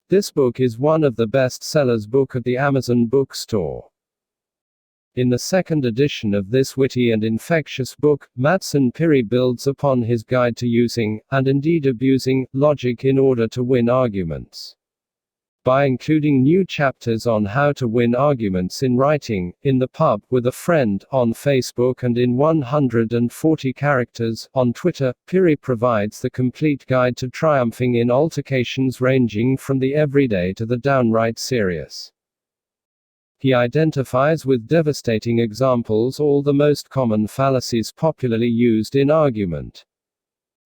This book is one of the best-sellers book at the Amazon bookstore. In the second edition of this witty and infectious book, Madsen Piri builds upon his guide to using, and indeed abusing, logic in order to win arguments. By including new chapters on how to win arguments in writing, in the pub, with a friend, on Facebook, and in 140 characters, on Twitter, Piri provides the complete guide to triumphing in altercations ranging from the everyday to the downright serious. He identifies with devastating examples all the most common fallacies popularly used in argument.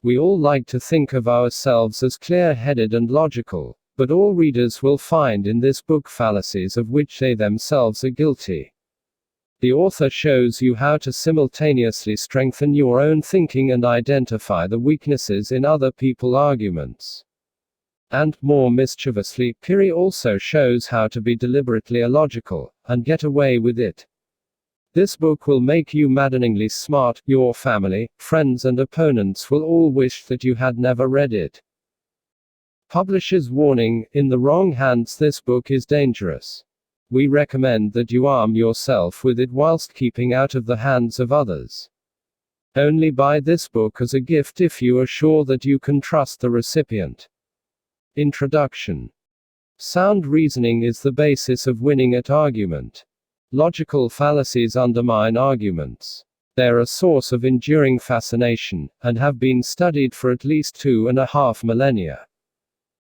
We all like to think of ourselves as clear-headed and logical, but all readers will find in this book fallacies of which they themselves are guilty. The author shows you how to simultaneously strengthen your own thinking and identify the weaknesses in other people's arguments. And, more mischievously, Piri also shows how to be deliberately illogical, and get away with it. This book will make you maddeningly smart. Your family, friends and opponents will all wish that you had never read it. Publisher's warning: in the wrong hands this book is dangerous. We recommend that you arm yourself with it whilst keeping out of the hands of others. Only buy this book as a gift if you are sure that you can trust the recipient. Introduction. Sound reasoning is the basis of winning at argument. Logical fallacies undermine arguments. They're a source of enduring fascination, and have been studied for at least 2.5 millennia.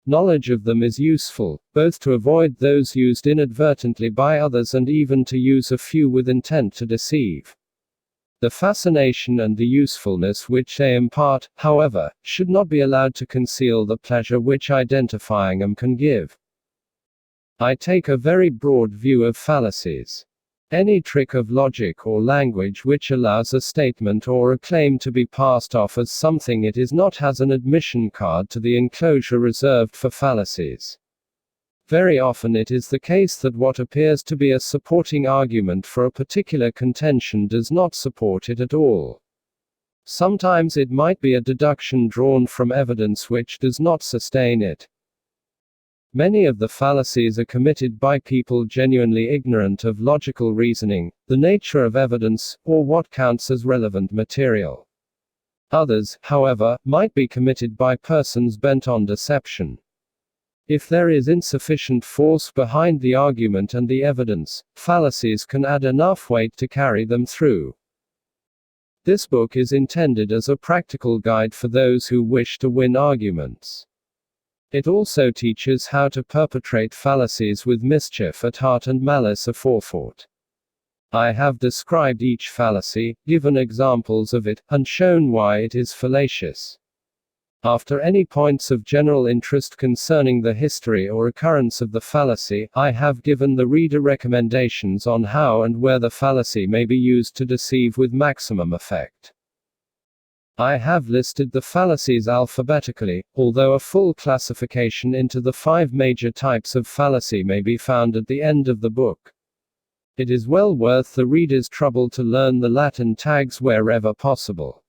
Knowledge of them is useful, both to avoid those used inadvertently by others and even to use a few with intent to deceive. The fascination and the usefulness which they impart, however, should not be allowed to conceal the pleasure which identifying them can give. I take a very broad view of fallacies. Any trick of logic or language which allows a statement or a claim to be passed off as something it is not has an admission card to the enclosure reserved for fallacies. Very often it is the case that what appears to be a supporting argument for a particular contention does not support it at all. Sometimes it might be a deduction drawn from evidence which does not sustain it. Many of the fallacies are committed by people genuinely ignorant of logical reasoning, the nature of evidence, or what counts as relevant material. Others, however, might be committed by persons bent on deception. If there is insufficient force behind the argument and the evidence, fallacies can add enough weight to carry them through. This book is intended as a practical guide for those who wish to win arguments. It also teaches how to perpetrate fallacies with mischief at heart and malice aforethought. I have described each fallacy, given examples of it, and shown why it is fallacious. After any points of general interest concerning the history or occurrence of the fallacy, I have given the reader recommendations on how and where the fallacy may be used to deceive with maximum effect. I have listed the fallacies alphabetically, although a full classification into the 5 major types of fallacy may be found at the end of the book. It is well worth the reader's trouble to learn the Latin tags wherever possible.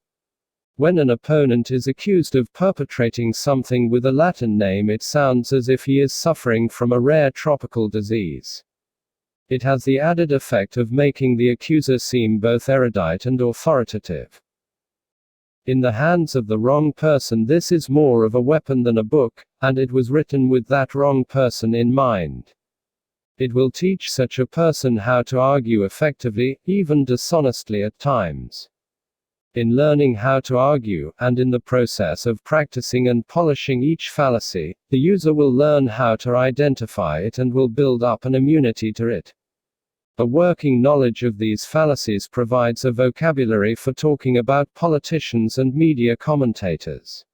When an opponent is accused of perpetrating something with a Latin name, it sounds as if he is suffering from a rare tropical disease. It has the added effect of making the accuser seem both erudite and authoritative. In the hands of the wrong person, this is more of a weapon than a book, and it was written with that wrong person in mind. It will teach such a person how to argue effectively, even dishonestly at times. In learning how to argue, and in the process of practicing and polishing each fallacy, the user will learn how to identify it and will build up an immunity to it. A working knowledge of these fallacies provides a vocabulary for talking about politicians and media commentators.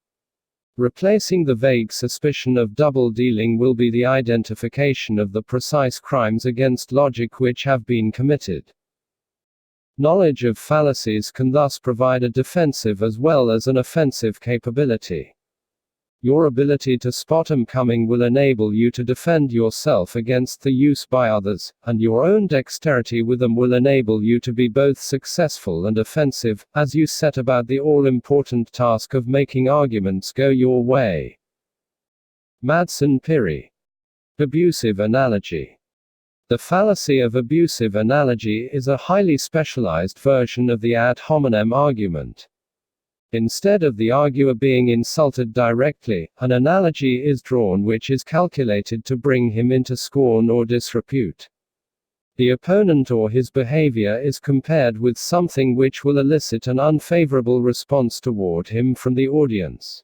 Replacing the vague suspicion of double-dealing will be the identification of the precise crimes against logic which have been committed. Knowledge of fallacies can thus provide a defensive as well as an offensive capability. Your ability to spot them coming will enable you to defend yourself against the use by others, and your own dexterity with them will enable you to be both successful and offensive, as you set about the all-important task of making arguments go your way. Madsen Piri. Abusive analogy. The fallacy of abusive analogy is a highly specialized version of the ad hominem argument. Instead of the arguer being insulted directly, an analogy is drawn which is calculated to bring him into scorn or disrepute. The opponent or his behavior is compared with something which will elicit an unfavorable response toward him from the audience.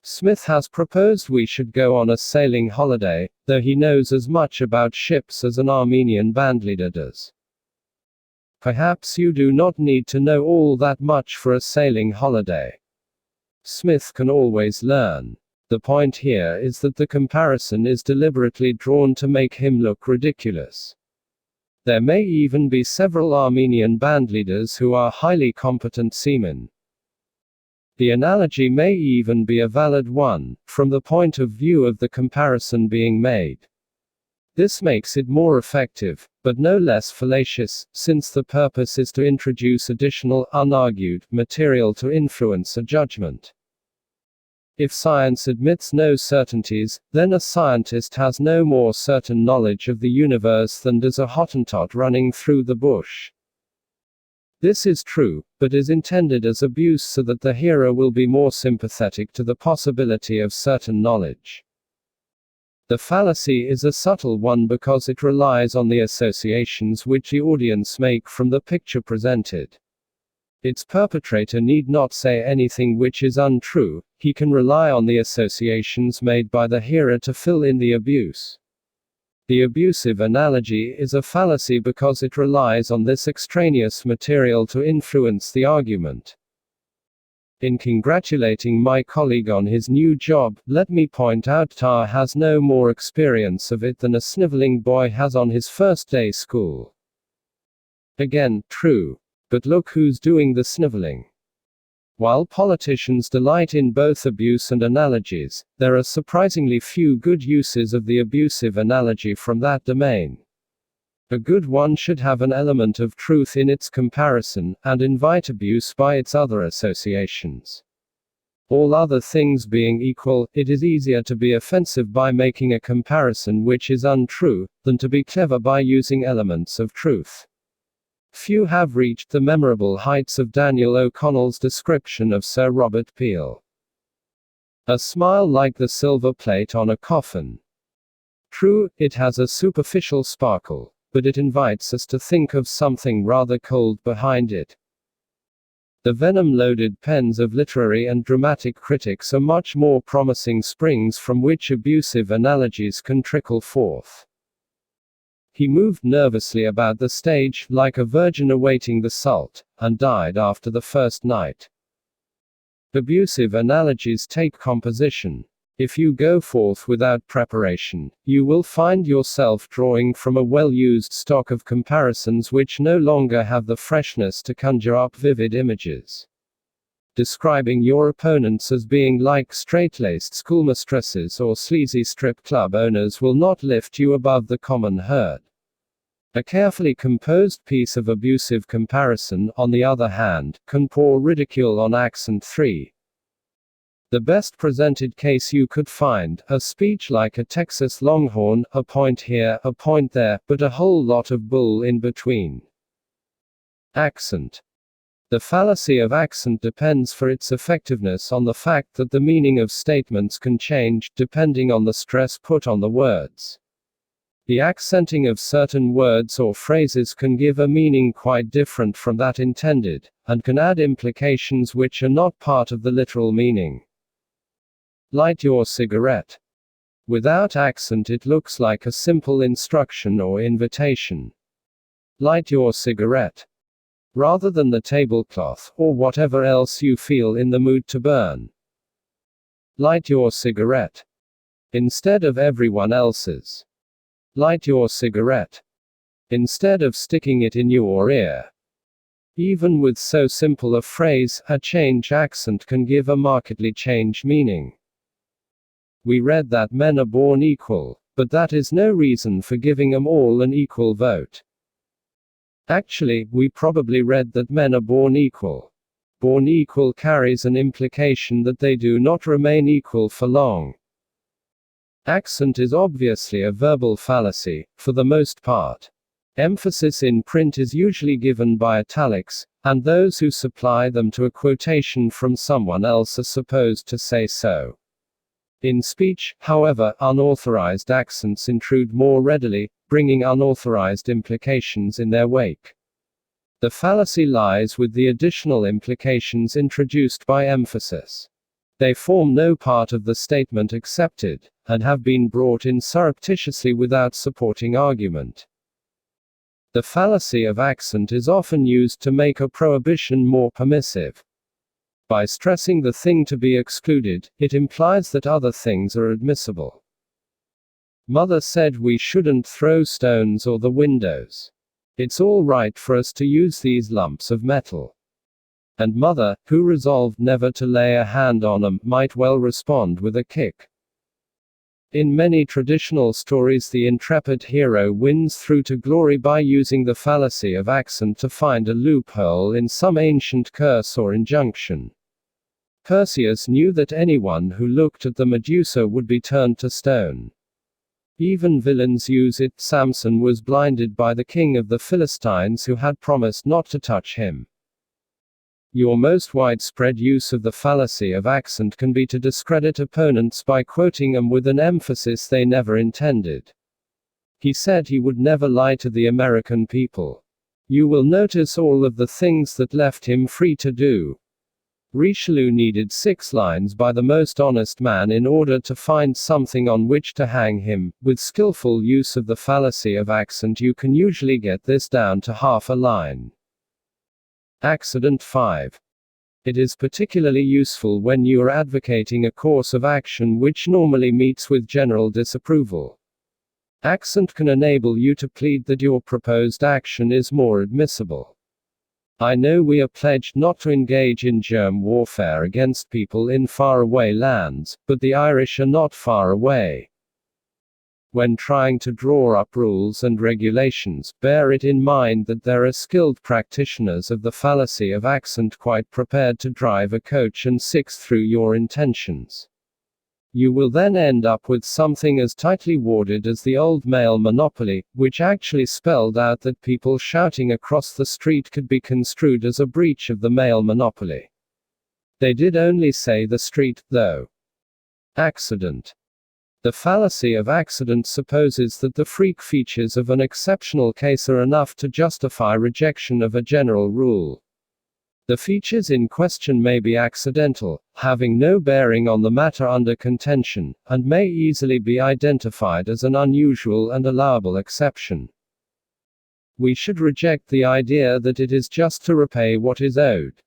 Smith has proposed we should go on a sailing holiday, though he knows as much about ships as an Armenian bandleader does. Perhaps you do not need to know all that much for a sailing holiday. Smith can always learn. The point here is that the comparison is deliberately drawn to make him look ridiculous. There may even be several Armenian bandleaders who are highly competent seamen. The analogy may even be a valid one, from the point of view of the comparison being made. This makes it more effective, but no less fallacious, since the purpose is to introduce additional, unargued, material to influence a judgment. If science admits no certainties, then a scientist has no more certain knowledge of the universe than does a Hottentot running through the bush. This is true, but is intended as abuse so that the hearer will be more sympathetic to the possibility of certain knowledge. The fallacy is a subtle one because it relies on the associations which the audience make from the picture presented. Its perpetrator need not say anything which is untrue, he can rely on the associations made by the hearer to fill in the abuse. The abusive analogy is a fallacy because it relies on this extraneous material to influence the argument. In congratulating my colleague on his new job, let me point out Tar has no more experience of it than a sniveling boy has on his first day school. Again, true. But look who's doing the sniveling. While politicians delight in both abuse and analogies, there are surprisingly few good uses of the abusive analogy from that domain. A good one should have an element of truth in its comparison, and invite abuse by its other associations. All other things being equal, it is easier to be offensive by making a comparison which is untrue, than to be clever by using elements of truth. Few have reached the memorable heights of Daniel O'Connell's description of Sir Robert Peel. A smile like the silver plate on a coffin. True, it has a superficial sparkle, but it invites us to think of something rather cold behind it. The venom-loaded pens of literary and dramatic critics are much more promising springs from which abusive analogies can trickle forth. He moved nervously about the stage, like a virgin awaiting the salt, and died after the first night. Abusive analogies take composition. If you go forth without preparation, you will find yourself drawing from a well-used stock of comparisons which no longer have the freshness to conjure up vivid images. Describing your opponents as being like straight-laced schoolmistresses or sleazy strip club owners will not lift you above the common herd. A carefully composed piece of abusive comparison, on the other hand, can pour ridicule on accent 3. The best presented case you could find, a speech like a Texas Longhorn, a point here, a point there, but a whole lot of bull in between. Accent. The fallacy of accent depends for its effectiveness on the fact that the meaning of statements can change, depending on the stress put on the words. The accenting of certain words or phrases can give a meaning quite different from that intended, and can add implications which are not part of the literal meaning. Light your cigarette. Without accent it looks like a simple instruction or invitation. Light your cigarette. Rather than the tablecloth, or whatever else you feel in the mood to burn. Light your cigarette. Instead of everyone else's. Light your cigarette. Instead of sticking it in your ear. Even with so simple a phrase, a change accent can give a markedly changed meaning. We read that men are born equal, but that is no reason for giving them all an equal vote. Actually, we probably read that men are born equal. Born equal carries an implication that they do not remain equal for long. Accent is obviously a verbal fallacy, for the most part. Emphasis in print is usually given by italics, and those who supply them to a quotation from someone else are supposed to say so. In speech, however, unauthorized accents intrude more readily, bringing unauthorized implications in their wake. The fallacy lies with the additional implications introduced by emphasis. They form no part of the statement accepted, and have been brought in surreptitiously without supporting argument. The fallacy of accent is often used to make a prohibition more permissive. By stressing the thing to be excluded, it implies that other things are admissible. Mother said we shouldn't throw stones or the windows. It's all right for us to use these lumps of metal. And mother, who resolved never to lay a hand on 'em, might well respond with a kick. In many traditional stories, the intrepid hero wins through to glory by using the fallacy of accent to find a loophole in some ancient curse or injunction. Perseus knew that anyone who looked at the Medusa would be turned to stone. Even villains use it. Samson was blinded by the king of the Philistines who had promised not to touch him. Your most widespread use of the fallacy of accent can be to discredit opponents by quoting them with an emphasis they never intended. He said he would never lie to the American people. You will notice all of the things that left him free to do. Richelieu needed 6 lines by the most honest man in order to find something on which to hang him. With skillful use of the fallacy of accent, you can usually get this down to half a line. Accident 5. It is particularly useful when you are advocating a course of action which normally meets with general disapproval. Accent can enable you to plead that your proposed action is more admissible. I know we are pledged not to engage in germ warfare against people in faraway lands, but the Irish are not far away. When trying to draw up rules and regulations, bear it in mind that there are skilled practitioners of the fallacy of accent quite prepared to drive a coach and six through your intentions. You will then end up with something as tightly warded as the old male monopoly, which actually spelled out that people shouting across the street could be construed as a breach of the male monopoly. They did only say the street, though. Accident. The fallacy of accident supposes that the freak features of an exceptional case are enough to justify rejection of a general rule. The features in question may be accidental, having no bearing on the matter under contention, and may easily be identified as an unusual and allowable exception. We should reject the idea that it is just to repay what is owed.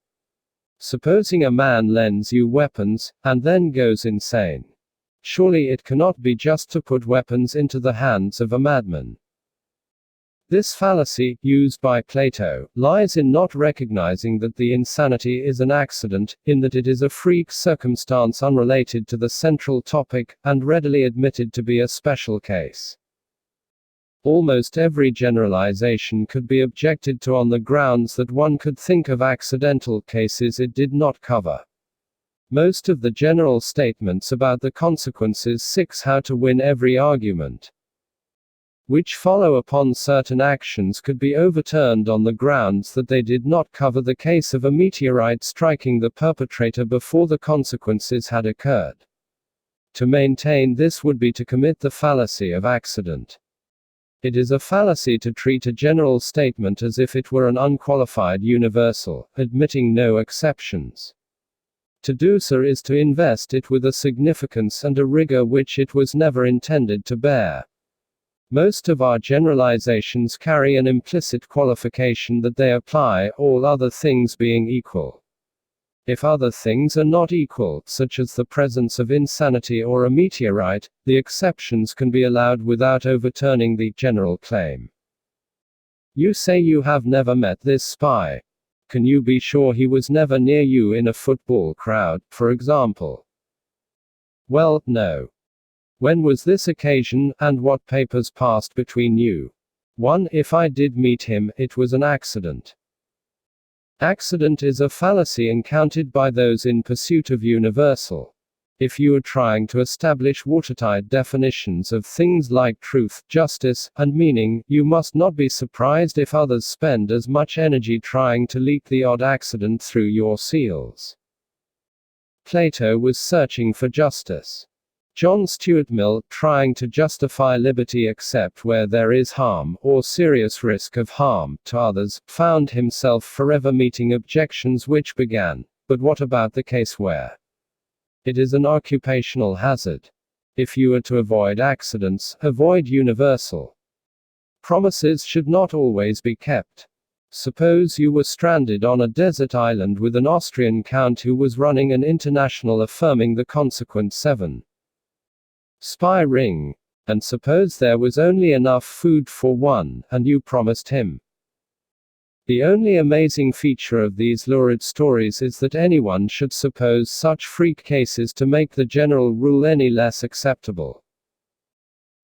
Supposing a man lends you weapons, and then goes insane. Surely it cannot be just to put weapons into the hands of a madman. This fallacy, used by Plato, lies in not recognizing that the insanity is an accident, in that it is a freak circumstance unrelated to the central topic, and readily admitted to be a special case. Almost every generalization could be objected to on the grounds that one could think of accidental cases it did not cover. Most of the general statements about the consequences 6 how to win every argument, which follow upon certain actions, could be overturned on the grounds that they did not cover the case of a meteorite striking the perpetrator before the consequences had occurred. To maintain this would be to commit the fallacy of accident. It is a fallacy to treat a general statement as if it were an unqualified universal, admitting no exceptions. To do so is to invest it with a significance and a rigor which it was never intended to bear. Most of our generalizations carry an implicit qualification that they apply, all other things being equal. If other things are not equal, such as the presence of insanity or a meteorite, the exceptions can be allowed without overturning the general claim. You say you have never met this spy. Can you be sure he was never near you in a football crowd, for example? Well, no. When was this occasion, and what papers passed between you? 1. If I did meet him, it was an accident. Accident is a fallacy encountered by those in pursuit of universal. If you are trying to establish watertight definitions of things like truth, justice, and meaning, you must not be surprised if others spend as much energy trying to leak the odd accident through your seals. Plato was searching for justice. John Stuart Mill, trying to justify liberty except where there is harm, or serious risk of harm, to others, found himself forever meeting objections which began, "But what about the case where it is an occupational hazard? If you are to avoid accidents, avoid universal promises should not always be kept. Suppose you were stranded on a desert island with an Austrian count who was running an international affirming the consequent 7 spy ring. And suppose there was only enough food for one, and you promised him. The only amazing feature of these lurid stories is that anyone should suppose such freak cases to make the general rule any less acceptable.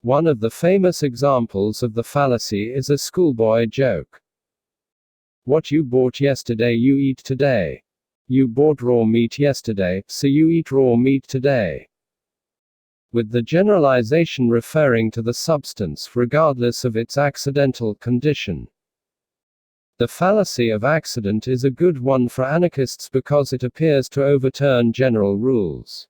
One of the famous examples of the fallacy is a schoolboy joke. What you bought yesterday you eat today. You bought raw meat yesterday, so you eat raw meat today. With the generalization referring to the substance regardless of its accidental condition. The fallacy of accident is a good one for anarchists because it appears to overturn general rules.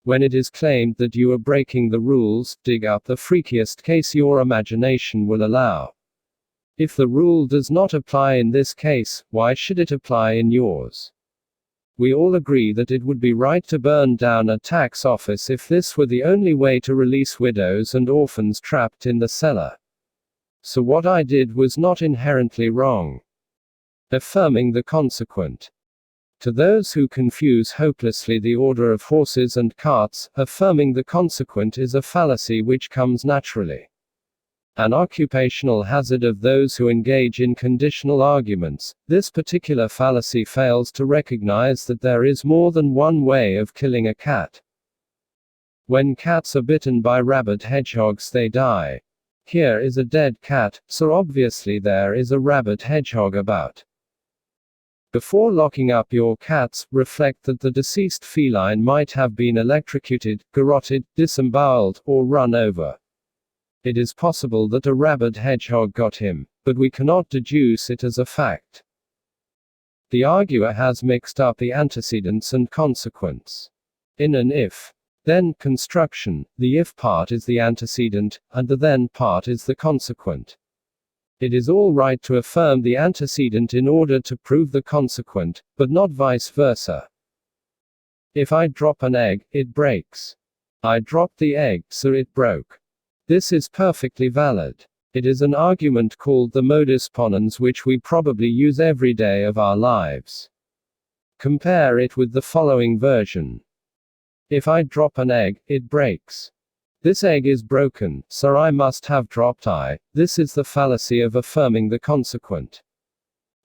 When it is claimed that you are breaking the rules, dig up the freakiest case your imagination will allow. If the rule does not apply in this case, why should it apply in yours? We all agree that it would be right to burn down a tax office if this were the only way to release widows and orphans trapped in the cellar. So what I did was not inherently wrong. Affirming the consequent. To those who confuse hopelessly the order of horses and carts, affirming the consequent is a fallacy which comes naturally. An occupational hazard of those who engage in conditional arguments, this particular fallacy fails to recognize that there is more than one way of killing a cat. When cats are bitten by rabid hedgehogs they die. Here is a dead cat, so obviously there is a rabid hedgehog about. Before locking up your cats, reflect that the deceased feline might have been electrocuted, garroted, disemboweled, or run over. It is possible that a rabid hedgehog got him, but we cannot deduce it as a fact. The arguer has mixed up the antecedents and consequence. In an if-then construction, the if part is the antecedent, and the then part is the consequent. It is all right to affirm the antecedent in order to prove the consequent, but not vice versa. If I drop an egg, it breaks. I dropped the egg, so it broke. This is perfectly valid. It is an argument called the modus ponens which we probably use every day of our lives. Compare it with the following version. If I drop an egg, it breaks. This egg is broken, so I must have dropped I. This is the fallacy of affirming the consequent.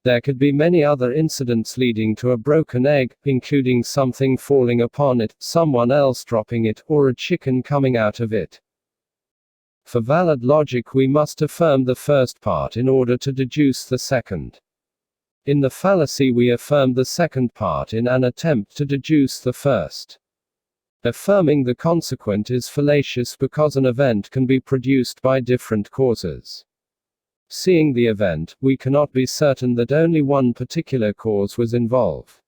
There could be many other incidents leading to a broken egg, including something falling upon it, someone else dropping it, or a chicken coming out of it. For valid logic we must affirm the first part in order to deduce the second. In the fallacy we affirm the second part in an attempt to deduce the first. Affirming the consequent is fallacious because an event can be produced by different causes. Seeing the event, we cannot be certain that only one particular cause was involved.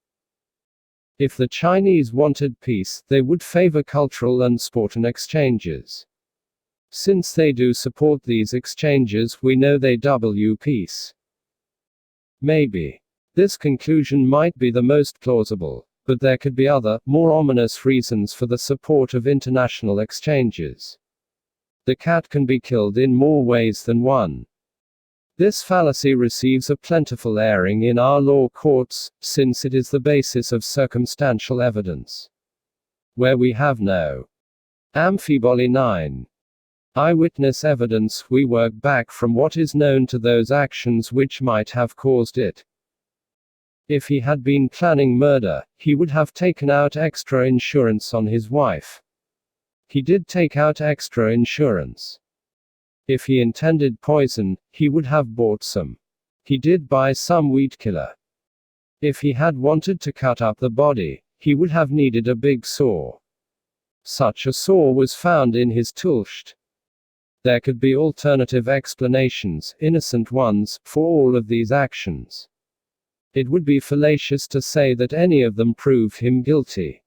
If the Chinese wanted peace, they would favor cultural and sporting exchanges. Since they do support these exchanges, we know they value peace. Maybe. This conclusion might be the most plausible, but there could be other, more ominous reasons for the support of international exchanges. The cat can be killed in more ways than one. This fallacy receives a plentiful airing in our law courts, since it is the basis of circumstantial evidence. Where we have no amphiboly 9. Eyewitness evidence, we work back from what is known to those actions which might have caused it. If he had been planning murder, he would have taken out extra insurance on his wife. He did take out extra insurance. If he intended poison, he would have bought some. He did buy some weed killer. If he had wanted to cut up the body, he would have needed a big saw. Such a saw was found in his toolshed. There could be alternative explanations, innocent ones, for all of these actions. It would be fallacious to say that any of them prove him guilty.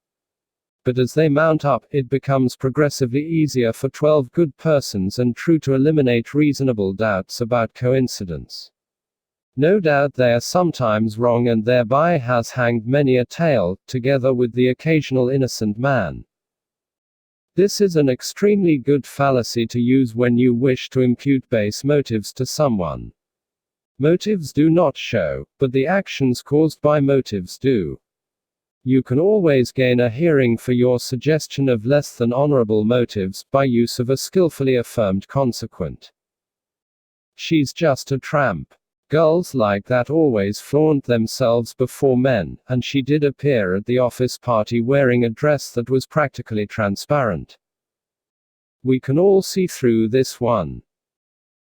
But as they mount up, it becomes progressively easier for 12 good persons and true to eliminate reasonable doubts about coincidence. No doubt they are sometimes wrong, and thereby has hanged many a tale, together with the occasional innocent man. This is an extremely good fallacy to use when you wish to impute base motives to someone. Motives do not show, but the actions caused by motives do. You can always gain a hearing for your suggestion of less than honorable motives, by use of a skillfully affirmed consequent. She's just a tramp. Girls like that always flaunt themselves before men, and she did appear at the office party wearing a dress that was practically transparent. We can all see through this one.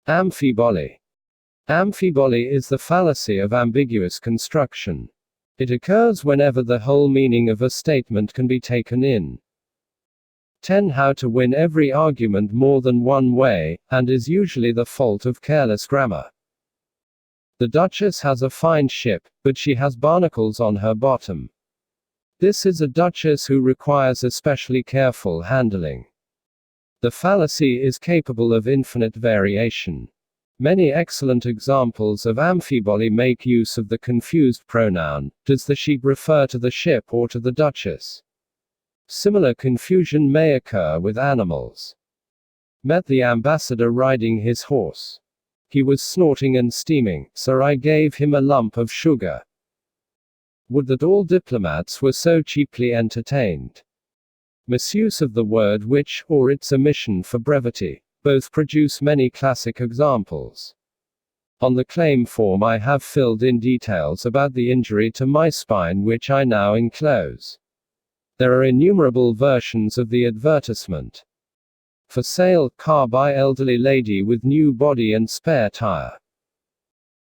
Amphiboly. Amphiboly is the fallacy of ambiguous construction. It occurs whenever the whole meaning of a statement can be taken in. 10. How to win every argument more than one way, and is usually the fault of careless grammar. The Duchess has a fine ship, but she has barnacles on her bottom. This is a Duchess who requires especially careful handling. The fallacy is capable of infinite variation. Many excellent examples of amphiboly make use of the confused pronoun. Does the sheep refer to the ship or to the Duchess? Similar confusion may occur with animals. Met the ambassador riding his horse. He was snorting and steaming, so I gave him a lump of sugar. Would that all diplomats were so cheaply entertained. Misuse of the word which, or its omission for brevity, both produce many classic examples. On the claim form I have filled in details about the injury to my spine, which I now enclose. There are innumerable versions of the advertisement. For sale, car by elderly lady with new body and spare tire.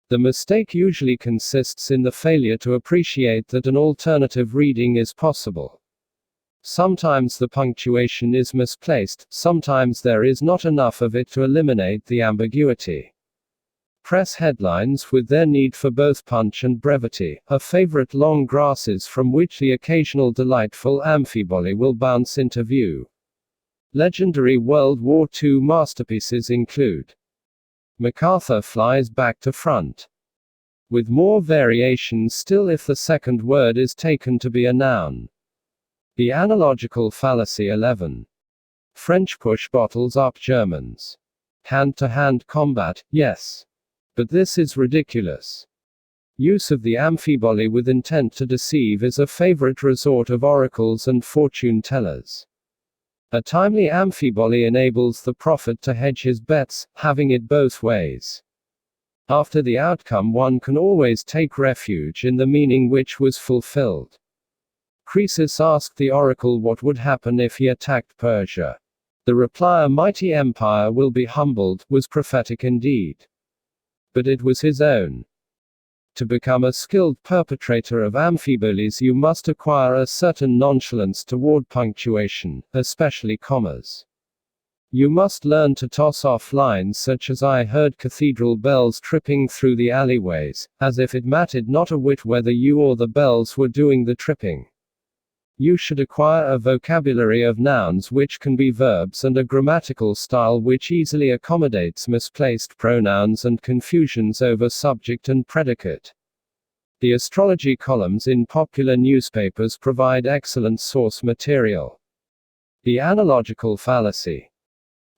The mistake usually consists in the failure to appreciate that an alternative reading is possible. Sometimes the punctuation is misplaced, sometimes there is not enough of it to eliminate the ambiguity. Press headlines, with their need for both punch and brevity, are favorite long grasses from which the occasional delightful amphiboly will bounce into view. Legendary World War II masterpieces include MacArthur flies back to front. With more variations still if the second word is taken to be a noun. The analogical fallacy 11. French push bottles up Germans. Hand-to-hand combat, yes. But this is ridiculous. Use of the amphiboly with intent to deceive is a favorite resort of oracles and fortune tellers. A timely amphiboly enables the prophet to hedge his bets, having it both ways. After the outcome, one can always take refuge in the meaning which was fulfilled. Croesus asked the oracle what would happen if he attacked Persia. The reply, "A mighty empire will be humbled," was prophetic indeed. But it was his own. To become a skilled perpetrator of amphibolies, you must acquire a certain nonchalance toward punctuation, especially commas. You must learn to toss off lines such as "I heard cathedral bells tripping through the alleyways," as if it mattered not a whit whether you or the bells were doing the tripping. You should acquire a vocabulary of nouns which can be verbs and a grammatical style which easily accommodates misplaced pronouns and confusions over subject and predicate. The astrology columns in popular newspapers provide excellent source material. The analogical fallacy.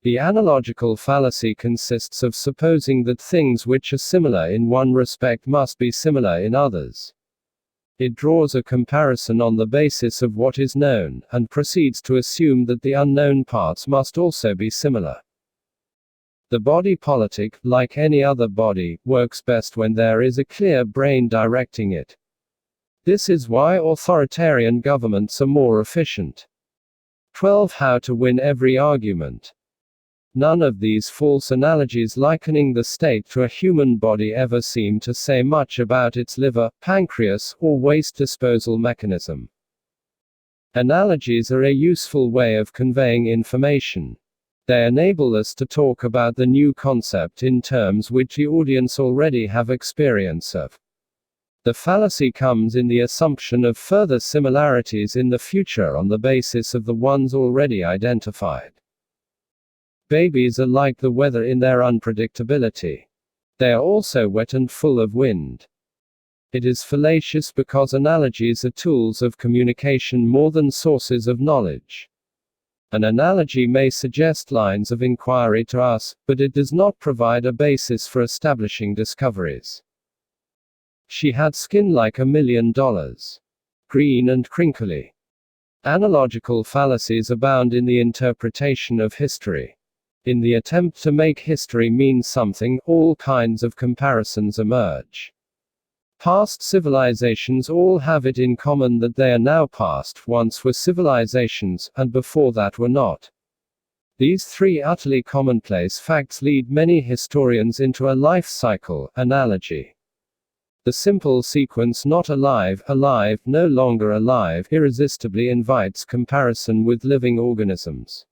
The analogical fallacy consists of supposing that things which are similar in one respect must be similar in others. It draws a comparison on the basis of what is known, and proceeds to assume that the unknown parts must also be similar. The body politic, like any other body, works best when there is a clear brain directing it. This is why authoritarian governments are more efficient. 12. How to win every argument. None of these false analogies likening the state to a human body ever seem to say much about its liver, pancreas, or waste disposal mechanism. Analogies are a useful way of conveying information. They enable us to talk about the new concept in terms which the audience already have experience of. The fallacy comes in the assumption of further similarities in the future on the basis of the ones already identified. Babies are like the weather in their unpredictability. They are also wet and full of wind. It is fallacious because analogies are tools of communication more than sources of knowledge. An analogy may suggest lines of inquiry to us, but it does not provide a basis for establishing discoveries. She had skin like $1 million. Green and crinkly. Analogical fallacies abound in the interpretation of history. In the attempt to make history mean something, all kinds of comparisons emerge. Past civilizations all have it in common that they are now past, once were civilizations, and before that were not. These three utterly commonplace facts lead many historians into a life cycle analogy. The simple sequence not alive, alive, no longer alive irresistibly invites comparison with living organisms.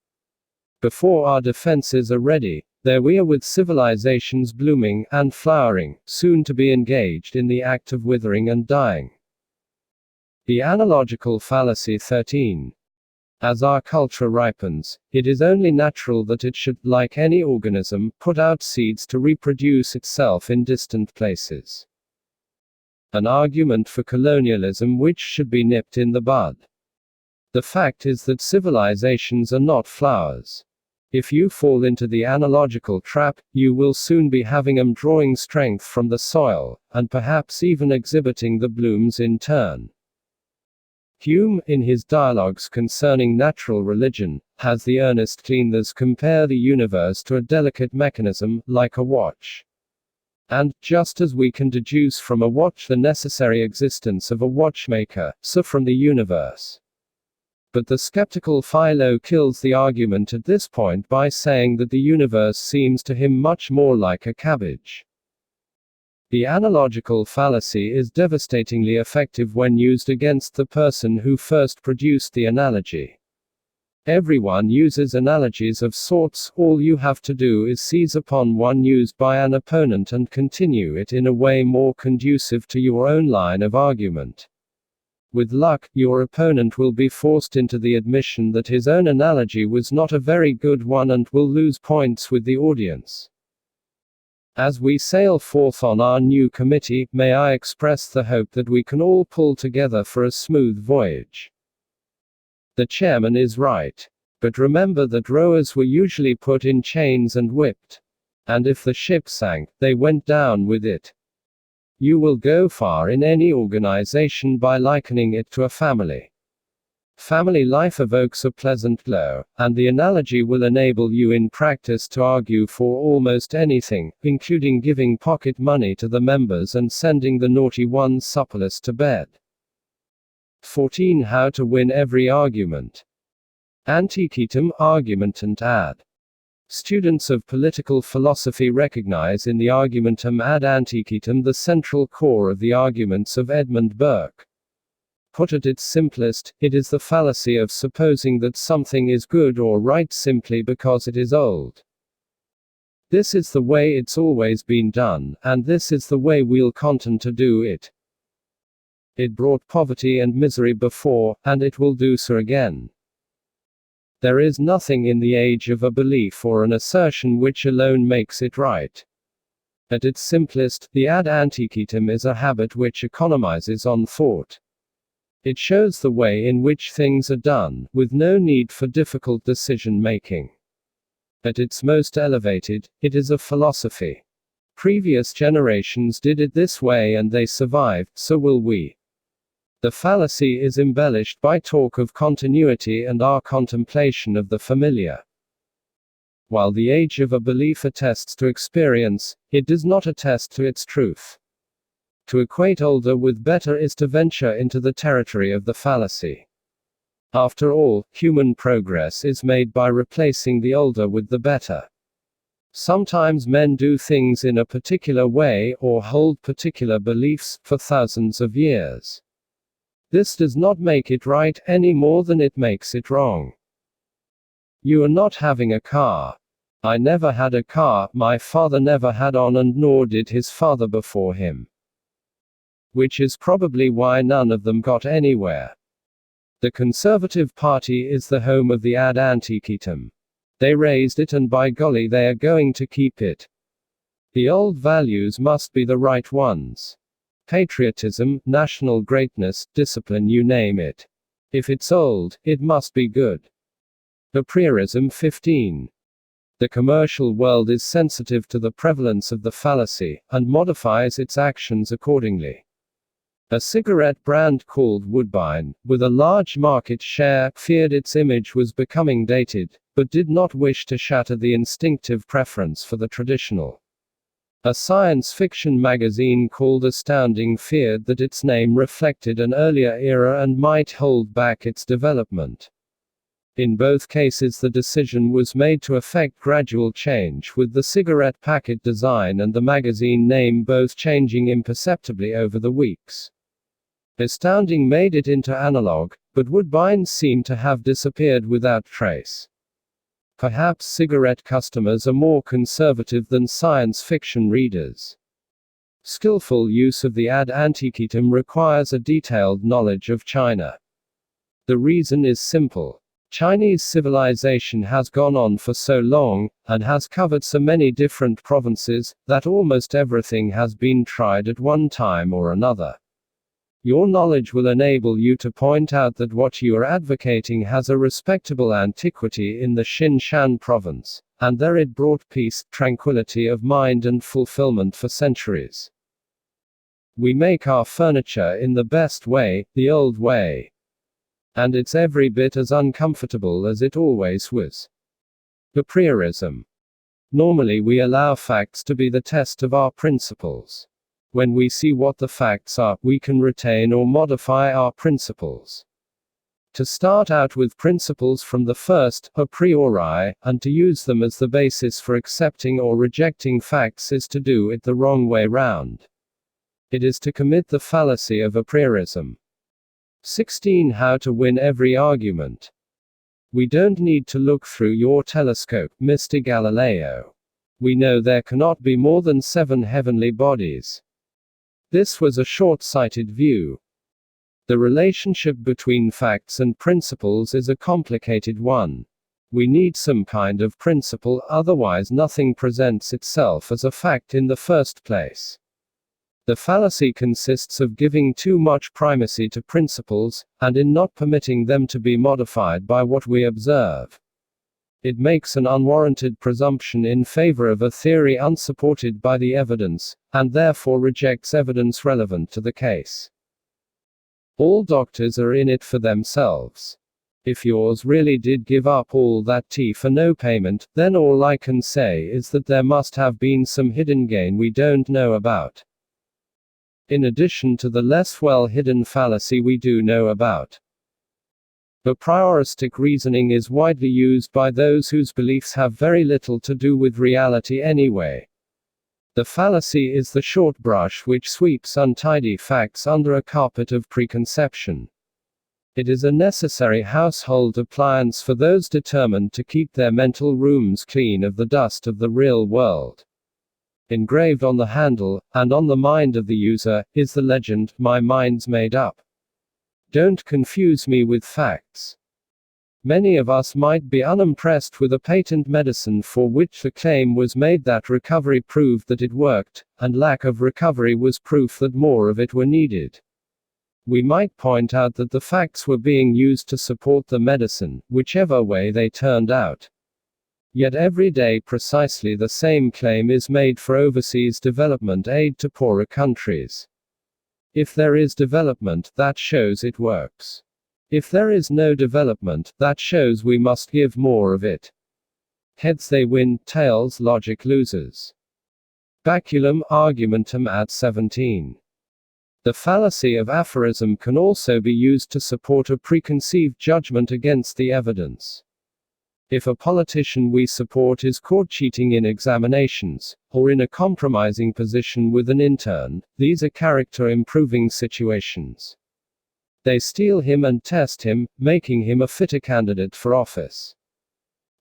Before our defenses are ready, there we are with civilizations blooming and flowering, soon to be engaged in the act of withering and dying. The analogical fallacy 13. As our culture ripens, it is only natural that it should, like any organism, put out seeds to reproduce itself in distant places. An argument for colonialism which should be nipped in the bud. The fact is that civilizations are not flowers. If you fall into the analogical trap, you will soon be having them drawing strength from the soil, and perhaps even exhibiting the blooms in turn. Hume, in his dialogues concerning natural religion, has the earnest cleaners compare the universe to a delicate mechanism, like a watch. And, just as we can deduce from a watch the necessary existence of a watchmaker, so from the universe. But the skeptical Philo kills the argument at this point by saying that the universe seems to him much more like a cabbage. The analogical fallacy is devastatingly effective when used against the person who first produced the analogy. Everyone uses analogies of sorts, all you have to do is seize upon one used by an opponent and continue it in a way more conducive to your own line of argument. With luck, your opponent will be forced into the admission that his own analogy was not a very good one and will lose points with the audience. As we sail forth on our new committee, may I express the hope that we can all pull together for a smooth voyage. The chairman is right. But remember that rowers were usually put in chains and whipped. And if the ship sank, they went down with it. You will go far in any organization by likening it to a family. Family life evokes a pleasant glow, and the analogy will enable you in practice to argue for almost anything, including giving pocket money to the members and sending the naughty ones supperless to bed. 14. How to win every argument. Anticitum, argumentum ad. Students of political philosophy recognize in the argumentum ad anticitum the central core of the arguments of Edmund Burke. Put at its simplest, it is the fallacy of supposing that something is good or right simply because it is old. This is the way it's always been done, and this is the way we'll continue to do it. It brought poverty and misery before, and it will do so again. There is nothing in the age of a belief or an assertion which alone makes it right. At its simplest, the ad anticitum is a habit which economizes on thought. It shows the way in which things are done, with no need for difficult decision-making. At its most elevated, it is a philosophy. Previous generations did it this way and they survived, so will we. The fallacy is embellished by talk of continuity and our contemplation of the familiar. While the age of a belief attests to experience, it does not attest to its truth. To equate older with better is to venture into the territory of the fallacy. After all, human progress is made by replacing the older with the better. Sometimes men do things in a particular way, or hold particular beliefs, for thousands of years. This does not make it right any more than it makes it wrong. You are not having a car. I never had a car, my father never had on, and nor did his father before him. Which is probably why none of them got anywhere. The Conservative Party is the home of the ad antiquatum. They raised it, and by golly they are going to keep it. The old values must be the right ones. Patriotism, national greatness, discipline, you name it. If it's old, it must be good. Apriorism 15. The commercial world is sensitive to the prevalence of the fallacy, and modifies its actions accordingly. A cigarette brand called Woodbine, with a large market share, feared its image was becoming dated, but did not wish to shatter the instinctive preference for the traditional. A science fiction magazine called Astounding feared that its name reflected an earlier era and might hold back its development. In both cases, the decision was made to effect gradual change, with the cigarette packet design and the magazine name both changing imperceptibly over the weeks. Astounding made it into analog, but Woodbines seem to have disappeared without trace. Perhaps cigarette customers are more conservative than science fiction readers. Skillful use of the ad antiquatum requires a detailed knowledge of China. The reason is simple. Chinese civilization has gone on for so long, and has covered so many different provinces, that almost everything has been tried at one time or another. Your knowledge will enable you to point out that what you are advocating has a respectable antiquity in the Xinjiang province, and there it brought peace, tranquility of mind and fulfillment for centuries. We make our furniture in the best way, the old way. And it's every bit as uncomfortable as it always was. Apriorism. Normally we allow facts to be the test of our principles. When we see what the facts are, we can retain or modify our principles. To start out with principles from the first, a priori, and to use them as the basis for accepting or rejecting facts is to do it the wrong way round. It is to commit the fallacy of apriorism. 16. How to win every argument. We don't need to look through your telescope, Mr. Galileo. We know there cannot be more than 7 heavenly bodies. This was a short-sighted view. The relationship between facts and principles is a complicated one. We need some kind of principle, otherwise nothing presents itself as a fact in the first place. The fallacy consists of giving too much primacy to principles, and in not permitting them to be modified by what we observe. It makes an unwarranted presumption in favor of a theory unsupported by the evidence, and therefore rejects evidence relevant to the case. All doctors are in it for themselves. If yours really did give up all that tea for no payment, then all I can say is that there must have been some hidden gain we don't know about. In addition to the less well-hidden fallacy we do know about. A prioristic reasoning is widely used by those whose beliefs have very little to do with reality anyway. The fallacy is the short brush which sweeps untidy facts under a carpet of preconception. It is a necessary household appliance for those determined to keep their mental rooms clean of the dust of the real world. Engraved on the handle, and on the mind of the user, is the legend, "My mind's made up." Don't confuse me with facts. Many of us might be unimpressed with a patent medicine for which the claim was made that recovery proved that it worked, and lack of recovery was proof that more of it were needed. We might point out that the facts were being used to support the medicine, whichever way they turned out. Yet every day precisely the same claim is made for overseas development aid to poorer countries. If there is development, that shows it works. If there is no development, that shows we must give more of it. Heads they win, tails logic loses. Baculum argumentum ad 17. The fallacy of aphorism can also be used to support a preconceived judgment against the evidence. If a politician we support is caught cheating in examinations, or in a compromising position with an intern, these are character-improving situations. They steal him and test him, making him a fitter candidate for office.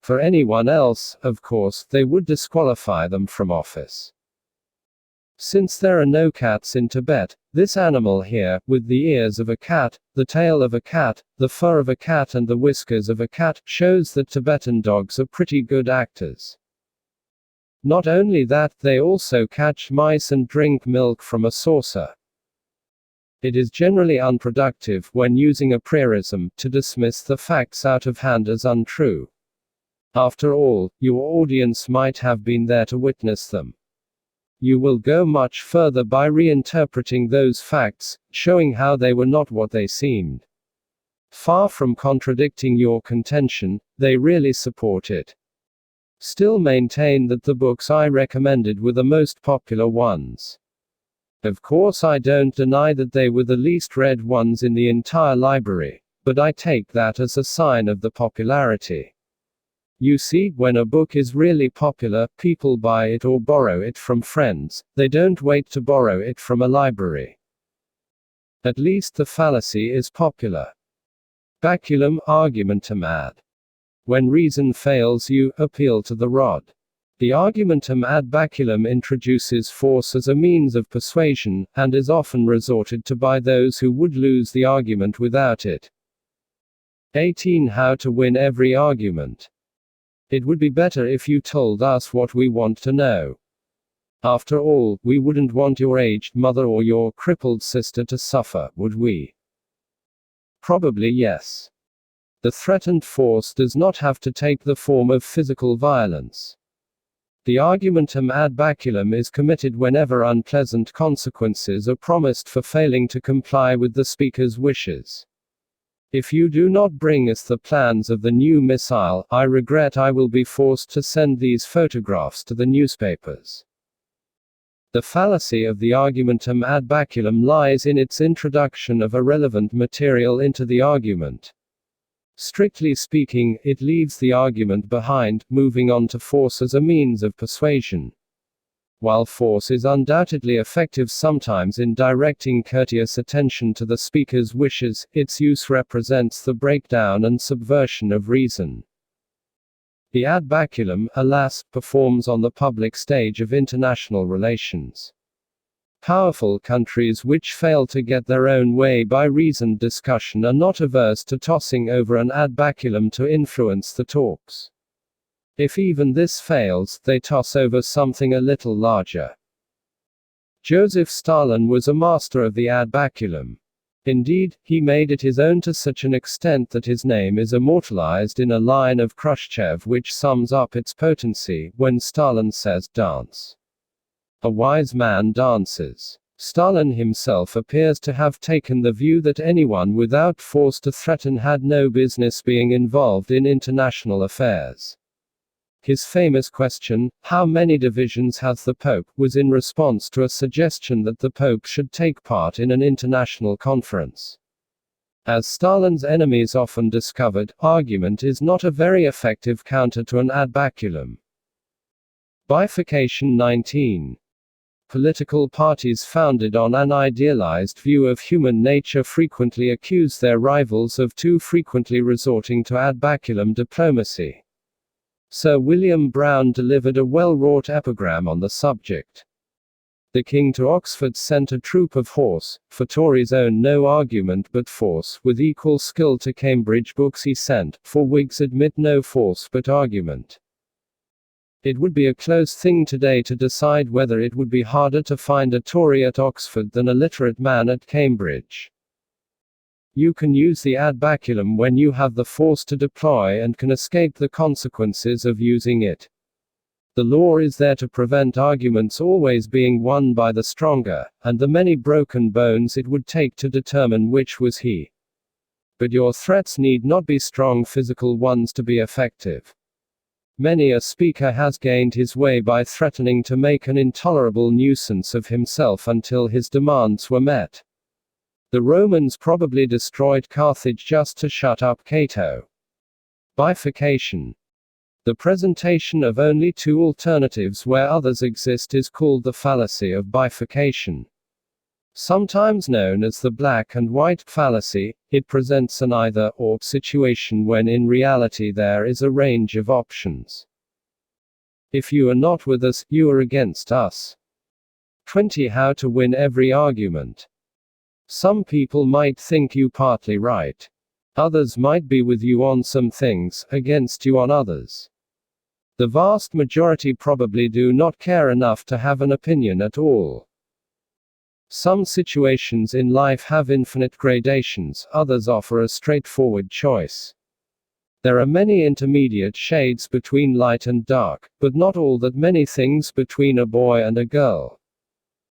For anyone else, of course, they would disqualify them from office. Since there are no cats in Tibet, this animal here, with the ears of a cat, the tail of a cat, the fur of a cat and the whiskers of a cat, shows that Tibetan dogs are pretty good actors. Not only that, they also catch mice and drink milk from a saucer. It is generally unproductive, when using a prayerism, to dismiss the facts out of hand as untrue. After all, your audience might have been there to witness them. You will go much further by reinterpreting those facts, showing how they were not what they seemed. Far from contradicting your contention, they really support it. Still maintain that the books I recommended were the most popular ones. Of course, I don't deny that they were the least read ones in the entire library, but I take that as a sign of the popularity. You see, when a book is really popular, people buy it or borrow it from friends, they don't wait to borrow it from a library. At least the fallacy is popular. Baculum argumentum ad. When reason fails you, appeal to the rod. The argumentum ad baculum introduces force as a means of persuasion, and is often resorted to by those who would lose the argument without it. 18. How to win every argument. It would be better if you told us what we want to know. After all, we wouldn't want your aged mother or your crippled sister to suffer, would we? Probably yes. The threatened force does not have to take the form of physical violence. The argumentum ad baculum is committed whenever unpleasant consequences are promised for failing to comply with the speaker's wishes. If you do not bring us the plans of the new missile, I regret I will be forced to send these photographs to the newspapers. The fallacy of the argumentum ad baculum lies in its introduction of irrelevant material into the argument. Strictly speaking, it leaves the argument behind, moving on to force as a means of persuasion. While force is undoubtedly effective sometimes in directing courteous attention to the speaker's wishes, its use represents the breakdown and subversion of reason. The ad baculum, alas, performs on the public stage of international relations. Powerful countries which fail to get their own way by reasoned discussion are not averse to tossing over an ad baculum to influence the talks. If even this fails, they toss over something a little larger. Joseph Stalin was a master of the ad baculum. Indeed, he made it his own to such an extent that his name is immortalized in a line of Khrushchev which sums up its potency, when Stalin says, "Dance. A wise man dances." Stalin himself appears to have taken the view that anyone without force to threaten had no business being involved in international affairs. His famous question, "How many divisions has the Pope?" was in response to a suggestion that the Pope should take part in an international conference. As Stalin's enemies often discovered, argument is not a very effective counter to an ad baculum. Bifurcation 19. Political parties founded on an idealized view of human nature frequently accuse their rivals of too frequently resorting to ad baculum diplomacy. Sir William Browne delivered a well-wrought epigram on the subject. The king to Oxford sent a troop of horse, for Tories own no argument but force, with equal skill to Cambridge books he sent, for Whigs admit no force but argument. It would be a close thing today to decide whether it would be harder to find a Tory at Oxford than a literate man at Cambridge. You can use the ad baculum when you have the force to deploy and can escape the consequences of using it. The law is there to prevent arguments always being won by the stronger, and the many broken bones it would take to determine which was he. But your threats need not be strong physical ones to be effective. Many a speaker has gained his way by threatening to make an intolerable nuisance of himself until his demands were met. The Romans probably destroyed Carthage just to shut up Cato. Bifurcation. The presentation of only two alternatives where others exist is called the fallacy of bifurcation. Sometimes known as the black and white fallacy, it presents an either-or situation when in reality there is a range of options. If you are not with us, you are against us. 20. How to win every argument. Some people might think you partly right. Others might be with you on some things, against you on others. The vast majority probably do not care enough to have an opinion at all. Some situations in life have infinite gradations, others offer a straightforward choice. There are many intermediate shades between light and dark, but not all that many things between a boy and a girl.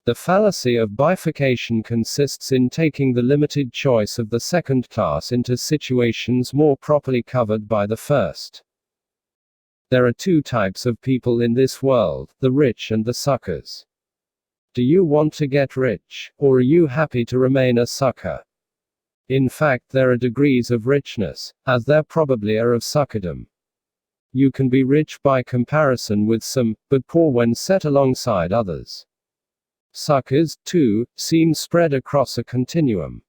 The fallacy of bifurcation consists in taking the limited choice of the second class into situations more properly covered by the first. There are two types of people in this world, the rich and the suckers. Do you want to get rich, or are you happy to remain a sucker? In fact, there are degrees of richness, as there probably are of suckerdom. You can be rich by comparison with some, but poor when set alongside others. Suckers, too, seem spread across a continuum.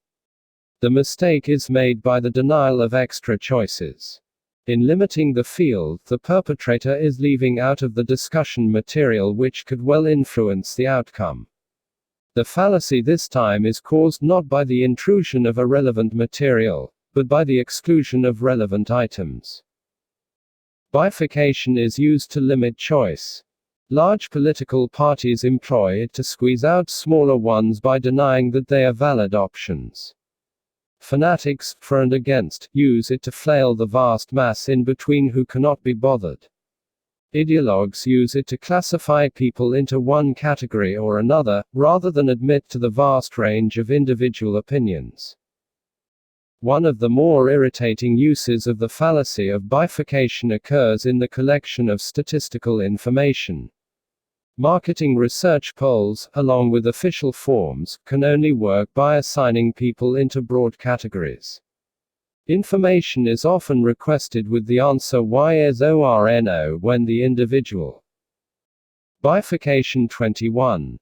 The mistake is made by the denial of extra choices. In limiting the field, the perpetrator is leaving out of the discussion material which could well influence the outcome. The fallacy this time is caused not by the intrusion of irrelevant material, but by the exclusion of relevant items. Bifurcation is used to limit choice. Large political parties employ it to squeeze out smaller ones by denying that they are valid options. Fanatics, for and against, use it to flail the vast mass in between who cannot be bothered. Ideologues use it to classify people into one category or another, rather than admit to the vast range of individual opinions. One of the more irritating uses of the fallacy of bifurcation occurs in the collection of statistical information. Marketing research polls, along with official forms, can only work by assigning people into broad categories. Information is often requested with the answer "Yes or no" when the individual. Bifurcation 21.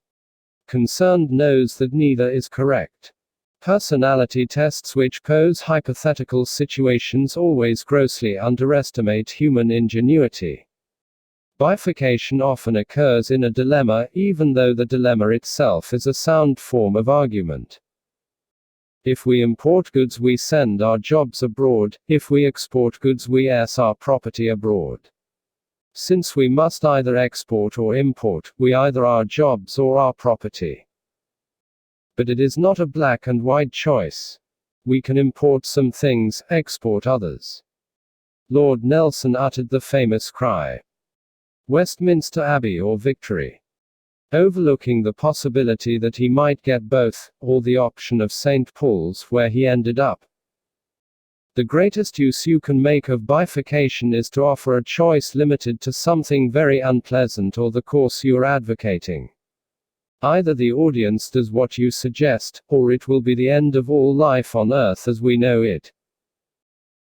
Concerned knows that neither is correct. Personality tests which pose hypothetical situations always grossly underestimate human ingenuity. Bifurcation often occurs in a dilemma, even though the dilemma itself is a sound form of argument. If we import goods, we send our jobs abroad; if we export goods, we our property abroad. Since we must either export or import, we either our jobs or our property. But it is not a black and white choice. We can import some things, export others. Lord Nelson uttered the famous cry, "Westminster Abbey or victory," overlooking the possibility that he might get both, or the option of St. Paul's, where he ended up. The greatest use you can make of bifurcation is to offer a choice limited to something very unpleasant or the course you are advocating. Either the audience does what you suggest, or it will be the end of all life on earth as we know it.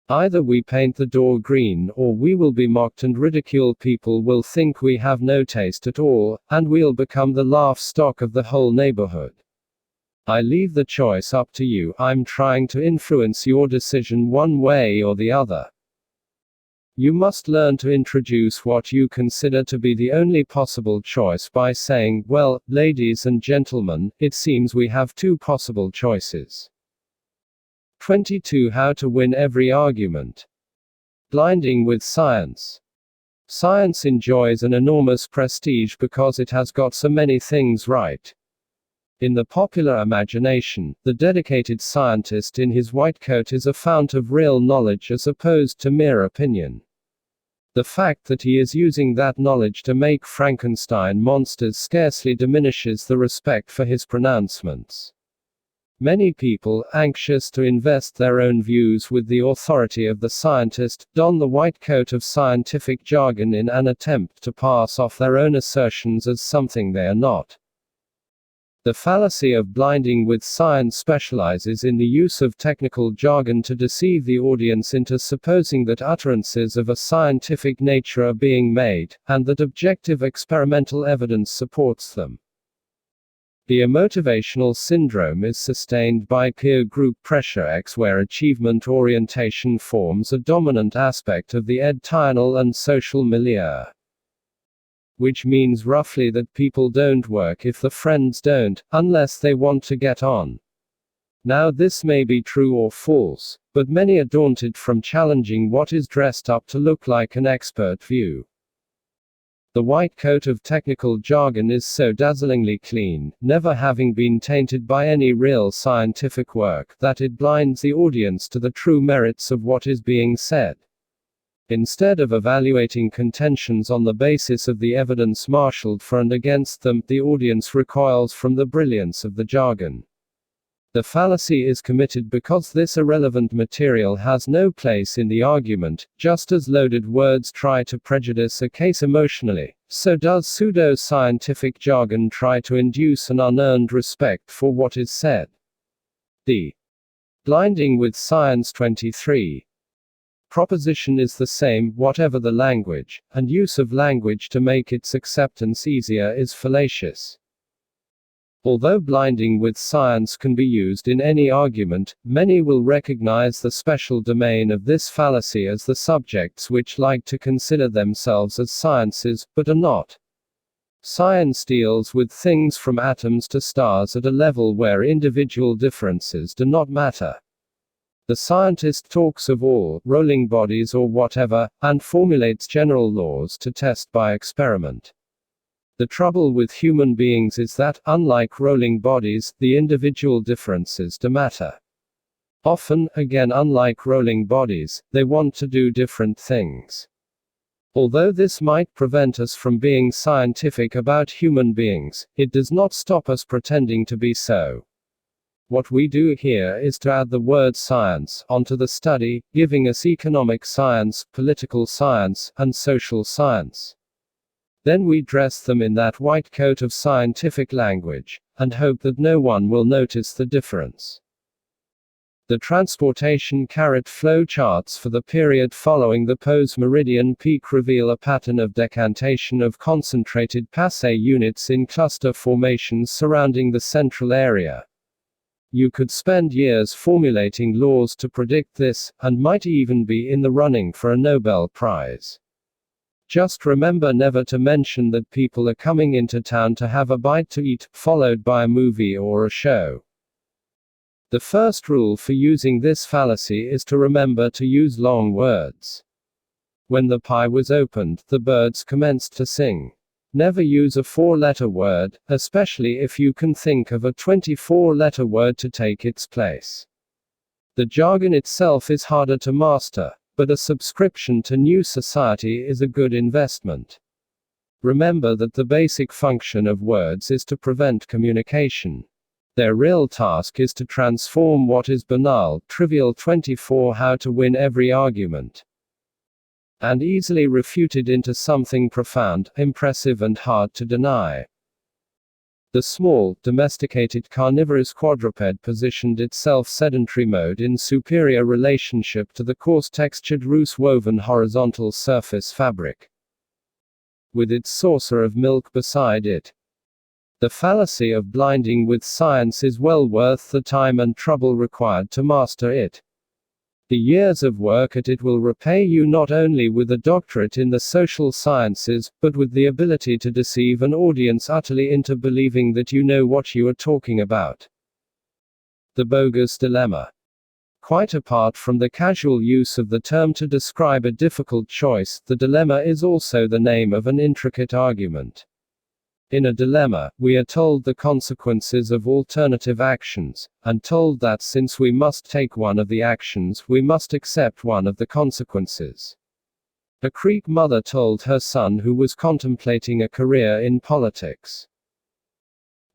Either we paint the door green, or we will be mocked and ridiculed. People will think we have no taste at all, and we'll become the laugh stock of the whole neighborhood. I leave the choice up to you. I'm trying to influence your decision one way or the other. You must learn to introduce what you consider to be the only possible choice by saying, "Well, ladies and gentlemen, it seems we have two possible choices." 22. How to win every argument. Blinding with science. Science enjoys an enormous prestige because it has got so many things right. In the popular imagination, the dedicated scientist in his white coat is a fount of real knowledge as opposed to mere opinion. The fact that he is using that knowledge to make Frankenstein monsters scarcely diminishes the respect for his pronouncements. Many people, anxious to invest their own views with the authority of the scientist, don the white coat of scientific jargon in an attempt to pass off their own assertions as something they are not. The fallacy of blinding with science specializes in the use of technical jargon to deceive the audience into supposing that utterances of a scientific nature are being made, and that objective experimental evidence supports them. The motivational syndrome is sustained by peer group pressure X, where achievement orientation forms a dominant aspect of the edternal and social milieu. Which means roughly that people don't work if the friends don't, unless they want to get on. Now this may be true or false, but many are daunted from challenging what is dressed up to look like an expert view. The white coat of technical jargon is so dazzlingly clean, never having been tainted by any real scientific work, that it blinds the audience to the true merits of what is being said. Instead of evaluating contentions on the basis of the evidence marshaled for and against them, the audience recoils from the brilliance of the jargon. The fallacy is committed because this irrelevant material has no place in the argument. Just as loaded words try to prejudice a case emotionally, so does pseudo-scientific jargon try to induce an unearned respect for what is said. The blinding with science 23 proposition is the same, whatever the language, and use of language to make its acceptance easier is fallacious. Although blinding with science can be used in any argument, many will recognize the special domain of this fallacy as the subjects which like to consider themselves as sciences, but are not. Science deals with things from atoms to stars at a level where individual differences do not matter. The scientist talks of all, rolling bodies or whatever, and formulates general laws to test by experiment. The trouble with human beings is that, unlike rolling bodies, the individual differences do matter. Often, again unlike rolling bodies, they want to do different things. Although this might prevent us from being scientific about human beings, it does not stop us pretending to be so. What we do here is to add the word science onto the study, giving us economic science, political science, and social science. Then we dress them in that white coat of scientific language, and hope that no one will notice the difference. The transportation carrot flow charts for the period following the post-meridian peak reveal a pattern of decantation of concentrated passe units in cluster formations surrounding the central area. You could spend years formulating laws to predict this, and might even be in the running for a Nobel Prize. Just remember never to mention that people are coming into town to have a bite to eat, followed by a movie or a show. The first rule for using this fallacy is to remember to use long words. When the pie was opened, the birds commenced to sing. Never use a 4-letter word, especially if you can think of a 24-letter word to take its place. The jargon itself is harder to master, but a subscription to New Society is a good investment. Remember that the basic function of words is to prevent communication. Their real task is to transform what is banal, trivial 24 how to win every argument, and easily refuted into something profound, impressive and hard to deny. The small, domesticated carnivorous quadruped positioned itself sedentary mode in superior relationship to the coarse-textured loose-woven horizontal surface fabric, with its saucer of milk beside it. The fallacy of blinding with science is well worth the time and trouble required to master it. The years of work at it will repay you not only with a doctorate in the social sciences, but with the ability to deceive an audience utterly into believing that you know what you are talking about. The bogus dilemma. Quite apart from the casual use of the term to describe a difficult choice, the dilemma is also the name of an intricate argument. In a dilemma, we are told the consequences of alternative actions, and told that since we must take one of the actions, we must accept one of the consequences. A Greek mother told her son who was contemplating a career in politics,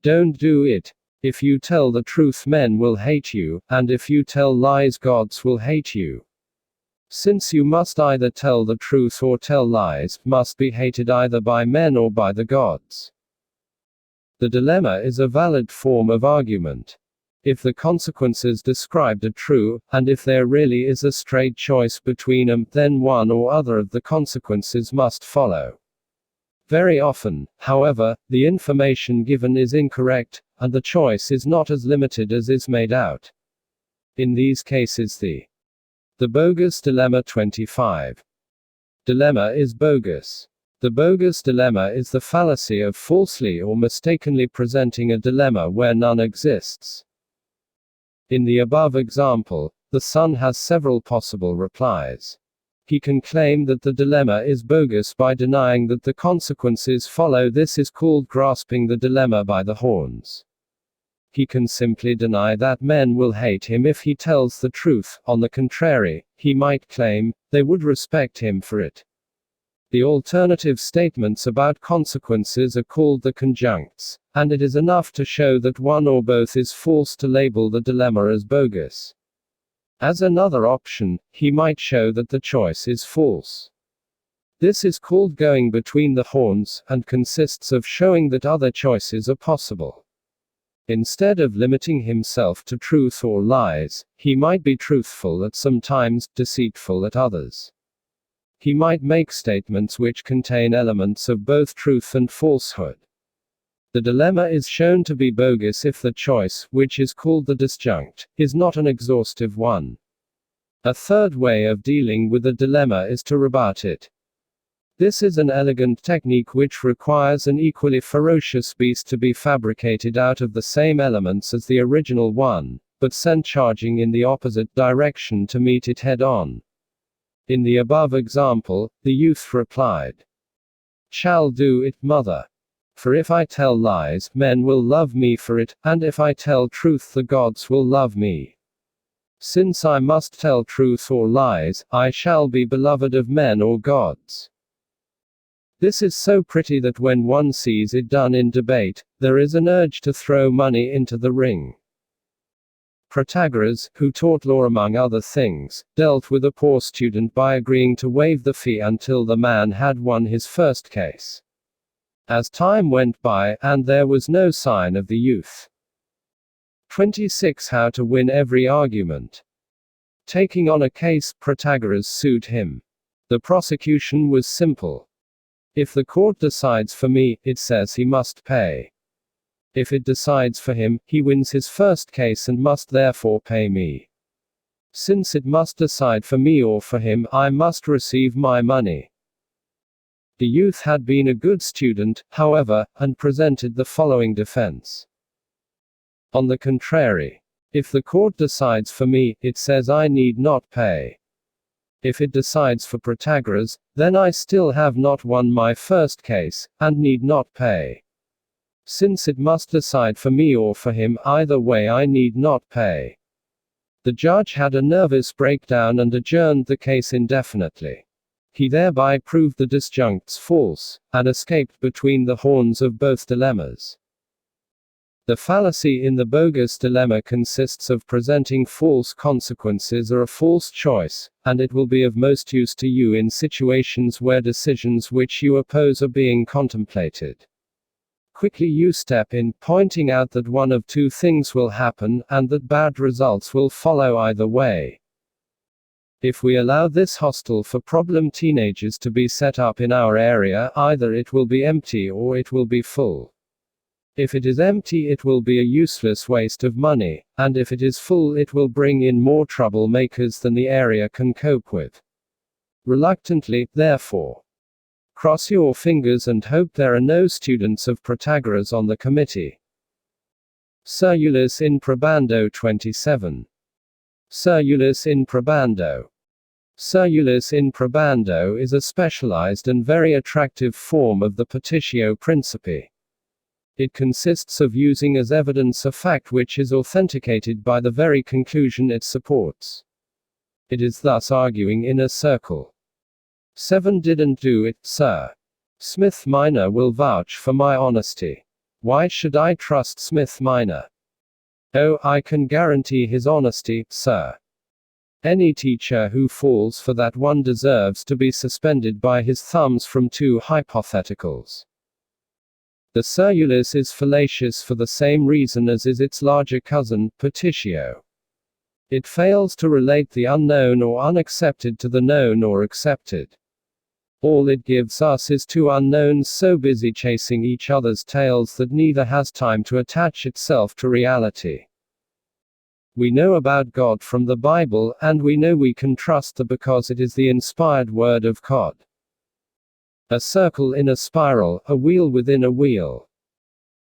"Don't do it. If you tell the truth, men will hate you, and if you tell lies, gods will hate you. Since you must either tell the truth or tell lies, must be hated either by men or by the gods." The dilemma is a valid form of argument. If the consequences described are true, and if there really is a straight choice between them, then one or other of the consequences must follow. Very often, however, the information given is incorrect, and the choice is not as limited as is made out. In these cases the bogus dilemma 25. Dilemma is bogus. The bogus dilemma is the fallacy of falsely or mistakenly presenting a dilemma where none exists. In the above example, the son has several possible replies. He can claim that the dilemma is bogus by denying that the consequences follow. This is called grasping the dilemma by the horns. He can simply deny that men will hate him if he tells the truth. On the contrary, he might claim, they would respect him for it. The alternative statements about consequences are called the conjuncts, and it is enough to show that one or both is false to label the dilemma as bogus. As another option, he might show that the choice is false. This is called going between the horns, and consists of showing that other choices are possible. Instead of limiting himself to truth or lies, he might be truthful at some times, deceitful at others. He might make statements which contain elements of both truth and falsehood. The dilemma is shown to be bogus if the choice, which is called the disjunct, is not an exhaustive one. A third way of dealing with a dilemma is to rebut it. This is an elegant technique which requires an equally ferocious beast to be fabricated out of the same elements as the original one, but sent charging in the opposite direction to meet it head-on. In the above example, the youth replied, "Shall do it, mother. For if I tell lies, men will love me for it, and if I tell truth, the gods will love me. Since I must tell truth or lies, I shall be beloved of men or gods." This is so pretty that when one sees it done in debate, there is an urge to throw money into the ring. Protagoras, who taught law among other things, dealt with a poor student by agreeing to waive the fee until the man had won his first case. As time went by, and there was no sign of the youth. 26. How to win every argument. Taking on a case, Protagoras sued him. The prosecution was simple. If the court decides for me, it says he must pay. If it decides for him, he wins his first case and must therefore pay me. Since it must decide for me or for him, I must receive my money. The youth had been a good student, however, and presented the following defense. On the contrary, if the court decides for me, it says I need not pay. If it decides for Protagoras, then I still have not won my first case, and need not pay. Since it must decide for me or for him, either way I need not pay. The judge had a nervous breakdown and adjourned the case indefinitely. He thereby proved the disjuncts false, and escaped between the horns of both dilemmas. The fallacy in the bogus dilemma consists of presenting false consequences or a false choice, and it will be of most use to you in situations where decisions which you oppose are being contemplated. Quickly you step in, pointing out that one of two things will happen, and that bad results will follow either way. If we allow this hostel for problem teenagers to be set up in our area, either it will be empty or it will be full. If it is empty, it will be a useless waste of money, and if it is full, it will bring in more troublemakers than the area can cope with. Reluctantly, therefore, cross your fingers and hope there are no students of Protagoras on the committee. Surulus in probando 27. Surulus in probando. Surulus in probando is a specialized and very attractive form of the petitio principii. It consists of using as evidence a fact which is authenticated by the very conclusion it supports. It is thus arguing in a circle. 7 Didn't do it, sir. Smith Minor will vouch for my honesty. Why should I trust Smith Minor? Oh, I can guarantee his honesty, sir. Any teacher who falls for that one deserves to be suspended by his thumbs from 2 hypotheticals. The Surulus is fallacious for the same reason as is its larger cousin, petitio. It fails to relate the unknown or unaccepted to the known or accepted. All it gives us is two unknowns so busy chasing each other's tails that neither has time to attach itself to reality. We know about God from the Bible, and we know we can trust that because it is the inspired word of God. A circle in a spiral, a wheel within a wheel.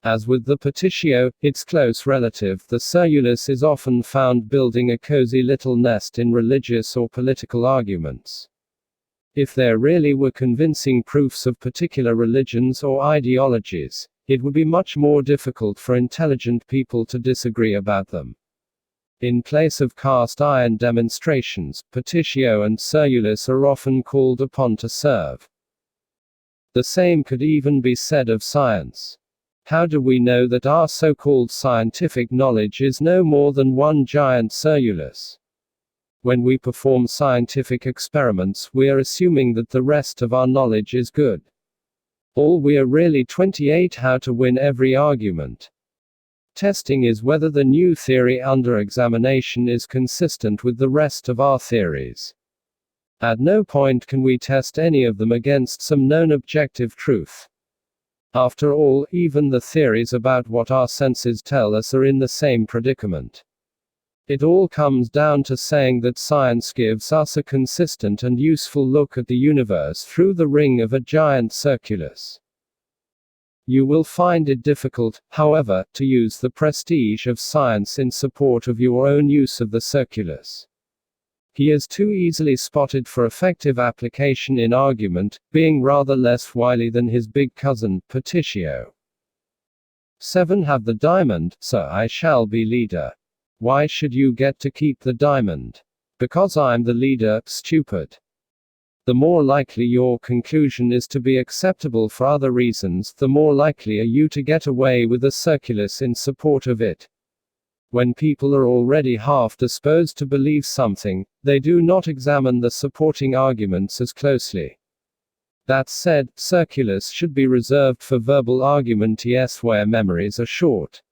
As with the petitio, its close relative, the Cerulus, is often found building a cozy little nest in religious or political arguments. If there really were convincing proofs of particular religions or ideologies, it would be much more difficult for intelligent people to disagree about them. In place of cast iron demonstrations, petitio and Cerulus are often called upon to serve. The same could even be said of science. How do we know that our so-called scientific knowledge is no more than one giant Cerulus? When we perform scientific experiments, we are assuming that the rest of our knowledge is good. All we are really 28 how to win every argument. Testing is whether the new theory under examination is consistent with the rest of our theories. At no point can we test any of them against some known objective truth. After all, even the theories about what our senses tell us are in the same predicament. It all comes down to saying that science gives us a consistent and useful look at the universe through the ring of a giant Cerulus. You will find it difficult, however, to use the prestige of science in support of your own use of the Cerulus. He is too easily spotted for effective application in argument, being rather less wily than his big cousin, petitio. 7. Have the diamond, so I shall be leader. Why should you get to keep the diamond? Because I'm the leader, stupid. The more likely your conclusion is to be acceptable for other reasons, the more likely are you to get away with a Cerulus in support of it. When people are already half disposed to believe something, they do not examine the supporting arguments as closely. That said, Cerulus should be reserved for verbal arguments where memories are short.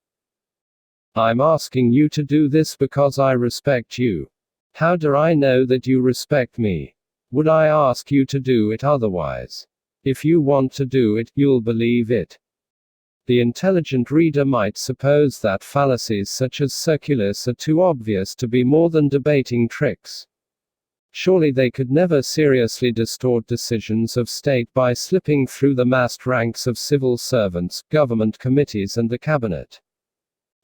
I'm asking you to do this because I respect you. How do I know that you respect me? Would I ask you to do it otherwise? If you want to do it, you'll believe it. The intelligent reader might suppose that fallacies such as Cerulus are too obvious to be more than debating tricks. Surely they could never seriously distort decisions of state by slipping through the massed ranks of civil servants, government committees and the cabinet.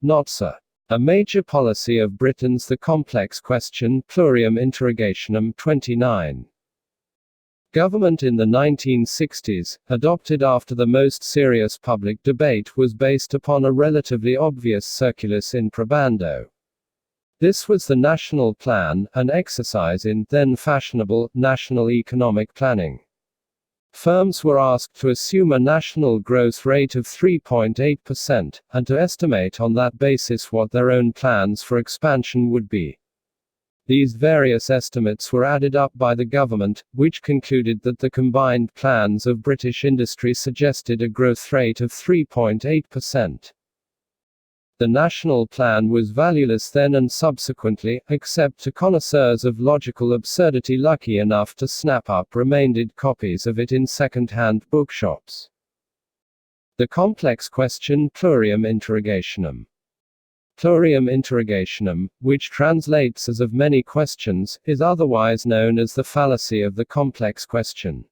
Not so. A major policy of Britain's The Complex Question, Plurium Interrogationum 29. Government in the 1960s, adopted after the most serious public debate, was based upon a relatively obvious Cerulus in probando. This was the National Plan, an exercise in, then fashionable, national economic planning. Firms were asked to assume a national growth rate of 3.8%, and to estimate on that basis what their own plans for expansion would be. These various estimates were added up by the government, which concluded that the combined plans of British industry suggested a growth rate of 3.8%. The national plan was valueless then and subsequently, except to connoisseurs of logical absurdity lucky enough to snap up remaindered copies of it in second-hand bookshops. The Complex Question, Plurium Interrogationum. Plurium Interrogationum, which translates as of many questions, is otherwise known as the fallacy of the complex question.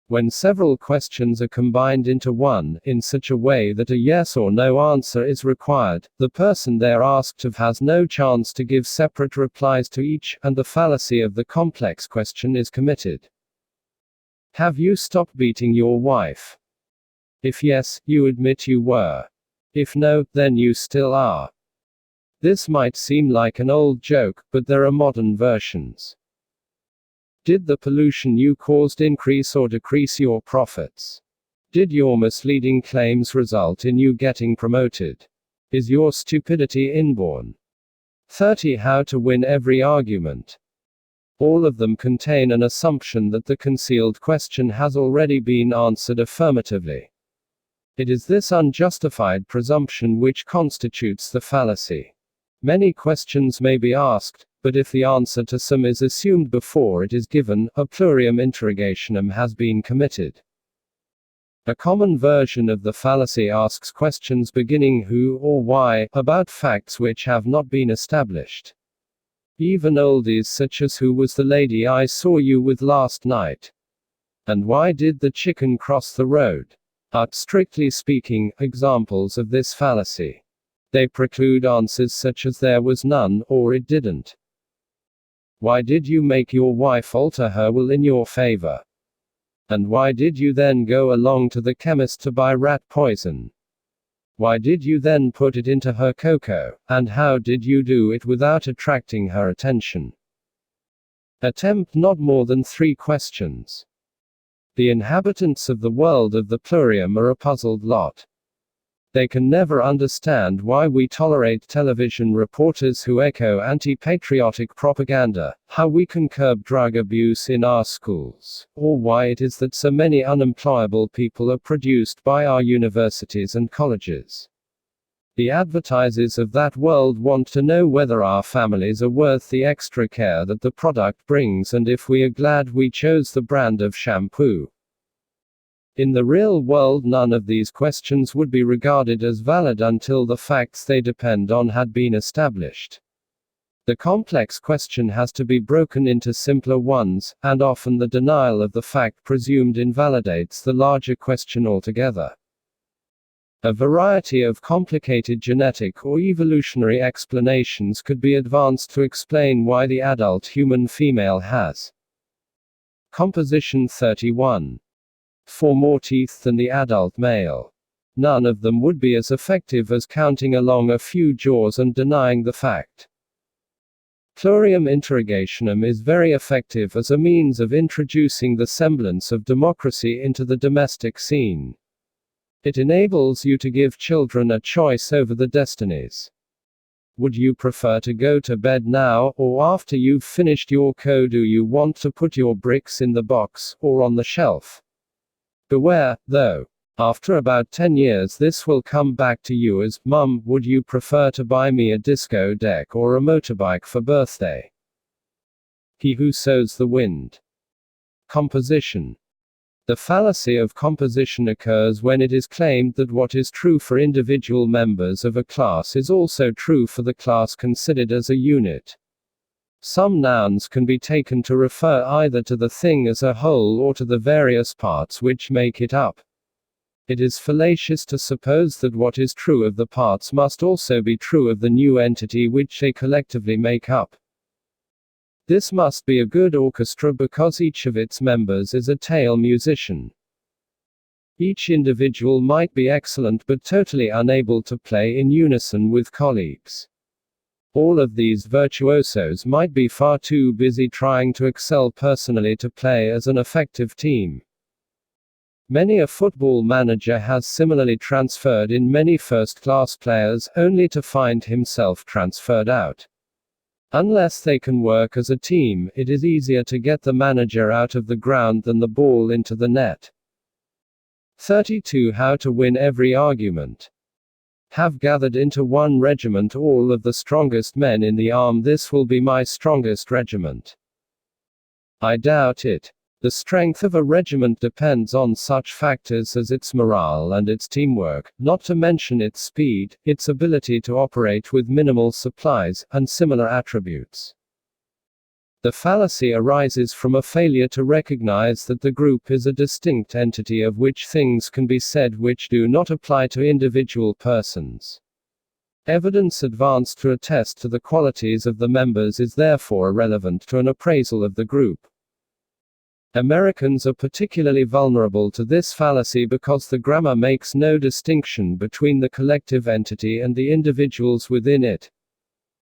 When several questions are combined into one, in such a way that a yes or no answer is required, the person there asked of has no chance to give separate replies to each, and the fallacy of the complex question is committed. Have you stopped beating your wife? If yes, you admit you were. If no, then you still are. This might seem like an old joke, but there are modern versions. Did the pollution you caused increase or decrease your profits? Did your misleading claims result in you getting promoted? Is your stupidity inborn? 30. How to win every argument. All of them contain an assumption that the concealed question has already been answered affirmatively. It is this unjustified presumption which constitutes the fallacy. Many questions may be asked, but if the answer to some is assumed before it is given, a plurium interrogationum has been committed. A common version of the fallacy asks questions beginning who or why, about facts which have not been established. Even oldies such as who was the lady I saw you with last night? And why did the chicken cross the road? Are, strictly speaking, examples of this fallacy. They preclude answers such as there was none, or it didn't. Why did you make your wife alter her will in your favor? And why did you then go along to the chemist to buy rat poison? Why did you then put it into her cocoa, and how did you do it without attracting her attention? Attempt not more than 3 questions. The inhabitants of the world of the plurium are a puzzled lot. They can never understand why we tolerate television reporters who echo anti-patriotic propaganda, how we can curb drug abuse in our schools, or why it is that so many unemployable people are produced by our universities and colleges. The advertisers of that world want to know whether our families are worth the extra care that the product brings and if we are glad we chose the brand of shampoo. In the real world, none of these questions would be regarded as valid until the facts they depend on had been established. The complex question has to be broken into simpler ones, and often the denial of the fact presumed invalidates the larger question altogether. A variety of complicated genetic or evolutionary explanations could be advanced to explain why the adult human female has composition 31. 4 more teeth than the adult male. None of them would be as effective as counting along a few jaws and denying the fact. Plurium interrogationum is very effective as a means of introducing the semblance of democracy into the domestic scene. It enables you to give children a choice over the destinies. Would you prefer to go to bed now, or after you've finished your code? Do you want to put your bricks in the box, or on the shelf? Beware, though. After about 10 years this will come back to you as, Mum, would you prefer to buy me a disco deck or a motorbike for birthday? He who sows the wind. Composition. The fallacy of composition occurs when it is claimed that what is true for individual members of a class is also true for the class considered as a unit. Some nouns can be taken to refer either to the thing as a whole or to the various parts which make it up. It is fallacious to suppose that what is true of the parts must also be true of the new entity which they collectively make up. This must be a good orchestra because each of its members is a tail musician. Each individual might be excellent but totally unable to play in unison with colleagues. All of these virtuosos might be far too busy trying to excel personally to play as an effective team. Many a football manager has similarly transferred in many first-class players, only to find himself transferred out. Unless they can work as a team, it is easier to get the manager out of the ground than the ball into the net. 32. How to win every argument. Have gathered into one regiment all of the strongest men in the arm. This will be my strongest regiment. I doubt it. The strength of a regiment depends on such factors as its morale and its teamwork, not to mention its speed, its ability to operate with minimal supplies, and similar attributes. The fallacy arises from a failure to recognize that the group is a distinct entity of which things can be said which do not apply to individual persons. Evidence advanced to attest to the qualities of the members is therefore irrelevant to an appraisal of the group. Americans are particularly vulnerable to this fallacy because the grammar makes no distinction between the collective entity and the individuals within it.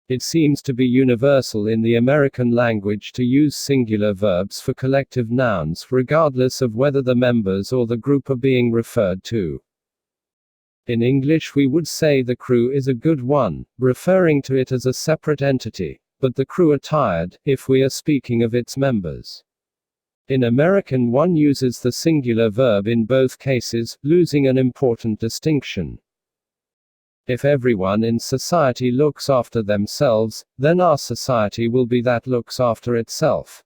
It seems to be universal in the American language to use singular verbs for collective nouns, regardless of whether the members or the group are being referred to. In English we would say the crew is a good one, referring to it as a separate entity, but the crew are tired, if we are speaking of its members. In American one uses the singular verb in both cases, losing an important distinction. If everyone in society looks after themselves, then our society will be that looks after itself.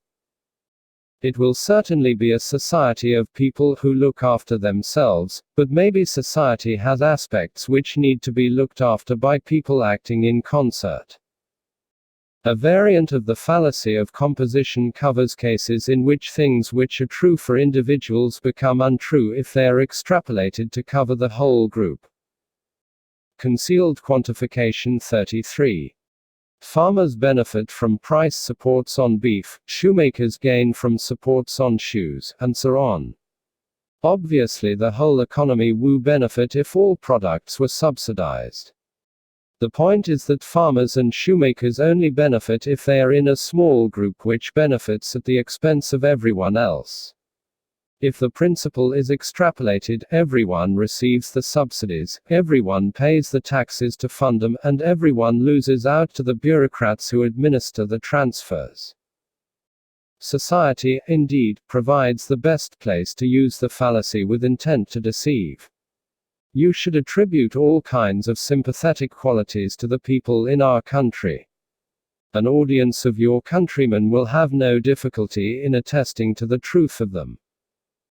It will certainly be a society of people who look after themselves, but maybe society has aspects which need to be looked after by people acting in concert. A variant of the fallacy of composition covers cases in which things which are true for individuals become untrue if they are extrapolated to cover the whole group. Concealed quantification 33. Farmers benefit from price supports on beef, shoemakers gain from supports on shoes, and so on. Obviously, the whole economy would benefit if all products were subsidized. The point is that farmers and shoemakers only benefit if they are in a small group which benefits at the expense of everyone else. If the principle is extrapolated, everyone receives the subsidies, everyone pays the taxes to fund them, and everyone loses out to the bureaucrats who administer the transfers. Society, indeed, provides the best place to use the fallacy with intent to deceive. You should attribute all kinds of sympathetic qualities to the people in our country. An audience of your countrymen will have no difficulty in attesting to the truth of them.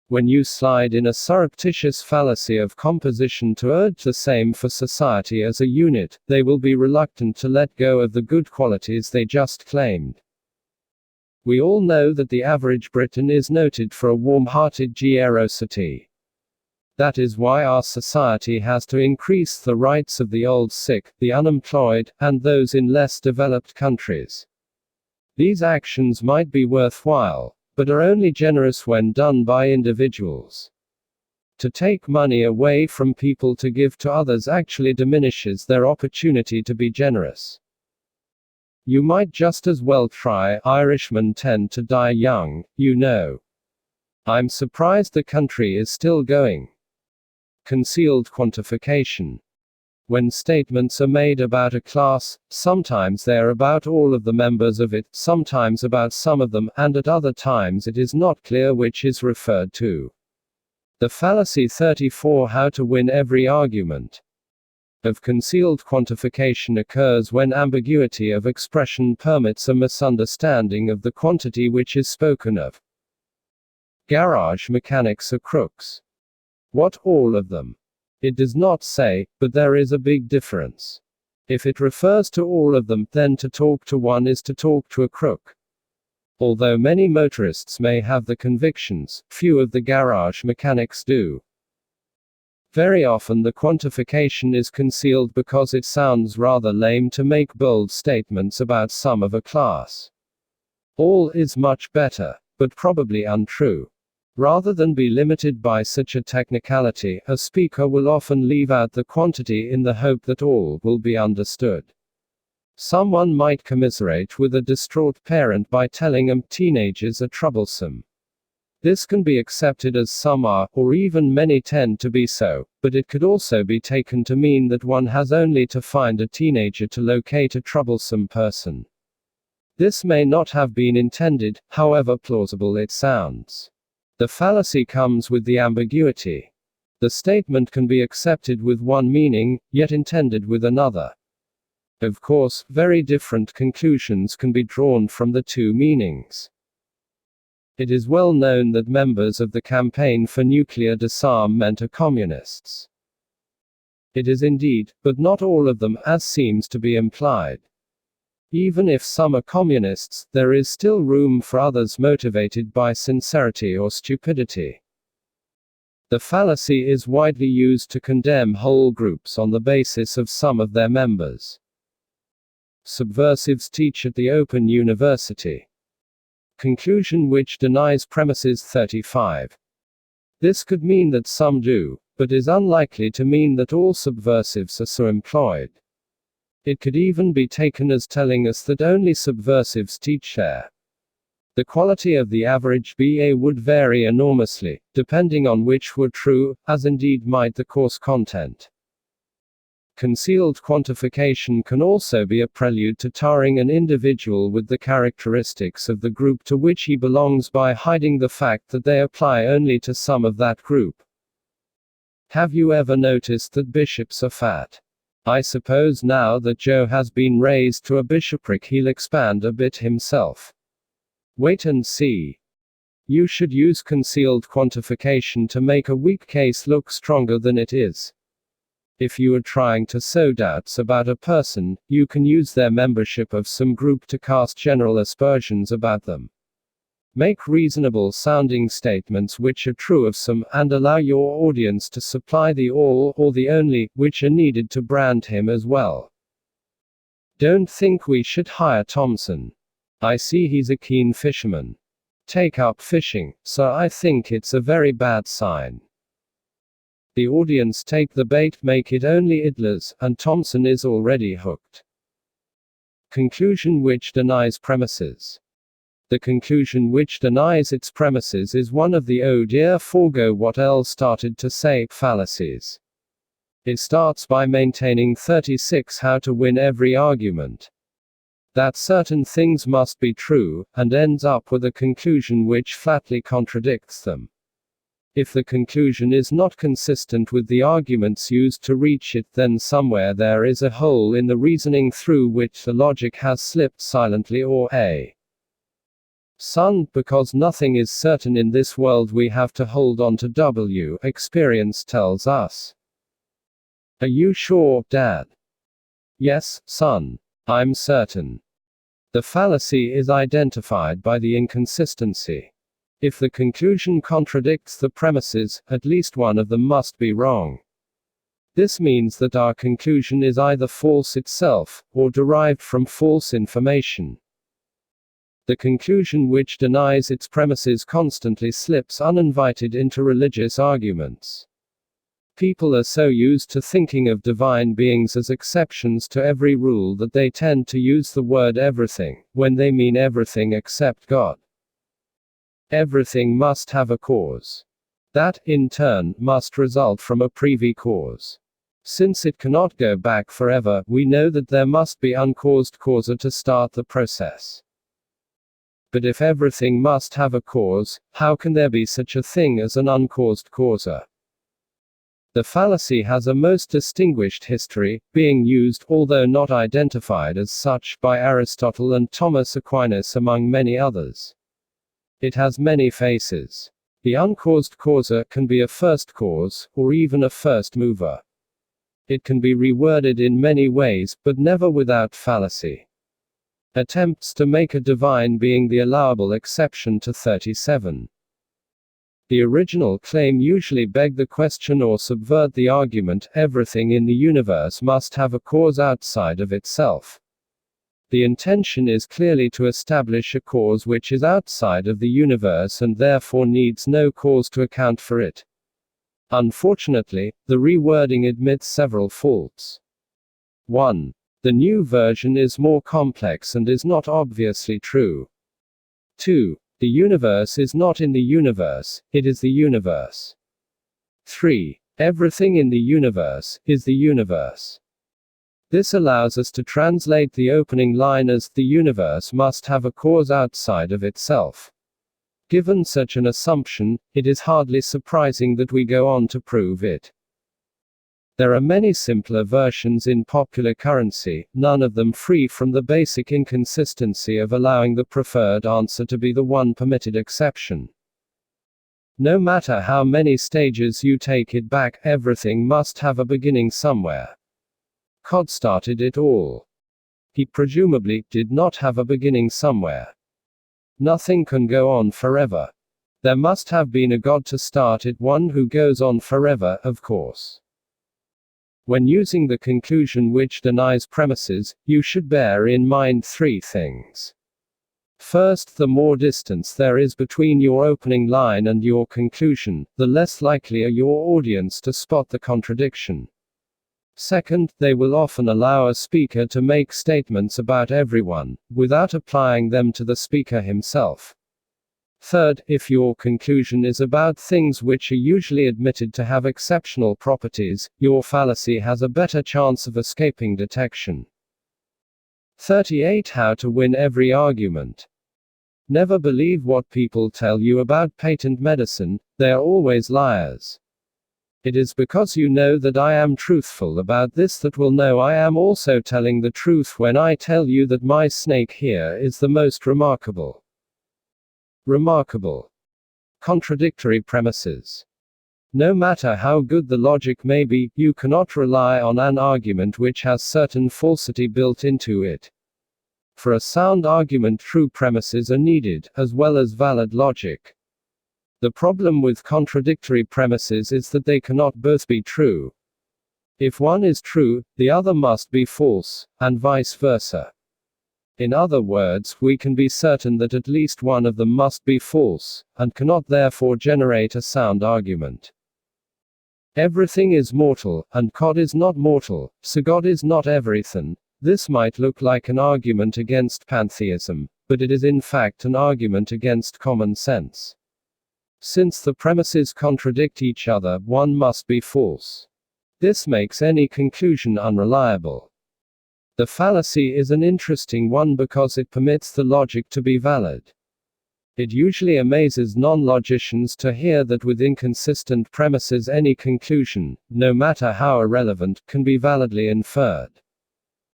When you slide in a surreptitious fallacy of composition to urge the same for society as a unit, they will be reluctant to let go of the good qualities they just claimed. We all know that the average Briton is noted for a warm-hearted generosity. That is why our society has to increase the rights of the old sick, the unemployed, and those in less developed countries. These actions might be worthwhile, but are only generous when done by individuals. To take money away from people to give to others actually diminishes their opportunity to be generous. You might just as well try. Irishmen tend to die young, you know. I'm surprised the country is still going. Concealed quantification. When statements are made about a class, sometimes they are about all of the members of it, sometimes about some of them, and at other times it is not clear which is referred to. The fallacy 34. How to win every argument of concealed quantification occurs when ambiguity of expression permits a misunderstanding of the quantity which is spoken of. Garage mechanics are crooks. What, all of them? It does not say, but there is a big difference. If it refers to all of them, then to talk to one is to talk to a crook. Although many motorists may have the convictions, few of the garage mechanics do. Very often the quantification is concealed because it sounds rather lame to make bold statements about some of a class. All is much better, but probably untrue. Rather than be limited by such a technicality, a speaker will often leave out the quantity in the hope that all will be understood. Someone might commiserate with a distraught parent by telling them teenagers are troublesome. This can be accepted as some are, or even many tend to be so, but it could also be taken to mean that one has only to find a teenager to locate a troublesome person. This may not have been intended, however plausible it sounds. The fallacy comes with the ambiguity. The statement can be accepted with one meaning, yet intended with another. Of course, very different conclusions can be drawn from the two meanings. It is well known that members of the campaign for nuclear disarmament are communists. It is indeed, but not all of them, as seems to be implied. Even if some are communists, there is still room for others motivated by sincerity or stupidity. The fallacy is widely used to condemn whole groups on the basis of some of their members. Subversives teach at the Open University. Conclusion which denies premises 35. This could mean that some do, but is unlikely to mean that all subversives are so employed. It could even be taken as telling us that only subversives teach there. The quality of the average BA would vary enormously, depending on which were true, as indeed might the course content. Concealed quantification can also be a prelude to tarring an individual with the characteristics of the group to which he belongs by hiding the fact that they apply only to some of that group. Have you ever noticed that bishops are fat? I suppose now that Joe has been raised to a bishopric he'll expand a bit himself. Wait and see. You should use concealed quantification to make a weak case look stronger than it is. If you are trying to sow doubts about a person, you can use their membership of some group to cast general aspersions about them. Make reasonable sounding statements which are true of some, and allow your audience to supply the all or the only, which are needed to brand him as well. Don't think we should hire Thompson. I see he's a keen fisherman. Take up fishing, so I think it's a very bad sign. The audience take the bait, make it only idlers, and Thompson is already hooked. Conclusion which denies premises. The conclusion which denies its premises is one of the oh dear forgo what else started to say fallacies. It starts by maintaining 36 how to win every argument. That certain things must be true, and ends up with a conclusion which flatly contradicts them. If the conclusion is not consistent with the arguments used to reach it, then somewhere there is a hole in the reasoning through which the logic has slipped silently, or a son, because nothing is certain in this world we have to hold on to. Experience tells us. Are you sure, Dad? Yes, son. I'm certain. The fallacy is identified by the inconsistency. If the conclusion contradicts the premises, at least one of them must be wrong. This means that our conclusion is either false itself, or derived from false information. The conclusion which denies its premises constantly slips uninvited into religious arguments. People are so used to thinking of divine beings as exceptions to every rule that they tend to use the word everything, when they mean everything except God. Everything must have a cause. That, in turn, must result from a privy cause. Since it cannot go back forever, we know that there must be uncaused causa to start the process. But if everything must have a cause, how can there be such a thing as an uncaused causa? The fallacy has a most distinguished history, being used, although not identified as such, by Aristotle and Thomas Aquinas among many others. It has many faces. The uncaused causa can be a first cause, or even a first mover. It can be reworded in many ways, but never without fallacy. Attempts to make a divine being the allowable exception to 37. The original claim usually beg the question or subvert the argument, everything in the universe must have a cause outside of itself. The intention is clearly to establish a cause which is outside of the universe and therefore needs no cause to account for it. Unfortunately, the rewording admits several faults. 1. The new version is more complex and is not obviously true. 2. The universe is not in the universe, it is the universe. 3. Everything in the universe is the universe. This allows us to translate the opening line as, the universe must have a cause outside of itself. Given such an assumption, it is hardly surprising that we go on to prove it. There are many simpler versions in popular currency, none of them free from the basic inconsistency of allowing the preferred answer to be the one permitted exception. No matter how many stages you take it back, everything must have a beginning somewhere. God started it all. He presumably did not have a beginning somewhere. Nothing can go on forever. There must have been a God to start it, one who goes on forever, of course. When using the conclusion which denies premises, you should bear in mind three things. First, the more distance there is between your opening line and your conclusion, the less likely are your audience to spot the contradiction. Second, they will often allow a speaker to make statements about everyone, without applying them to the speaker himself. Third, if your conclusion is about things which are usually admitted to have exceptional properties, your fallacy has a better chance of escaping detection. 38. How to win every argument. Never believe what people tell you about patent medicine, they are always liars. It is because you know that I am truthful about this that will know I am also telling the truth when I tell you that my snake here is the most remarkable. Remarkable. Contradictory premises. No matter how good the logic may be, you cannot rely on an argument which has certain falsity built into it. For a sound argument, true premises are needed, as well as valid logic. The problem with contradictory premises is that they cannot both be true. If one is true, the other must be false, and vice versa. In other words, we can be certain that at least one of them must be false, and cannot therefore generate a sound argument. Everything is mortal, and God is not mortal, so God is not everything. This might look like an argument against pantheism, but it is in fact an argument against common sense. Since the premises contradict each other, one must be false. This makes any conclusion unreliable. The fallacy is an interesting one because it permits the logic to be valid. It usually amazes non-logicians to hear that with inconsistent premises any conclusion, no matter how irrelevant, can be validly inferred.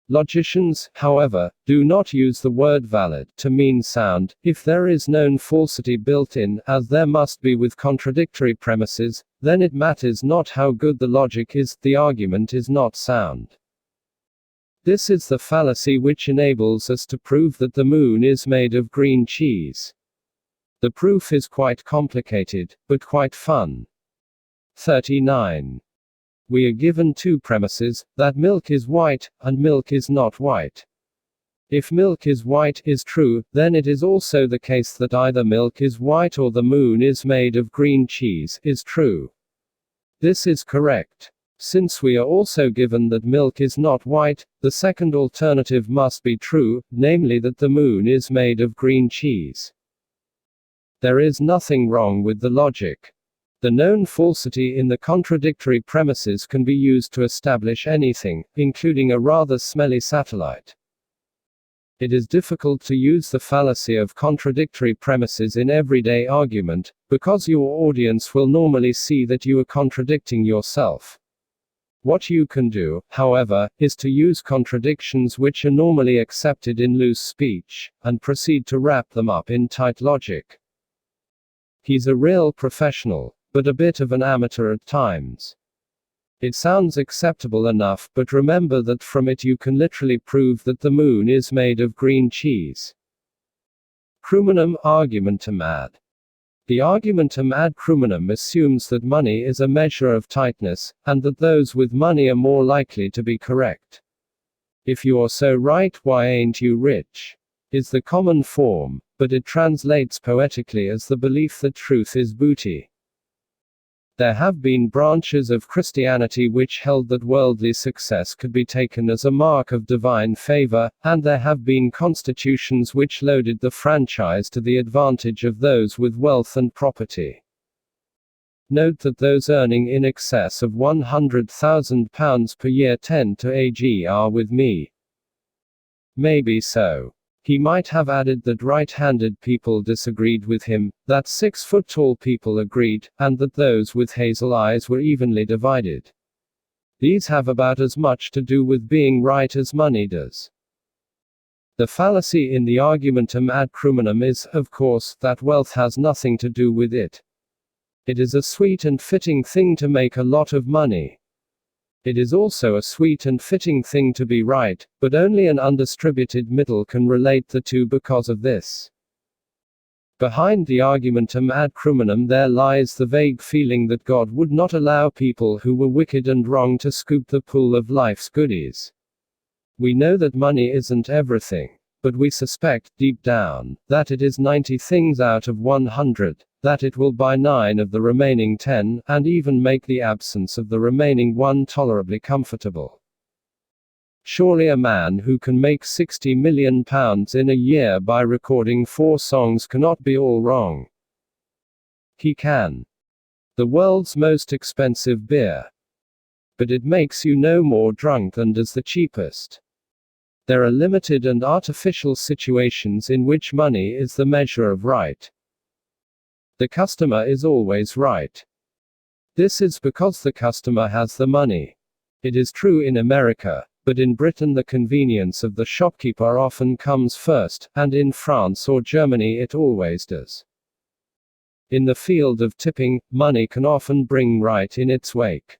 Logicians, however, do not use the word valid to mean sound, if there is known falsity built in, as there must be with contradictory premises, then it matters not how good the logic is, the argument is not sound. This is the fallacy which enables us to prove that the moon is made of green cheese. The proof is quite complicated, but quite fun. 39. We are given two premises, that milk is white, and milk is not white. If milk is white is true, then it is also the case that either milk is white or the moon is made of green cheese is true. This is correct. Since we are also given that milk is not white, the second alternative must be true, namely that the moon is made of green cheese. There is nothing wrong with the logic. The known falsity in the contradictory premises can be used to establish anything, including a rather smelly satellite. It is difficult to use the fallacy of contradictory premises in everyday argument, because your audience will normally see that you are contradicting yourself. What you can do, however, is to use contradictions which are normally accepted in loose speech, and proceed to wrap them up in tight logic. He's a real professional, but a bit of an amateur at times. It sounds acceptable enough, but remember that from it you can literally prove that the moon is made of green cheese. Crumenum argumentum ad. The argumentum ad crumenum assumes that money is a measure of tightness, and that those with money are more likely to be correct. If you're so right, why ain't you rich? Is the common form, but it translates poetically as the belief that truth is booty. There have been branches of Christianity which held that worldly success could be taken as a mark of divine favor, and there have been constitutions which loaded the franchise to the advantage of those with wealth and property. Note that those earning in excess of £100,000 per year tend to agree with me. Maybe so. He might have added that right-handed people disagreed with him, that 6-foot-tall people agreed, and that those with hazel eyes were evenly divided. These have about as much to do with being right as money does. The fallacy in the argumentum ad crumenum is, of course, that wealth has nothing to do with it. It is a sweet and fitting thing to make a lot of money. It is also a sweet and fitting thing to be right, but only an undistributed middle can relate the two because of this. Behind the argumentum ad crumenum there lies the vague feeling that God would not allow people who were wicked and wrong to scoop the pool of life's goodies. We know that money isn't everything, but we suspect, deep down, that it is 90 things out of 100, that it will buy 9 of the remaining 10, and even make the absence of the remaining 1 tolerably comfortable. Surely a man who can make £60 million in a year by recording 4 songs cannot be all wrong. He can. The world's most expensive beer. But it makes you no more drunk than does the cheapest. There are limited and artificial situations in which money is the measure of right. The customer is always right. This is because the customer has the money. It is true in America, but in Britain the convenience of the shopkeeper often comes first, and in France or Germany it always does. In the field of tipping, money can often bring right in its wake.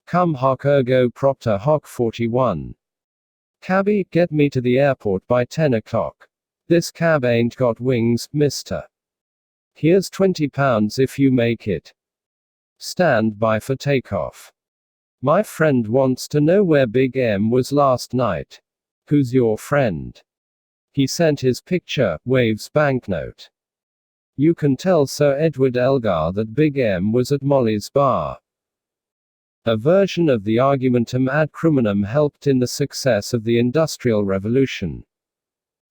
Cum hoc ergo propter hoc 41. Cabby, get me to the airport by 10 o'clock. This cab ain't got wings, mister. Here's £20 if you make it. Stand by for takeoff. My friend wants to know where Big M was last night. Who's your friend? He sent his picture, waves banknote. You can tell Sir Edward Elgar that Big M was at Molly's bar. A version of the argumentum ad criminum helped in the success of the Industrial Revolution.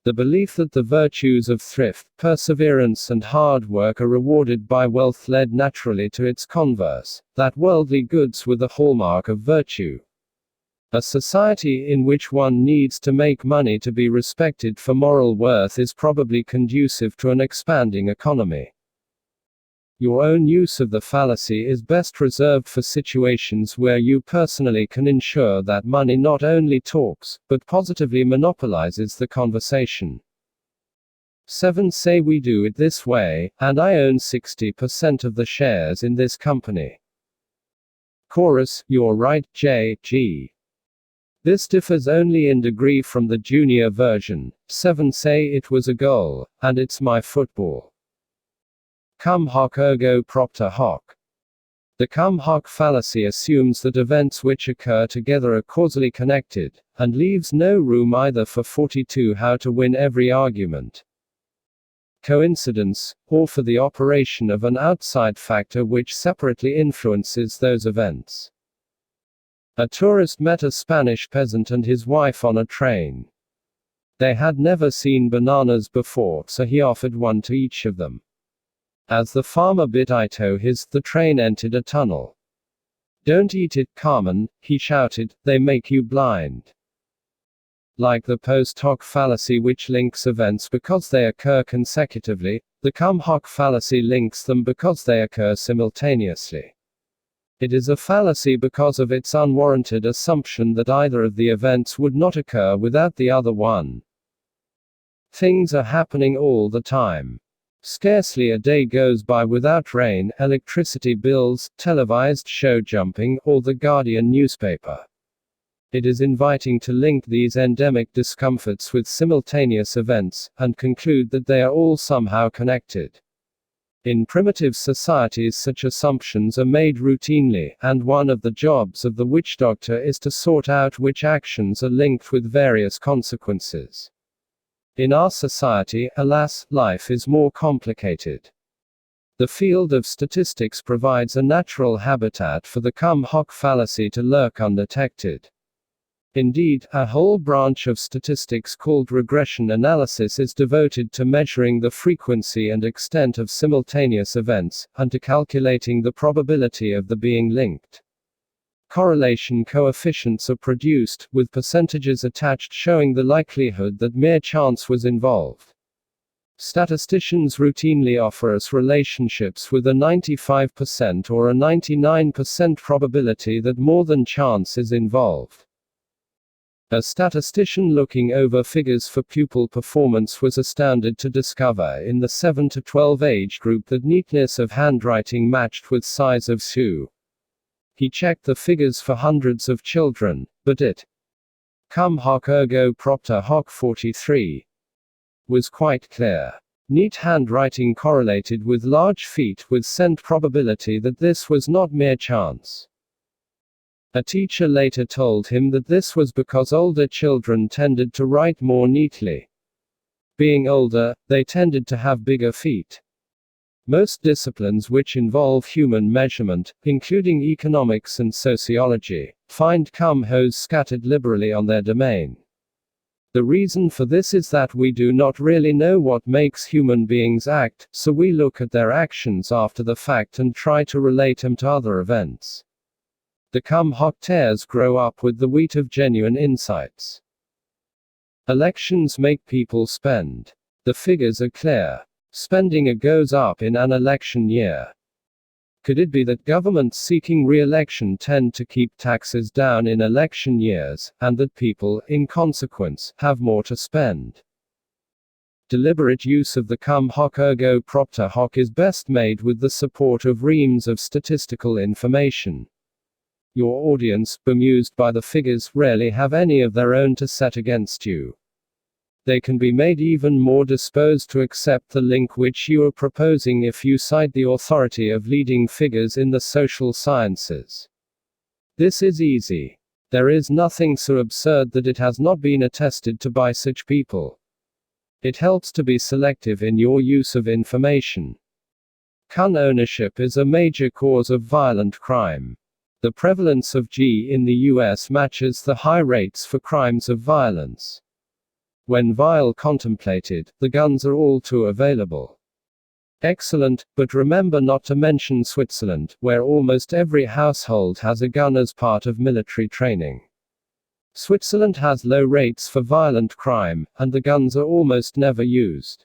The belief that the virtues of thrift, perseverance and hard work are rewarded by wealth led naturally to its converse, that worldly goods were the hallmark of virtue. A society in which one needs to make money to be respected for moral worth is probably conducive to an expanding economy. Your own use of the fallacy is best reserved for situations where you personally can ensure that money not only talks, but positively monopolizes the conversation. 7 Say we do it this way, and I own 60% of the shares in this company. Chorus, you're right, J.G. This differs only in degree from the junior version. 7 Say it was a goal, and it's my football. Cum hoc ergo propter hoc. The cum hoc fallacy assumes that events which occur together are causally connected, and leaves no room either for 42 how to win every argument, coincidence, or for the operation of an outside factor which separately influences those events. A tourist met a Spanish peasant and his wife on a train. They had never seen bananas before, so he offered one to each of them. As the farmer bit into his, the train entered a tunnel. Don't eat it, Carmen, he shouted, they make you blind. Like the post hoc fallacy which links events because they occur consecutively, the cum hoc fallacy links them because they occur simultaneously. It is a fallacy because of its unwarranted assumption that either of the events would not occur without the other one. Things are happening all the time. Scarcely a day goes by without rain, electricity bills, televised show jumping, or the Guardian newspaper. It is inviting to link these endemic discomforts with simultaneous events, and conclude that they are all somehow connected. In primitive societies such assumptions are made routinely, and one of the jobs of the witch doctor is to sort out which actions are linked with various consequences. In our society, alas, life is more complicated. The field of statistics provides a natural habitat for the cum hoc fallacy to lurk undetected. Indeed, a whole branch of statistics called regression analysis is devoted to measuring the frequency and extent of simultaneous events, and to calculating the probability of the being linked. Correlation coefficients are produced, with percentages attached showing the likelihood that mere chance was involved. Statisticians routinely offer us relationships with a 95% or a 99% probability that more than chance is involved. A statistician looking over figures for pupil performance was astounded to discover in the 7 to 12 age group that neatness of handwriting matched with size of shoe. He checked the figures for hundreds of children, but it, cum hoc ergo propter hoc 43, was quite clear. Neat handwriting correlated with large feet with cent probability that this was not mere chance. A teacher later told him that this was because older children tended to write more neatly. Being older, they tended to have bigger feet. Most disciplines which involve human measurement, including economics and sociology, find cum hos scattered liberally on their domain. The reason for this is that we do not really know what makes human beings act, so we look at their actions after the fact and try to relate them to other events. The cum hoc tares grow up with the wheat of genuine insights. Elections make people spend. The figures are clear. Spending goes up in an election year. Could it be that governments seeking re-election tend to keep taxes down in election years, and that people, in consequence, have more to spend? Deliberate use of the cum hoc ergo propter hoc is best made with the support of reams of statistical information. Your audience, bemused by the figures, rarely have any of their own to set against you. They can be made even more disposed to accept the link which you are proposing if you cite the authority of leading figures in the social sciences. This is easy. There is nothing so absurd that it has not been attested to by such people. It helps to be selective in your use of information. Gun ownership is a major cause of violent crime. The prevalence of G in the US matches the high rates for crimes of violence. When vile contemplated, the guns are all too available. Excellent, but remember not to mention Switzerland, where almost every household has a gun as part of military training. Switzerland has low rates for violent crime, and the guns are almost never used.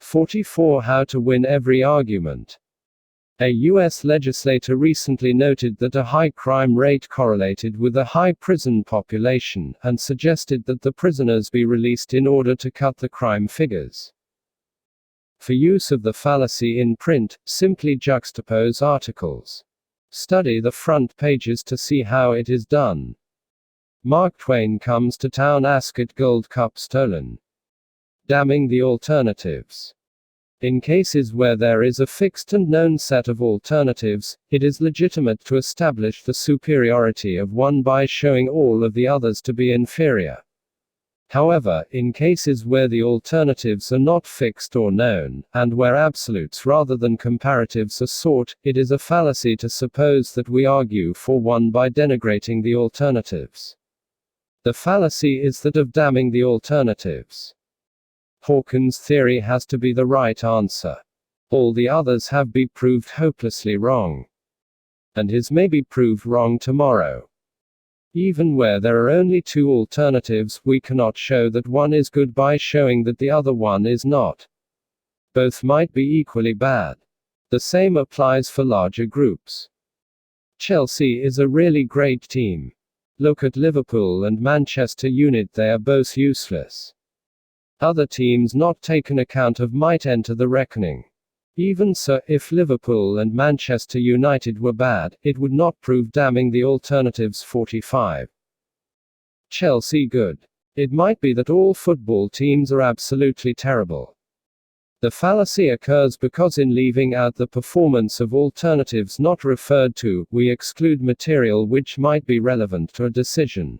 44. How to win every argument. A U.S. legislator recently noted that a high crime rate correlated with a high prison population, and suggested that the prisoners be released in order to cut the crime figures. For use of the fallacy in print, simply juxtapose articles. Study the front pages to see how it is done. Mark Twain comes to town, asked gold cup stolen. Damning the alternatives. In cases where there is a fixed and known set of alternatives, it is legitimate to establish the superiority of one by showing all of the others to be inferior. However, in cases where the alternatives are not fixed or known, and where absolutes rather than comparatives are sought, it is a fallacy to suppose that we argue for one by denigrating the alternatives. The fallacy is that of damning the alternatives. Hawkins' theory has to be the right answer. All the others have been proved hopelessly wrong. And his may be proved wrong tomorrow. Even where there are only two alternatives, we cannot show that one is good by showing that the other one is not. Both might be equally bad. The same applies for larger groups. Chelsea is a really great team. Look at Liverpool and Manchester United, they are both useless. Other teams not taken account of might enter the reckoning. Even so, if Liverpool and Manchester United were bad, it would not prove damning the alternatives. 45. Chelsea good. It might be that all football teams are absolutely terrible. The fallacy occurs because in leaving out the performance of alternatives not referred to, we exclude material which might be relevant to a decision.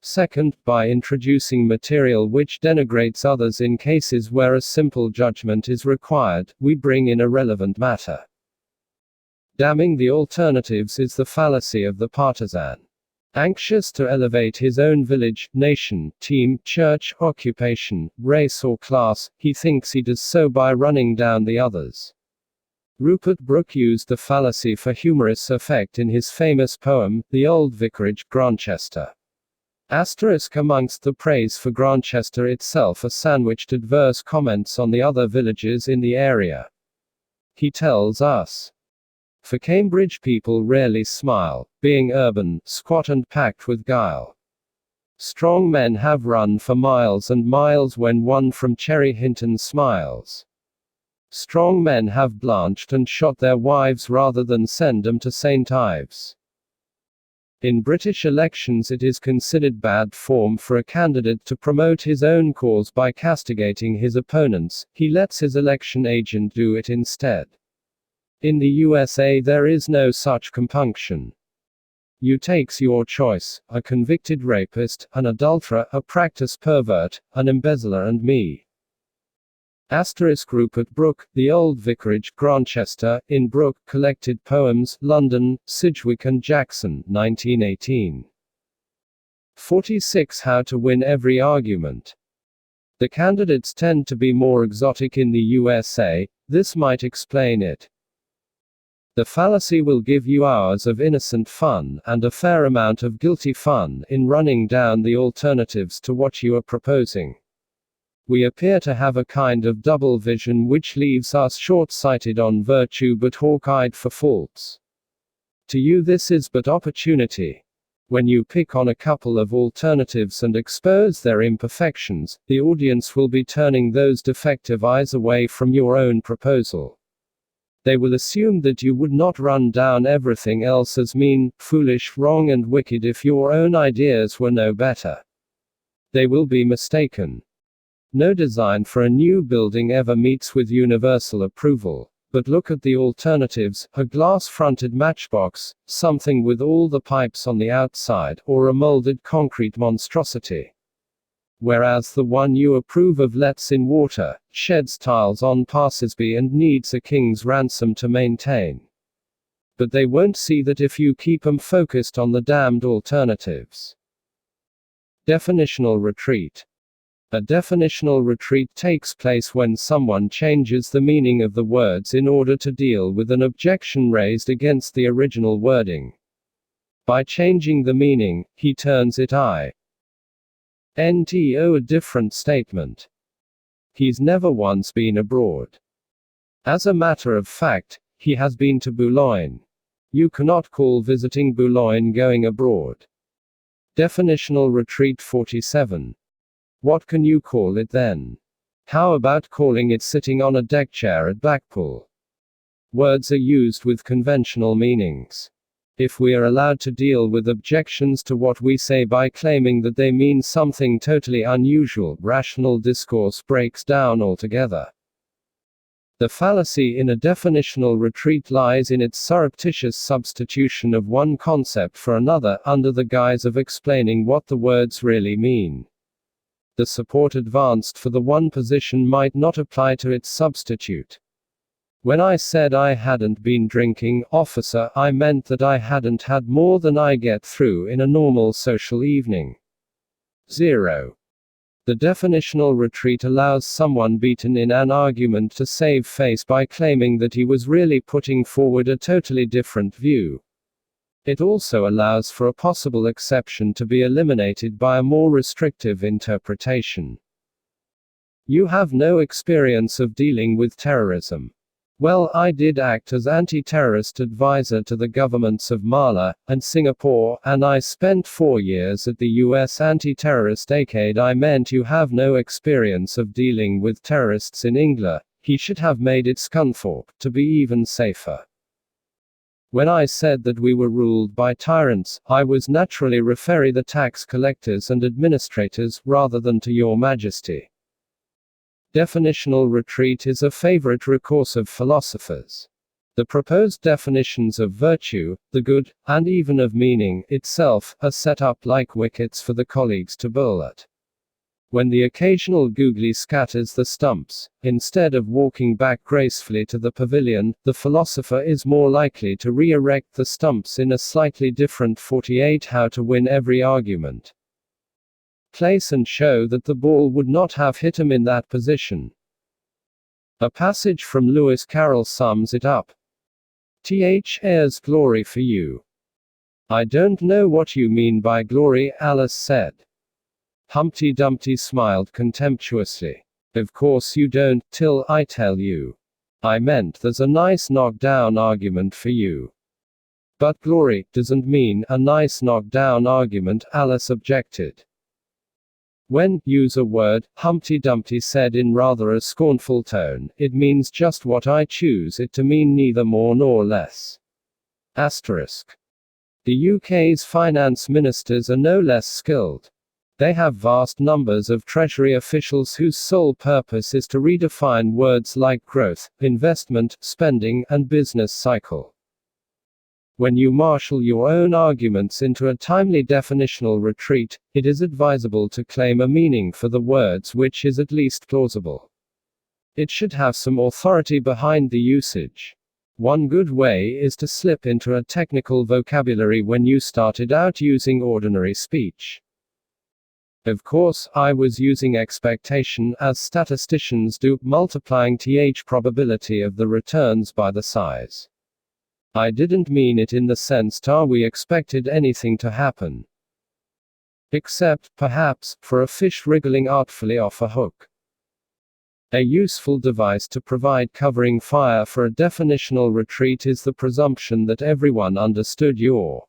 Second, by introducing material which denigrates others in cases where a simple judgment is required, we bring in irrelevant matter. Damning the alternatives is the fallacy of the partisan. Anxious to elevate his own village, nation, team, church, occupation, race or class, he thinks he does so by running down the others. Rupert Brooke used the fallacy for humorous effect in his famous poem, The Old Vicarage, Grantchester. Amongst the praise for Grantchester itself are sandwiched adverse comments on the other villages in the area. He tells us, for Cambridge people rarely smile, being urban, squat and packed with guile. Strong men have run for miles and miles when one from Cherry Hinton smiles. Strong men have blanched and shot their wives rather than send them to St. Ives. In British elections it is considered bad form for a candidate to promote his own cause by castigating his opponents, he lets his election agent do it instead. In the USA there is no such compunction. You takes your choice, a convicted rapist, an adulterer, a practice pervert, an embezzler and me. Rupert Brooke, The Old Vicarage, Grantchester, in Brooke, Collected Poems, London, Sidgwick and Jackson, 1918. 46. How to win every argument. The candidates tend to be more exotic in the USA, this might explain it. The fallacy will give you hours of innocent fun, and a fair amount of guilty fun, in running down the alternatives to what you are proposing. We appear to have a kind of double vision which leaves us short-sighted on virtue but hawk-eyed for faults. To you this is but opportunity. When you pick on a couple of alternatives and expose their imperfections, the audience will be turning those defective eyes away from your own proposal. They will assume that you would not run down everything else as mean, foolish, wrong and wicked if your own ideas were no better. They will be mistaken. No design for a new building ever meets with universal approval. But look at the alternatives: a glass-fronted matchbox, something with all the pipes on the outside, or a molded concrete monstrosity. Whereas the one you approve of lets in water, sheds tiles on passersby and needs a king's ransom to maintain. But they won't see that if you keep 'em focused on the damned alternatives. Definitional retreat. A definitional retreat takes place when someone changes the meaning of the words in order to deal with an objection raised against the original wording. By changing the meaning, he turns it into a different statement. He's never once been abroad. As a matter of fact, he has been to Boulogne. You cannot call visiting Boulogne going abroad. Definitional retreat 47. What can you call it then? How about calling it sitting on a deck chair at Blackpool? Words are used with conventional meanings. If we are allowed to deal with objections to what we say by claiming that they mean something totally unusual, rational discourse breaks down altogether. The fallacy in a definitional retreat lies in its surreptitious substitution of one concept for another, under the guise of explaining what the words really mean. The support advanced for the one position might not apply to its substitute. When I said I hadn't been drinking, officer, I meant that I hadn't had more than I get through in a normal social evening. 0. The definitional retreat allows someone beaten in an argument to save face by claiming that he was really putting forward a totally different view. It also allows for a possible exception to be eliminated by a more restrictive interpretation. You have no experience of dealing with terrorism. Well, I did act as anti-terrorist advisor to the governments of Mali and Singapore, and I spent 4 years at the US anti-terrorist aid. I meant you have no experience of dealing with terrorists in England. He should have made it Scunthorpe, to be even safer. When I said that we were ruled by tyrants, I was naturally referring the tax collectors and administrators, rather than to your majesty. Definitional retreat is a favorite recourse of philosophers. The proposed definitions of virtue, the good, and even of meaning itself, are set up like wickets for the colleagues to bowl at. When the occasional googly scatters the stumps, instead of walking back gracefully to the pavilion, the philosopher is more likely to re-erect the stumps in a slightly different 48. How to win every argument. Place and show that the ball would not have hit him in that position. A passage from Lewis Carroll sums it up. There's glory for you. I don't know what you mean by glory, Alice said. Humpty Dumpty smiled contemptuously. Of course you don't, till I tell you. I meant there's a nice knockdown argument for you. But glory doesn't mean a nice knockdown argument, Alice objected. When use a word, Humpty Dumpty said in rather a scornful tone, it means just what I choose it to mean, neither more nor less. Asterisk. The UK's finance ministers are no less skilled. They have vast numbers of Treasury officials whose sole purpose is to redefine words like growth, investment, spending, and business cycle. When you marshal your own arguments into a timely definitional retreat, it is advisable to claim a meaning for the words which is at least plausible. It should have some authority behind the usage. One good way is to slip into a technical vocabulary when you started out using ordinary speech. Of course, I was using expectation, as statisticians do, multiplying th probability of the returns by the size. I didn't mean it in the sense that we expected anything to happen. Except, perhaps, for a fish wriggling artfully off a hook. A useful device to provide covering fire for a definitional retreat is the presumption that everyone understood your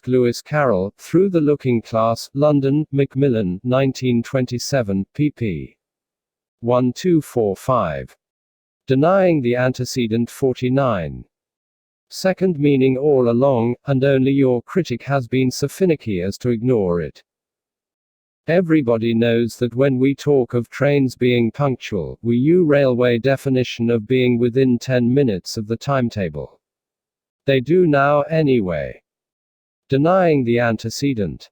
Lewis Carroll, Through the Looking Glass, London, Macmillan, 1927, pp. 1245. Denying the antecedent 49. Second meaning all along, and only your critic has been so finicky as to ignore it. Everybody knows that when we talk of trains being punctual, we use railway definition of being within 10 minutes of the timetable. They do now anyway. Denying the antecedent.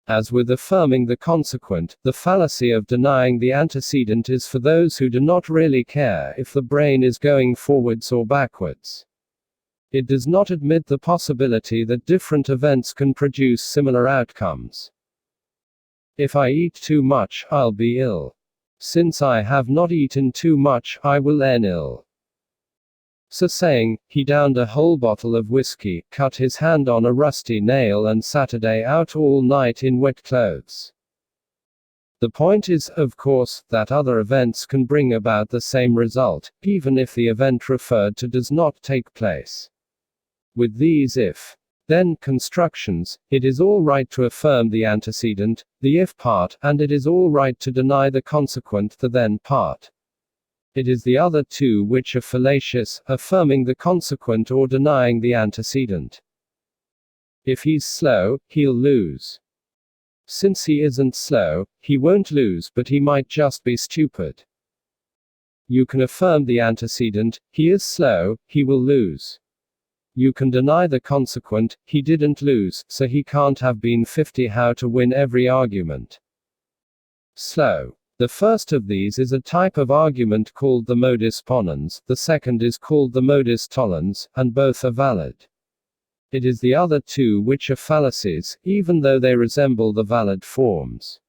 As with affirming the consequent, the fallacy of denying the antecedent is for those who do not really care if the brain is going forwards or backwards. It does not admit the possibility that different events can produce similar outcomes. If I eat too much, I'll be ill. Since I have not eaten too much, I will end ill. So saying, he downed a whole bottle of whiskey, cut his hand on a rusty nail, and Saturday out all night in wet clothes. The point is, of course, that other events can bring about the same result, even if the event referred to does not take place. With these if-then constructions, it is all right to affirm the antecedent, the if part, and it is all right to deny the consequent, the then part. It is the other two which are fallacious, affirming the consequent or denying the antecedent. If he's slow, he'll lose. Since he isn't slow, he won't lose, but he might just be stupid. You can affirm the antecedent, he is slow, he will lose. You can deny the consequent, he didn't lose, so he can't have been 50. How to win every argument. Slow. The first of these is a type of argument called the modus ponens, the second is called the modus tollens, and both are valid. It is the other two which are fallacies, even though they resemble the valid forms.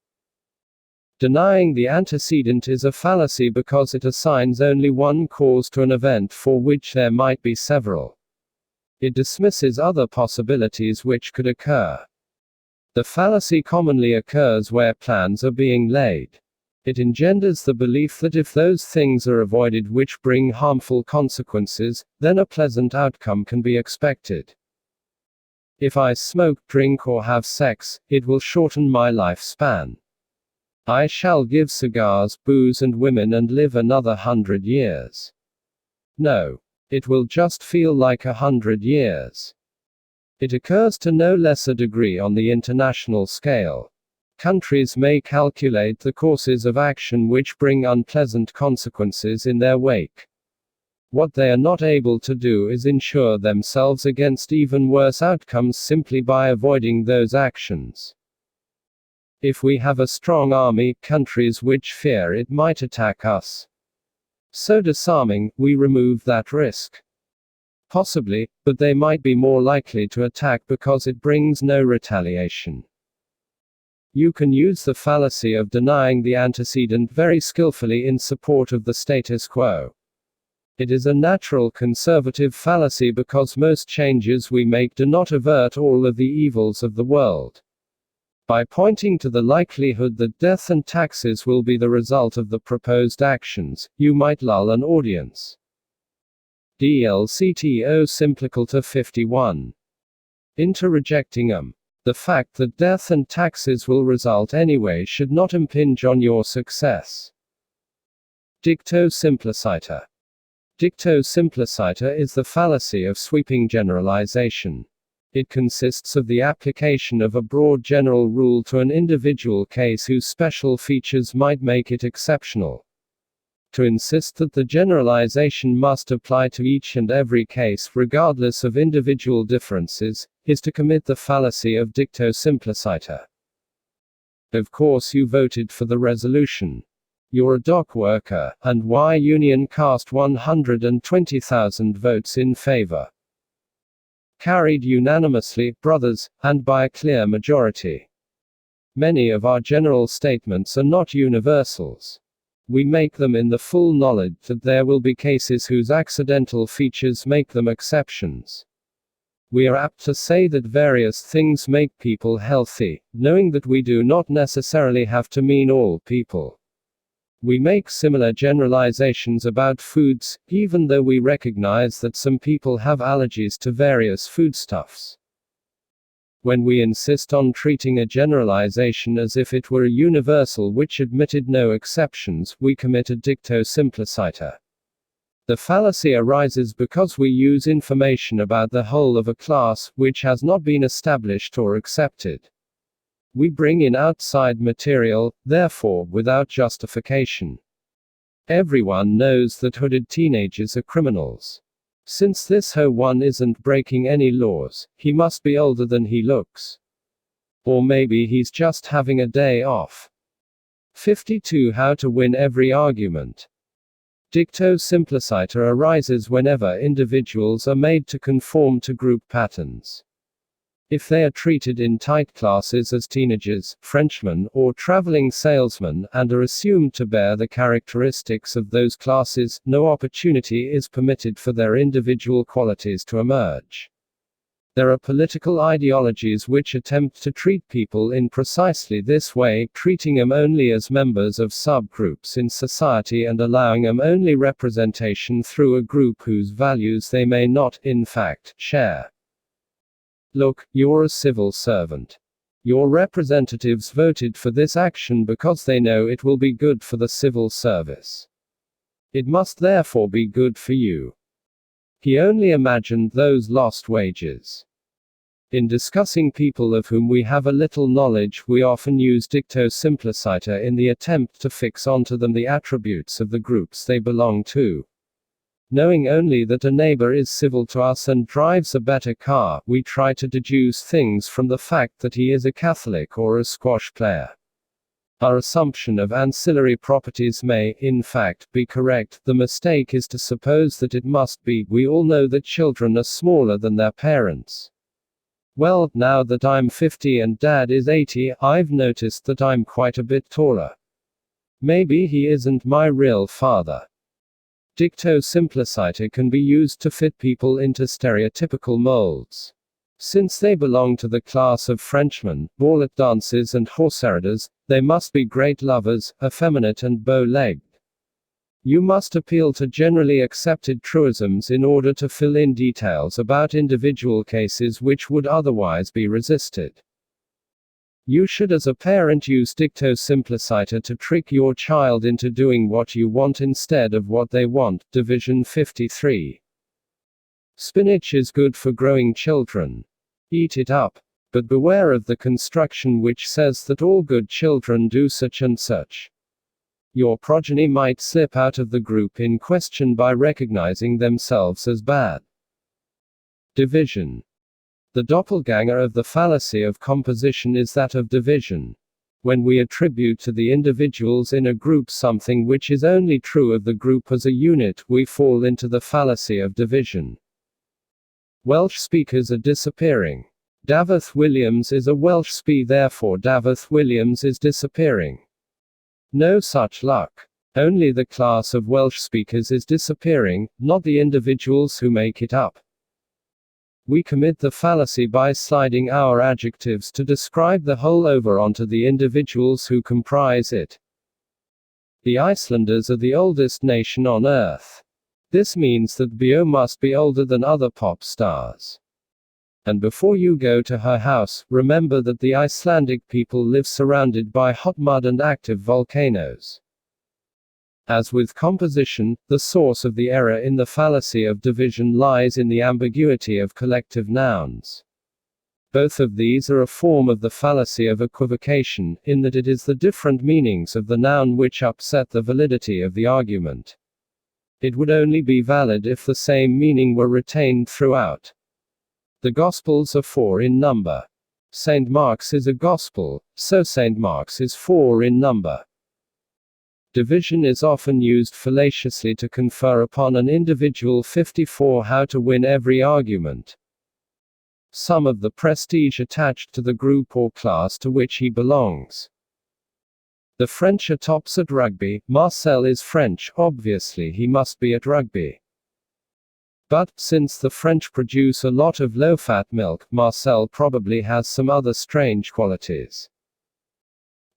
Denying the antecedent is a fallacy because it assigns only one cause to an event for which there might be several. It dismisses other possibilities which could occur. The fallacy commonly occurs where plans are being laid. It engenders the belief that if those things are avoided which bring harmful consequences, then a pleasant outcome can be expected. If I smoke, drink, or have sex, it will shorten my lifespan. I shall give cigars, booze, and women and live another 100 years. No. It will just feel like 100 years. It occurs to no lesser degree on the international scale. Countries may calculate the courses of action which bring unpleasant consequences in their wake. What they are not able to do is insure themselves against even worse outcomes simply by avoiding those actions. If we have a strong army, countries which fear it might attack us. So disarming, we remove that risk. Possibly, but they might be more likely to attack because it brings no retaliation. You can use the fallacy of denying the antecedent very skillfully in support of the status quo. It is a natural conservative fallacy because most changes we make do not avert all of the evils of the world. By pointing to the likelihood that death and taxes will be the result of the proposed actions, you might lull an audience. DLCTO Simplicalta 51. Into rejecting the fact that death and taxes will result anyway should not impinge on your success. Dicto simpliciter. Dicto simpliciter is the fallacy of sweeping generalization. It consists of the application of a broad general rule to an individual case whose special features might make it exceptional. To insist that the generalization must apply to each and every case regardless of individual differences, is to commit the fallacy of dicto simpliciter. Of course you voted for the resolution. You're a dock worker, and Y Union cast 120,000 votes in favor. Carried unanimously, brothers, and by a clear majority. Many of our general statements are not universals. We make them in the full knowledge that there will be cases whose accidental features make them exceptions. We are apt to say that various things make people healthy, knowing that we do not necessarily have to mean all people. We make similar generalizations about foods, even though we recognize that some people have allergies to various foodstuffs. When we insist on treating a generalization as if it were a universal which admitted no exceptions, we commit a dicto simpliciter. The fallacy arises because we use information about the whole of a class, which has not been established or accepted. We bring in outside material, therefore, without justification. Everyone knows that hooded teenagers are criminals. Since this one isn't breaking any laws, he must be older than he looks. Or maybe he's just having a day off. 52. How to win every argument. Dicto simpliciter arises whenever individuals are made to conform to group patterns. If they are treated in tight classes as teenagers, Frenchmen, or traveling salesmen, and are assumed to bear the characteristics of those classes, no opportunity is permitted for their individual qualities to emerge. There are political ideologies which attempt to treat people in precisely this way, treating them only as members of subgroups in society and allowing them only representation through a group whose values they may not, in fact, share. Look, you're a civil servant. Your representatives voted for this action because they know it will be good for the civil service. It must therefore be good for you. He only imagined those lost wages. In discussing people of whom we have a little knowledge, we often use dicto simpliciter in the attempt to fix onto them the attributes of the groups they belong to. Knowing only that a neighbor is civil to us and drives a better car, we try to deduce things from the fact that he is a Catholic or a squash player. Our assumption of ancillary properties may, in fact, be correct. The mistake is to suppose that it must be. We all know that children are smaller than their parents. Well, now that I'm 50 and Dad is 80, I've noticed that I'm quite a bit taller. Maybe he isn't my real father. Dicto simpliciter can be used to fit people into stereotypical molds. Since they belong to the class of Frenchmen, ballet dancers and horse-heritors, they must be great lovers, effeminate and bow-legged. You must appeal to generally accepted truisms in order to fill in details about individual cases which would otherwise be resisted. You should as a parent use dicto simpliciter to trick your child into doing what you want instead of what they want. Division 53. Spinach is good for growing children. Eat it up. But beware of the construction which says that all good children do such and such. Your progeny might slip out of the group in question by recognizing themselves as bad. Division. The doppelganger of the fallacy of composition is that of division. When we attribute to the individuals in a group something which is only true of the group as a unit, we fall into the fallacy of division. Welsh speakers are disappearing. Davith Williams is a Welsh speaker, therefore Davith Williams is disappearing. No such luck. Only the class of Welsh speakers is disappearing, not the individuals who make it up. We commit the fallacy by sliding our adjectives to describe the whole over onto the individuals who comprise it. The Icelanders are the oldest nation on Earth. This means that Bio must be older than other pop stars. And before you go to her house, remember that the Icelandic people live surrounded by hot mud and active volcanoes. As with composition, the source of the error in the fallacy of division lies in the ambiguity of collective nouns. Both of these are a form of the fallacy of equivocation, in that it is the different meanings of the noun which upset the validity of the argument. It would only be valid if the same meaning were retained throughout. The Gospels are 4 in number. St. Mark's is a Gospel, so St. Mark's is 4 in number. Division is often used fallaciously to confer upon an individual 54 how to win every argument. Some of the prestige attached to the group or class to which he belongs. The French are tops at rugby. Marcel is French, obviously he must be at rugby. But, since the French produce a lot of low-fat milk, Marcel probably has some other strange qualities.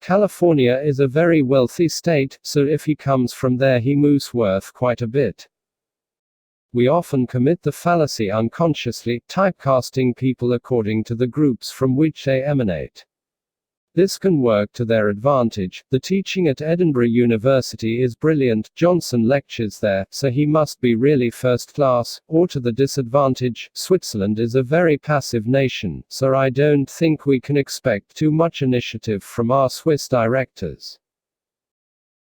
California is a very wealthy state, so if he comes from there he moves worth quite a bit. We often commit the fallacy unconsciously, typecasting people according to the groups from which they emanate. This can work to their advantage. The teaching at Edinburgh University is brilliant, Johnson lectures there, so he must be really first class, or to the disadvantage, Switzerland is a very passive nation, so I don't think we can expect too much initiative from our Swiss directors.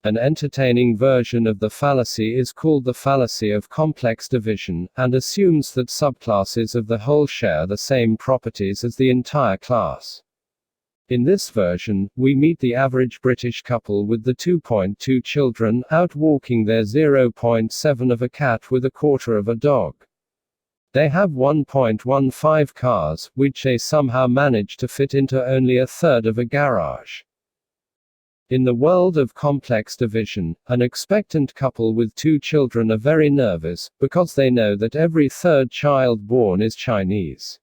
An entertaining version of the fallacy is called the fallacy of complex division, and assumes that subclasses of the whole share the same properties as the entire class. In this version, we meet the average British couple with the 2.2 children, out walking their 0.7 of a cat with a quarter of a dog. They have 1.15 cars, which they somehow manage to fit into only a third of a garage. In the world of complex division, an expectant couple with 2 children are very nervous, because they know that every third child born is Chinese.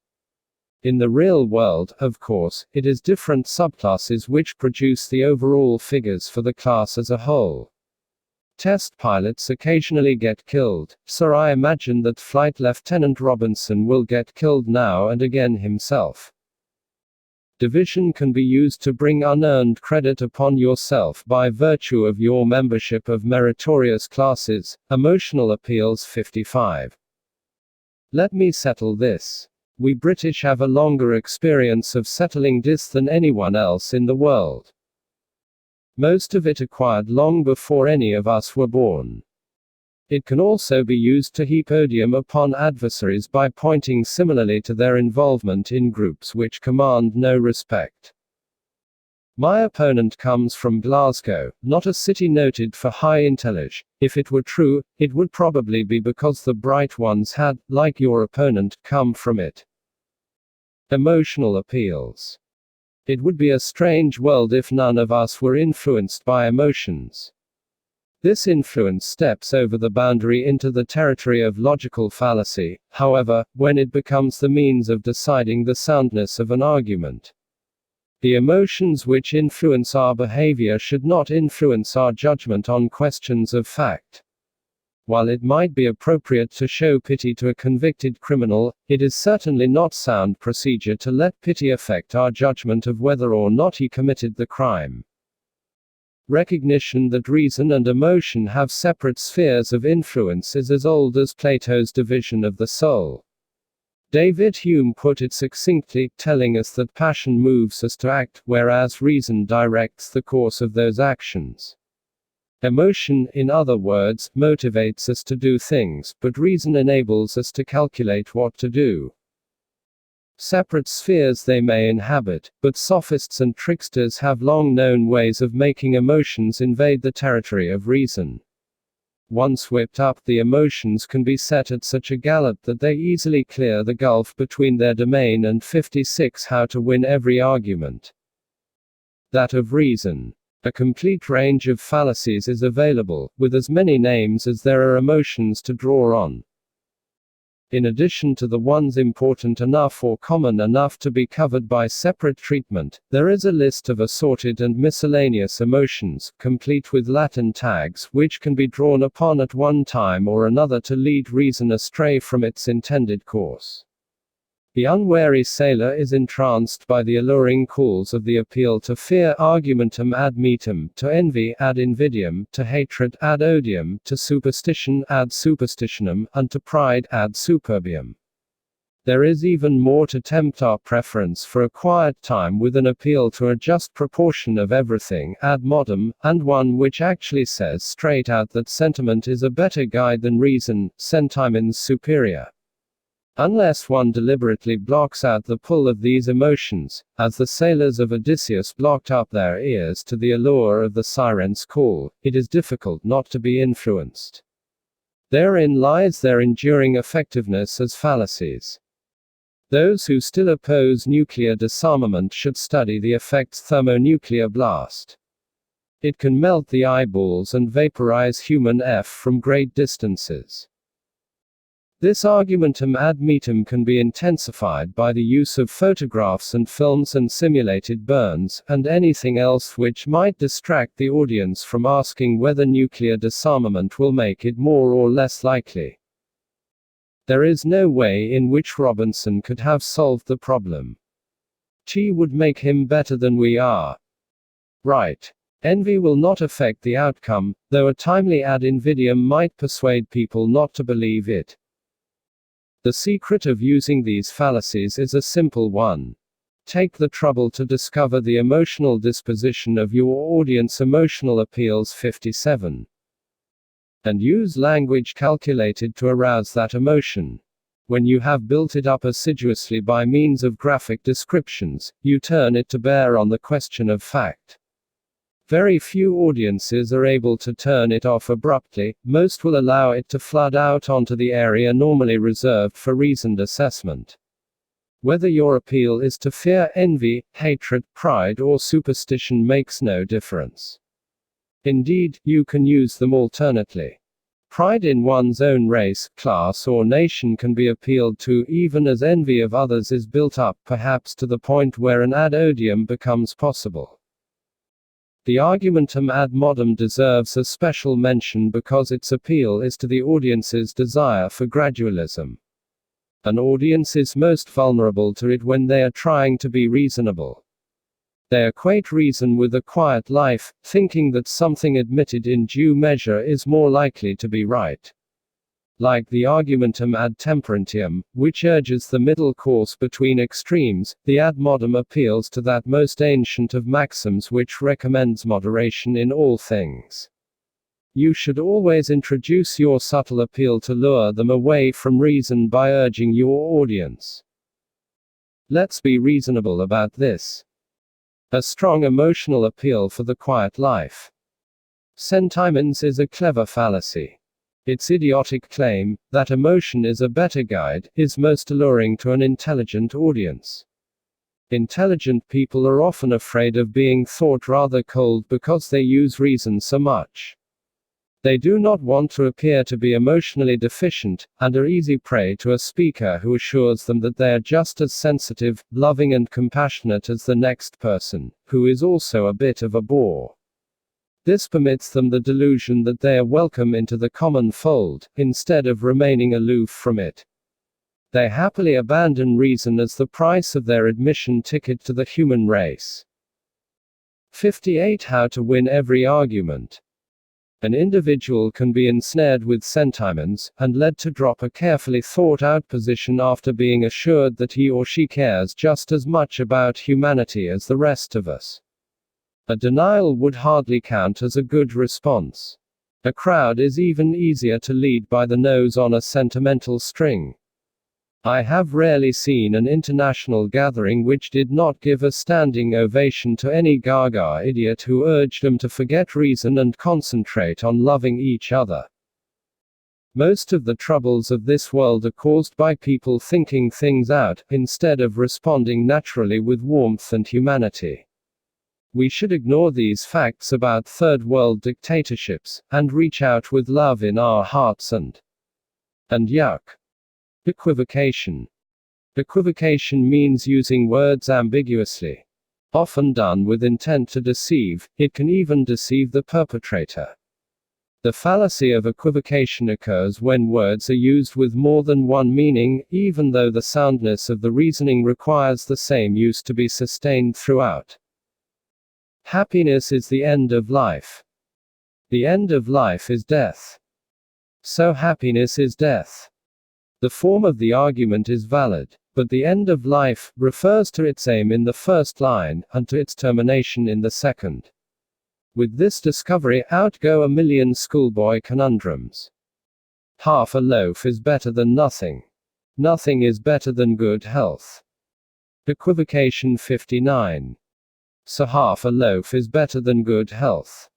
In the real world, of course, it is different subclasses which produce the overall figures for the class as a whole. Test pilots occasionally get killed, so I imagine that Flight Lieutenant Robinson will get killed now and again himself. Division can be used to bring unearned credit upon yourself by virtue of your membership of meritorious classes. Emotional appeals 55. Let me settle this. We British have a longer experience of settling this than anyone else in the world. Most of it acquired long before any of us were born. It can also be used to heap odium upon adversaries by pointing similarly to their involvement in groups which command no respect. My opponent comes from Glasgow, not a city noted for high intelligence. If it were true, it would probably be because the bright ones had, like your opponent, come from it. Emotional appeals. It would be a strange world if none of us were influenced by emotions. This influence steps over the boundary into the territory of logical fallacy, however, when it becomes the means of deciding the soundness of an argument. The emotions which influence our behavior should not influence our judgment on questions of fact. While it might be appropriate to show pity to a convicted criminal, it is certainly not sound procedure to let pity affect our judgment of whether or not he committed the crime. Recognition that reason and emotion have separate spheres of influence is as old as Plato's division of the soul. David Hume put it succinctly, telling us that passion moves us to act, whereas reason directs the course of those actions. Emotion, in other words, motivates us to do things, but reason enables us to calculate what to do. Separate spheres they may inhabit, but sophists and tricksters have long known ways of making emotions invade the territory of reason. Once whipped up, the emotions can be set at such a gallop that they easily clear the gulf between their domain and 56. How to win every argument. That of reason. A complete range of fallacies is available, with as many names as there are emotions to draw on. In addition to the ones important enough or common enough to be covered by separate treatment, there is a list of assorted and miscellaneous emotions, complete with Latin tags, which can be drawn upon at one time or another to lead reason astray from its intended course. The unwary sailor is entranced by the alluring calls of the appeal to fear, argumentum ad metum, to envy, ad invidium, to hatred, ad odium, to superstition, ad superstitionem, and to pride, ad superbium. There is even more to tempt our preference for a quiet time with an appeal to a just proportion of everything, ad modum, and one which actually says straight out that sentiment is a better guide than reason, sentimens superior. Unless one deliberately blocks out the pull of these emotions, as the sailors of Odysseus blocked up their ears to the allure of the siren's call, it is difficult not to be influenced. Therein lies their enduring effectiveness as fallacies. Those who still oppose nuclear disarmament should study the effects thermonuclear blast. It can melt the eyeballs and vaporize human F from great distances. This argumentum ad metum can be intensified by the use of photographs and films and simulated burns, and anything else which might distract the audience from asking whether nuclear disarmament will make it more or less likely. There is no way in which Robinson could have solved the problem. Tea would make him better than we are. Right. Envy will not affect the outcome, though a timely ad invidium might persuade people not to believe it. The secret of using these fallacies is a simple one. Take the trouble to discover the emotional disposition of your audience. Emotional appeals 57. And use language calculated to arouse that emotion. When you have built it up assiduously by means of graphic descriptions, you turn it to bear on the question of fact. Very few audiences are able to turn it off abruptly, most will allow it to flood out onto the area normally reserved for reasoned assessment. Whether your appeal is to fear, envy, hatred, pride, or superstition makes no difference. Indeed, you can use them alternately. Pride in one's own race, class, or nation can be appealed to, even as envy of others is built up, perhaps to the point where an ad odium becomes possible. The argumentum ad modum deserves a special mention because its appeal is to the audience's desire for gradualism. An audience is most vulnerable to it when they are trying to be reasonable. They equate reason with a quiet life, thinking that something admitted in due measure is more likely to be right. Like the argumentum ad temperantium, which urges the middle course between extremes, the ad modum appeals to that most ancient of maxims which recommends moderation in all things. You should always introduce your subtle appeal to lure them away from reason by urging your audience. Let's be reasonable about this. A strong emotional appeal for the quiet life. Sentiments is a clever fallacy. Its idiotic claim, that emotion is a better guide, is most alluring to an intelligent audience. Intelligent people are often afraid of being thought rather cold because they use reason so much. They do not want to appear to be emotionally deficient, and are easy prey to a speaker who assures them that they are just as sensitive, loving, and compassionate as the next person, who is also a bit of a bore. This permits them the delusion that they are welcome into the common fold, instead of remaining aloof from it. They happily abandon reason as the price of their admission ticket to the human race. 58. How to win every argument. An individual can be ensnared with sentiments, and led to drop a carefully thought-out position after being assured that he or she cares just as much about humanity as the rest of us. A denial would hardly count as a good response. A crowd is even easier to lead by the nose on a sentimental string. I have rarely seen an international gathering which did not give a standing ovation to any gaga idiot who urged them to forget reason and concentrate on loving each other. Most of the troubles of this world are caused by people thinking things out, instead of responding naturally with warmth and humanity. We should ignore these facts about third world dictatorships, and reach out with love in our hearts and yuck. Equivocation. Equivocation means using words ambiguously. Often done with intent to deceive, it can even deceive the perpetrator. The fallacy of equivocation occurs when words are used with more than one meaning, even though the soundness of the reasoning requires the same use to be sustained throughout. Happiness is the end of life. The end of life is death. So happiness is death. The form of the argument is valid, but the end of life refers to its aim in the first line, and to its termination in the second. With this discovery, out go a million schoolboy conundrums. Half a loaf is better than nothing. Nothing is better than good health. Equivocation 59. So half a loaf is better than good health.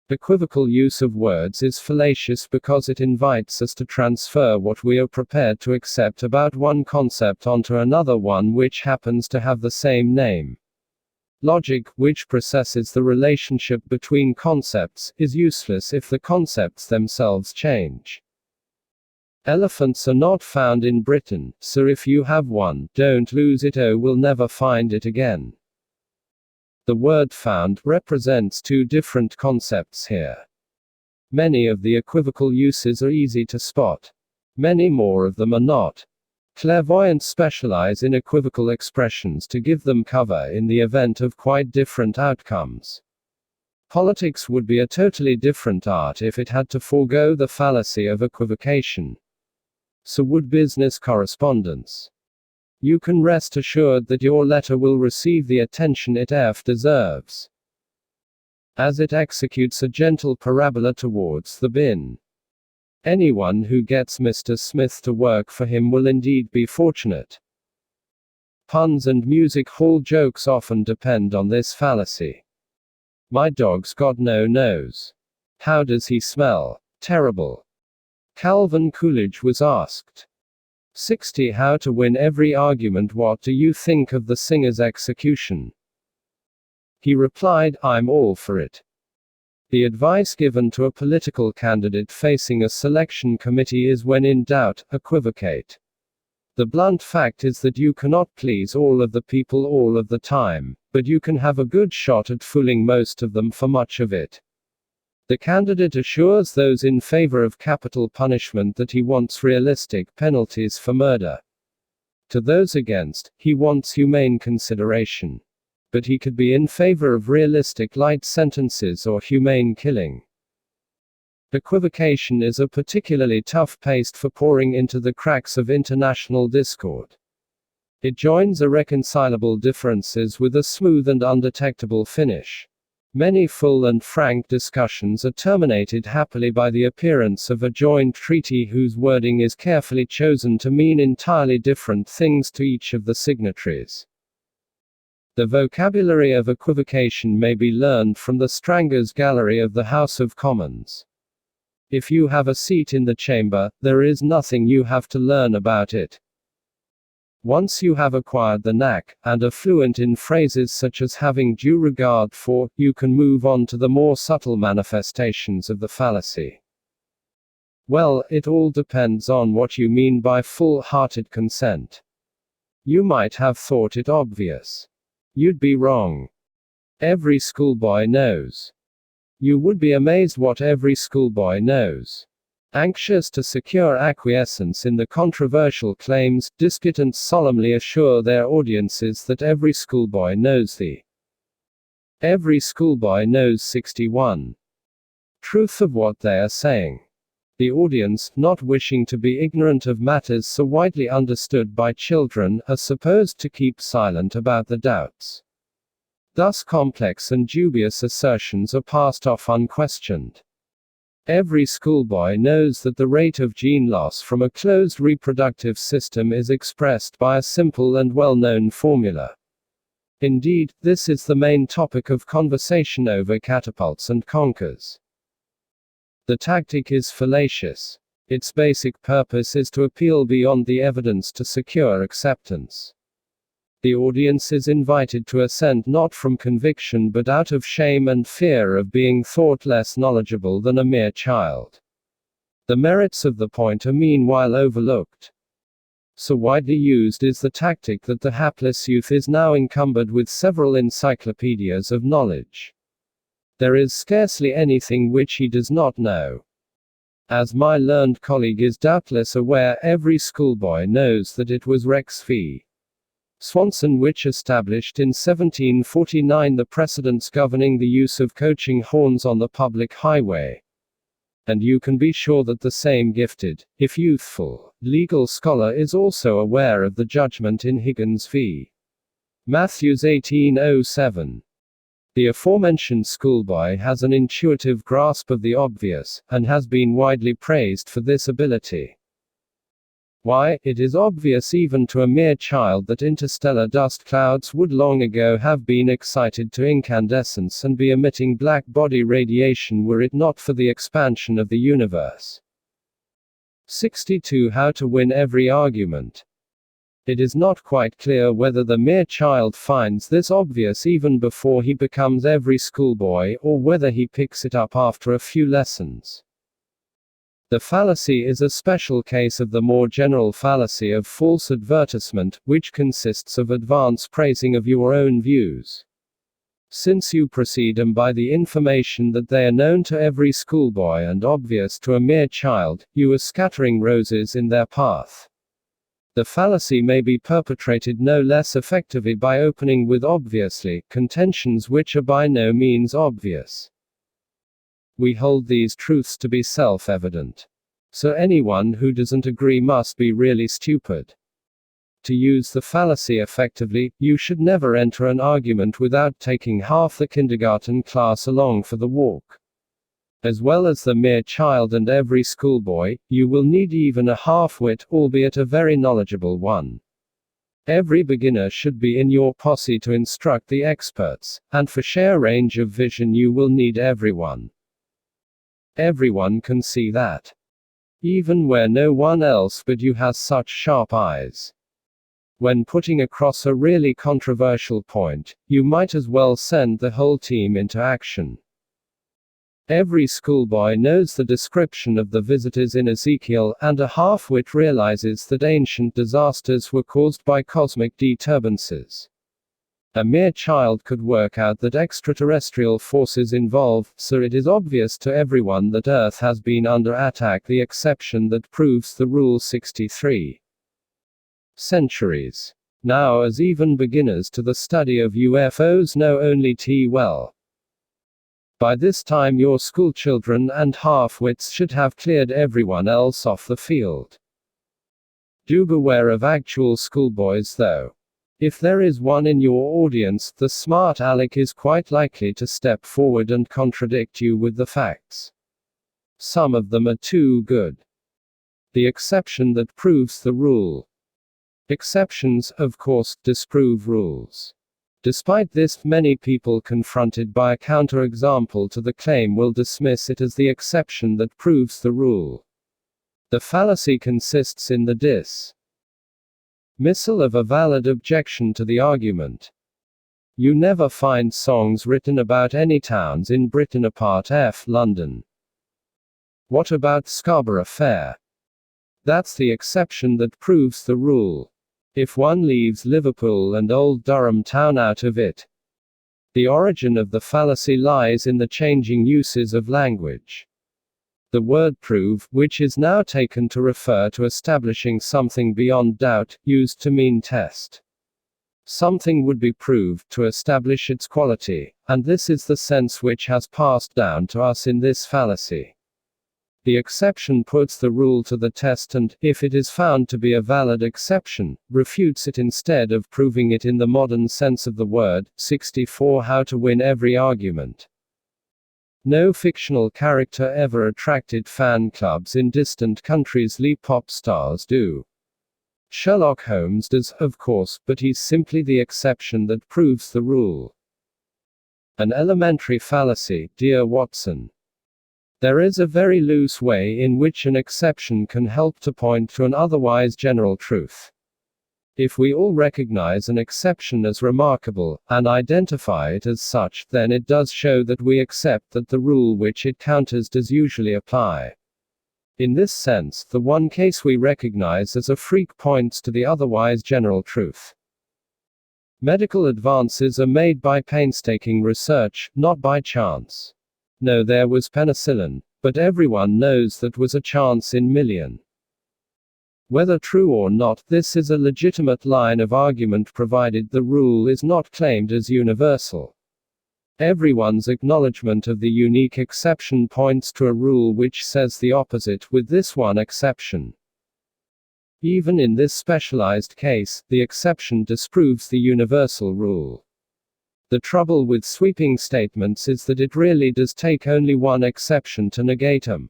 Equivocal use of words is fallacious because it invites us to transfer what we are prepared to accept about one concept onto another one which happens to have the same name. Logic, which processes the relationship between concepts, is useless if the concepts themselves change. Elephants are not found in Britain, so if you have one, don't lose it or will never find it again. The word found represents two different concepts here. Many of the equivocal uses are easy to spot. Many more of them are not. Clairvoyants specialize in equivocal expressions to give them cover in the event of quite different outcomes. Politics would be a totally different art if it had to forego the fallacy of equivocation. So would business correspondence. You can rest assured that your letter will receive the attention it deserves, as it executes a gentle parabola towards the bin. Anyone who gets Mr. Smith to work for him will indeed be fortunate. Puns and music hall jokes often depend on this fallacy. My dog's got no nose. How does he smell? Terrible. Calvin Coolidge was asked. 60. How to win every argument. What do you think of the singer's execution? He replied, I'm all for it. The advice given to a political candidate facing a selection committee is, when in doubt, equivocate. The blunt fact is that you cannot please all of the people all of the time, but you can have a good shot at fooling most of them for much of it. The candidate assures those in favor of capital punishment that he wants realistic penalties for murder. To those against, he wants humane consideration. But he could be in favor of realistic light sentences or humane killing. Equivocation is a particularly tough paste for pouring into the cracks of international discord. It joins irreconcilable differences with a smooth and undetectable finish. Many full and frank discussions are terminated happily by the appearance of a joint treaty whose wording is carefully chosen to mean entirely different things to each of the signatories. The vocabulary of equivocation may be learned from the Stranger's Gallery of the House of Commons. If you have a seat in the chamber, there is nothing you have to learn about it. Once you have acquired the knack, and are fluent in phrases such as having due regard for, you can move on to the more subtle manifestations of the fallacy. Well, it all depends on what you mean by full-hearted consent. You might have thought it obvious. You'd be wrong. Every schoolboy knows. You would be amazed what every schoolboy knows. Anxious to secure acquiescence in the controversial claims, disputants solemnly assure their audiences that every schoolboy knows the every schoolboy knows 61. Truth of what they are saying. The audience, not wishing to be ignorant of matters so widely understood by children, are supposed to keep silent about the doubts. Thus complex and dubious assertions are passed off unquestioned. Every schoolboy knows that the rate of gene loss from a closed reproductive system is expressed by a simple and well-known formula. Indeed, this is the main topic of conversation over catapults and conkers. The tactic is fallacious. Its basic purpose is to appeal beyond the evidence to secure acceptance. The audience is invited to assent not from conviction but out of shame and fear of being thought less knowledgeable than a mere child. The merits of the point are meanwhile overlooked. So widely used is the tactic that the hapless youth is now encumbered with several encyclopedias of knowledge. There is scarcely anything which he does not know. As my learned colleague is doubtless aware, every schoolboy knows that it was Rex v. Swanson which established in 1749 the precedents governing the use of coaching horns on the public highway. And you can be sure that the same gifted, if youthful, legal scholar is also aware of the judgment in Higgins v. Matthews 1807. The aforementioned schoolboy has an intuitive grasp of the obvious, and has been widely praised for this ability. Why, it is obvious even to a mere child that interstellar dust clouds would long ago have been excited to incandescence and be emitting black body radiation were it not for the expansion of the universe. 62. How to win every argument. It is not quite clear whether the mere child finds this obvious even before he becomes every schoolboy, or whether he picks it up after a few lessons. The fallacy is a special case of the more general fallacy of false advertisement, which consists of advance praising of your own views. Since you proceed by the information that they are known to every schoolboy and obvious to a mere child, you are scattering roses in their path. The fallacy may be perpetrated no less effectively by opening with obviously contentions which are by no means obvious. We hold these truths to be self-evident. So anyone who doesn't agree must be really stupid. To use the fallacy effectively, you should never enter an argument without taking half the kindergarten class along for the walk. As well as the mere child and every schoolboy, you will need even a half-wit, albeit a very knowledgeable one. Every beginner should be in your posse to instruct the experts, and for sheer range of vision you will need everyone. Everyone can see that. Even where no one else but you has such sharp eyes. When putting across a really controversial point, you might as well send the whole team into action. Every schoolboy knows the description of the visitors in Ezekiel, and a half-wit realizes that ancient disasters were caused by cosmic disturbances. A mere child could work out that extraterrestrial forces involved, so it is obvious to everyone that Earth has been under attack, the exception that proves the rule 63. Centuries. Now, as even beginners to the study of UFOs know only too well. By this time your schoolchildren and half-wits should have cleared everyone else off the field. Do beware of actual schoolboys though. If there is one in your audience, the smart aleck is quite likely to step forward and contradict you with the facts. Some of them are too good. The exception that proves the rule. Exceptions, of course, disprove rules. Despite this, many people confronted by a counterexample to the claim will dismiss it as the exception that proves the rule. The fallacy consists in the dismissal of a valid objection to the argument. You never find songs written about any towns in Britain apart F. London. What about Scarborough Fair? That's the exception that proves the rule. If one leaves Liverpool and Old Durham Town out of it. The origin of the fallacy lies in the changing uses of language. The word prove, which is now taken to refer to establishing something beyond doubt, used to mean test. Something would be proved to establish its quality, and this is the sense which has passed down to us in this fallacy. The exception puts the rule to the test and, if it is found to be a valid exception, refutes it instead of proving it in the modern sense of the word. 64 How to win every argument. No fictional character ever attracted fan clubs in distant countries like pop stars do. Sherlock Holmes does, of course, but he's simply the exception that proves the rule. An elementary fallacy, dear Watson. There is a very loose way in which an exception can help to point to an otherwise general truth. If we all recognize an exception as remarkable, and identify it as such, then it does show that we accept that the rule which it counters does usually apply. In this sense, the one case we recognize as a freak points to the otherwise general truth. Medical advances are made by painstaking research, not by chance. No, there was penicillin, but everyone knows that was a chance in million. Whether true or not, this is a legitimate line of argument provided the rule is not claimed as universal. Everyone's acknowledgement of the unique exception points to a rule which says the opposite, with this one exception. Even in this specialized case, the exception disproves the universal rule. The trouble with sweeping statements is that it really does take only one exception to negate them.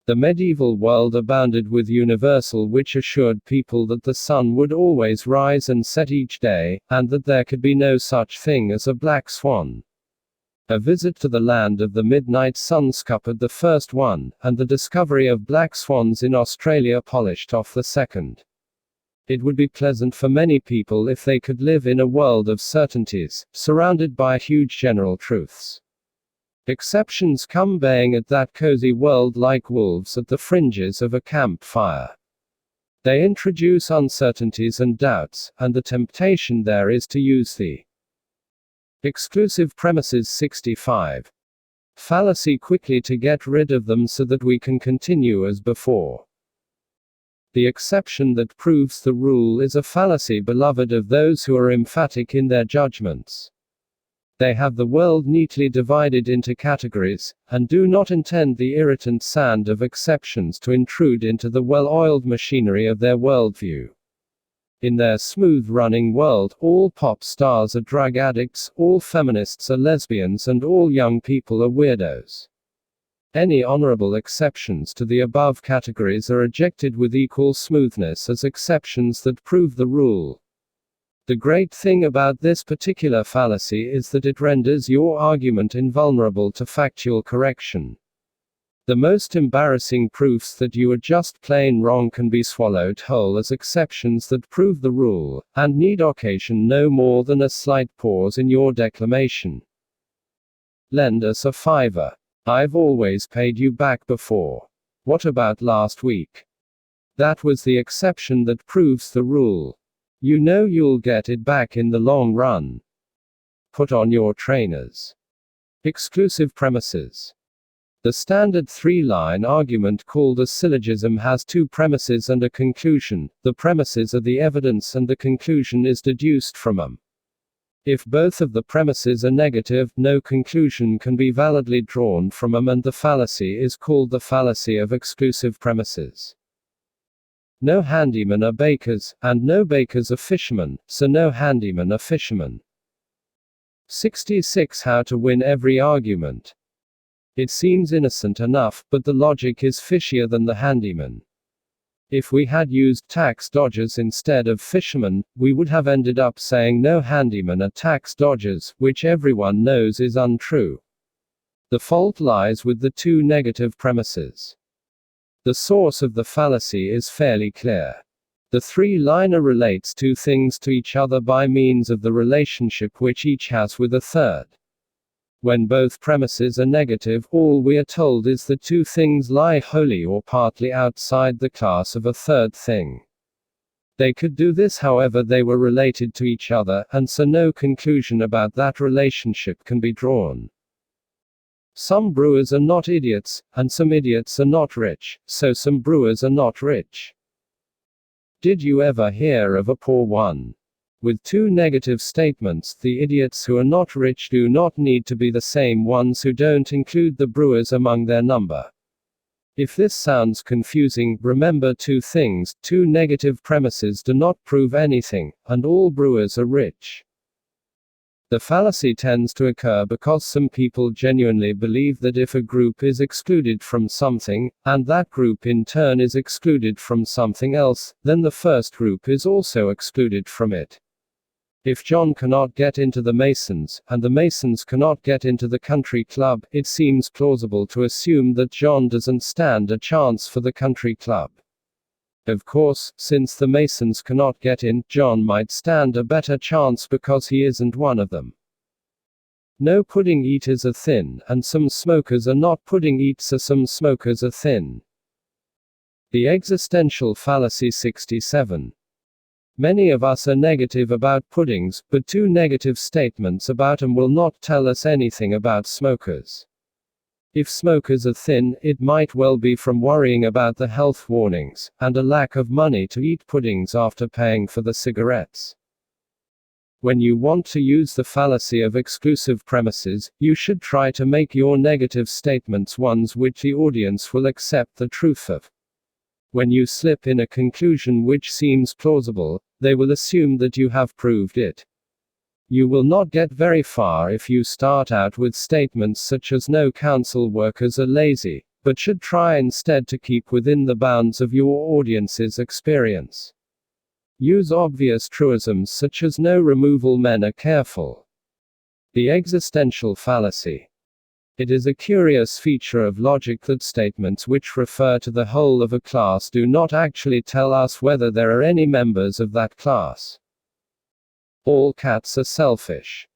The medieval world abounded with universal which assured people that the sun would always rise and set each day, and that there could be no such thing as a black swan. A visit to the land of the midnight sun scuppered the first one, and the discovery of black swans in Australia polished off the second. It would be pleasant for many people if they could live in a world of certainties, surrounded by huge general truths. Exceptions come baying at that cozy world like wolves at the fringes of a campfire. They introduce uncertainties and doubts, and the temptation there is to use the exclusive premises 65 fallacy quickly to get rid of them so that we can continue as before. The exception that proves the rule is a fallacy beloved of those who are emphatic in their judgments. They have the world neatly divided into categories, and do not intend the irritant sand of exceptions to intrude into the well-oiled machinery of their worldview. In their smooth-running world, all pop stars are drug addicts, all feminists are lesbians, and all young people are weirdos. Any honorable exceptions to the above categories are ejected with equal smoothness as exceptions that prove the rule. The great thing about this particular fallacy is that it renders your argument invulnerable to factual correction. The most embarrassing proofs that you are just plain wrong can be swallowed whole as exceptions that prove the rule, and need occasion no more than a slight pause in your declamation. Lend us a $5. I've always paid you back before. What about last week? That was the exception that proves the rule. You know you'll get it back in the long run. Put on your trainers. Exclusive premises. The standard three-line argument called a syllogism has two premises and a conclusion. The premises are the evidence and the conclusion is deduced from them. If both of the premises are negative, no conclusion can be validly drawn from them, and the fallacy is called the fallacy of exclusive premises. No handymen are bakers, and no bakers are fishermen, so no handymen are fishermen. 66. How to win every argument. It seems innocent enough, but the logic is fishier than the handyman. If we had used tax dodgers instead of fishermen, we would have ended up saying no handymen are tax dodgers, which everyone knows is untrue. The fault lies with the two negative premises. The source of the fallacy is fairly clear. The three-liner relates two things to each other by means of the relationship which each has with a third. When both premises are negative, all we are told is that two things lie wholly or partly outside the class of a third thing. They could do this however they were related to each other, and so no conclusion about that relationship can be drawn. Some brewers are not idiots, and some idiots are not rich, so some brewers are not rich. Did you ever hear of a poor one? With two negative statements, the idiots who are not rich do not need to be the same ones who don't include the brewers among their number. If this sounds confusing, remember two things: two negative premises do not prove anything, and all brewers are rich. The fallacy tends to occur because some people genuinely believe that if a group is excluded from something, and that group in turn is excluded from something else, then the first group is also excluded from it. If John cannot get into the Masons, and the Masons cannot get into the country club, it seems plausible to assume that John doesn't stand a chance for the country club. Of course, since the Masons cannot get in, John might stand a better chance because he isn't one of them. No pudding eaters are thin, and some smokers are not pudding eaters, so some smokers are thin. The existential fallacy 67. Many of us are negative about puddings, but two negative statements about them will not tell us anything about smokers. If smokers are thin, it might well be from worrying about the health warnings, and a lack of money to eat puddings after paying for the cigarettes. When you want to use the fallacy of exclusive premises, you should try to make your negative statements ones which the audience will accept the truth of. When you slip in a conclusion which seems plausible, they will assume that you have proved it. You will not get very far if you start out with statements such as no council workers are lazy, but should try instead to keep within the bounds of your audience's experience. Use obvious truisms such as no removal men are careful. The existential fallacy. It is a curious feature of logic that statements which refer to the whole of a class do not actually tell us whether there are any members of that class. All cats are selfish.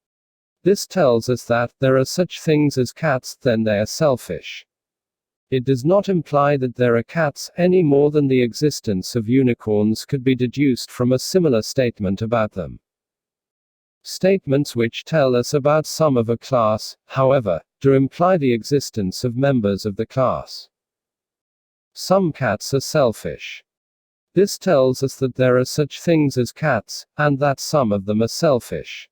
This tells us that there are such things as cats, then they are selfish. It does not imply that there are cats, any more than the existence of unicorns could be deduced from a similar statement about them. Statements which tell us about some of a class, however, do imply the existence of members of the class. Some cats are selfish. This tells us that there are such things as cats, and that some of them are selfish.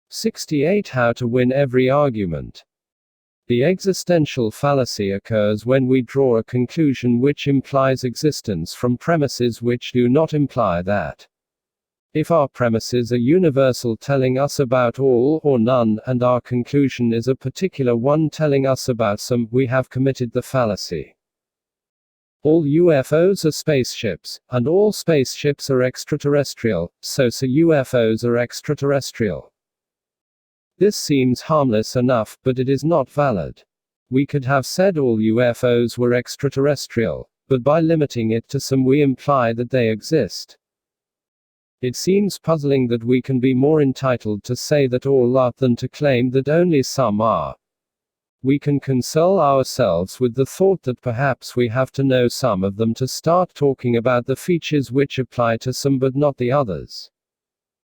68. How to win every argument. The existential fallacy occurs when we draw a conclusion which implies existence from premises which do not imply that. If our premises are universal, telling us about all or none, and our conclusion is a particular one telling us about some, we have committed the fallacy. All UFOs are spaceships, and all spaceships are extraterrestrial, so UFOs are extraterrestrial. This seems harmless enough, but it is not valid. We could have said all UFOs were extraterrestrial, but by limiting it to some we imply that they exist. It seems puzzling that we can be more entitled to say that all are than to claim that only some are. We can console ourselves with the thought that perhaps we have to know some of them to start talking about the features which apply to some but not the others.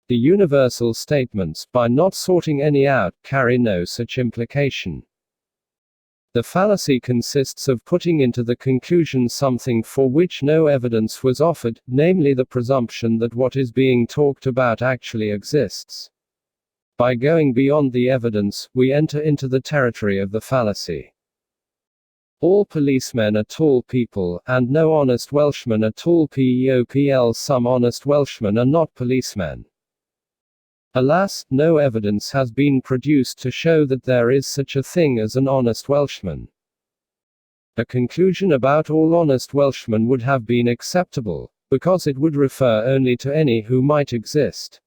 The universal statements, by not sorting any out, carry no such implication. The fallacy consists of putting into the conclusion something for which no evidence was offered, namely the presumption that what is being talked about actually exists. By going beyond the evidence, we enter into the territory of the fallacy. All policemen are tall people, and no honest Welshman are tall people. Some honest Welshmen are not policemen. Alas, no evidence has been produced to show that there is such a thing as an honest Welshman. A conclusion about all honest Welshmen would have been acceptable, because it would refer only to any who might exist.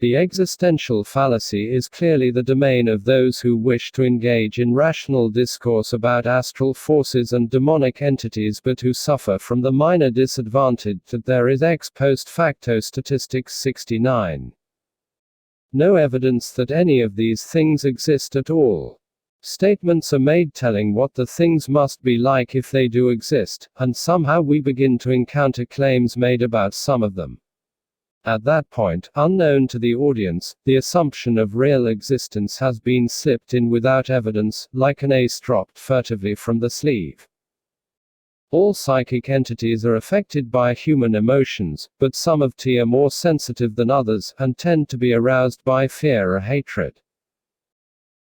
The existential fallacy is clearly the domain of those who wish to engage in rational discourse about astral forces and demonic entities but who suffer from the minor disadvantage that there is ex post facto statistics. 69. No evidence that any of these things exist at all. Statements are made telling what the things must be like if they do exist, and somehow we begin to encounter claims made about some of them. At that point, unknown to the audience, the assumption of real existence has been slipped in without evidence, like an ace dropped furtively from the sleeve. All psychic entities are affected by human emotions, but some of T are more sensitive than others, and tend to be aroused by fear or hatred.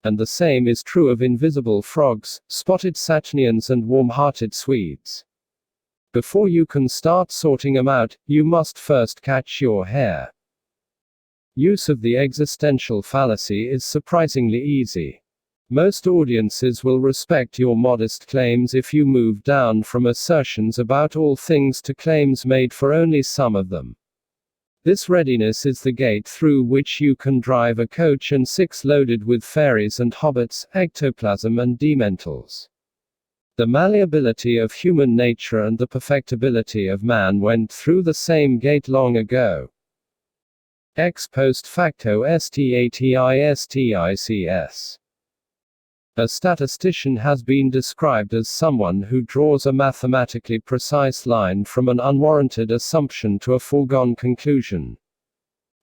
And the same is true of invisible frogs, spotted Saturnians and warm-hearted Swedes. Before you can start sorting them out, you must first catch your hare. Use of the existential fallacy is surprisingly easy. Most audiences will respect your modest claims if you move down from assertions about all things to claims made for only some of them. This readiness is the gate through which you can drive a coach and six loaded with fairies and hobbits, ectoplasm and dementals. The malleability of human nature and the perfectibility of man went through the same gate long ago. Ex post facto statistics. A statistician has been described as someone who draws a mathematically precise line from an unwarranted assumption to a foregone conclusion.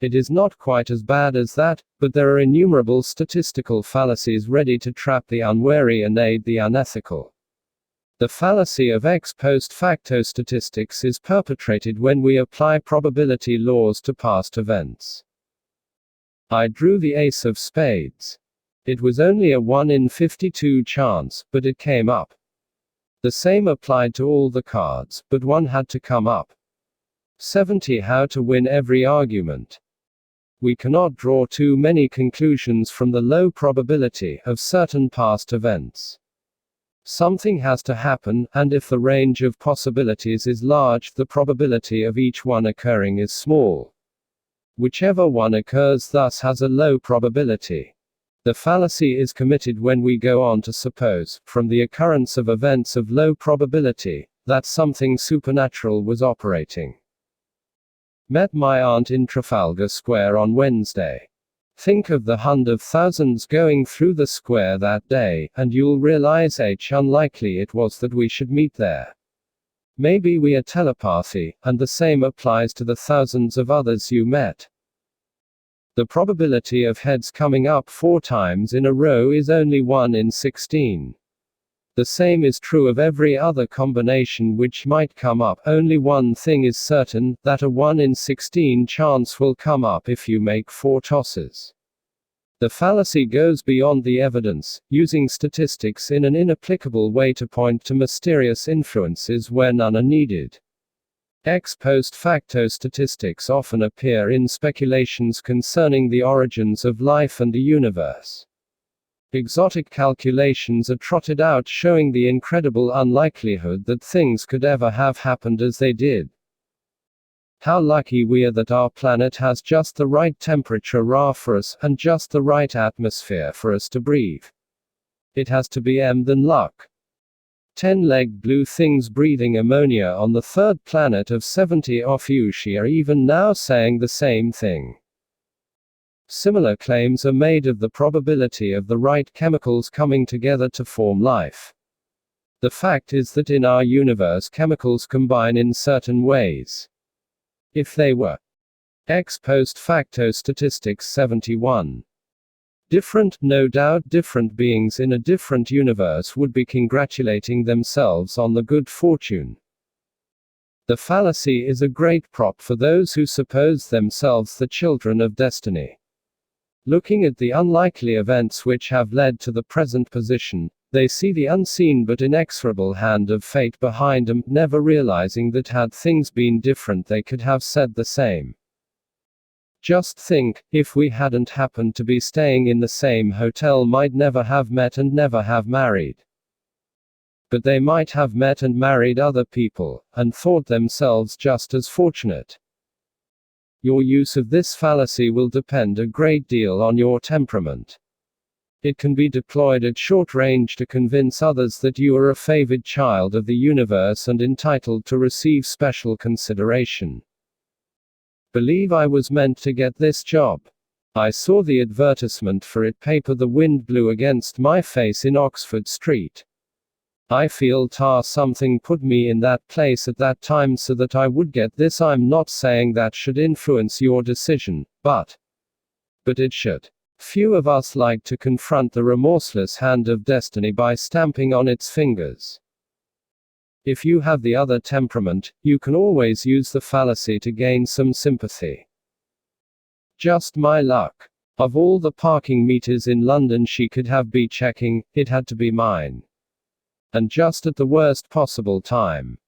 It is not quite as bad as that, but there are innumerable statistical fallacies ready to trap the unwary and aid the unethical. The fallacy of ex post facto statistics is perpetrated when we apply probability laws to past events. I drew the ace of spades. It was only a 1 in 52 chance, but it came up. The same applied to all the cards, but one had to come up. 70. How to win every argument. We cannot draw too many conclusions from the low probability of certain past events. Something has to happen, and if the range of possibilities is large, the probability of each one occurring is small. Whichever one occurs thus has a low probability. The fallacy is committed when we go on to suppose, from the occurrence of events of low probability, that something supernatural was operating. Met my aunt in Trafalgar Square on Wednesday. Think of the hundred of thousands going through the square that day, and you'll realize how unlikely it was that we should meet there. Maybe we are telepathy, and the same applies to the thousands of others you met. The probability of heads coming up 4 times in a row is only 1 in 16. The same is true of every other combination which might come up. Only one thing is certain, that a 1 in 16 chance will come up if you make 4 tosses. The fallacy goes beyond the evidence, using statistics in an inapplicable way to point to mysterious influences where none are needed. Ex post facto statistics often appear in speculations concerning the origins of life and the universe. Exotic calculations are trotted out showing the incredible unlikelihood that things could ever have happened as they did. How lucky we are that our planet has just the right temperature for us, and just the right atmosphere for us to breathe. It has to be than luck. 10-legged blue things breathing ammonia on the third planet of 70 Ophiuchi are even now saying the same thing. Similar claims are made of the probability of the right chemicals coming together to form life. The fact is that in our universe chemicals combine in certain ways. If they were ex post facto statistics 71. Different, no doubt different beings in a different universe would be congratulating themselves on the good fortune. The fallacy is a great prop for those who suppose themselves the children of destiny. Looking at the unlikely events which have led to the present position, they see the unseen but inexorable hand of fate behind them, never realizing that had things been different they could have said the same. Just think, if we hadn't happened to be staying in the same hotel, might never have met and never have married. But they might have met and married other people, and thought themselves just as fortunate. Your use of this fallacy will depend a great deal on your temperament. It can be deployed at short range to convince others that you are a favored child of the universe and entitled to receive special consideration. Believe I was meant to get this job. I saw the advertisement for it paper the wind blew against my face in Oxford Street. I feel something put me in that place at that time so that I would get this. I'm not saying that should influence your decision, but it should. Few of us like to confront the remorseless hand of destiny by stamping on its fingers. If you have the other temperament, you can always use the fallacy to gain some sympathy. Just my luck. Of all the parking meters in London she could have been checking, it had to be mine. And just at the worst possible time.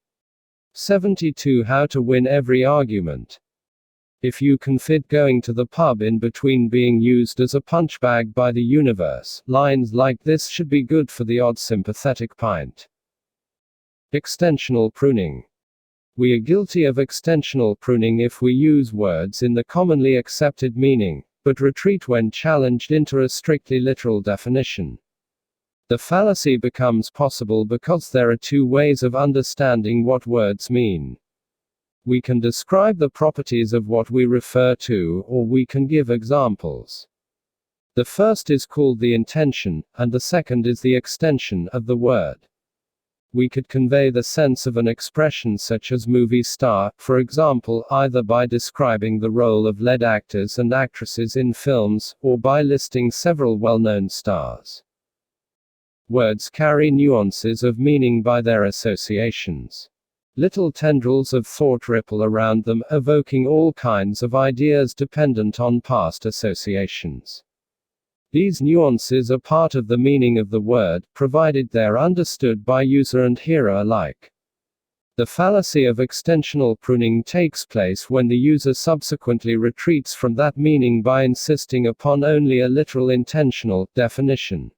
72 How to win every argument. If you can fit going to the pub in between being used as a punch bag by the universe, lines like this should be good for the odd sympathetic pint. Extensional pruning. We are guilty of extensional pruning if we use words in the commonly accepted meaning, but retreat when challenged into a strictly literal definition. The fallacy becomes possible because there are 2 ways of understanding what words mean. We can describe the properties of what we refer to, or we can give examples. The first is called the intension, and the second is the extension of the word. We could convey the sense of an expression such as movie star, for example, either by describing the role of lead actors and actresses in films, or by listing several well-known stars. Words carry nuances of meaning by their associations. Little tendrils of thought ripple around them, evoking all kinds of ideas dependent on past associations. These nuances are part of the meaning of the word, provided they're understood by user and hearer alike. The fallacy of extensional pruning takes place when the user subsequently retreats from that meaning by insisting upon only a literal intentional definition.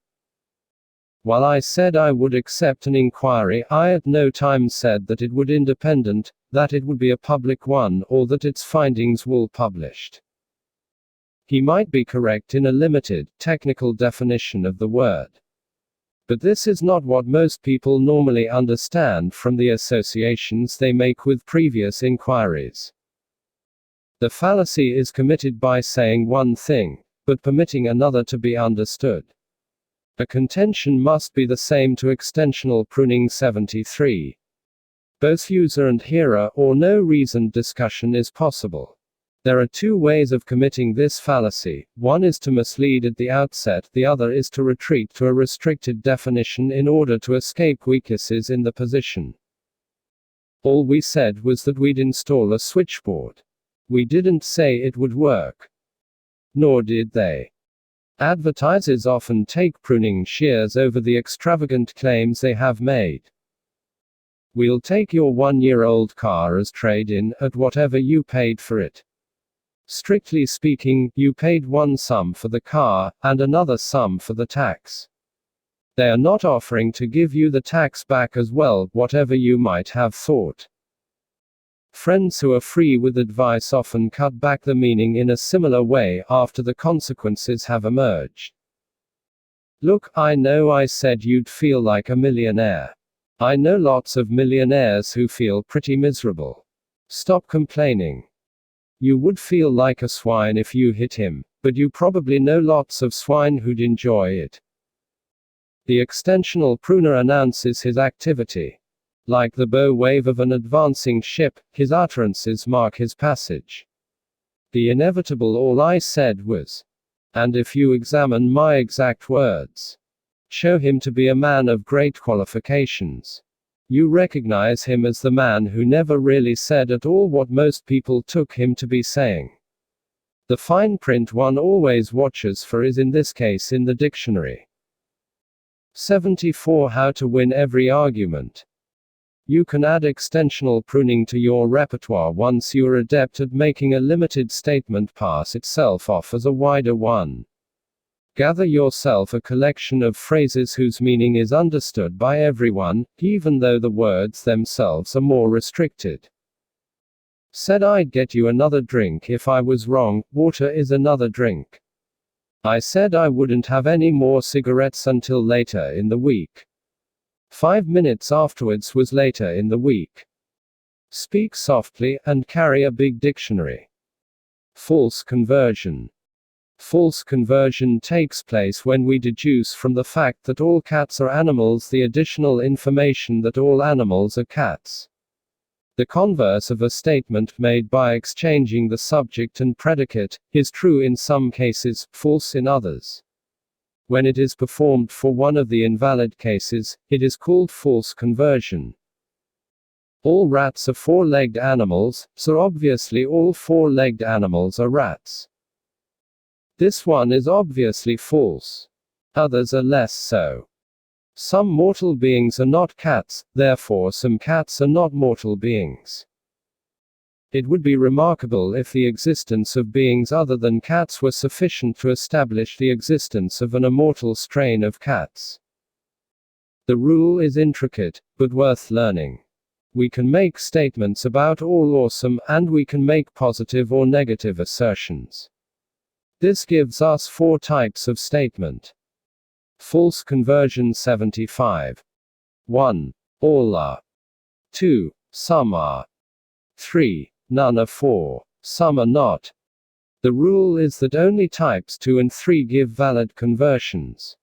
While I said I would accept an inquiry, I at no time said that it would independent, that it would be a public one, or that its findings will published. He might be correct in a limited, technical definition of the word. But this is not what most people normally understand from the associations they make with previous inquiries. The fallacy is committed by saying one thing, but permitting another to be understood. A contention must be the same to extensional pruning 73. Both user and hearer or no reasoned discussion is possible. There are two ways of committing this fallacy. One is to mislead at the outset, the other is to retreat to a restricted definition in order to escape weaknesses in the position. All we said was that we'd install a switchboard. We didn't say it would work. Nor did they. Advertisers often take pruning shears over the extravagant claims they have made. We'll take your 1-year-old car as trade-in, at whatever you paid for it. Strictly speaking, you paid one sum for the car, and another sum for the tax. They are not offering to give you the tax back as well, whatever you might have thought. Friends who are free with advice often cut back the meaning in a similar way after the consequences have emerged. Look, I know I said you'd feel like a millionaire. I know lots of millionaires who feel pretty miserable. Stop complaining. You would feel like a swine if you hit him, but you probably know lots of swine who'd enjoy it. The extensional pruner announces his activity. Like the bow wave of an advancing ship, his utterances mark his passage. The inevitable all I said was, and if you examine my exact words, show him to be a man of great qualifications. You recognize him as the man who never really said at all what most people took him to be saying. The fine print one always watches for is in this case in the dictionary. 74. How to win every argument. You can add extensional pruning to your repertoire once you're adept at making a limited statement pass itself off as a wider one. Gather yourself a collection of phrases whose meaning is understood by everyone, even though the words themselves are more restricted. Said I'd get you another drink if I was wrong, water is another drink. I said I wouldn't have any more cigarettes until later in the week. 5 minutes afterwards was later in the week. Speak softly, and carry a big dictionary. False conversion. False conversion takes place when we deduce from the fact that all cats are animals the additional information that all animals are cats. The converse of a statement made by exchanging the subject and predicate is true in some cases, false in others. When it is performed for one of the invalid cases, it is called false conversion. All rats are four-legged animals, so obviously all four-legged animals are rats. This one is obviously false. Others are less so. Some mortal beings are not cats, therefore some cats are not mortal beings. It would be remarkable if the existence of beings other than cats were sufficient to establish the existence of an immortal strain of cats. The rule is intricate, but worth learning. We can make statements about all awesome, and we can make positive or negative assertions. This gives us 4 types of statement. False conversion 75. 1. All are. 2. Some are. 3. None are. 4. Some are not. The rule is that only types 2 and 3 give valid conversions.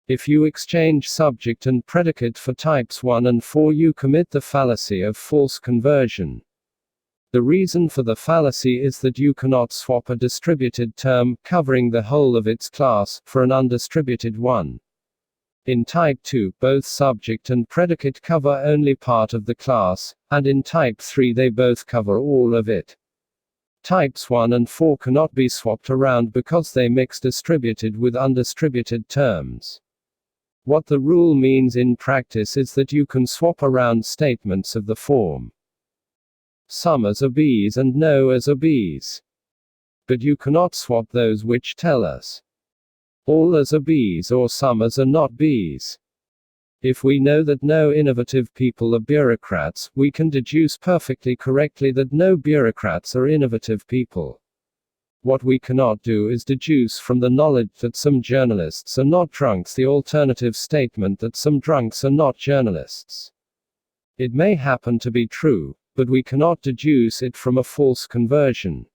If you exchange subject and predicate for types 1 and 4, you commit the fallacy of false conversion. The reason for the fallacy is that you cannot swap a distributed term, covering the whole of its class, for an undistributed one. In type 2, both subject and predicate cover only part of the class, and in type 3 they both cover all of it. Types 1 and 4 cannot be swapped around because they mix distributed with undistributed terms. What the rule means in practice is that you can swap around statements of the form some as are bees and no as are bees. But you cannot swap those which tell us all as are bees or some as are not bees. If we know that no innovative people are bureaucrats, we can deduce perfectly correctly that no bureaucrats are innovative people. What we cannot do is deduce from the knowledge that some journalists are not drunks the alternative statement that some drunks are not journalists. It may happen to be true, but we cannot deduce it from a false conversion.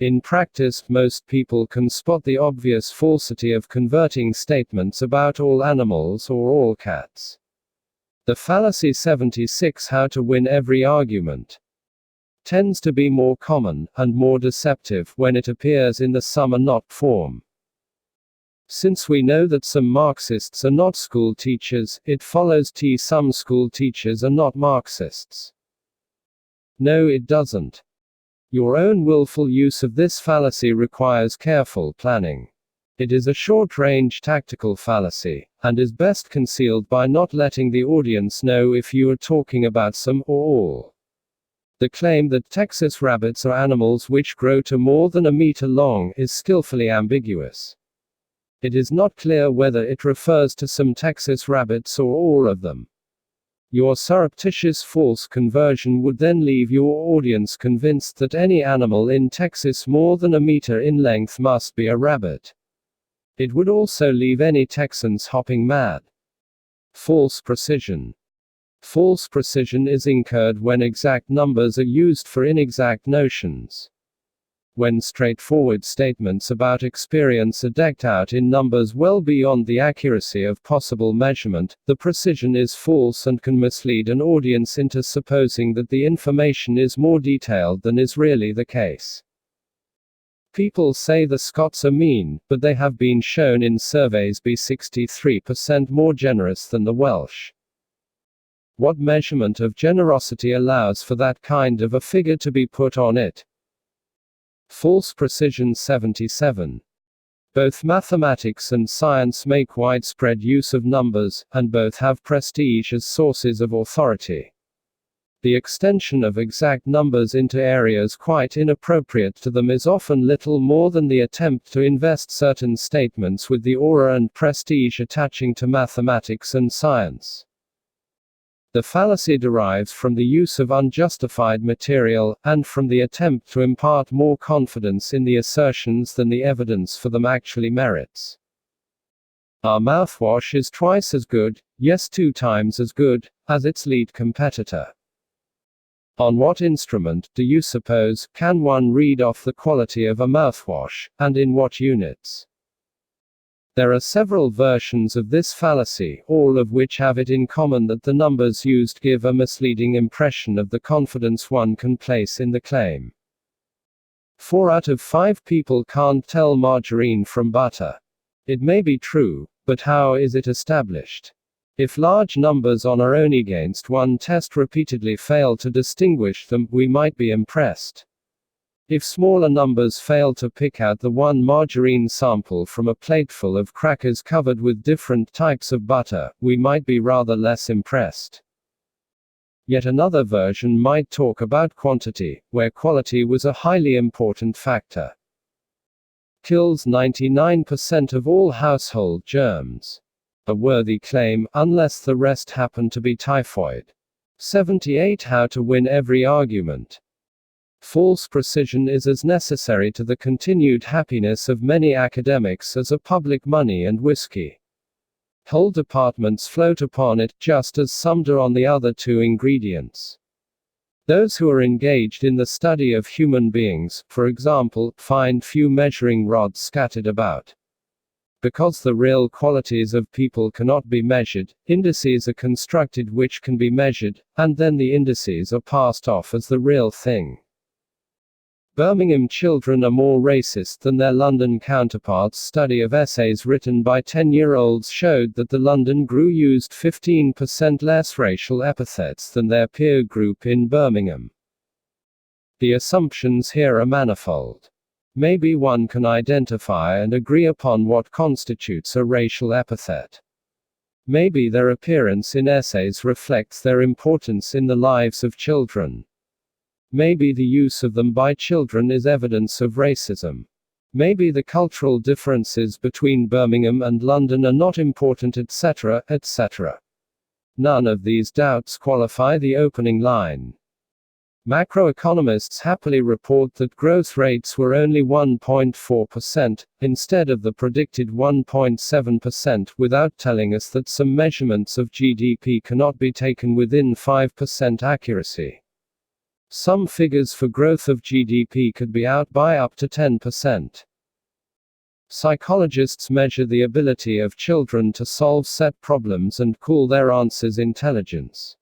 In practice, most people can spot the obvious falsity of converting statements about all animals or all cats. The fallacy 76, how to win every argument, tends to be more common, and more deceptive, when it appears in the some are not form. Since we know that some Marxists are not school teachers, it follows some school teachers are not Marxists. No, it doesn't. Your own willful use of this fallacy requires careful planning. It is a short-range tactical fallacy, and is best concealed by not letting the audience know if you are talking about some or all. The claim that Texas rabbits are animals which grow to more than a meter long is skillfully ambiguous. It is not clear whether it refers to some Texas rabbits or all of them. Your surreptitious false conversion would then leave your audience convinced that any animal in Texas more than a meter in length must be a rabbit. It would also leave any Texans hopping mad. False precision. False precision is incurred when exact numbers are used for inexact notions. When straightforward statements about experience are decked out in numbers well beyond the accuracy of possible measurement, the precision is false and can mislead an audience into supposing that the information is more detailed than is really the case. People say the Scots are mean, but they have been shown in surveys be 63% more generous than the Welsh. What measurement of generosity allows for that kind of a figure to be put on it? False precision 77. Both mathematics and science make widespread use of numbers, and both have prestige as sources of authority. The extension of exact numbers into areas quite inappropriate to them is often little more than the attempt to invest certain statements with the aura and prestige attaching to mathematics and science. The fallacy derives from the use of unjustified material, and from the attempt to impart more confidence in the assertions than the evidence for them actually merits. Our mouthwash is twice as good, yes 2 times as good, as its lead competitor. On what instrument, do you suppose, can one read off the quality of a mouthwash, and in what units? There are several versions of this fallacy, all of which have it in common that the numbers used give a misleading impression of the confidence one can place in the claim. 4 out of 5 people can't tell margarine from butter. It may be true, but how is it established? If large numbers on our own against one test repeatedly fail to distinguish them, we might be impressed. If smaller numbers fail to pick out the one margarine sample from a plateful of crackers covered with different types of butter, we might be rather less impressed. Yet another version might talk about quantity, where quality was a highly important factor. Kills 99% of all household germs. A worthy claim, unless the rest happen to be typhoid. 78 How to win every argument. False precision is as necessary to the continued happiness of many academics as are public money and whiskey. Whole departments float upon it, just as some do on the other 2 ingredients. Those who are engaged in the study of human beings, for example, find few measuring rods scattered about. Because the real qualities of people cannot be measured, indices are constructed which can be measured, and then the indices are passed off as the real thing. Birmingham children are more racist than their London counterparts. Study of essays written by 10-year-olds showed that the London GRU used 15% less racial epithets than their peer group in Birmingham. The assumptions here are manifold. Maybe one can identify and agree upon what constitutes a racial epithet. Maybe their appearance in essays reflects their importance in the lives of children. Maybe the use of them by children is evidence of racism. Maybe the cultural differences between Birmingham and London are not important, etc., etc. None of these doubts qualify the opening line. Macroeconomists happily report that growth rates were only 1.4%, instead of the predicted 1.7%, without telling us that some measurements of GDP cannot be taken within 5% accuracy. Some figures for growth of GDP could be out by up to 10%. Psychologists measure the ability of children to solve set problems and call their answers intelligence.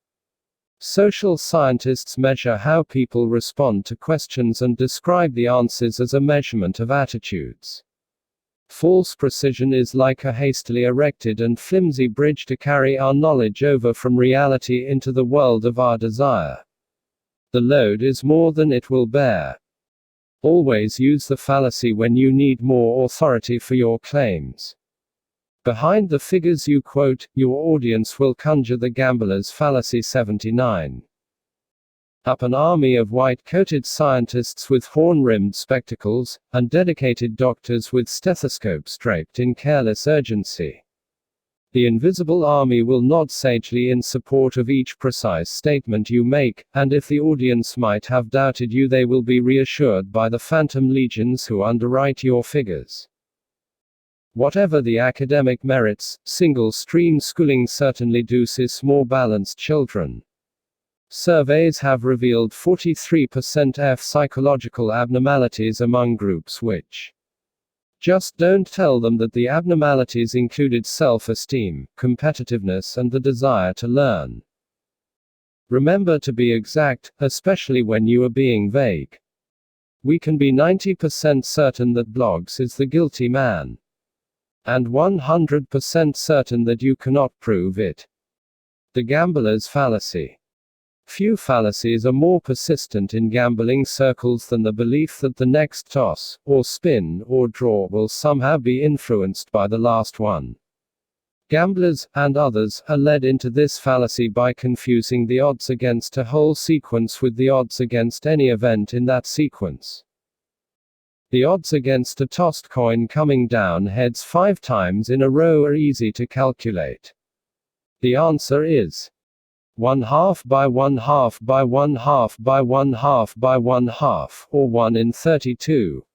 Social scientists measure how people respond to questions and describe the answers as a measurement of attitudes. False precision is like a hastily erected and flimsy bridge to carry our knowledge over from reality into the world of our desire. The load is more than it will bear. Always use the fallacy when you need more authority for your claims. Behind the figures you quote, your audience will conjure the gambler's fallacy. 79. Up an army of white-coated scientists with horn-rimmed spectacles, and dedicated doctors with stethoscopes draped in careless urgency. The invisible army will nod sagely in support of each precise statement you make, and if the audience might have doubted you, they will be reassured by the phantom legions who underwrite your figures. Whatever the academic merits, single-stream schooling certainly produces more balanced children. Surveys have revealed 43% of psychological abnormalities among groups which just don't tell them that the abnormalities included self-esteem, competitiveness, and the desire to learn. Remember to be exact, especially when you are being vague. We can be 90% certain that blogs is the guilty man, and 100% certain that you cannot prove it. The gambler's fallacy. Few fallacies are more persistent in gambling circles than the belief that the next toss, or spin, or draw will somehow be influenced by the last one. Gamblers, and others, are led into this fallacy by confusing the odds against a whole sequence with the odds against any event in that sequence. The odds against a tossed coin coming down heads 5 times in a row are easy to calculate. The answer is 1/2 by 1/2 by 1/2 by 1/2 by 1/2, or 1 in 32.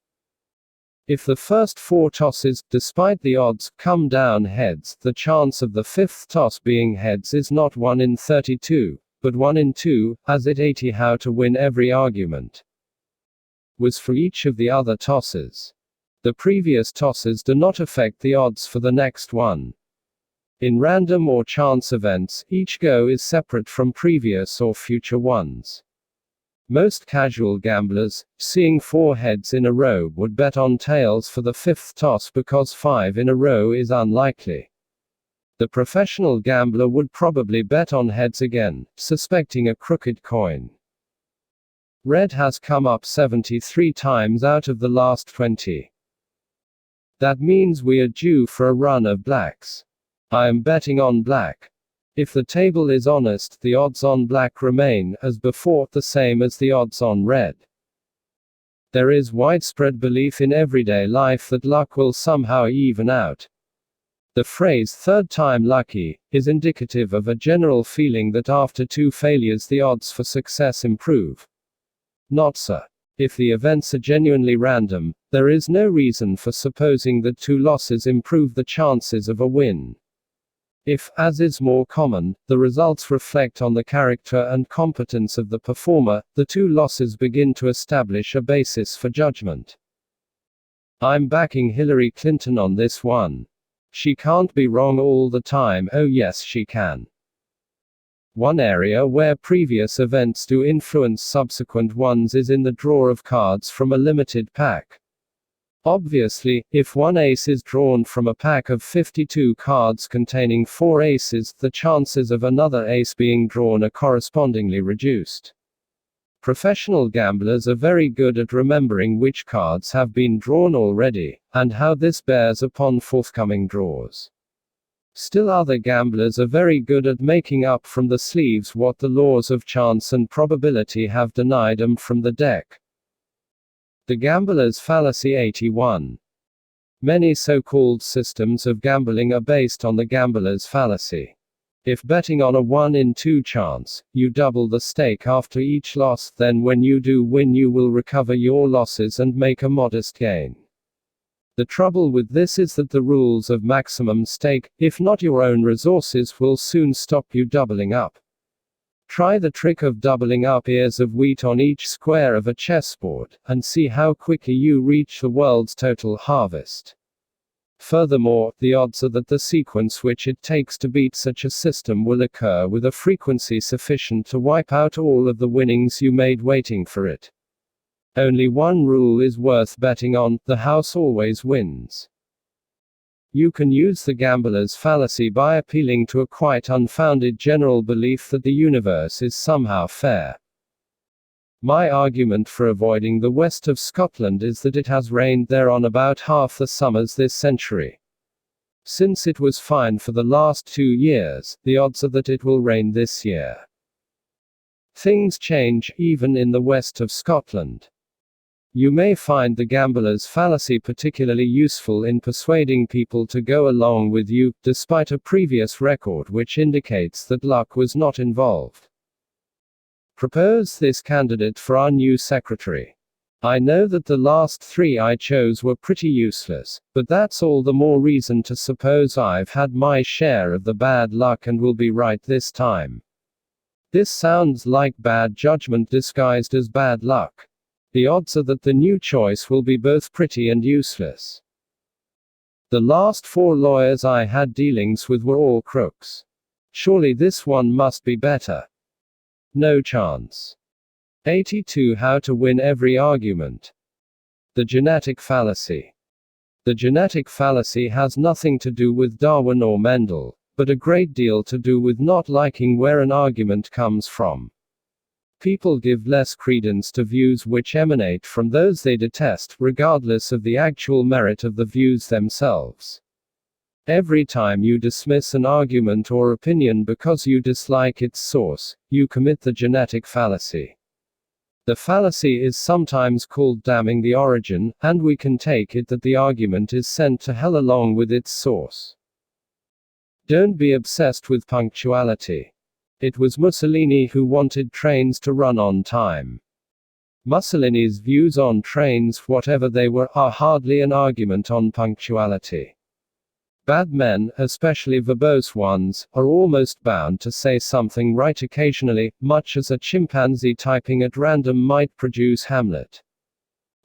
If the first 4 tosses, despite the odds, come down heads, the chance of the 5th toss being heads is not 1 in 32, but 1 in 2, as it 80. How to win every argument was for each of the other tosses. The previous tosses do not affect the odds for the next one. In random or chance events, each go is separate from previous or future ones. Most casual gamblers, seeing 4 heads in a row, would bet on tails for the 5th toss because 5 in a row is unlikely. The professional gambler would probably bet on heads again, suspecting a crooked coin. Red has come up 73 times out of the last 20. That means we are due for a run of blacks. I am betting on black. If the table is honest, the odds on black remain, as before, the same as the odds on red. There is widespread belief in everyday life that luck will somehow even out. The phrase "third time lucky" is indicative of a general feeling that after 2 failures the odds for success improve. Not so. If the events are genuinely random, there is no reason for supposing that 2 losses improve the chances of a win. If, as is more common, the results reflect on the character and competence of the performer, the 2 losses begin to establish a basis for judgment. I'm backing Hillary Clinton on this one. She can't be wrong all the time. Oh yes, she can. One area where previous events do influence subsequent ones is in the draw of cards from a limited pack. Obviously, if 1 ace is drawn from a pack of 52 cards containing 4 aces, the chances of another ace being drawn are correspondingly reduced. Professional gamblers are very good at remembering which cards have been drawn already, and how this bears upon forthcoming draws. Still other gamblers are very good at making up from the sleeves what the laws of chance and probability have denied them from the deck. The gambler's fallacy. 81. Many so-called systems of gambling are based on the gambler's fallacy. If betting on a 1 in 2 chance, you double the stake after each loss, then when you do win you will recover your losses and make a modest gain. The trouble with this is that the rules of maximum stake, if not your own resources, will soon stop you doubling up. Try the trick of doubling up ears of wheat on each square of a chessboard, and see how quickly you reach the world's total harvest. Furthermore, the odds are that the sequence which it takes to beat such a system will occur with a frequency sufficient to wipe out all of the winnings you made waiting for it. Only one rule is worth betting on: the house always wins. You can use the gambler's fallacy by appealing to a quite unfounded general belief that the universe is somehow fair. My argument for avoiding the west of Scotland is that it has rained there on about half the summers this century. Since it was fine for the last 2 years, the odds are that it will rain this year. Things change, even in the west of Scotland. You may find the gambler's fallacy particularly useful in persuading people to go along with you, despite a previous record which indicates that luck was not involved. Propose this candidate for our new secretary. I know that the last 3 I chose were pretty useless, but that's all the more reason to suppose I've had my share of the bad luck and will be right this time. This sounds like bad judgment disguised as bad luck. The odds are that the new choice will be both pretty and useless. The last 4 lawyers I had dealings with were all crooks. Surely this one must be better. No chance. 82. How to win every argument. The genetic fallacy. The genetic fallacy has nothing to do with Darwin or Mendel, but a great deal to do with not liking where an argument comes from. People give less credence to views which emanate from those they detest, regardless of the actual merit of the views themselves. Every time you dismiss an argument or opinion because you dislike its source, you commit the genetic fallacy. The fallacy is sometimes called damning the origin, and we can take it that the argument is sent to hell along with its source. Don't be obsessed with punctuality. It was Mussolini who wanted trains to run on time. Mussolini's views on trains, whatever they were, are hardly an argument on punctuality. Bad men, especially verbose ones, are almost bound to say something right occasionally, much as a chimpanzee typing at random might produce Hamlet.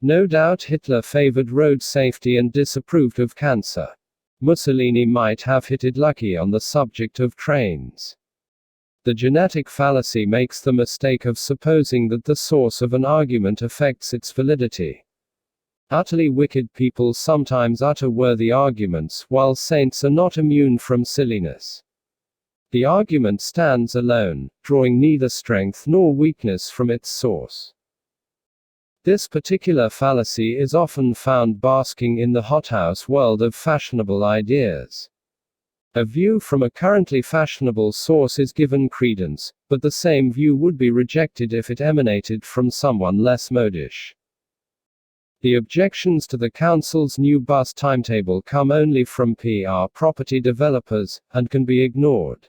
No doubt Hitler favored road safety and disapproved of cancer. Mussolini might have hit it lucky on the subject of trains. The genetic fallacy makes the mistake of supposing that the source of an argument affects its validity. Utterly wicked people sometimes utter worthy arguments, while saints are not immune from silliness. The argument stands alone, drawing neither strength nor weakness from its source. This particular fallacy is often found basking in the hothouse world of fashionable ideas. A view from a currently fashionable source is given credence, but the same view would be rejected if it emanated from someone less modish. The objections to the council's new bus timetable come only from PR property developers, and can be ignored.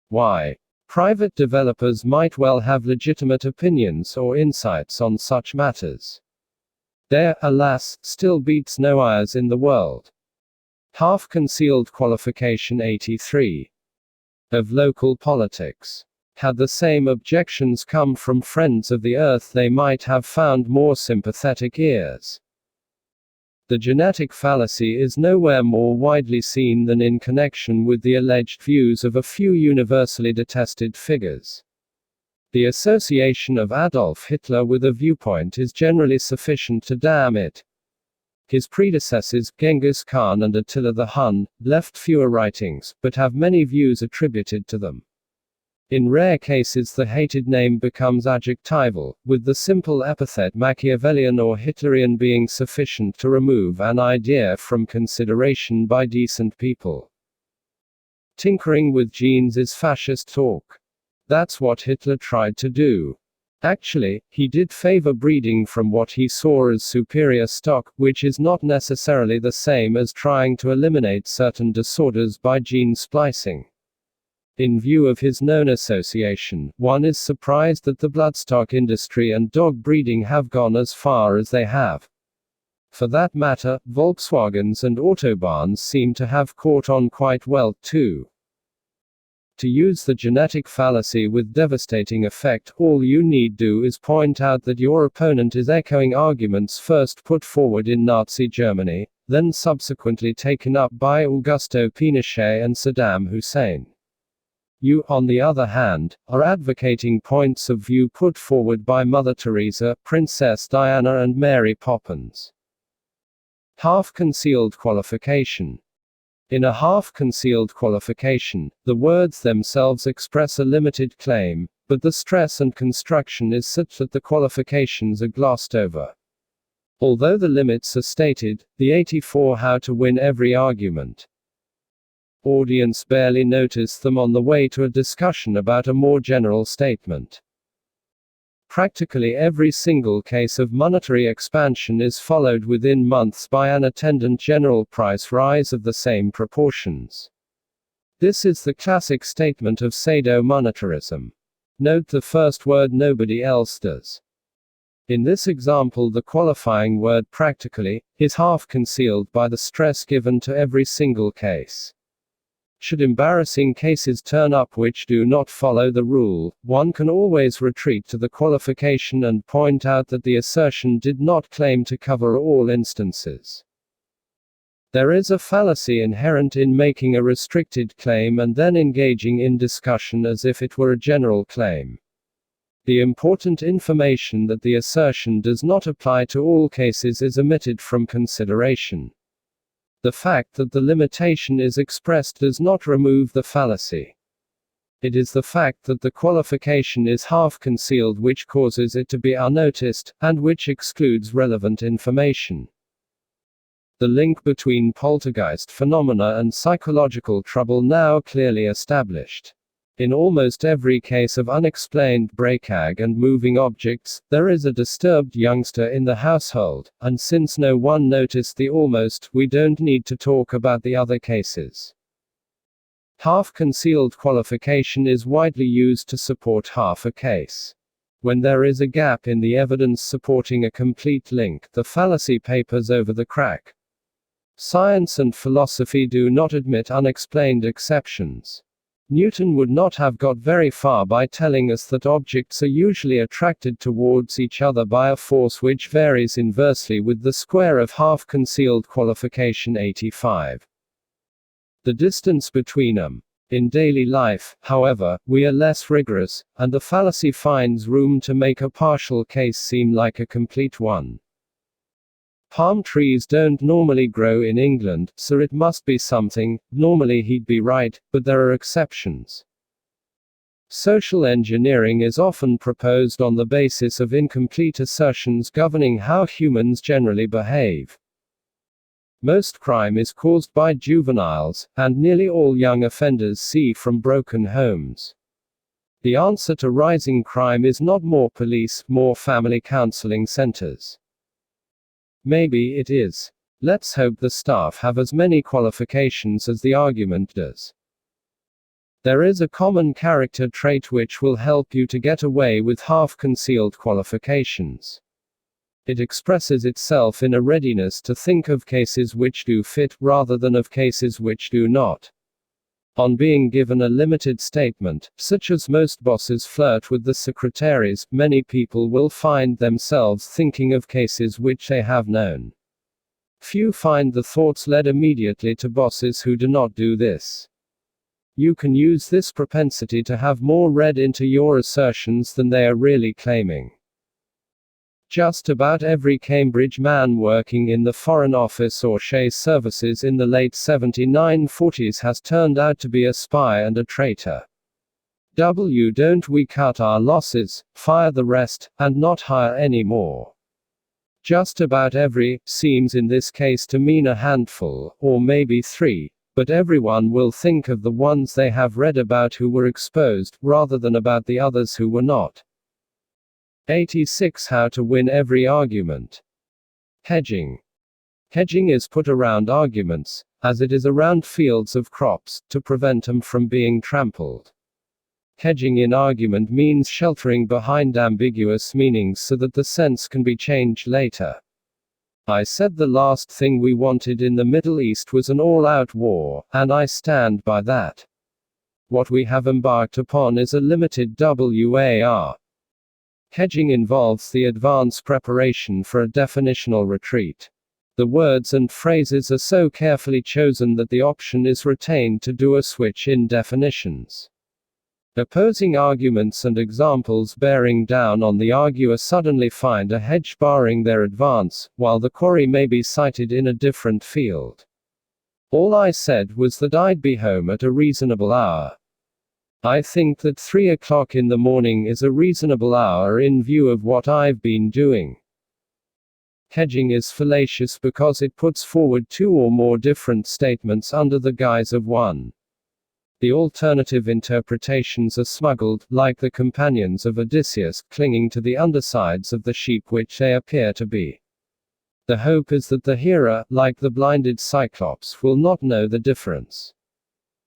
Why? Private developers might well have legitimate opinions or insights on such matters. There, alas, still beats no eyes in the world. Half-concealed qualification 83. Of local politics. Had the same objections come from friends of the earth, they might have found more sympathetic ears. The genetic fallacy is nowhere more widely seen than in connection with the alleged views of a few universally detested figures. The association of Adolf Hitler with a viewpoint is generally sufficient to damn it. His predecessors, Genghis Khan and Attila the Hun, left fewer writings, but have many views attributed to them. In rare cases the hated name becomes adjectival, with the simple epithet Machiavellian or Hitlerian being sufficient to remove an idea from consideration by decent people. Tinkering with genes is fascist talk. That's what Hitler tried to do. Actually, he did favor breeding from what he saw as superior stock, which is not necessarily the same as trying to eliminate certain disorders by gene splicing. In view of his known association, one is surprised that the bloodstock industry and dog breeding have gone as far as they have. For that matter, Volkswagens and Autobahns seem to have caught on quite well, too. To use the genetic fallacy with devastating effect, all you need do is point out that your opponent is echoing arguments first put forward in Nazi Germany, then subsequently taken up by Augusto Pinochet and Saddam Hussein. You, on the other hand, are advocating points of view put forward by Mother Teresa, Princess Diana and Mary Poppins. Half-concealed qualification. In a half-concealed qualification, the words themselves express a limited claim, but the stress and construction is such that the qualifications are glossed over. Although the limits are stated, the 84 how to win every argument. Audience barely notice them on the way to a discussion about a more general statement. Practically every single case of monetary expansion is followed within months by an attendant general price rise of the same proportions. This is the classic statement of pseudo-monetarism. Note the first word nobody else does. In this example, the qualifying word practically is half concealed by the stress given to every single case. Should embarrassing cases turn up which do not follow the rule, one can always retreat to the qualification and point out that the assertion did not claim to cover all instances. There is a fallacy inherent in making a restricted claim and then engaging in discussion as if it were a general claim. The important information that the assertion does not apply to all cases is omitted from consideration. The fact that the limitation is expressed does not remove the fallacy. It is the fact that the qualification is half concealed which causes it to be unnoticed, and which excludes relevant information. The link between poltergeist phenomena and psychological trouble now clearly established. In almost every case of unexplained breakage and moving objects, there is a disturbed youngster in the household, and since no one noticed the almost, we don't need to talk about the other cases. Half-concealed qualification is widely used to support half a case. When there is a gap in the evidence supporting a complete link, the fallacy papers over the crack. Science and philosophy do not admit unexplained exceptions. Newton would not have got very far by telling us that objects are usually attracted towards each other by a force which varies inversely with the square of half-concealed qualification 85. The distance between them. In daily life, however, we are less rigorous, and the fallacy finds room to make a partial case seem like a complete one. Palm trees don't normally grow in England, so it must be something. Normally he'd be right, but there are exceptions. Social engineering is often proposed on the basis of incomplete assertions governing how humans generally behave. Most crime is caused by juveniles, and nearly all young offenders see from broken homes. The answer to rising crime is not more police, more family counseling centers. Maybe it is. Let's hope the staff have as many qualifications as the argument does. There is a common character trait which will help you to get away with half-concealed qualifications. It expresses itself in a readiness to think of cases which do fit, rather than of cases which do not. On being given a limited statement, such as most bosses flirt with the secretaries, many people will find themselves thinking of cases which they have known. Few find the thoughts led immediately to bosses who do not do this. You can use this propensity to have more read into your assertions than they are really claiming. Just about every Cambridge man working in the Foreign Office or Shays services in the late 1940s has turned out to be a spy and a traitor. Don't we cut our losses, fire the rest, and not hire any more? Just about every seems in this case to mean a handful, or maybe three, but everyone will think of the ones they have read about who were exposed, rather than about the others who were not. 86 How to win every argument. Hedging. Hedging is put around arguments, as it is around fields of crops, to prevent them from being trampled. Hedging in argument means sheltering behind ambiguous meanings so that the sense can be changed later. I said the last thing we wanted in the Middle East was an all-out war, and I stand by that. What we have embarked upon is a limited WAR. Hedging involves the advance preparation for a definitional retreat. The words and phrases are so carefully chosen that the option is retained to do a switch in definitions. Opposing arguments and examples bearing down on the arguer suddenly find a hedge barring their advance, while the quarry may be cited in a different field. All I said was that I'd be home at a reasonable hour. I think that 3 o'clock in the morning is a reasonable hour in view of what I've been doing. Hedging is fallacious because it puts forward two or more different statements under the guise of one. The alternative interpretations are smuggled, like the companions of Odysseus, clinging to the undersides of the sheep which they appear to be. The hope is that the hearer, like the blinded Cyclops, will not know the difference.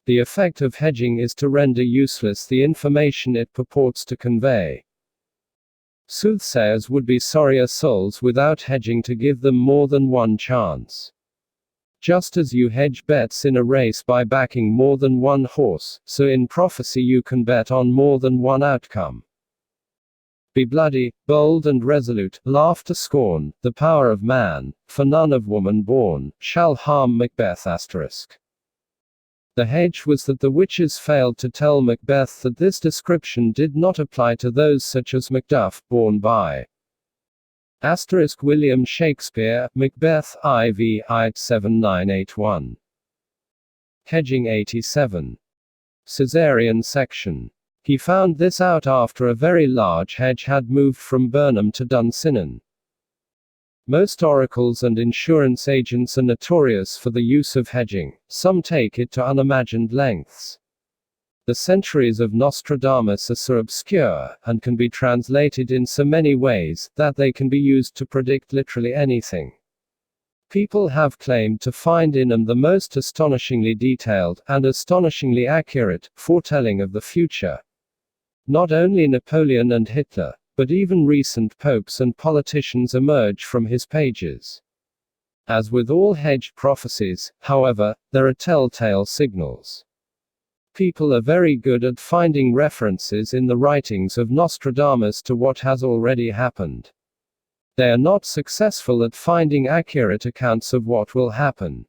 The effect of hedging is to render useless the information it purports to convey. Soothsayers would be sorrier souls without hedging to give them more than one chance. Just as you hedge bets in a race by backing more than one horse, so in prophecy you can bet on more than one outcome. Be bloody, bold and resolute, laugh to scorn, the power of man, for none of woman born, shall harm Macbeth. The hedge was that the witches failed to tell Macbeth that this description did not apply to those such as Macduff, born by William Shakespeare, Macbeth, IV, 7981. Hedging 87. Caesarean section. He found this out after a very large hedge had moved from Burnham to Dunsinane. Most oracles and insurance agents are notorious for the use of hedging, some take it to unimagined lengths. The centuries of Nostradamus are so obscure, and can be translated in so many ways, that they can be used to predict literally anything. People have claimed to find in them the most astonishingly detailed, and astonishingly accurate, foretelling of the future. Not only Napoleon and Hitler, but even recent popes and politicians emerge from his pages. As with all hedged prophecies, however, there are telltale signals. People are very good at finding references in the writings of Nostradamus to what has already happened. They are not successful at finding accurate accounts of what will happen.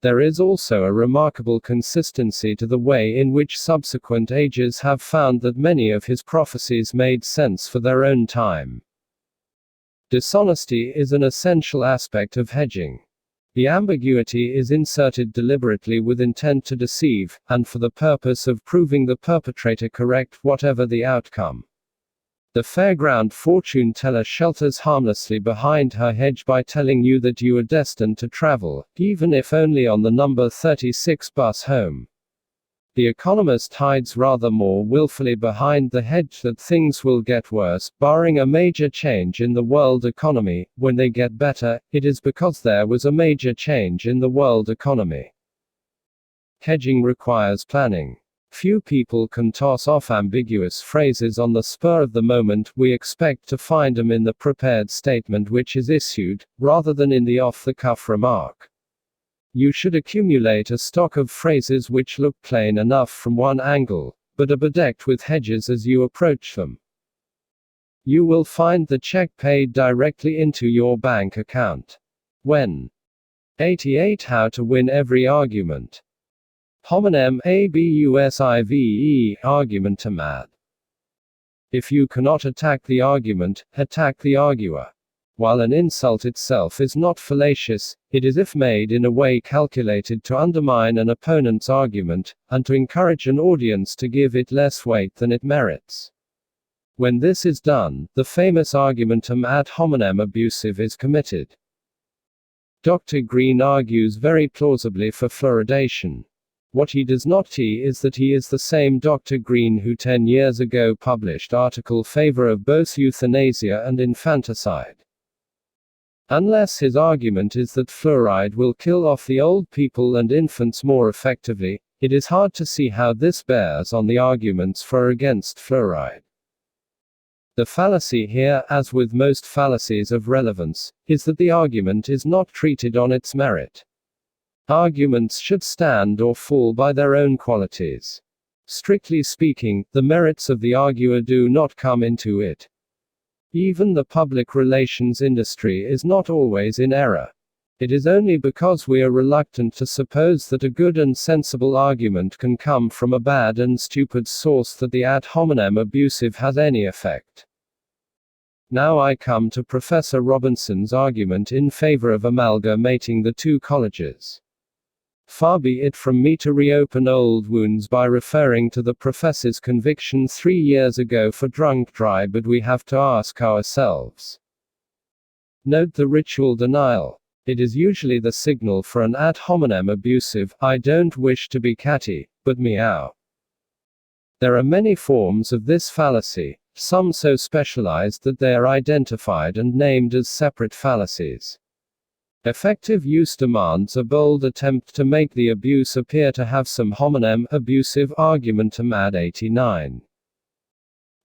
There is also a remarkable consistency to the way in which subsequent ages have found that many of his prophecies made sense for their own time. Dishonesty is an essential aspect of hedging. The ambiguity is inserted deliberately with intent to deceive, and for the purpose of proving the perpetrator correct whatever the outcome. The fairground fortune teller shelters harmlessly behind her hedge by telling you that you are destined to travel, even if only on the number 36 bus home. The economist hides rather more willfully behind the hedge that things will get worse, barring a major change in the world economy. When they get better, it is because there was a major change in the world economy. Hedging requires planning. Few people can toss off ambiguous phrases on the spur of the moment. We expect to find them in the prepared statement which is issued, rather than in the off-the-cuff remark. You should accumulate a stock of phrases which look plain enough from one angle, but are bedecked with hedges as you approach them. You will find the check paid directly into your bank account. When 88 How to win every argument. Hominem abusive argumentum ad. If you cannot attack the argument, attack the arguer. While an insult itself is not fallacious, it is if made in a way calculated to undermine an opponent's argument, and to encourage an audience to give it less weight than it merits. When this is done, the famous argumentum ad hominem abusive is committed. Dr. Green argues very plausibly for fluoridation. What he does not see is that he is the same Dr. Green who 10 years ago published article favor of both euthanasia and infanticide. Unless his argument is that fluoride will kill off the old people and infants more effectively, it is hard to see how this bears on the arguments for or against fluoride. The fallacy here, as with most fallacies of relevance, is that the argument is not treated on its merit. Arguments should stand or fall by their own qualities. Strictly speaking, the merits of the arguer do not come into it. Even the public relations industry is not always in error. It is only because we are reluctant to suppose that a good and sensible argument can come from a bad and stupid source that the ad hominem abusive has any effect. Now I come to Professor Robinson's argument in favor of amalgamating the two colleges. Far be it from me to reopen old wounds by referring to the professor's conviction 3 years ago for drunk drive, but we have to ask ourselves. Note the ritual denial. It is usually the signal for an ad hominem abusive, I don't wish to be catty, but meow. There are many forms of this fallacy, some so specialized that they are identified and named as separate fallacies. Effective use demands a bold attempt to make the abuse appear to have some hominem abusive argumentum ad 89.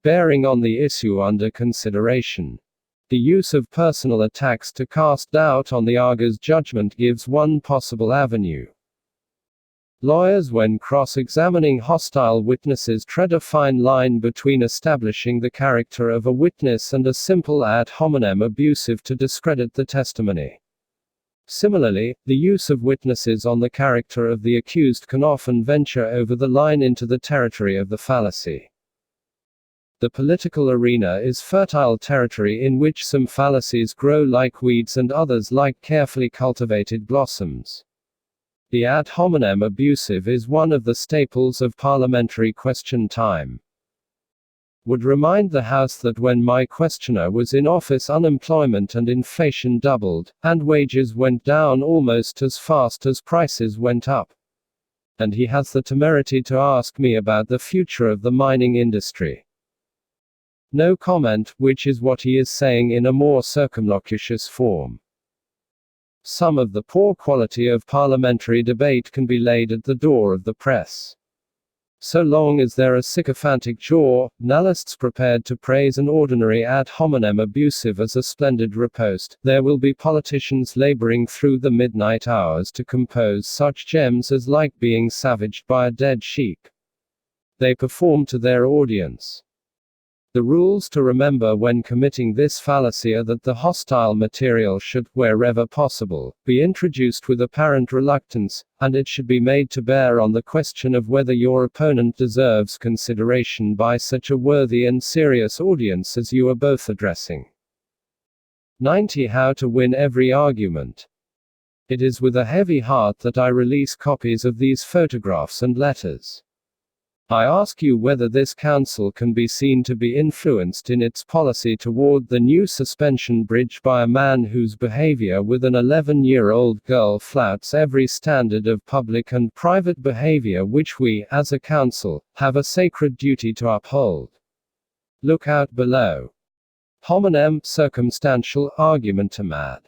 Bearing on the issue under consideration. The use of personal attacks to cast doubt on the arguer's judgment gives one possible avenue. Lawyers, when cross-examining hostile witnesses, tread a fine line between establishing the character of a witness and a simple ad hominem abusive to discredit the testimony. Similarly, the use of witnesses on the character of the accused can often venture over the line into the territory of the fallacy. The political arena is fertile territory in which some fallacies grow like weeds and others like carefully cultivated blossoms. The ad hominem abusive is one of the staples of parliamentary question time. Would remind the House that when my questioner was in office, unemployment and inflation doubled, and wages went down almost as fast as prices went up. And he has the temerity to ask me about the future of the mining industry. No comment, which is what he is saying in a more circumlocucious form. Some of the poor quality of parliamentary debate can be laid at the door of the press. So long as there are sycophantic journalists prepared to praise an ordinary ad hominem abusive as a splendid riposte, there will be politicians laboring through the midnight hours to compose such gems as like being savaged by a dead sheep. They perform to their audience. The rules to remember when committing this fallacy are that the hostile material should, wherever possible, be introduced with apparent reluctance, and it should be made to bear on the question of whether your opponent deserves consideration by such a worthy and serious audience as you are both addressing. 90. How to win every argument. It is with a heavy heart that I release copies of these photographs and letters. I ask you whether this council can be seen to be influenced in its policy toward the new suspension bridge by a man whose behavior with an 11-year-old girl flouts every standard of public and private behavior which we, as a council, have a sacred duty to uphold. Look out below. Hominem circumstantial argumentum ad.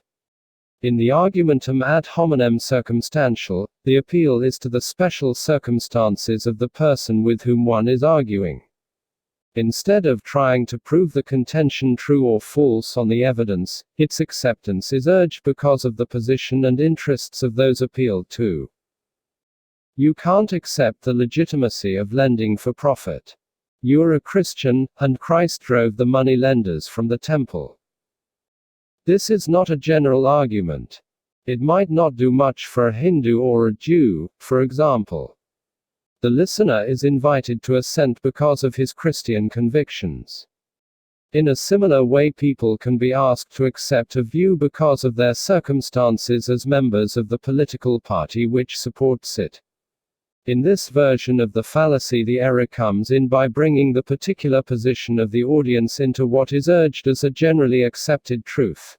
In the argumentum ad hominem circumstantial, the appeal is to the special circumstances of the person with whom one is arguing. Instead of trying to prove the contention true or false on the evidence, its acceptance is urged because of the position and interests of those appealed to. You can't accept the legitimacy of lending for profit. You are a Christian, and Christ drove the money lenders from the temple. This is not a general argument. It might not do much for a Hindu or a Jew, for example. The listener is invited to assent because of his Christian convictions. In a similar way, people can be asked to accept a view because of their circumstances as members of the political party which supports it. In this version of the fallacy, the error comes in by bringing the particular position of the audience into what is urged as a generally accepted truth.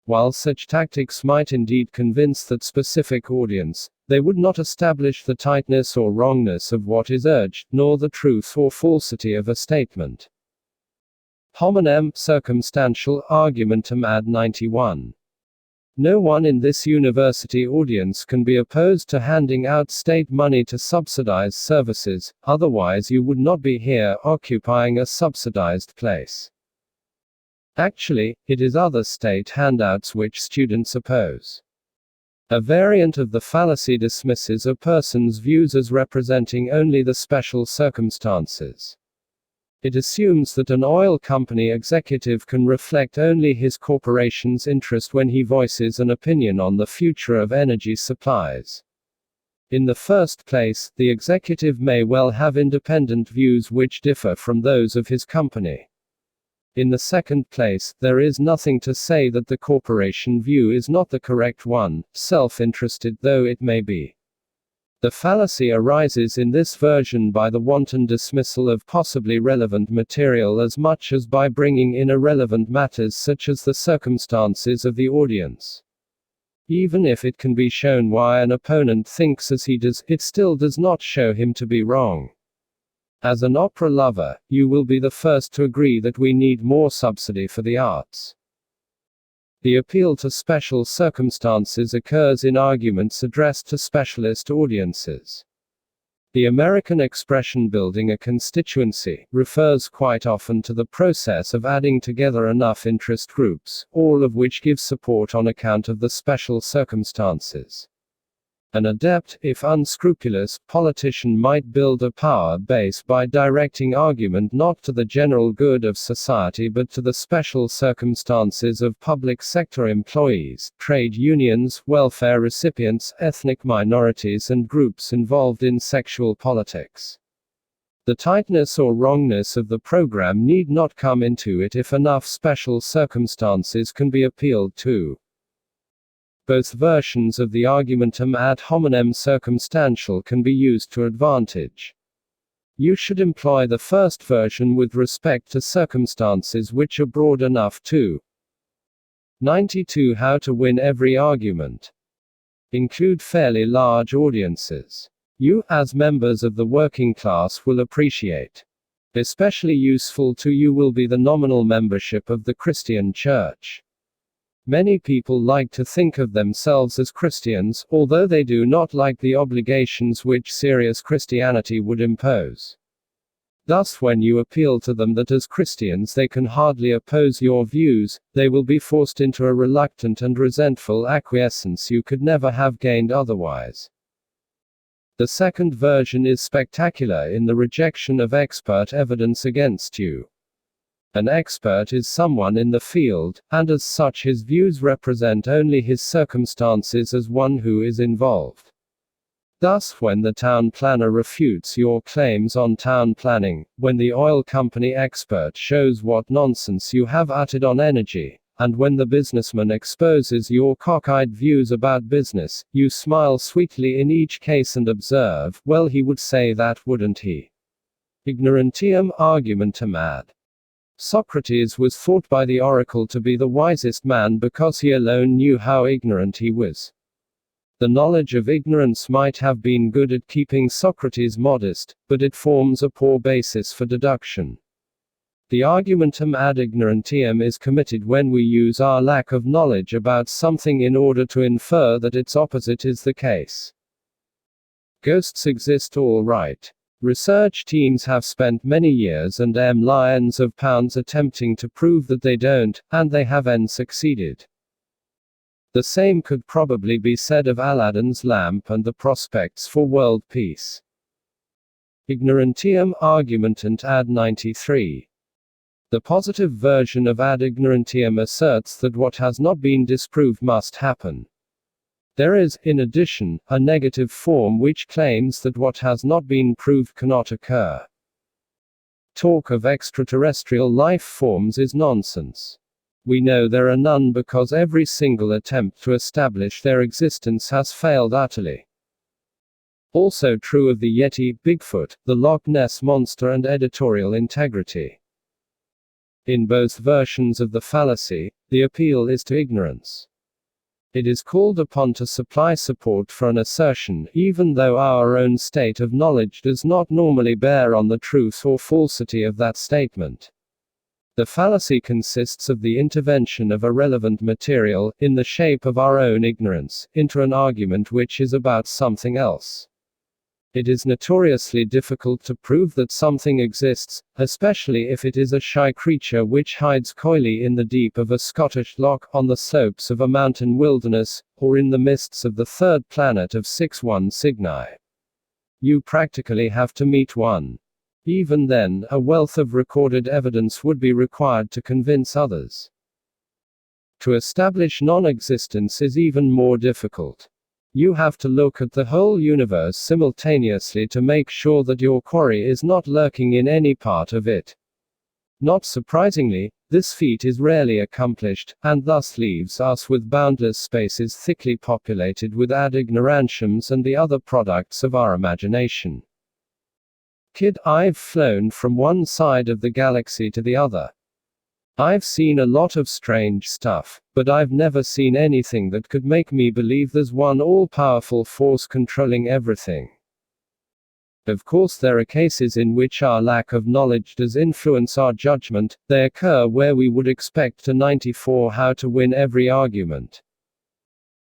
While such tactics might indeed convince that specific audience, they would not establish the tightness or wrongness of what is urged, nor the truth or falsity of a statement. Hominem circumstantial argumentum ad 91. No one in this university audience can be opposed to handing out state money to subsidize services, otherwise you would not be here occupying a subsidized place. Actually, it is other state handouts which students oppose. A variant of the fallacy dismisses a person's views as representing only the special circumstances. It assumes that an oil company executive can reflect only his corporation's interest when he voices an opinion on the future of energy supplies. In the first place, the executive may well have independent views which differ from those of his company. In the second place, there is nothing to say that the corporation view is not the correct one, self-interested though it may be. The fallacy arises in this version by the wanton dismissal of possibly relevant material as much as by bringing in irrelevant matters such as the circumstances of the audience. Even if it can be shown why an opponent thinks as he does, it still does not show him to be wrong. As an opera lover, you will be the first to agree that we need more subsidy for the arts. The appeal to special circumstances occurs in arguments addressed to specialist audiences. The American expression building a constituency refers quite often to the process of adding together enough interest groups, all of which give support on account of the special circumstances. An adept, if unscrupulous, politician might build a power base by directing argument not to the general good of society but to the special circumstances of public sector employees, trade unions, welfare recipients, ethnic minorities and groups involved in sexual politics. The tightness or wrongness of the program need not come into it if enough special circumstances can be appealed to. Both versions of the argumentum ad hominem circumstantial can be used to advantage. You should employ the first version with respect to circumstances which are broad enough to 92. How to win every argument. Include fairly large audiences. You, as members of the working class, will appreciate. Especially useful to you will be the nominal membership of the Christian Church. Many people like to think of themselves as Christians, although they do not like the obligations which serious Christianity would impose. Thus, when you appeal to them that as Christians they can hardly oppose your views, they will be forced into a reluctant and resentful acquiescence you could never have gained otherwise. The second version is spectacular in the rejection of expert evidence against you. An expert is someone in the field, and as such his views represent only his circumstances as one who is involved. Thus, when the town planner refutes your claims on town planning, when the oil company expert shows what nonsense you have uttered on energy, and when the businessman exposes your cockeyed views about business, you smile sweetly in each case and observe, well, he would say that, wouldn't he? Ignorantium argumentum ad. Socrates was thought by the oracle to be the wisest man because he alone knew how ignorant he was. The knowledge of ignorance might have been good at keeping Socrates modest, but it forms a poor basis for deduction. The argumentum ad ignorantium is committed when we use our lack of knowledge about something in order to infer that its opposite is the case. Ghosts exist, all right. Research teams have spent many years and millions of pounds attempting to prove that they don't, and they haven't succeeded. The same could probably be said of Aladdin's lamp and the prospects for world peace. Ignorantium argumentant ad 93. The positive version of ad ignorantium asserts that what has not been disproved must happen. There is, in addition, a negative form which claims that what has not been proved cannot occur. Talk of extraterrestrial life forms is nonsense. We know there are none because every single attempt to establish their existence has failed utterly. Also true of the Yeti, Bigfoot, the Loch Ness Monster and editorial integrity. In both versions of the fallacy, the appeal is to ignorance. It is called upon to supply support for an assertion, even though our own state of knowledge does not normally bear on the truth or falsity of that statement. The fallacy consists of the intervention of irrelevant material, in the shape of our own ignorance, into an argument which is about something else. It is notoriously difficult to prove that something exists, especially if it is a shy creature which hides coyly in the deep of a Scottish loch, on the slopes of a mountain wilderness, or in the mists of the third planet of 61 Cygni. You practically have to meet one. Even then, a wealth of recorded evidence would be required to convince others. To establish non-existence is even more difficult. You have to look at the whole universe simultaneously to make sure that your quarry is not lurking in any part of it. Not surprisingly, this feat is rarely accomplished, and thus leaves us with boundless spaces thickly populated with ad ignorantiums and the other products of our imagination. Kid, I've flown from one side of the galaxy to the other. I've seen a lot of strange stuff, but I've never seen anything that could make me believe there's one all-powerful force controlling everything. Of course, there are cases in which our lack of knowledge does influence our judgment. They occur where we would expect to 94 how to win every argument.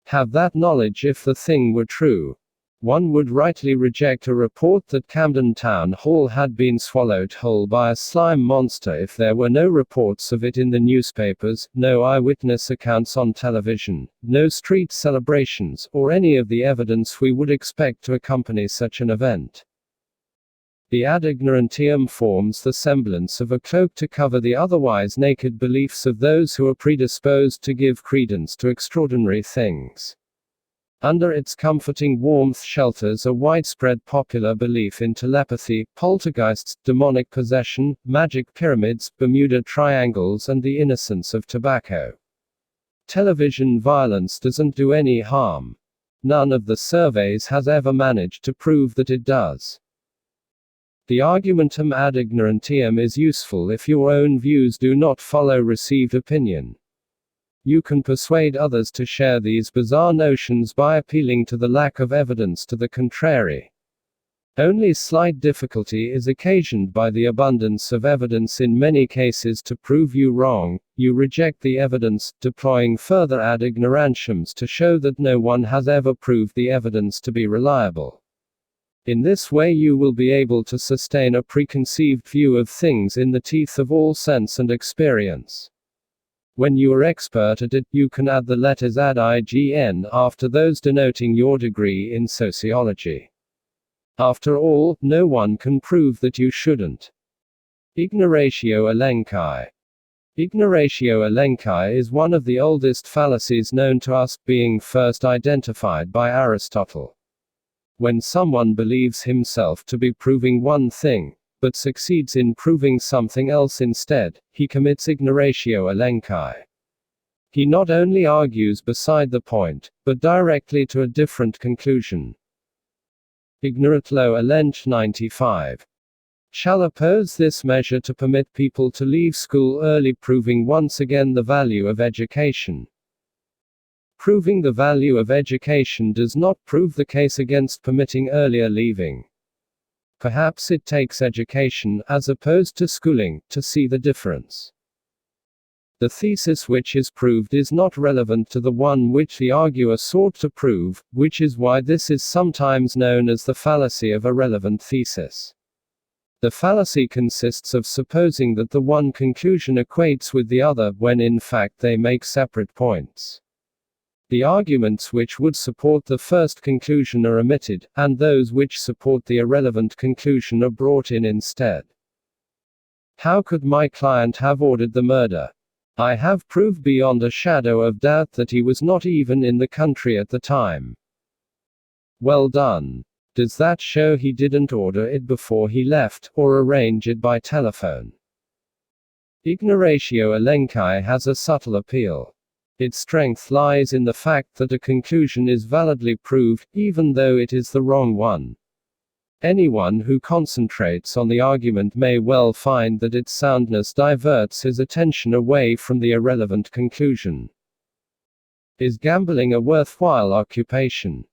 Have that knowledge if the thing were true. One would rightly reject a report that Camden Town Hall had been swallowed whole by a slime monster if there were no reports of it in the newspapers, no eyewitness accounts on television, no street celebrations, or any of the evidence we would expect to accompany such an event. The ad ignorantium forms the semblance of a cloak to cover the otherwise naked beliefs of those who are predisposed to give credence to extraordinary things. Under its comforting warmth shelters a widespread popular belief in telepathy, poltergeists, demonic possession, magic pyramids, Bermuda triangles, and the innocence of tobacco. Television violence doesn't do any harm. None of the surveys has ever managed to prove that it does. The argumentum ad ignorantium is useful if your own views do not follow received opinion. You can persuade others to share these bizarre notions by appealing to the lack of evidence to the contrary. Only slight difficulty is occasioned by the abundance of evidence in many cases to prove you wrong. You reject the evidence, deploying further ad ignorantiums to show that no one has ever proved the evidence to be reliable. In this way you will be able to sustain a preconceived view of things in the teeth of all sense and experience. When you are expert at it, you can add the letters ad IGN after those denoting your degree in sociology. After all, no one can prove that you shouldn't. Ignoratio elenchi. Ignoratio elenchi is one of the oldest fallacies known to us, being first identified by Aristotle. When someone believes himself to be proving one thing, but succeeds in proving something else instead, he commits ignoratio elenchi. He not only argues beside the point, but directly to a different conclusion. Ignoratlo elench 95. Shall oppose this measure to permit people to leave school early, proving once again the value of education. Proving the value of education does not prove the case against permitting earlier leaving. Perhaps it takes education, as opposed to schooling, to see the difference. The thesis which is proved is not relevant to the one which the arguer sought to prove, which is why this is sometimes known as the fallacy of irrelevant thesis. The fallacy consists of supposing that the one conclusion equates with the other, when in fact they make separate points. The arguments which would support the first conclusion are omitted, and those which support the irrelevant conclusion are brought in instead. How could my client have ordered the murder? I have proved beyond a shadow of doubt that he was not even in the country at the time. Well done. Does that show he didn't order it before he left, or arrange it by telephone? Ignoratio elenchi has a subtle appeal. Its strength lies in the fact that a conclusion is validly proved, even though it is the wrong one. Anyone who concentrates on the argument may well find that its soundness diverts his attention away from the irrelevant conclusion. Is gambling a worthwhile occupation?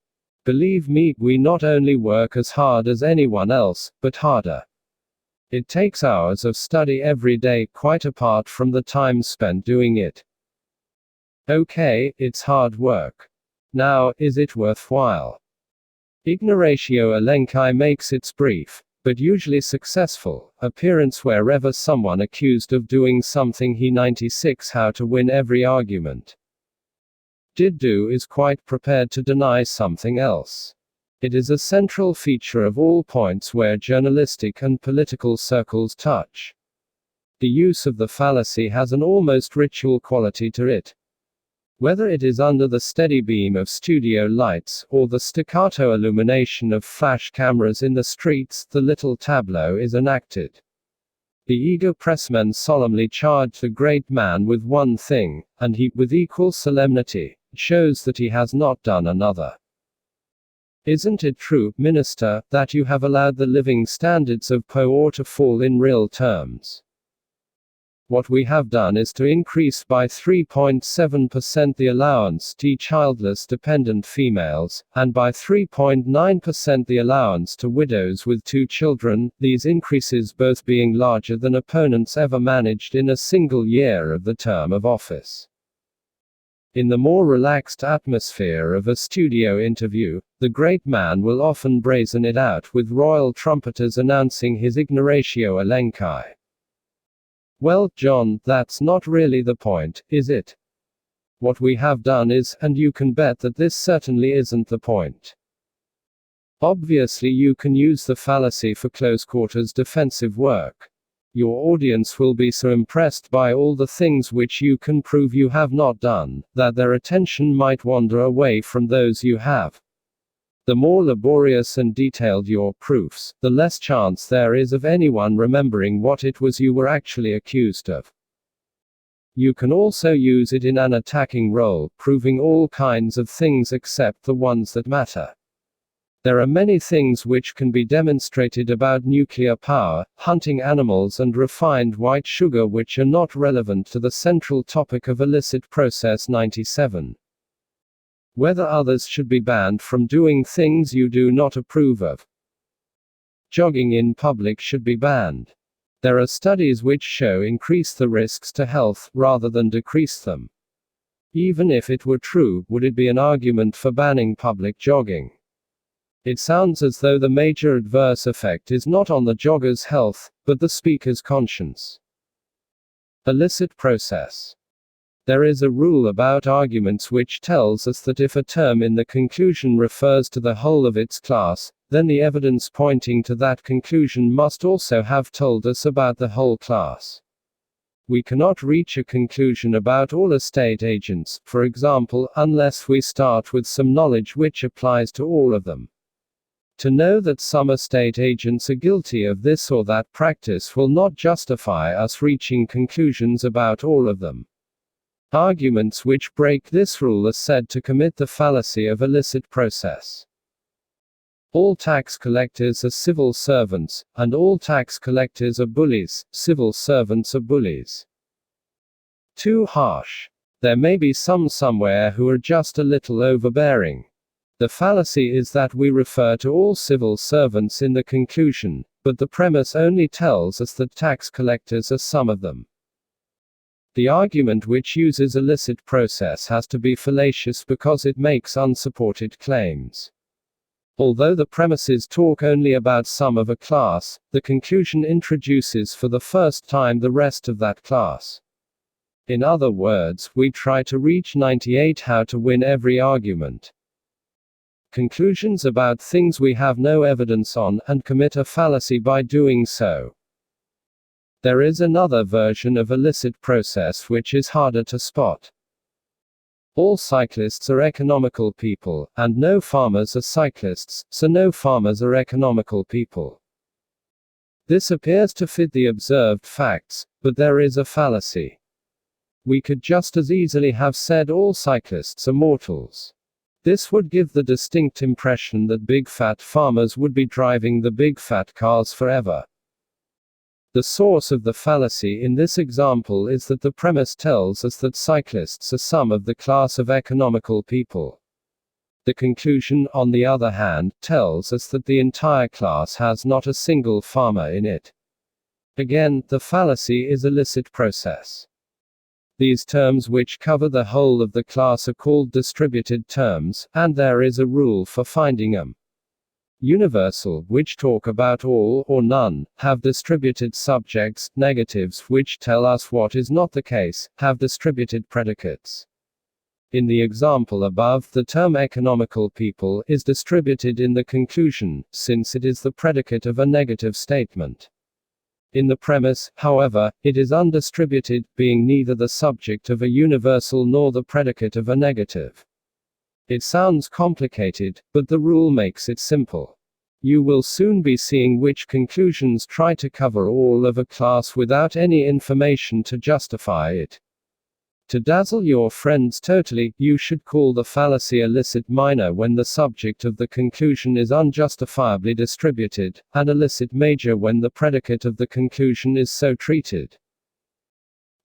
Believe me, we not only work as hard as anyone else, but harder. It takes hours of study every day, quite apart from the time spent doing it. Okay, it's hard work. Now, is it worthwhile? Ignoratio elenchi makes its brief, but usually successful, appearance wherever someone accused of doing something he 96 how to win every argument. Did do is quite prepared to deny something else. It is a central feature of all points where journalistic and political circles touch. The use of the fallacy has an almost ritual quality to it. Whether it is under the steady beam of studio lights, or the staccato illumination of flash cameras in the streets, the little tableau is enacted. The eager pressmen solemnly charge the great man with one thing, and he, with equal solemnity, shows that he has not done another. Isn't it true, Minister, that you have allowed the living standards of Poor to fall in real terms? What we have done is to increase by 3.7% the allowance to childless dependent females, and by 3.9% the allowance to widows with 2 children, these increases both being larger than opponents ever managed in a single year of the term of office. In the more relaxed atmosphere of a studio interview, the great man will often brazen it out with royal trumpeters announcing his ignoratio elenchi. Well, John, that's not really the point, is it? What we have done is, and you can bet that this certainly isn't the point. Obviously, you can use the fallacy for close quarters defensive work. Your audience will be so impressed by all the things which you can prove you have not done, that their attention might wander away from those you have. The more laborious and detailed your proofs, the less chance there is of anyone remembering what it was you were actually accused of. You can also use it in an attacking role, proving all kinds of things except the ones that matter. There are many things which can be demonstrated about nuclear power, hunting animals, and refined white sugar which are not relevant to the central topic of illicit process 97. Whether others should be banned from doing things you do not approve of. Jogging in public should be banned. There are studies which show increase the risks to health, rather than decrease them. Even if it were true, would it be an argument for banning public jogging? It sounds as though the major adverse effect is not on the jogger's health, but the speaker's conscience. Illicit process. There is a rule about arguments which tells us that if a term in the conclusion refers to the whole of its class, then the evidence pointing to that conclusion must also have told us about the whole class. We cannot reach a conclusion about all estate agents, for example, unless we start with some knowledge which applies to all of them. To know that some estate agents are guilty of this or that practice will not justify us reaching conclusions about all of them. Arguments which break this rule are said to commit the fallacy of illicit process. All tax collectors are civil servants, and all tax collectors are bullies, civil servants are bullies. Too harsh. There may be some somewhere who are just a little overbearing. The fallacy is that we refer to all civil servants in the conclusion, but the premise only tells us that tax collectors are some of them. The argument which uses illicit process has to be fallacious because it makes unsupported claims. Although the premises talk only about some of a class, the conclusion introduces for the first time the rest of that class. In other words, we try to reach 98 how to win every argument. Conclusions about things we have no evidence on, and commit a fallacy by doing so. There is another version of illicit process which is harder to spot. All cyclists are economical people, and no farmers are cyclists, so no farmers are economical people. This appears to fit the observed facts, but there is a fallacy. We could just as easily have said all cyclists are mortals. This would give the distinct impression that big fat farmers would be driving the big fat cars forever. The source of the fallacy in this example is that the premise tells us that cyclists are some of the class of economical people. The conclusion, on the other hand, tells us that the entire class has not a single farmer in it. Again, the fallacy is illicit process. These terms which cover the whole of the class are called distributed terms, and there is a rule for finding them. Universal, which talk about all or none, have distributed subjects. Negatives, which tell us what is not the case, have distributed predicates. In the example above, the term economical people is distributed in the conclusion, since it is the predicate of a negative statement. In the premise, however, it is undistributed, being neither the subject of a universal nor the predicate of a negative. It sounds complicated, but the rule makes it simple. You will soon be seeing which conclusions try to cover all of a class without any information to justify it. To dazzle your friends totally, you should call the fallacy a licit minor when the subject of the conclusion is unjustifiably distributed, and a licit major when the predicate of the conclusion is so treated.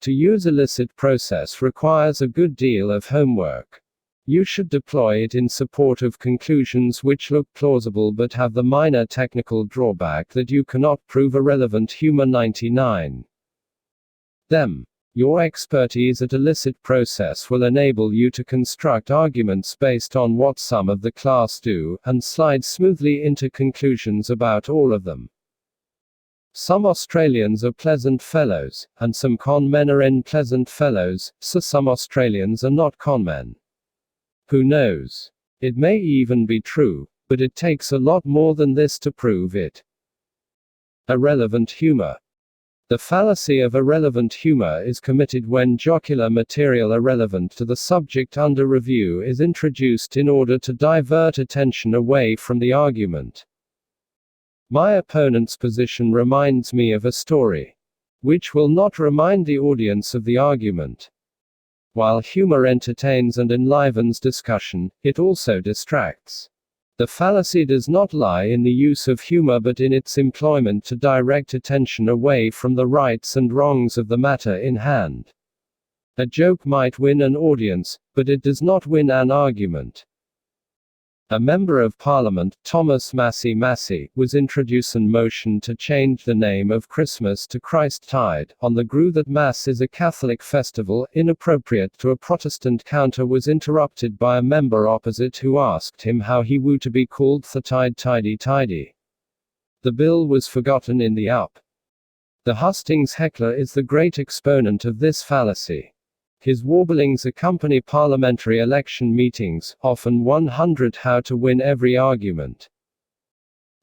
To use a licit process requires a good deal of homework. You should deploy it in support of conclusions which look plausible but have the minor technical drawback that you cannot prove a relevant humor 99. Them. Your expertise at a licit process will enable you to construct arguments based on what some of the class do, and slide smoothly into conclusions about all of them. Some Australians are pleasant fellows, and some con men are unpleasant fellows, so some Australians are not con men. Who knows? It may even be true, but it takes a lot more than this to prove it. Irrelevant humor. The fallacy of irrelevant humor is committed when jocular material irrelevant to the subject under review is introduced in order to divert attention away from the argument. My opponent's position reminds me of a story, which will not remind the audience of the argument. While humor entertains and enlivens discussion, it also distracts. The fallacy does not lie in the use of humor but in its employment to direct attention away from the rights and wrongs of the matter in hand. A joke might win an audience, but it does not win an argument. A Member of Parliament, Thomas Massey, was introducing a motion to change the name of Christmas to Christtide, on the ground that Mass is a Catholic festival, inappropriate to a Protestant. Counter was interrupted by a member opposite who asked him how he would to be called the tidy. The bill was forgotten in the up. The hustings heckler is the great exponent of this fallacy. His warblings accompany parliamentary election meetings, often 100 how to win every argument,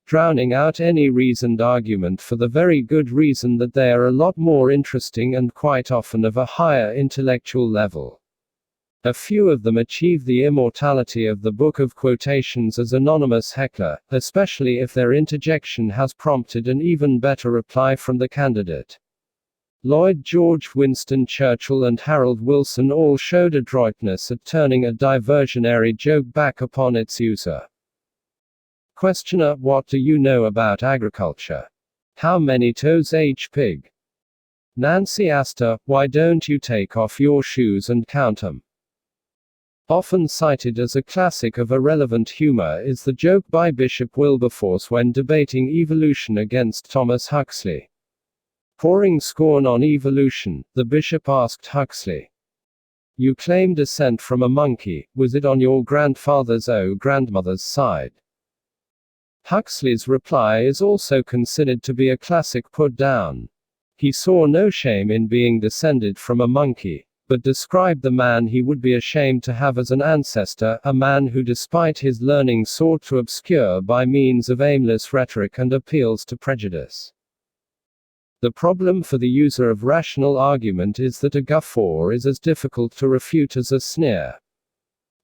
drowning out any reasoned argument for the very good reason that they are a lot more interesting and quite often of a higher intellectual level. A few of them achieve the immortality of the book of quotations as anonymous heckler, especially if their interjection has prompted an even better reply from the candidate. Lloyd George, Winston Churchill and Harold Wilson all showed adroitness at turning a diversionary joke back upon its user. Questioner: what do you know about agriculture? How many toes each pig? Nancy Astor: why don't you take off your shoes and count 'em? Often cited as a classic of irrelevant humor is the joke by Bishop Wilberforce when debating evolution against Thomas Huxley. Pouring scorn on evolution, the bishop asked Huxley, "You claim descent from a monkey, was it on your grandfather's or grandmother's side?" Huxley's reply is also considered to be a classic put-down. He saw no shame in being descended from a monkey, but described the man he would be ashamed to have as an ancestor, a man who despite his learning sought to obscure by means of aimless rhetoric and appeals to prejudice. The problem for the user of rational argument is that a guffaw is as difficult to refute as a sneer.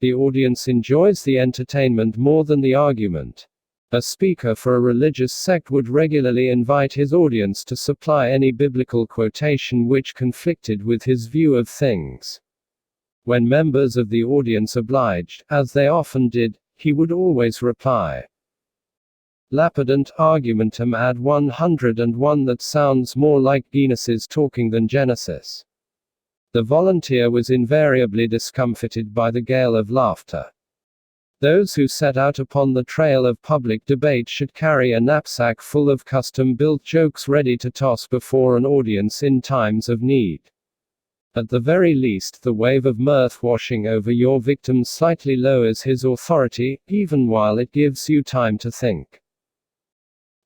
The audience enjoys the entertainment more than the argument. A speaker for a religious sect would regularly invite his audience to supply any biblical quotation which conflicted with his view of things. When members of the audience obliged, as they often did, he would always reply, "Lapidant argumentum ad 101 that sounds more like Genesis talking than Genesis." The volunteer was invariably discomfited by the gale of laughter. Those who set out upon the trail of public debate should carry a knapsack full of custom-built jokes ready to toss before an audience in times of need. At the very least, the wave of mirth washing over your victim slightly lowers his authority, even while it gives you time to think.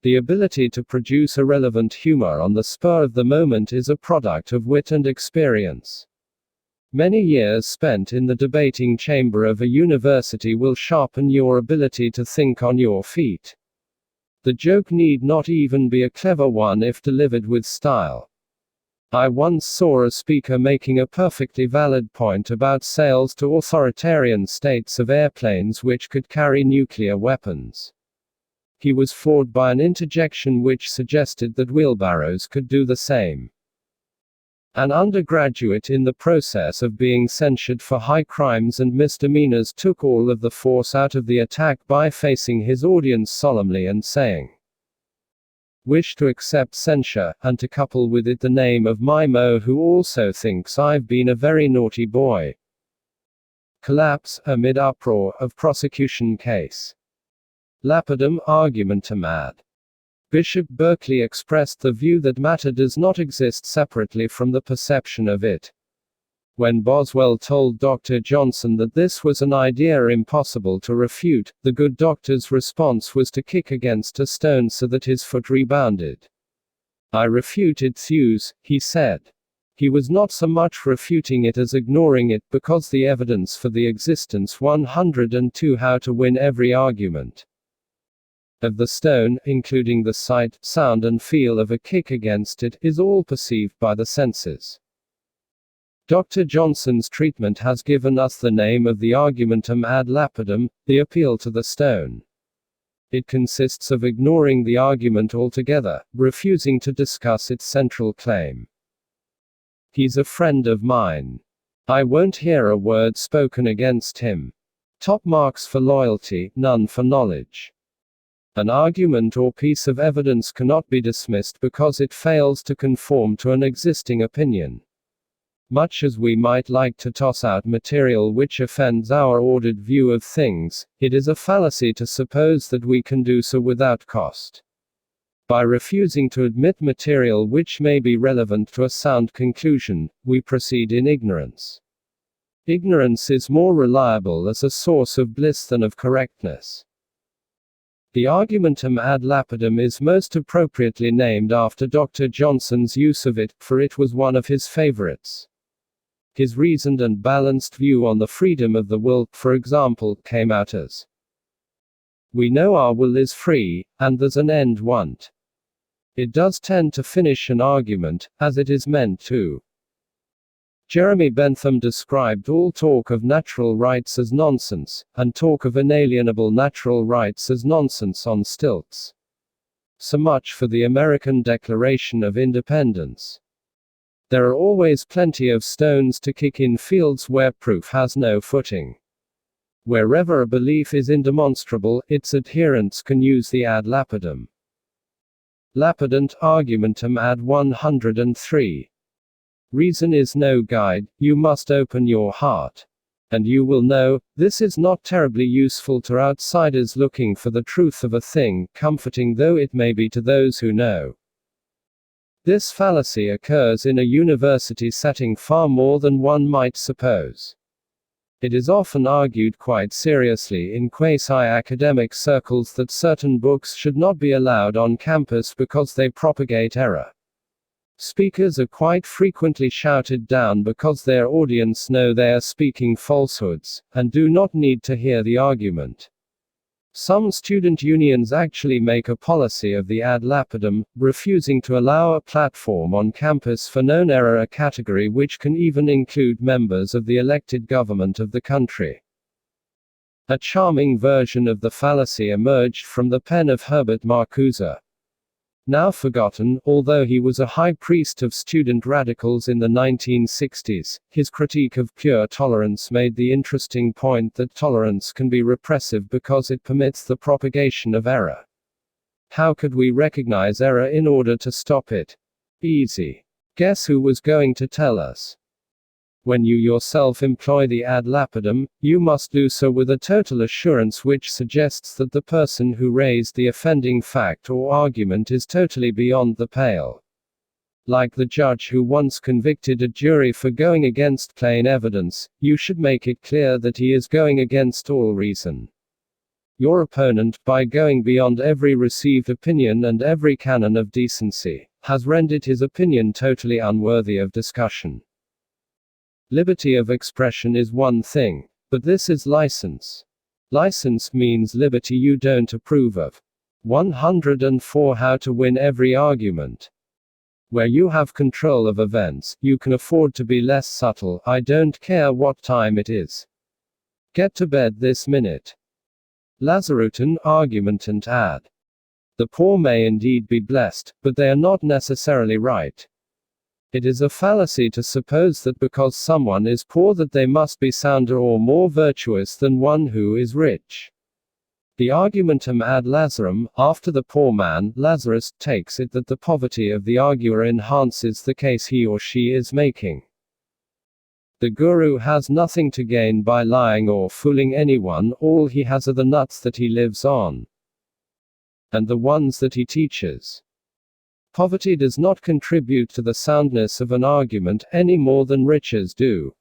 The ability to produce irrelevant humor on the spur of the moment is a product of wit and experience. Many years spent in the debating chamber of a university will sharpen your ability to think on your feet. The joke need not even be a clever one if delivered with style. I once saw a speaker making a perfectly valid point about sales to authoritarian states of airplanes which could carry nuclear weapons. He was floored by an interjection which suggested that wheelbarrows could do the same. An undergraduate in the process of being censured for high crimes and misdemeanors took all of the force out of the attack by facing his audience solemnly and saying, "Wish to accept censure, and to couple with it the name of my Mo who also thinks I've been a very naughty boy." Collapse, amid uproar, of prosecution case. Lapidem, argumentum ad. Bishop Berkeley expressed the view that matter does not exist separately from the perception of it. When Boswell told Dr. Johnson that this was an idea impossible to refute, the good doctor's response was to kick against a stone so that his foot rebounded. "I refuted thews," he said. He was not so much refuting it as ignoring it, because the evidence for the existence 102 how to win every argument of the stone, including the sight, sound and feel of a kick against it, is all perceived by the senses. Dr. Johnson's treatment has given us the name of the argumentum ad lapidem, the appeal to the stone. It consists of ignoring the argument altogether, refusing to discuss its central claim. He's a friend of mine. I won't hear a word spoken against him. Top marks for loyalty, none for knowledge. An argument or piece of evidence cannot be dismissed because it fails to conform to an existing opinion. Much as we might like to toss out material which offends our ordered view of things, it is a fallacy to suppose that we can do so without cost. By refusing to admit material which may be relevant to a sound conclusion, we proceed in ignorance. Ignorance is more reliable as a source of bliss than of correctness. The argumentum ad lapidem is most appropriately named after Dr. Johnson's use of it, for it was one of his favorites. His reasoned and balanced view on the freedom of the will, for example, came out as, "We know our will is free, and there's an end want." It does tend to finish an argument, as it is meant to. Jeremy Bentham described all talk of natural rights as nonsense, and talk of inalienable natural rights as nonsense on stilts. So much for the American Declaration of Independence. There are always plenty of stones to kick in fields where proof has no footing. Wherever a belief is indemonstrable, its adherents can use the ad lapidem. Lapidant argumentum ad 103. Reason is no guide, you must open your heart. And you will know. This is not terribly useful to outsiders looking for the truth of a thing, comforting though it may be to those who know. This fallacy occurs in a university setting far more than one might suppose. It is often argued quite seriously in quasi-academic circles that certain books should not be allowed on campus because they propagate error. Speakers are quite frequently shouted down because their audience know they are speaking falsehoods, and do not need to hear the argument. Some student unions actually make a policy of the ad lapidem, refusing to allow a platform on campus for known error, a category which can even include members of the elected government of the country. A charming version of the fallacy emerged from the pen of Herbert Marcuse. Now forgotten, although he was a high priest of student radicals in the 1960s, his critique of pure tolerance made the interesting point that tolerance can be repressive because it permits the propagation of error. How could we recognize error in order to stop it? Easy. Guess who was going to tell us? When you yourself employ the ad lapidem, you must do so with a total assurance which suggests that the person who raised the offending fact or argument is totally beyond the pale. Like the judge who once convicted a jury for going against plain evidence, you should make it clear that he is going against all reason. Your opponent, by going beyond every received opinion and every canon of decency, has rendered his opinion totally unworthy of discussion. Liberty of expression is one thing, but this is license. License means liberty you don't approve of. 104 How to win every argument. Where you have control of events, you can afford to be less subtle. I don't care what time it is. Get to bed this minute. Lazarutan, argumentant ad. The poor may indeed be blessed, but they are not necessarily right. It is a fallacy to suppose that because someone is poor that they must be sounder or more virtuous than one who is rich. The argumentum ad Lazarum, after the poor man, Lazarus, takes it that the poverty of the arguer enhances the case he or she is making. The guru has nothing to gain by lying or fooling anyone, all he has are the nuts that he lives on. And the ones that he teaches. Poverty does not contribute to the soundness of an argument, any more than riches do.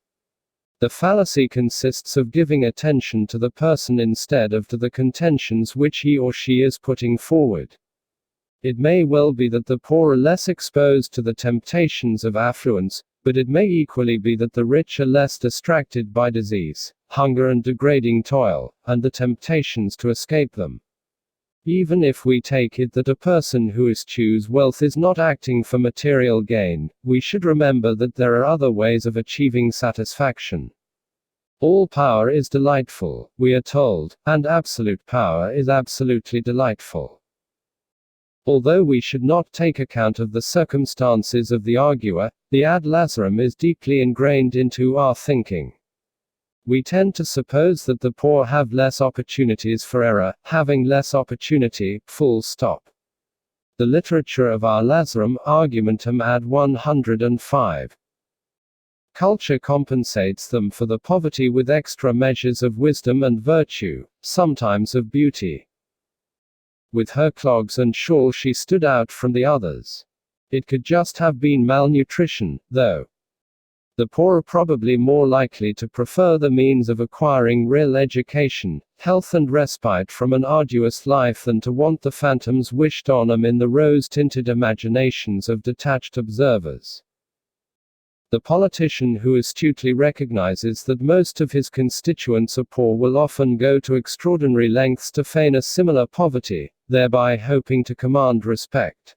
The fallacy consists of giving attention to the person instead of to the contentions which he or she is putting forward. It may well be that the poor are less exposed to the temptations of affluence, but it may equally be that the rich are less distracted by disease, hunger and degrading toil, and the temptations to escape them. Even if we take it that a person who eschews wealth is not acting for material gain, we should remember that there are other ways of achieving satisfaction. All power is delightful, we are told, and absolute power is absolutely delightful. Although we should not take account of the circumstances of the arguer, the ad Lazarum is deeply ingrained into our thinking. We tend to suppose that the poor have less opportunities for error, having less opportunity, full stop. The literature of our Lazarum, argumentum ad 105. Culture compensates them for the poverty with extra measures of wisdom and virtue, sometimes of beauty. With her clogs and shawl she stood out from the others. It could just have been malnutrition, though. The poor are probably more likely to prefer the means of acquiring real education, health and respite from an arduous life than to want the phantoms wished on them in the rose-tinted imaginations of detached observers. The politician who astutely recognizes that most of his constituents are poor will often go to extraordinary lengths to feign a similar poverty, thereby hoping to command respect.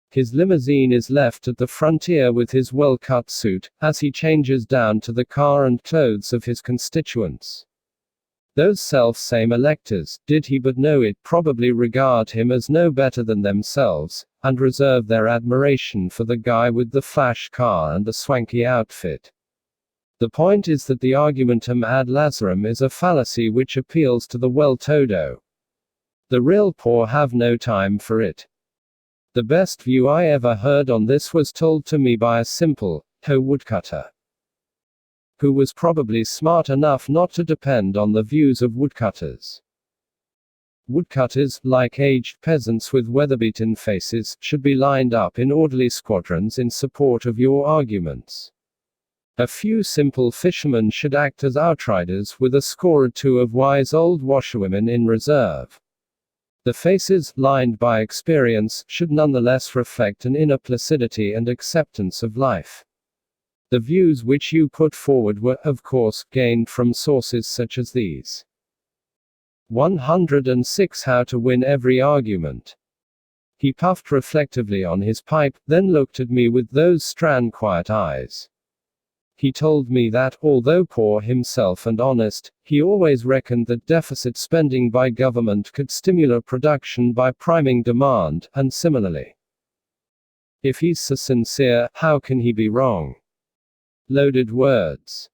His limousine is left at the frontier with his well-cut suit, as he changes down to the car and clothes of his constituents. Those self-same electors, did he but know it, probably regard him as no better than themselves, and reserve their admiration for the guy with the flash car and the swanky outfit. The point is that the argumentum ad Lazarum is a fallacy which appeals to the well-to-do. The real poor have no time for it. The best view I ever heard on this was told to me by a simple, woodcutter, who was probably smart enough not to depend on the views of woodcutters. Woodcutters, like aged peasants with weather-beaten faces, should be lined up in orderly squadrons in support of your arguments. A few simple fishermen should act as outriders with a score or two of wise old washerwomen in reserve. The faces, lined by experience, should nonetheless reflect an inner placidity and acceptance of life. The views which you put forward were, of course, gained from sources such as these. 106 How to win every argument. He puffed reflectively on his pipe, then looked at me with those strand quiet eyes. He told me that, although poor himself and honest, he always reckoned that deficit spending by government could stimulate production by priming demand, and similarly. If he's so sincere, how can he be wrong? Loaded words.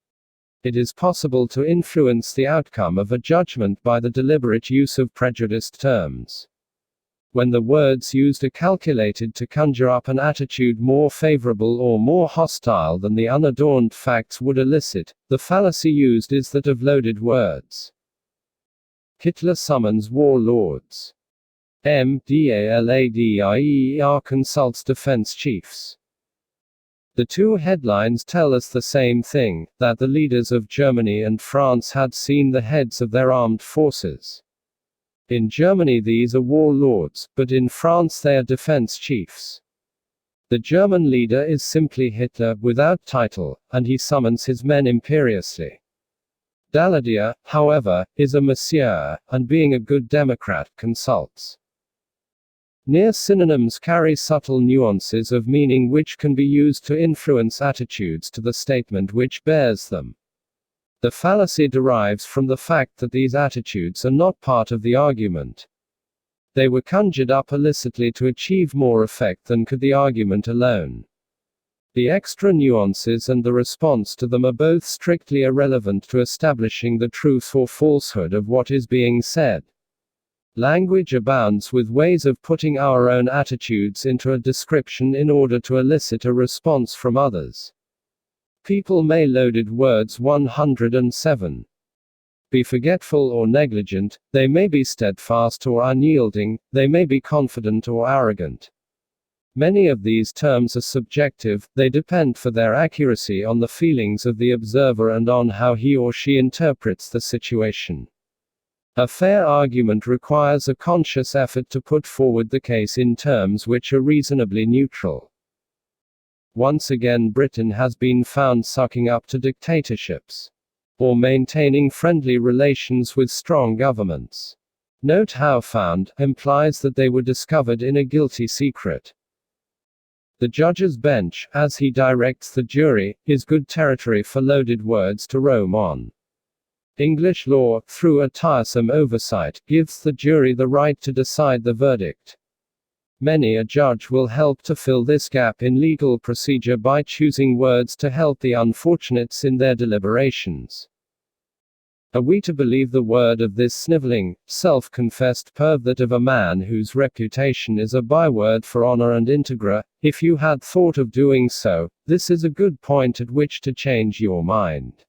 It is possible to influence the outcome of a judgment by the deliberate use of prejudiced terms. When the words used are calculated to conjure up an attitude more favorable or more hostile than the unadorned facts would elicit, the fallacy used is that of loaded words. Hitler summons warlords. MDALADIER consults defense chiefs. The two headlines tell us the same thing, that the leaders of Germany and France had seen the heads of their armed forces. In Germany these are warlords, but in France they are defense chiefs. The German leader is simply Hitler, without title, and he summons his men imperiously. Daladier, however, is a monsieur, and being a good Democrat, consults. Near synonyms carry subtle nuances of meaning which can be used to influence attitudes to the statement which bears them. The fallacy derives from the fact that these attitudes are not part of the argument. They were conjured up illicitly to achieve more effect than could the argument alone. The extra nuances and the response to them are both strictly irrelevant to establishing the truth or falsehood of what is being said. Language abounds with ways of putting our own attitudes into a description in order to elicit a response from others. People may loaded words 107. Be forgetful or negligent, they may be steadfast or unyielding, they may be confident or arrogant. Many of these terms are subjective, they depend for their accuracy on the feelings of the observer and on how he or she interprets the situation. A fair argument requires a conscious effort to put forward the case in terms which are reasonably neutral. Once again Britain has been found sucking up to dictatorships, or maintaining friendly relations with strong governments. Note how found implies that they were discovered in a guilty secret. The judge's bench, as he directs the jury, is good territory for loaded words to roam on. English law, through a tiresome oversight, gives the jury the right to decide the verdict. Many a judge will help to fill this gap in legal procedure by choosing words to help the unfortunates in their deliberations. Are we to believe the word of this sniveling, self-confessed pervert of a man whose reputation is a byword for honor and integra? If you had thought of doing so, this is a good point at which to change your mind.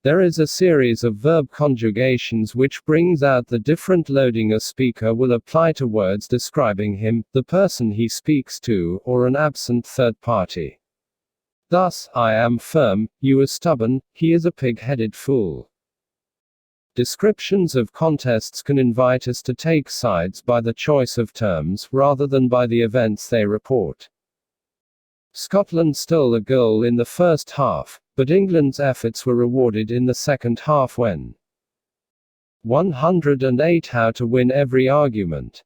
There is a series of verb conjugations which brings out the different loading a speaker will apply to words describing him, the person he speaks to, or an absent third party. Thus, I am firm, you are stubborn, he is a pig-headed fool. Descriptions of contests can invite us to take sides by the choice of terms, rather than by the events they report. Scotland stole a goal in the first half, but England's efforts were rewarded in the second half when 108 How to win every argument.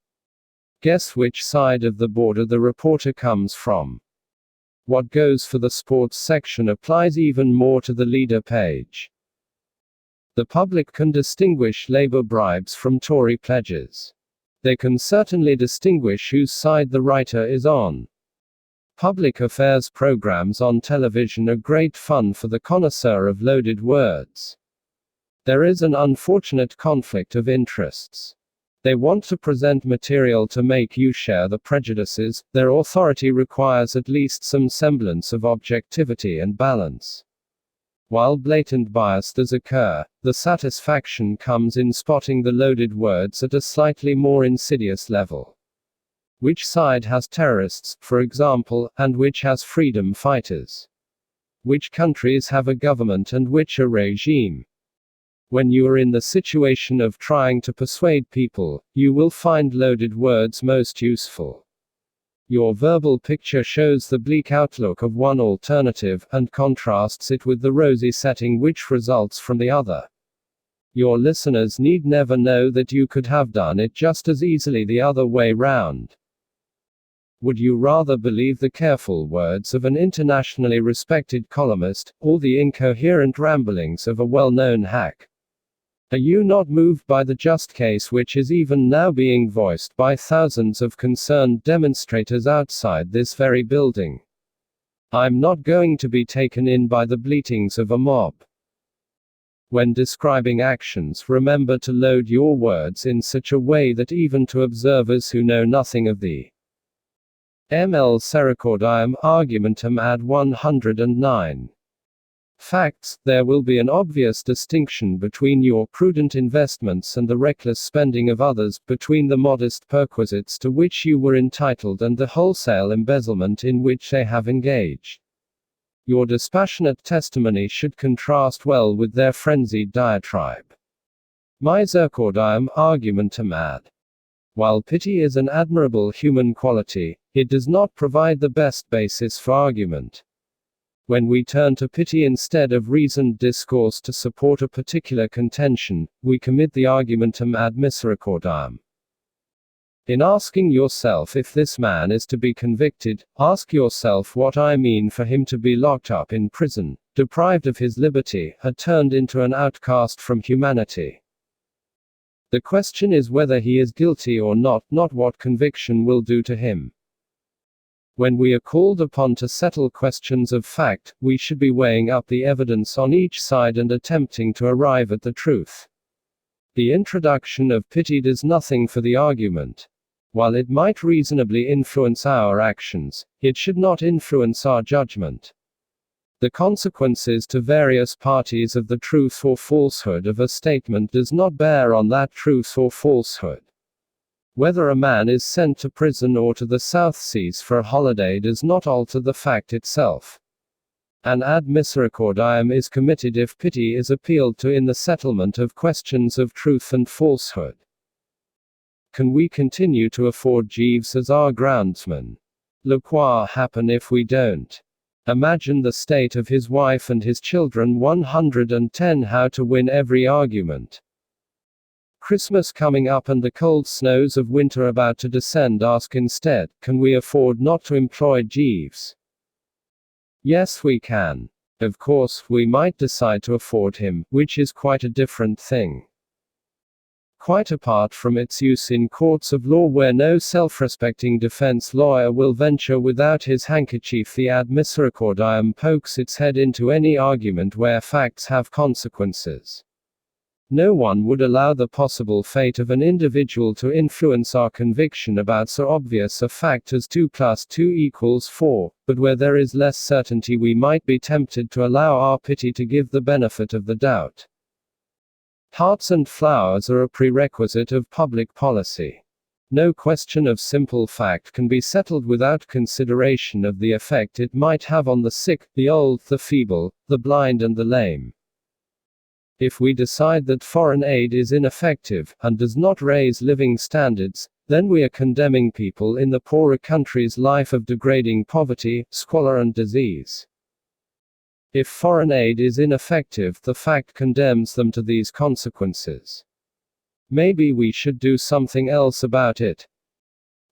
Guess which side of the border the reporter comes from. What goes for the sports section applies even more to the leader page. The public can distinguish Labour bribes from Tory pledges. They can certainly distinguish whose side the writer is on. Public affairs programs on television are great fun for the connoisseur of loaded words. There is an unfortunate conflict of interests. They want to present material to make you share the prejudices, their authority requires at least some semblance of objectivity and balance. While blatant bias does occur, the satisfaction comes in spotting the loaded words at a slightly more insidious level. Which side has terrorists, for example, and which has freedom fighters? Which countries have a government and which a regime? When you are in the situation of trying to persuade people, you will find loaded words most useful. Your verbal picture shows the bleak outlook of one alternative, and contrasts it with the rosy setting which results from the other. Your listeners need never know that you could have done it just as easily the other way round. Would you rather believe the careful words of an internationally respected columnist, or the incoherent ramblings of a well-known hack? Are you not moved by the just case which is even now being voiced by thousands of concerned demonstrators outside this very building? I'm not going to be taken in by the bleatings of a mob. When describing actions, remember to load your words in such a way that even to observers who know nothing of the ML Sericordium argumentum ad 109. Facts, there will be an obvious distinction between your prudent investments and the reckless spending of others, between the modest perquisites to which you were entitled and the wholesale embezzlement in which they have engaged. Your dispassionate testimony should contrast well with their frenzied diatribe. Misericordiam argumentum ad. While pity is an admirable human quality, it does not provide the best basis for argument. When we turn to pity instead of reasoned discourse to support a particular contention, we commit the argumentum ad misericordiam. In asking yourself if this man is to be convicted, ask yourself what I mean for him to be locked up in prison, deprived of his liberty, turned into an outcast from humanity. The question is whether he is guilty or not what conviction will do to him. When we are called upon to settle questions of fact, we should be weighing up the evidence on each side and attempting to arrive at the truth. The introduction of pity does nothing for the argument. While it might reasonably influence our actions, it should not influence our judgment. The consequences to various parties of the truth or falsehood of a statement does not bear on that truth or falsehood. Whether a man is sent to prison or to the South Seas for a holiday does not alter the fact itself. An ad misericordiam is committed if pity is appealed to in the settlement of questions of truth and falsehood. Can we continue to afford Jeeves as our groundsman? Look what happen if we don't. Imagine the state of his wife and his children. 110 How to win every argument. Christmas coming up and the cold snows of winter about to descend. Ask instead, can we afford not to employ Jeeves? Yes, we can. Of course, we might decide to afford him, which is quite a different thing. Quite apart from its use in courts of law where no self-respecting defense lawyer will venture without his handkerchief, the ad misericordiam pokes its head into any argument where facts have consequences. No one would allow the possible fate of an individual to influence our conviction about so obvious a fact as 2 + 2 = 4, but where there is less certainty we might be tempted to allow our pity to give the benefit of the doubt. Hearts and flowers are a prerequisite of public policy. No question of simple fact can be settled without consideration of the effect it might have on the sick, the old, the feeble, the blind and the lame. If we decide that foreign aid is ineffective, and does not raise living standards, then we are condemning people in the poorer countries' life of degrading poverty, squalor and disease. If foreign aid is ineffective, the fact condemns them to these consequences. Maybe we should do something else about it.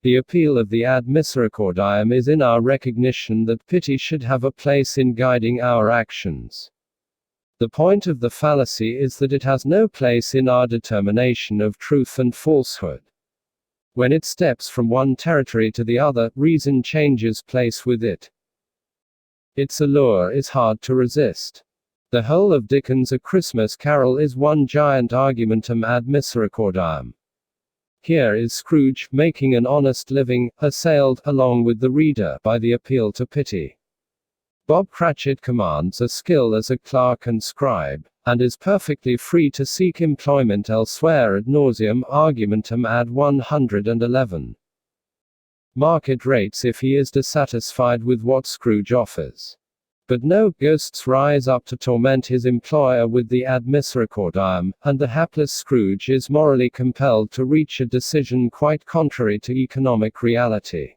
The appeal of the ad misericordiam is in our recognition that pity should have a place in guiding our actions. The point of the fallacy is that it has no place in our determination of truth and falsehood. When it steps from one territory to the other, reason changes place with it. Its allure is hard to resist. The whole of Dickens' A Christmas Carol is one giant argumentum ad misericordiam. Here is Scrooge, making an honest living, assailed, along with the reader, by the appeal to pity. Bob Cratchit commands a skill as a clerk and scribe, and is perfectly free to seek employment elsewhere ad nauseam argumentum ad 111. Market rates if he is dissatisfied with what Scrooge offers. But no, ghosts rise up to torment his employer with the ad misericordiam, and the hapless Scrooge is morally compelled to reach a decision quite contrary to economic reality.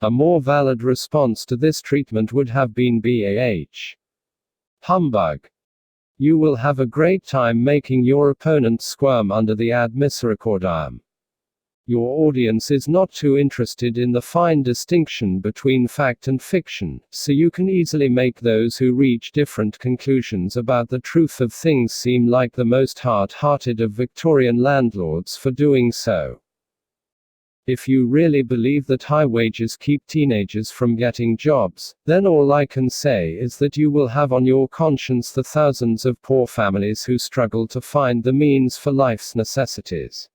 A more valid response to this treatment would have been bah! Humbug! You will have a great time making your opponent squirm under the ad misericordiam. Your audience is not too interested in the fine distinction between fact and fiction, so you can easily make those who reach different conclusions about the truth of things seem like the most hard-hearted of Victorian landlords for doing so. If you really believe that high wages keep teenagers from getting jobs, then all I can say is that you will have on your conscience the thousands of poor families who struggle to find the means for life's necessities.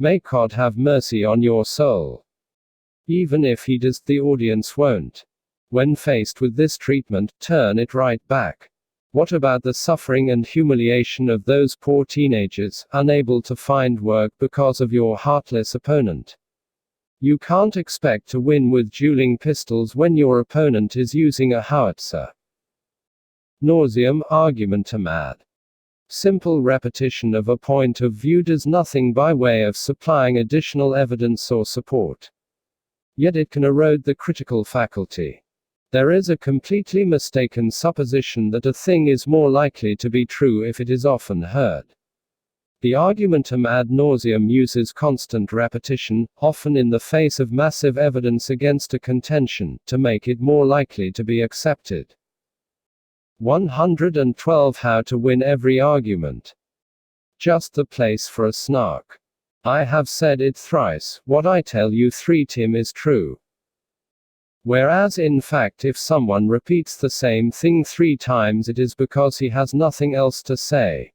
May God have mercy on your soul. Even if he does, the audience won't. When faced with this treatment, turn it right back. What about the suffering and humiliation of those poor teenagers, unable to find work because of your heartless opponent? You can't expect to win with dueling pistols when your opponent is using a howitzer. Nauseam argumentum ad Simple repetition of a point of view does nothing by way of supplying additional evidence or support. Yet it can erode the critical faculty. There is a completely mistaken supposition that a thing is more likely to be true if it is often heard. The argumentum ad nauseam uses constant repetition, often in the face of massive evidence against a contention, to make it more likely to be accepted. 112 How to win every argument. Just the place for a snark. I have said it thrice, what I tell you 3 times is true. Whereas in fact if someone repeats the same thing 3 times it is because he has nothing else to say.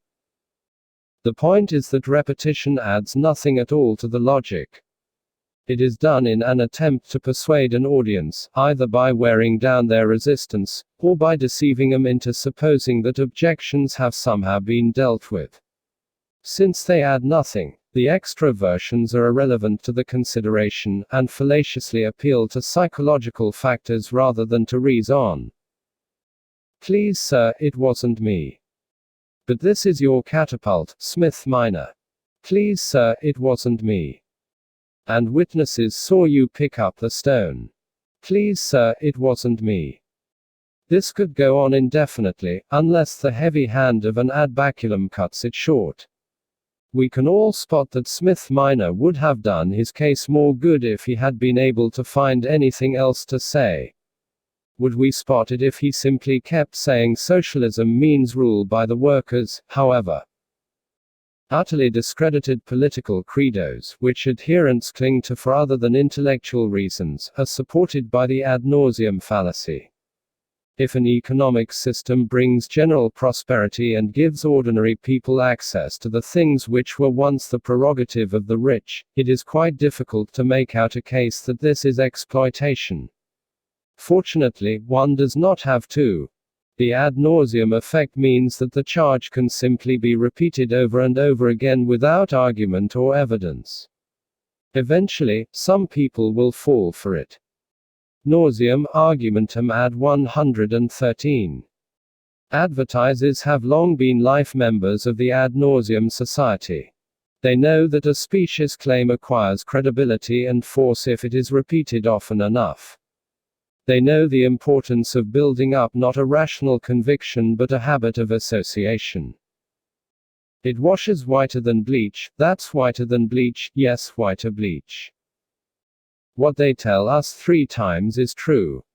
The point is that repetition adds nothing at all to the logic. It is done in an attempt to persuade an audience, either by wearing down their resistance, or by deceiving them into supposing that objections have somehow been dealt with. Since they add nothing, the extra versions are irrelevant to the consideration, and fallaciously appeal to psychological factors rather than to reason. Please sir, it wasn't me. But this is your catapult, Smith Minor. Please sir, it wasn't me. And witnesses saw you pick up the stone. Please sir, it wasn't me. This could go on indefinitely, unless the heavy hand of an ad baculum cuts it short. We can all spot that Smith Minor would have done his case more good if he had been able to find anything else to say. Would we spot it if he simply kept saying socialism means rule by the workers, however? Utterly discredited political credos, which adherents cling to for other than intellectual reasons, are supported by the ad nauseam fallacy. If an economic system brings general prosperity and gives ordinary people access to the things which were once the prerogative of the rich, it is quite difficult to make out a case that this is exploitation. Fortunately, one does not have to. The ad nauseam effect means that the charge can simply be repeated over and over again without argument or evidence. Eventually, some people will fall for it. Nauseam argumentum ad 113. Advertisers have long been life members of the ad nauseam society. They know that a specious claim acquires credibility and force if it is repeated often enough. They know the importance of building up not a rational conviction but a habit of association. It washes whiter than bleach, that's whiter than bleach, yes, whiter bleach. What they tell us 3 times is true.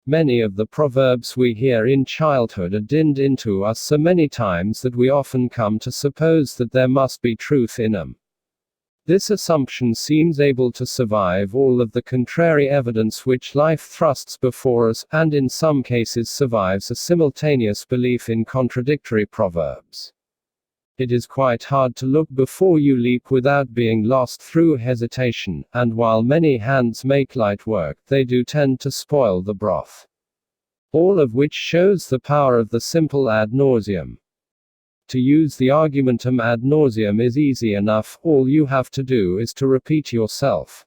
Many of the proverbs we hear in childhood are dinned into us so many times that we often come to suppose that there must be truth in them. This assumption seems able to survive all of the contrary evidence which life thrusts before us, and in some cases survives a simultaneous belief in contradictory proverbs. It is quite hard to look before you leap without being lost through hesitation, and while many hands make light work, they do tend to spoil the broth. All of which shows the power of the simple ad nauseam. To use the argumentum ad nauseam is easy enough, all you have to do is to repeat yourself.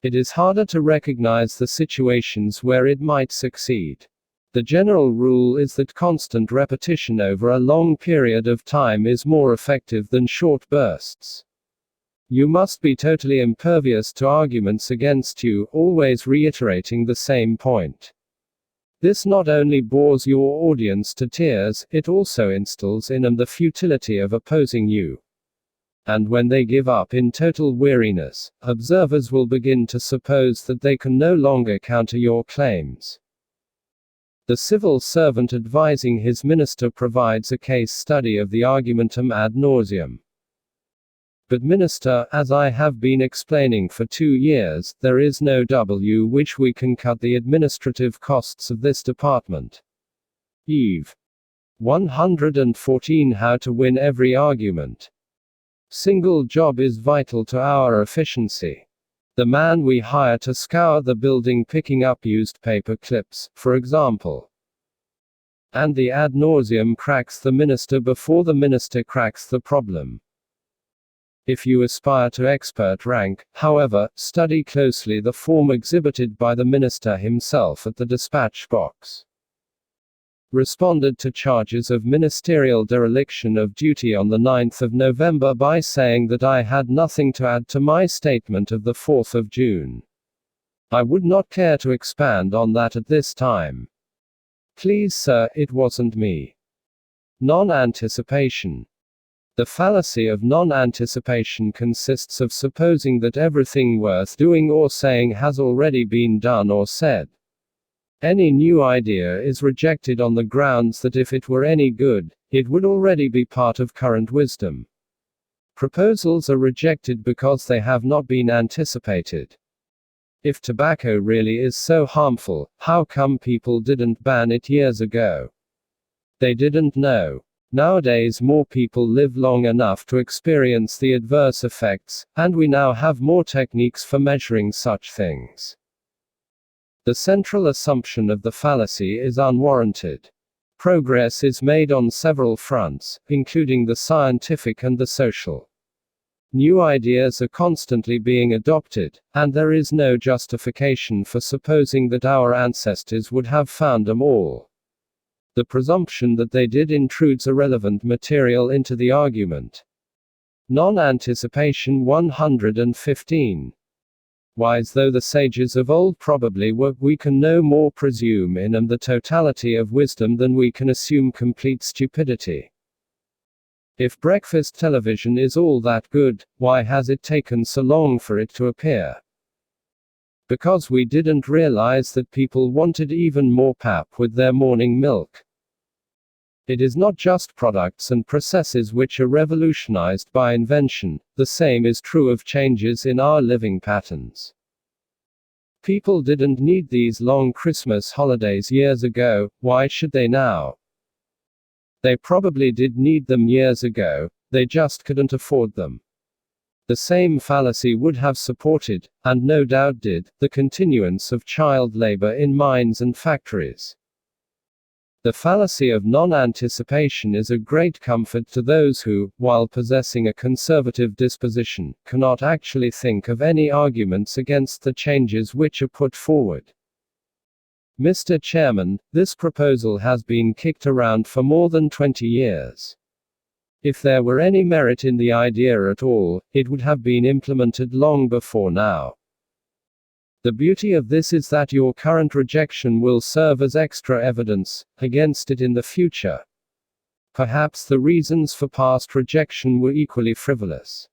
It is harder to recognize the situations where it might succeed. The general rule is that constant repetition over a long period of time is more effective than short bursts. You must be totally impervious to arguments against you, always reiterating the same point. This not only bores your audience to tears, it also instills in them the futility of opposing you. And when they give up in total weariness, observers will begin to suppose that they can no longer counter your claims. The civil servant advising his minister provides a case study of the argumentum ad nauseam. But minister, as I have been explaining for 2 years, there is no W which we can cut the administrative costs of this department. Eve. 114 How to win every argument. Single job is vital to our efficiency. The man we hire to scour the building picking up used paper clips, for example. And the ad nauseam cracks the minister before the minister cracks the problem. If you aspire to expert rank, however, study closely the form exhibited by the minister himself at the dispatch box. responded to charges of ministerial dereliction of duty on the 9th of November by saying that I had nothing to add to my statement of the 4th of June. I would not care to expand on that at this time. Please, sir, it wasn't me. Non-anticipation. The fallacy of non-anticipation consists of supposing that everything worth doing or saying has already been done or said. Any new idea is rejected on the grounds that if it were any good, it would already be part of current wisdom. Proposals are rejected because they have not been anticipated. If tobacco really is so harmful, how come people didn't ban it years ago? They didn't know. Nowadays more people live long enough to experience the adverse effects, and we now have more techniques for measuring such things. The central assumption of the fallacy is unwarranted. Progress is made on several fronts, including the scientific and the social. New ideas are constantly being adopted, and there is no justification for supposing that our ancestors would have found them all. The presumption that they did intrudes irrelevant material into the argument. Non-anticipation 115. Wise though the sages of old probably were, we can no more presume in them the totality of wisdom than we can assume complete stupidity. If breakfast television is all that good, why has it taken so long for it to appear? Because we didn't realize that people wanted even more pap with their morning milk. It is not just products and processes which are revolutionized by invention, the same is true of changes in our living patterns. People didn't need these long Christmas holidays years ago, why should they now? They probably did need them years ago, they just couldn't afford them. The same fallacy would have supported, and no doubt did, the continuance of child labor in mines and factories. The fallacy of non-anticipation is a great comfort to those who, while possessing a conservative disposition, cannot actually think of any arguments against the changes which are put forward. Mr. Chairman, this proposal has been kicked around for more than 20 years. If there were any merit in the idea at all, it would have been implemented long before now. The beauty of this is that your current rejection will serve as extra evidence against it in the future. Perhaps the reasons for past rejection were equally frivolous.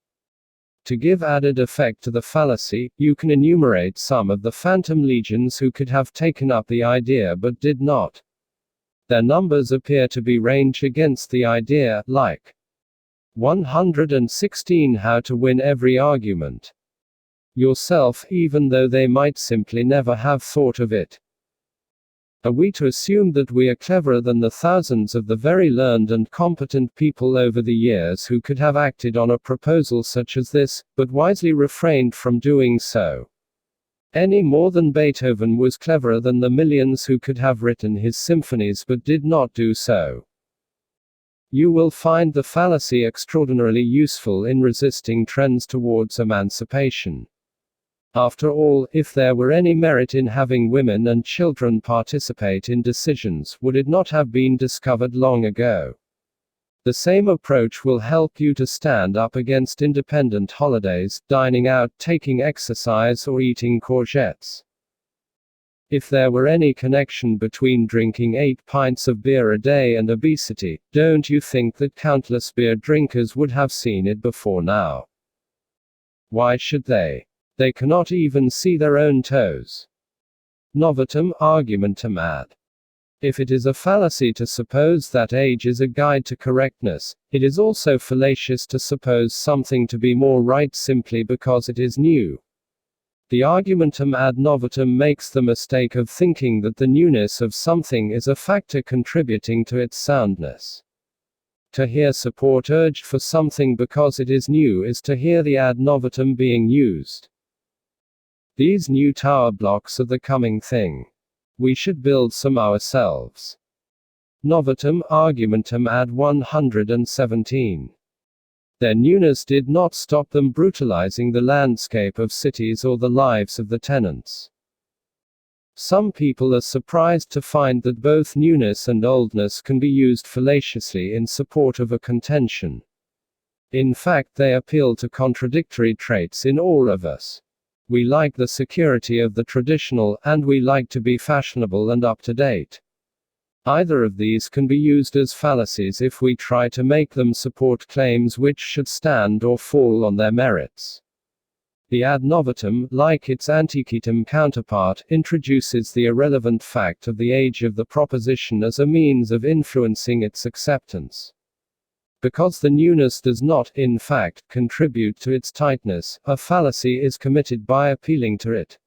To give added effect to the fallacy, you can enumerate some of the phantom legions who could have taken up the idea but did not. Their numbers appear to be ranged against the idea, like 116 How to win every argument. Yourself, even though they might simply never have thought of it. Are we to assume that we are cleverer than the thousands of the very learned and competent people over the years who could have acted on a proposal such as this, but wisely refrained from doing so? Any more than Beethoven was cleverer than the millions who could have written his symphonies but did not do so. You will find the fallacy extraordinarily useful in resisting trends towards emancipation. After all, if there were any merit in having women and children participate in decisions, would it not have been discovered long ago? The same approach will help you to stand up against independent holidays, dining out, taking exercise, or eating courgettes. If there were any connection between drinking 8 pints of beer a day and obesity, don't you think that countless beer drinkers would have seen it before now? Why should they? They cannot even see their own toes. Novatum argumentum ad. If it is a fallacy to suppose that age is a guide to correctness, it is also fallacious to suppose something to be more right simply because it is new. The argumentum ad novatum makes the mistake of thinking that the newness of something is a factor contributing to its soundness. To hear support urged for something because it is new is to hear the ad novatum being used. These new tower blocks are the coming thing. We should build some ourselves. Novatum argumentum ad 117. Their newness did not stop them brutalizing the landscape of cities or the lives of the tenants. Some people are surprised to find that both newness and oldness can be used fallaciously in support of a contention. In fact, they appeal to contradictory traits in all of us. We like the security of the traditional, and we like to be fashionable and up to date. Either of these can be used as fallacies if we try to make them support claims which should stand or fall on their merits. The ad novatum, like its anticitum counterpart, introduces the irrelevant fact of the age of the proposition as a means of influencing its acceptance. Because the newness does not, in fact, contribute to its tightness, a fallacy is committed by appealing to it.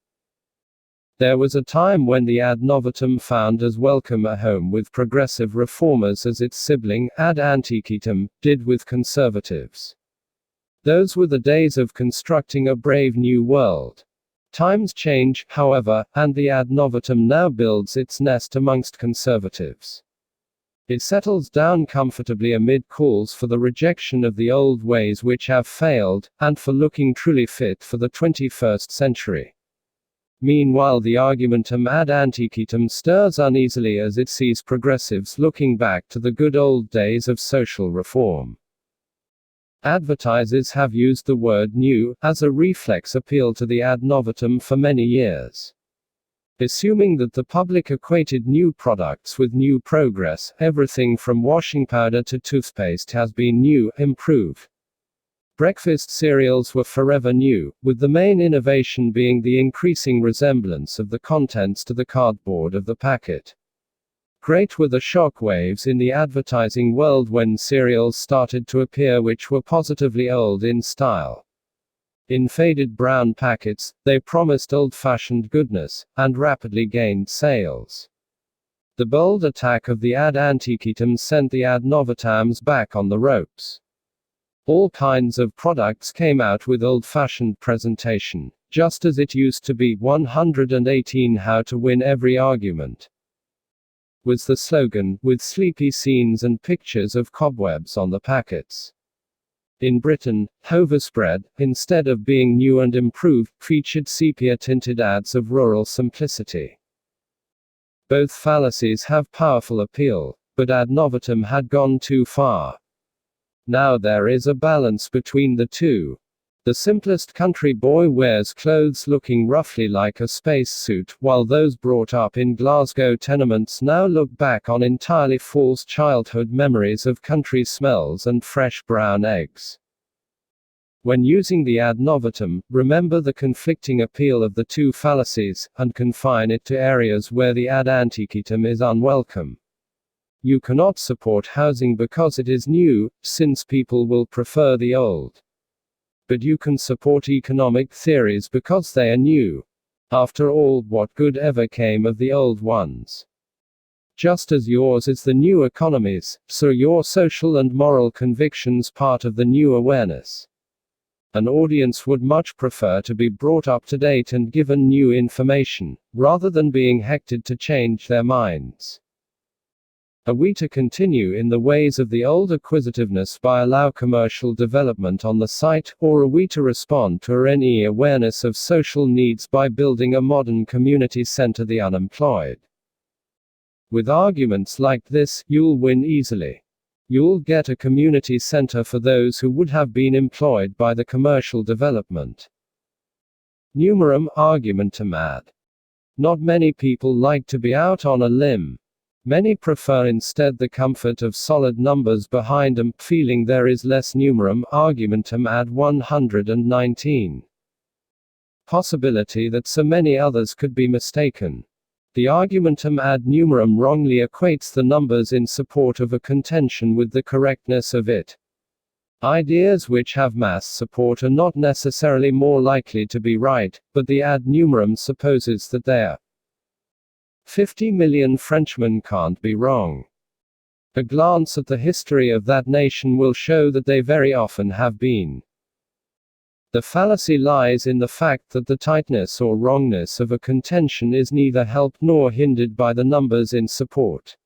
There was a time when the ad novatum found as welcome a home with progressive reformers as its sibling, ad anticitum, did with conservatives. Those were the days of constructing a brave new world. Times change, however, and the ad novatum now builds its nest amongst conservatives. It settles down comfortably amid calls for the rejection of the old ways which have failed, and for looking truly fit for the 21st century. Meanwhile, the argumentum ad anticitum stirs uneasily as it sees progressives looking back to the good old days of social reform. Advertisers have used the word new as a reflex appeal to the ad novatum for many years. Assuming that the public equated new products with new progress, everything from washing powder to toothpaste has been new, improved. Breakfast cereals were forever new, with the main innovation being the increasing resemblance of the contents to the cardboard of the packet. Great were the shock waves in the advertising world when cereals started to appear which were positively old in style. In faded brown packets, they promised old-fashioned goodness, and rapidly gained sales. The bold attack of the ad anticitum sent the ad novatums back on the ropes. All kinds of products came out with old-fashioned presentation, just as it used to be. 118 How to win every argument was the slogan, with sleepy scenes and pictures of cobwebs on the packets. In Britain, Overspread, instead of being new and improved, featured sepia-tinted ads of rural simplicity. Both fallacies have powerful appeal, but ad novatum had gone too far. Now there is a balance between the two. The simplest country boy wears clothes looking roughly like a space suit, while those brought up in Glasgow tenements now look back on entirely false childhood memories of country smells and fresh brown eggs. When using the ad novatum, remember the conflicting appeal of the two fallacies, and confine it to areas where the ad anticitum is unwelcome. You cannot support housing because it is new, since people will prefer the old. But you can support economic theories because they are new. After all, what good ever came of the old ones? Just as yours is the new economies, so your social and moral convictions part of the new awareness. An audience would much prefer to be brought up to date and given new information, rather than being hectored to change their minds. Are we to continue in the ways of the old acquisitiveness by allow commercial development on the site, or are we to respond to any awareness of social needs by building a modern community center the unemployed? With arguments like this, you'll win easily. You'll get a community center for those who would have been employed by the commercial development. Numerum argumentum ad. Not many people like to be out on a limb. Many prefer instead the comfort of solid numbers behind them, feeling there is less numerum argumentum ad 119. Possibility that so many others could be mistaken. The argumentum ad numerum wrongly equates the numbers in support of a contention with the correctness of it. Ideas which have mass support are not necessarily more likely to be right, but the ad numerum supposes that they are. 50 million Frenchmen can't be wrong. A glance at the history of that nation will show that they very often have been. The fallacy lies in the fact that the tightness or wrongness of a contention is neither helped nor hindered by the numbers in support.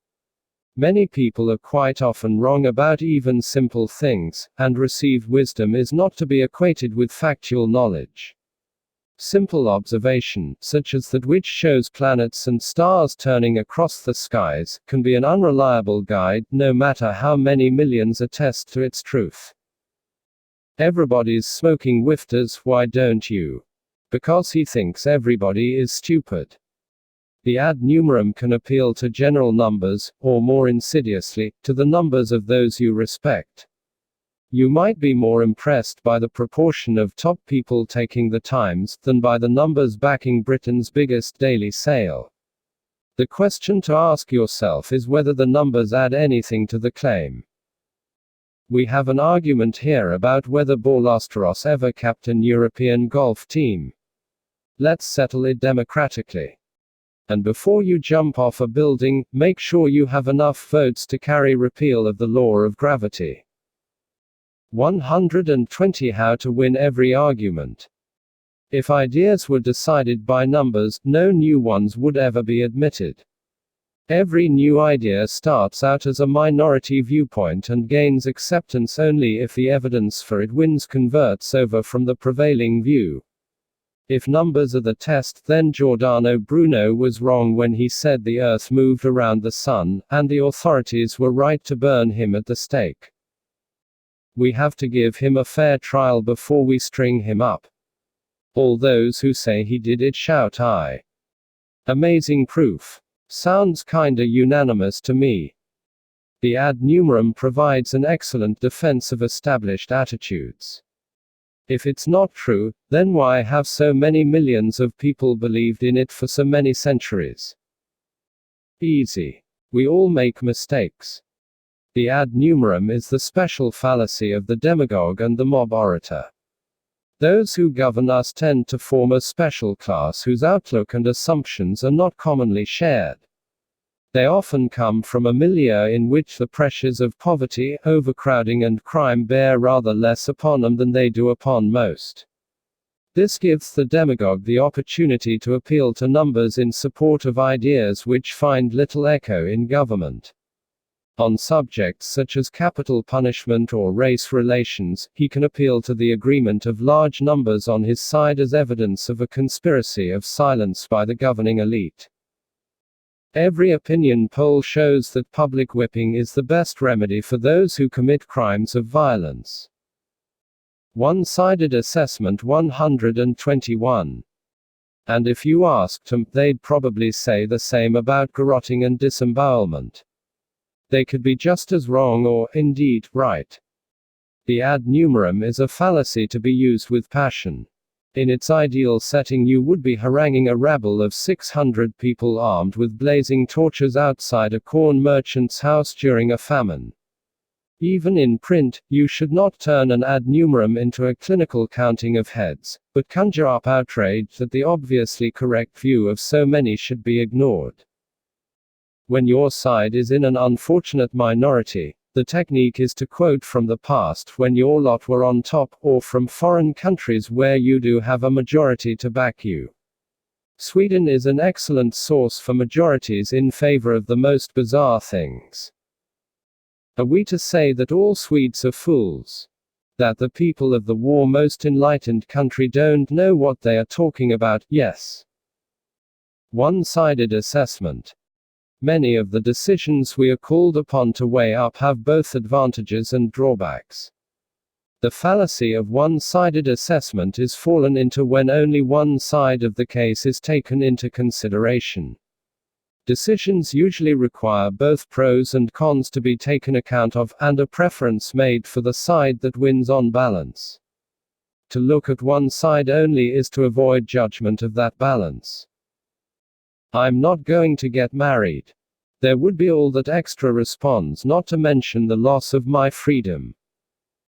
Many people are quite often wrong about even simple things, and received wisdom is not to be equated with factual knowledge. Simple observation, such as that which shows planets and stars turning across the skies, can be an unreliable guide, no matter how many millions attest to its truth. Everybody's smoking whifters, why don't you? Because he thinks everybody is stupid. The ad numerum can appeal to general numbers, or more insidiously, to the numbers of those you respect. You might be more impressed by the proportion of top people taking the Times, than by the numbers backing Britain's biggest daily sale. The question to ask yourself is whether the numbers add anything to the claim. We have an argument here about whether Ballesteros ever captained European golf team. Let's settle it democratically. And before you jump off a building, make sure you have enough votes to carry repeal of the law of gravity. 120 How to win every argument. If ideas were decided by numbers, no new ones would ever be admitted. Every new idea starts out as a minority viewpoint and gains acceptance only if the evidence for it wins converts over from the prevailing view. If numbers are the test, then Giordano Bruno was wrong when he said the Earth moved around the Sun, and the authorities were right to burn him at the stake. We have to give him a fair trial before we string him up. All those who say he did it shout aye. Amazing proof. Sounds kinda unanimous to me. The ad numerum provides an excellent defense of established attitudes. If it's not true, then why have so many millions of people believed in it for so many centuries? Easy. We all make mistakes. The ad numerum is the special fallacy of the demagogue and the mob orator. Those who govern us tend to form a special class whose outlook and assumptions are not commonly shared. They often come from a milieu in which the pressures of poverty, overcrowding, and crime bear rather less upon them than they do upon most. This gives the demagogue the opportunity to appeal to numbers in support of ideas which find little echo in government. On subjects such as capital punishment or race relations, he can appeal to the agreement of large numbers on his side as evidence of a conspiracy of silence by the governing elite. Every opinion poll shows that public whipping is the best remedy for those who commit crimes of violence. One-sided assessment 121. And if you asked them, they'd probably say the same about garroting and disembowelment. They could be just as wrong or, indeed, right. The ad numerum is a fallacy to be used with passion. In its ideal setting, you would be haranguing a rabble of 600 people armed with blazing torches outside a corn merchant's house during a famine. Even in print, you should not turn an ad numerum into a clinical counting of heads, but conjure up outrage that the obviously correct view of so many should be ignored. When your side is in an unfortunate minority, the technique is to quote from the past when your lot were on top, or from foreign countries where you do have a majority to back you. Sweden is an excellent source for majorities in favor of the most bizarre things. Are we to say that all Swedes are fools? That the people of the most enlightened country don't know what they are talking about? Yes. One-sided assessment. Many of the decisions we are called upon to weigh up have both advantages and drawbacks. The fallacy of one-sided assessment is fallen into when only one side of the case is taken into consideration. Decisions usually require both pros and cons to be taken account of, and a preference made for the side that wins on balance. To look at one side only is to avoid judgment of that balance. I'm not going to get married. There would be all that extra response, not to mention the loss of my freedom.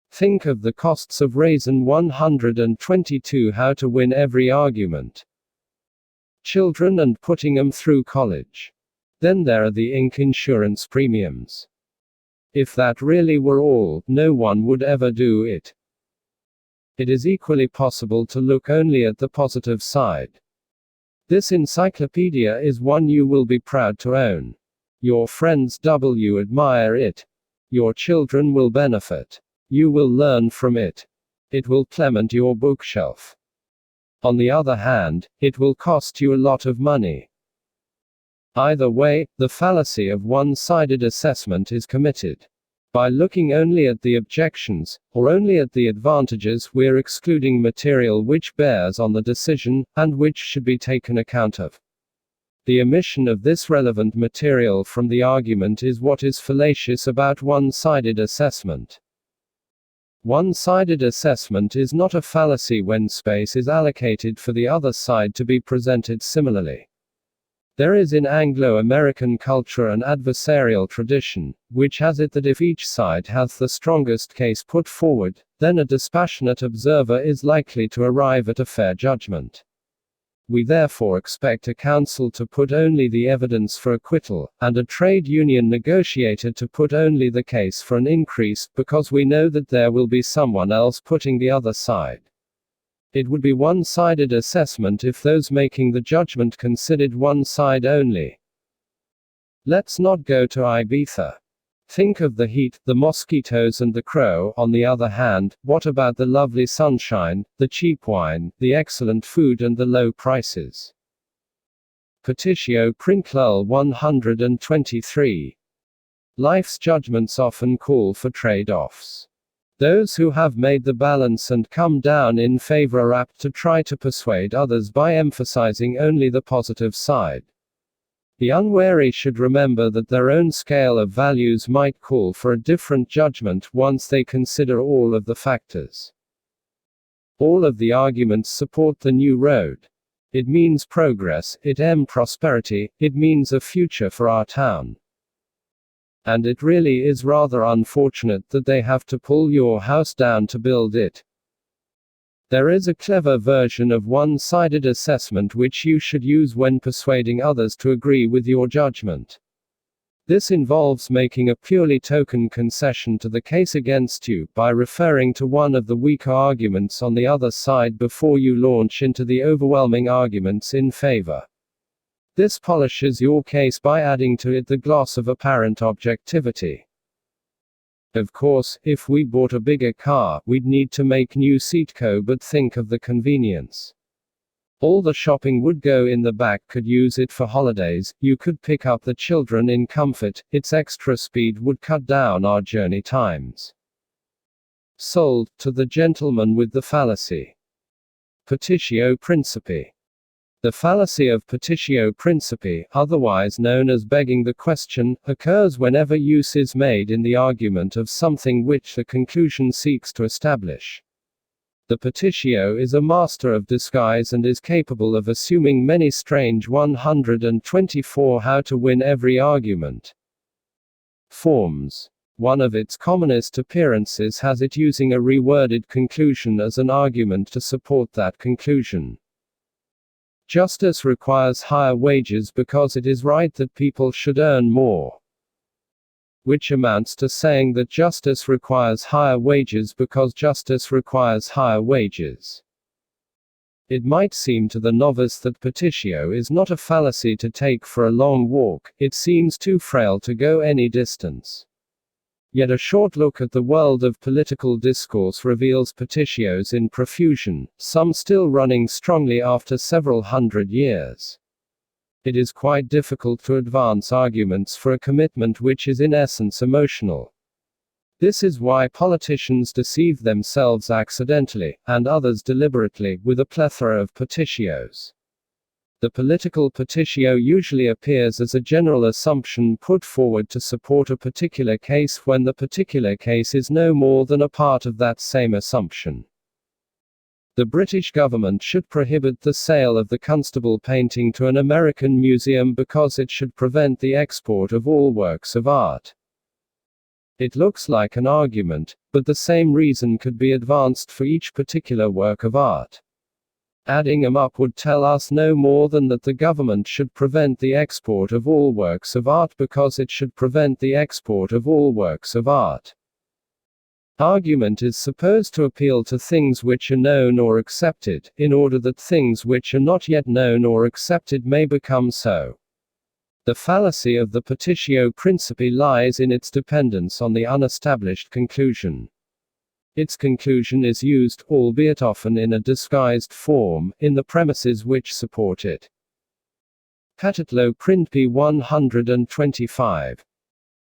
Think of the costs of reason 122. How to win every argument. Children and putting them through college. Then there are the ink insurance premiums. If that really were all, no one would ever do it. It is equally possible to look only at the positive side. This encyclopedia is one you will be proud to own. Your friends will admire it. Your children will benefit. You will learn from it. It will clement your bookshelf. On the other hand, it will cost you a lot of money. Either way, the fallacy of one-sided assessment is committed. By looking only at the objections, or only at the advantages, we're excluding material which bears on the decision, and which should be taken account of. The omission of this relevant material from the argument is what is fallacious about one-sided assessment. One-sided assessment is not a fallacy when space is allocated for the other side to be presented similarly. There is in Anglo-American culture an adversarial tradition, which has it that if each side has the strongest case put forward, then a dispassionate observer is likely to arrive at a fair judgment. We therefore expect a counsel to put only the evidence for acquittal, and a trade union negotiator to put only the case for an increase, because we know that there will be someone else putting the other side. It would be one-sided assessment if those making the judgment considered one side only. Let's not go to Ibiza. Think of the heat, the mosquitoes and the crow. On the other hand, what about the lovely sunshine, the cheap wine, the excellent food and the low prices? Petitio Prinklul 123. Life's judgments often call for trade-offs. Those who have made the balance and come down in favor are apt to try to persuade others by emphasizing only the positive side. The unwary should remember that their own scale of values might call for a different judgment once they consider all of the factors. All of the arguments support the new road. It means progress, it means prosperity, it means a future for our town. And it really is rather unfortunate that they have to pull your house down to build it. There is a clever version of one-sided assessment which you should use when persuading others to agree with your judgment. This involves making a purely token concession to the case against you, by referring to one of the weaker arguments on the other side before you launch into the overwhelming arguments in favor. This polishes your case by adding to it the gloss of apparent objectivity. Of course, if we bought a bigger car, we'd need to make new seatco, but think of the convenience. All the shopping would go in the back, could use it for holidays, you could pick up the children in comfort, its extra speed would cut down our journey times. Sold, to the gentleman with the fallacy. Petitio Principi. The fallacy of petitio principi, otherwise known as begging the question, occurs whenever use is made in the argument of something which the conclusion seeks to establish. The petitio is a master of disguise and is capable of assuming many strange 124 how to win every argument forms. One of its commonest appearances has it using a reworded conclusion as an argument to support that conclusion. Justice requires higher wages because it is right that people should earn more. Which amounts to saying that justice requires higher wages because justice requires higher wages. It might seem to the novice that petitio is not a fallacy to take for a long walk, it seems too frail to go any distance. Yet a short look at the world of political discourse reveals petitios in profusion, some still running strongly after several hundred years. It is quite difficult to advance arguments for a commitment which is in essence emotional. This is why politicians deceive themselves accidentally, and others deliberately, with a plethora of petitios. The political petitio usually appears as a general assumption put forward to support a particular case when the particular case is no more than a part of that same assumption. The British government should prohibit the sale of the Constable painting to an American museum because it should prevent the export of all works of art. It looks like an argument, but the same reason could be advanced for each particular work of art. Adding them up would tell us no more than that the government should prevent the export of all works of art because it should prevent the export of all works of art. Argument is supposed to appeal to things which are known or accepted, in order that things which are not yet known or accepted may become so. The fallacy of the petitio principi lies in its dependence on the unestablished conclusion. Its conclusion is used, albeit often in a disguised form, in the premises which support it. Patatlo print p. 125.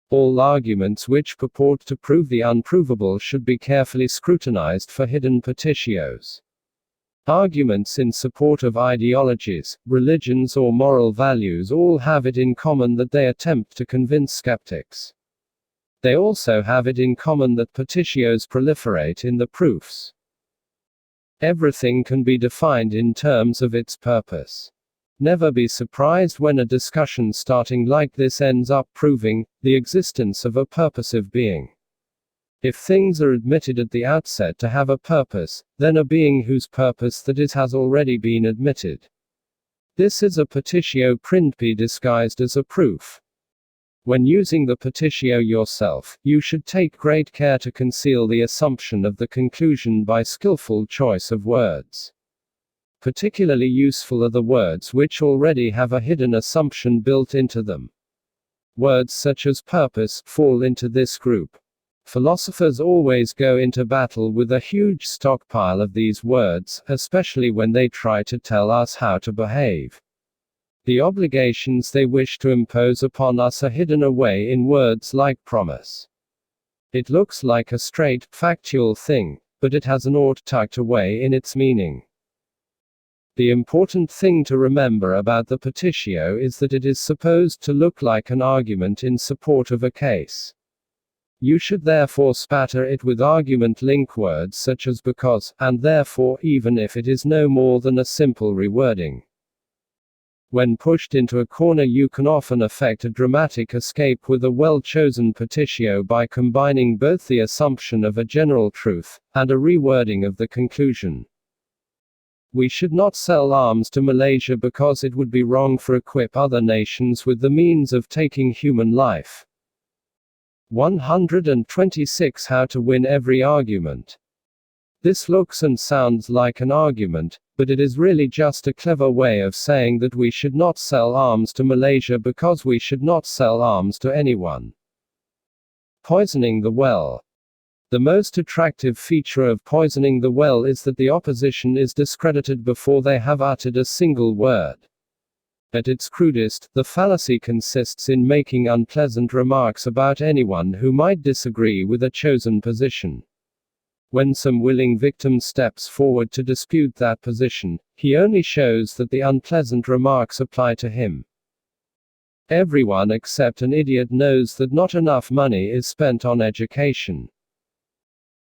All arguments which purport to prove the unprovable should be carefully scrutinized for hidden petitios. Arguments in support of ideologies, religions or moral values all have it in common that they attempt to convince skeptics. They also have it in common that petitios proliferate in the proofs. Everything can be defined in terms of its purpose. Never be surprised when a discussion starting like this ends up proving the existence of a purposive being. If things are admitted at the outset to have a purpose, then a being whose purpose that is has already been admitted. This is a petitio principii disguised as a proof. When using the petitio yourself, you should take great care to conceal the assumption of the conclusion by skillful choice of words. Particularly useful are the words which already have a hidden assumption built into them. Words such as purpose fall into this group. Philosophers always go into battle with a huge stockpile of these words, especially when they try to tell us how to behave. The obligations they wish to impose upon us are hidden away in words like promise. It looks like a straight, factual thing, but it has an ought tucked away in its meaning. The important thing to remember about the petitio is that it is supposed to look like an argument in support of a case. You should therefore spatter it with argument link words such as because, and therefore, even if it is no more than a simple rewording. When pushed into a corner, you can often effect a dramatic escape with a well-chosen petitio by combining both the assumption of a general truth and a rewording of the conclusion. We should not sell arms to Malaysia because it would be wrong to equip other nations with the means of taking human life. 126 How to win every argument. This looks and sounds like an argument, but it is really just a clever way of saying that we should not sell arms to Malaysia because we should not sell arms to anyone. Poisoning the well. The most attractive feature of poisoning the well is that the opposition is discredited before they have uttered a single word. At its crudest, the fallacy consists in making unpleasant remarks about anyone who might disagree with a chosen position. When some willing victim steps forward to dispute that position, he only shows that the unpleasant remarks apply to him. Everyone except an idiot knows that not enough money is spent on education.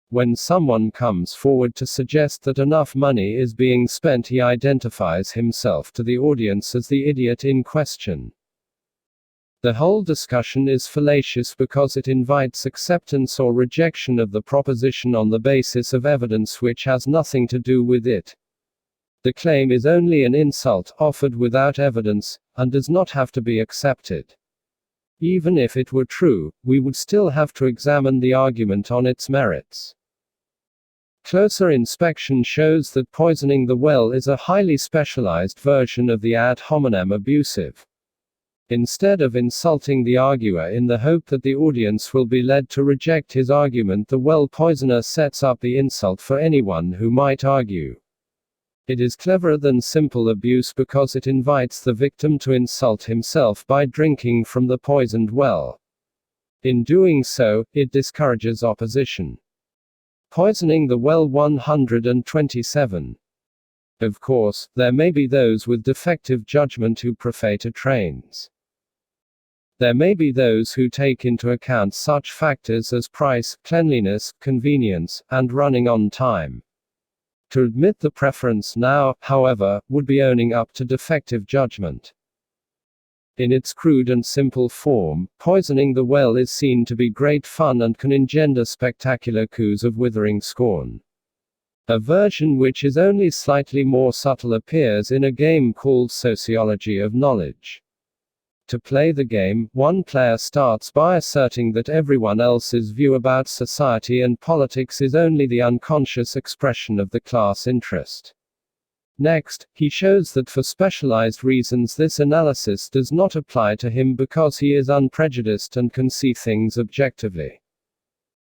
When someone comes forward to suggest that enough money is being spent, he identifies himself to the audience as the idiot in question. The whole discussion is fallacious because it invites acceptance or rejection of the proposition on the basis of evidence which has nothing to do with it. The claim is only an insult, offered without evidence, and does not have to be accepted. Even if it were true, we would still have to examine the argument on its merits. Closer inspection shows that poisoning the well is a highly specialized version of the ad hominem abusive. Instead of insulting the arguer in the hope that the audience will be led to reject his argument, the well poisoner sets up the insult for anyone who might argue. It is cleverer than simple abuse because it invites the victim to insult himself by drinking from the poisoned well. In doing so, it discourages opposition. Poisoning the well 127. Of course, there may be those with defective judgment who prefer to trains. There may be those who take into account such factors as price, cleanliness, convenience, and running on time. To admit the preference now, however, would be owning up to defective judgment. In its crude and simple form, poisoning the well is seen to be great fun and can engender spectacular coups of withering scorn. A version which is only slightly more subtle appears in a game called Sociology of Knowledge. To play the game, one player starts by asserting that everyone else's view about society and politics is only the unconscious expression of the class interest. Next, he shows that for specialized reasons this analysis does not apply to him because he is unprejudiced and can see things objectively.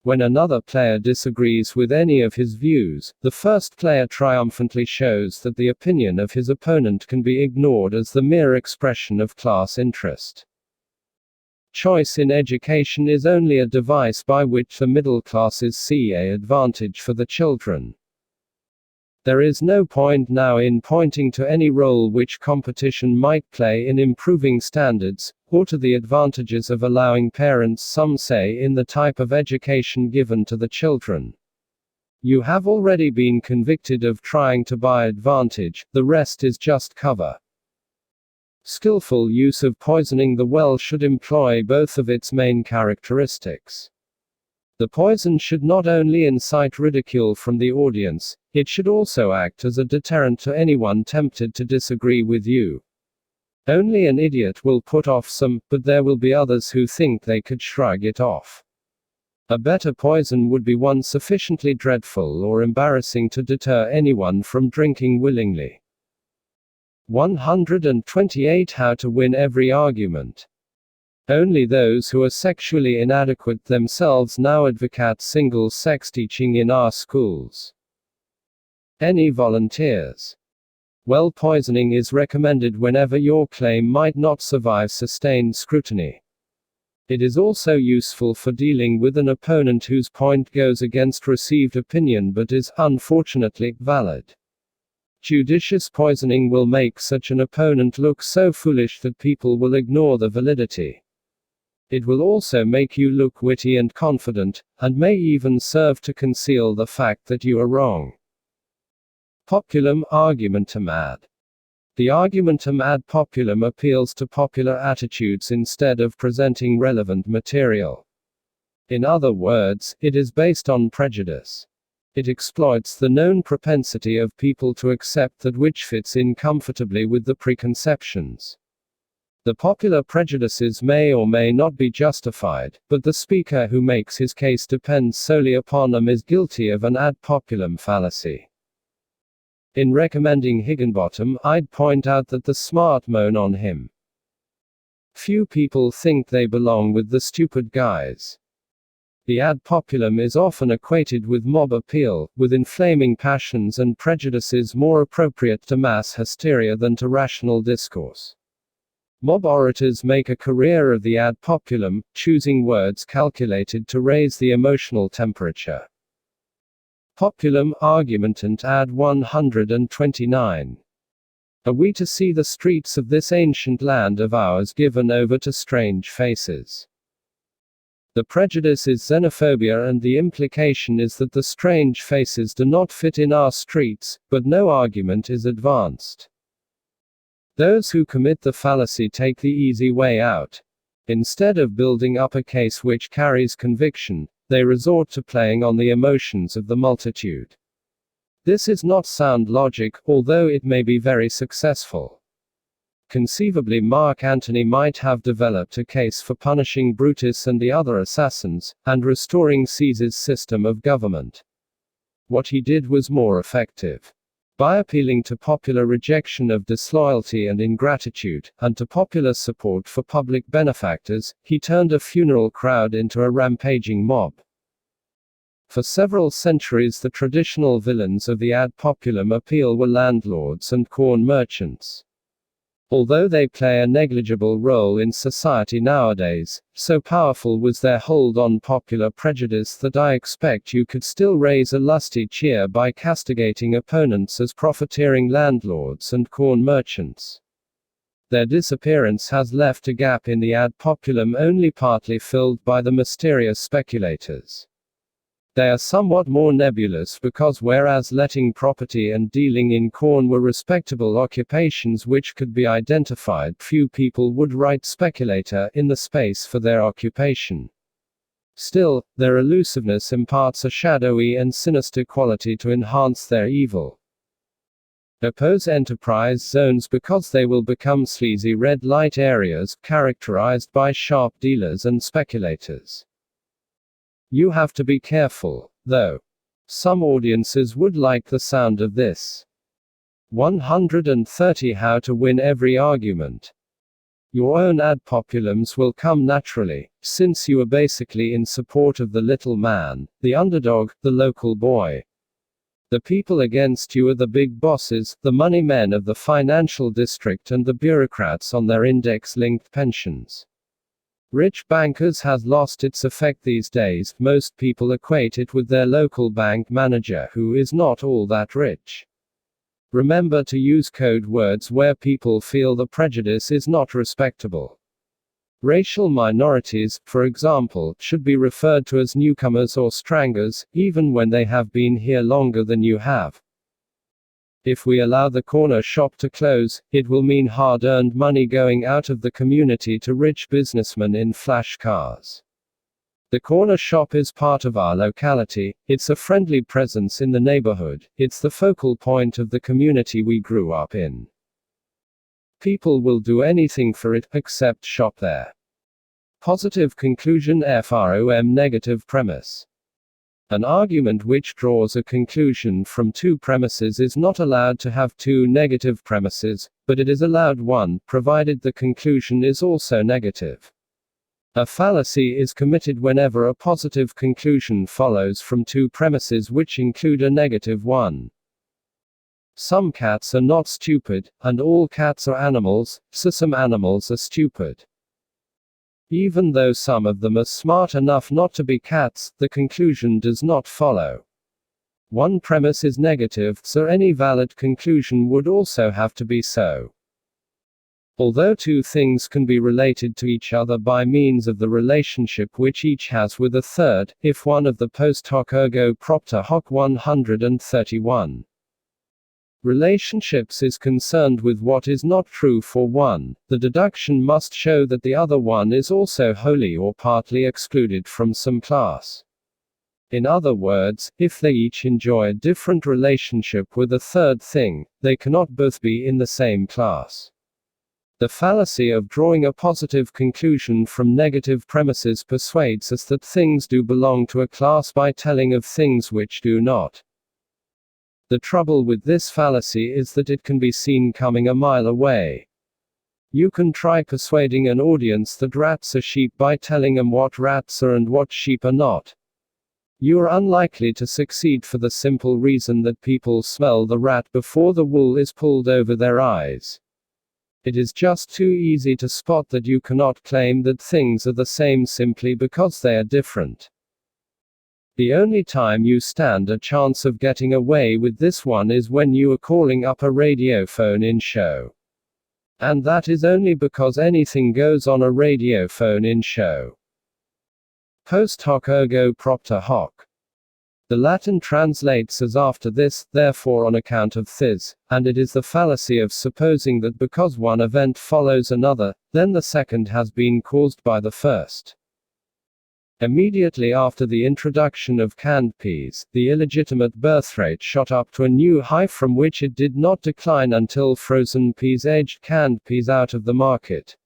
When another player disagrees with any of his views, the first player triumphantly shows that the opinion of his opponent can be ignored as the mere expression of class interest. Choice in education is only a device by which the middle classes see an advantage for the children. There is no point now in pointing to any role which competition might play in improving standards, or to the advantages of allowing parents some say in the type of education given to the children. You have already been convicted of trying to buy advantage, the rest is just cover. Skillful use of poisoning the well should employ both of its main characteristics. The poison should not only incite ridicule from the audience, it should also act as a deterrent to anyone tempted to disagree with you. Only an idiot will put off some, but there will be others who think they could shrug it off. A better poison would be one sufficiently dreadful or embarrassing to deter anyone from drinking willingly. 128 How to win every argument. Only those who are sexually inadequate themselves now advocate single-sex teaching in our schools. Any volunteers? Well, poisoning is recommended whenever your claim might not survive sustained scrutiny. It is also useful for dealing with an opponent whose point goes against received opinion but is, unfortunately, valid. Judicious poisoning will make such an opponent look so foolish that people will ignore the validity. It will also make you look witty and confident, and may even serve to conceal the fact that you are wrong. Populum argumentum ad. The argumentum ad populum appeals to popular attitudes instead of presenting relevant material. In other words, it is based on prejudice. It exploits the known propensity of people to accept that which fits in comfortably with the preconceptions. The popular prejudices may or may not be justified, but the speaker who makes his case depends solely upon them is guilty of an ad populum fallacy. In recommending Higginbottom, I'd point out that the smart moan on him. Few people think they belong with the stupid guys. The ad populum is often equated with mob appeal, with inflaming passions and prejudices more appropriate to mass hysteria than to rational discourse. Mob orators make a career of the ad populum, choosing words calculated to raise the emotional temperature. Populum argumentant ad 129. Are we to see the streets of this ancient land of ours given over to strange faces? The prejudice is xenophobia, and the implication is that the strange faces do not fit in our streets, but no argument is advanced. Those who commit the fallacy take the easy way out. Instead of building up a case which carries conviction, they resort to playing on the emotions of the multitude. This is not sound logic, although it may be very successful. Conceivably, Mark Antony might have developed a case for punishing Brutus and the other assassins, and restoring Caesar's system of government. What he did was more effective. By appealing to popular rejection of disloyalty and ingratitude, and to popular support for public benefactors, he turned a funeral crowd into a rampaging mob. For several centuries, the traditional villains of the ad populum appeal were landlords and corn merchants. Although they play a negligible role in society nowadays, so powerful was their hold on popular prejudice that I expect you could still raise a lusty cheer by castigating opponents as profiteering landlords and corn merchants. Their disappearance has left a gap in the ad populum only partly filled by the mysterious speculators. They are somewhat more nebulous because whereas letting property and dealing in corn were respectable occupations which could be identified, few people would write speculator in the space for their occupation. Still, their elusiveness imparts a shadowy and sinister quality to enhance their evil. Oppose enterprise zones because they will become sleazy red light areas, characterized by sharp dealers and speculators. You have to be careful, though. Some audiences would like the sound of this. 130 How to win every argument. Your own ad populums will come naturally, since you are basically in support of the little man, the underdog, the local boy. The people against you are the big bosses, the money men of the financial district and the bureaucrats on their index-linked pensions. Rich bankers has lost its effect these days. Most people equate it with their local bank manager who is not all that rich. Remember to use code words where people feel the prejudice is not respectable. Racial minorities, for example, should be referred to as newcomers or strangers, even when they have been here longer than you have. If we allow the corner shop to close, it will mean hard-earned money going out of the community to rich businessmen in flash cars. The corner shop is part of our locality, it's a friendly presence in the neighborhood, it's the focal point of the community we grew up in. People will do anything for it, except shop there. Positive conclusion from negative premise. An argument which draws a conclusion from two premises is not allowed to have two negative premises, but it is allowed one, provided the conclusion is also negative. A fallacy is committed whenever a positive conclusion follows from two premises which include a negative one. Some cats are not stupid, and all cats are animals, so some animals are stupid. Even though some of them are smart enough not to be cats, the conclusion does not follow. One premise is negative, so any valid conclusion would also have to be so. Although two things can be related to each other by means of the relationship which each has with a third, if one of the post hoc ergo propter hoc 131. Relationships is concerned with what is not true for one, the deduction must show that the other one is also wholly or partly excluded from some class. In other words, if they each enjoy a different relationship with a third thing, they cannot both be in the same class. The fallacy of drawing a positive conclusion from negative premises persuades us that things do belong to a class by telling of things which do not. The trouble with this fallacy is that it can be seen coming a mile away. You can try persuading an audience that rats are sheep by telling them what rats are and what sheep are not. You are unlikely to succeed for the simple reason that people smell the rat before the wool is pulled over their eyes. It is just too easy to spot that you cannot claim that things are the same simply because they are different. The only time you stand a chance of getting away with this one is when you are calling up a radio phone-in show. And that is only because anything goes on a radio phone-in show. Post hoc ergo propter hoc. The Latin translates as after this, therefore on account of this, and it is the fallacy of supposing that because one event follows another, then the second has been caused by the first. Immediately after the introduction of canned peas, the illegitimate birth rate shot up to a new high from which it did not decline until frozen peas edged canned peas out of the market.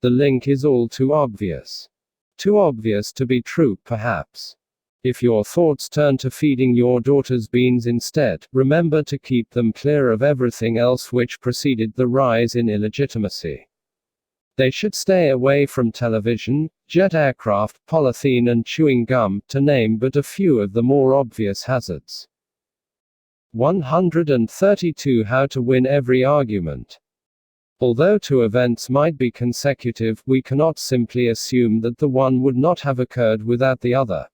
The link is all too obvious. Too obvious to be true, perhaps. If your thoughts turn to feeding your daughters beans instead, remember to keep them clear of everything else which preceded the rise in illegitimacy. They should stay away from television, jet aircraft, polythene and chewing gum, to name but a few of the more obvious hazards. 132 How to win every argument. Although two events might be consecutive, we cannot simply assume that the one would not have occurred without the other.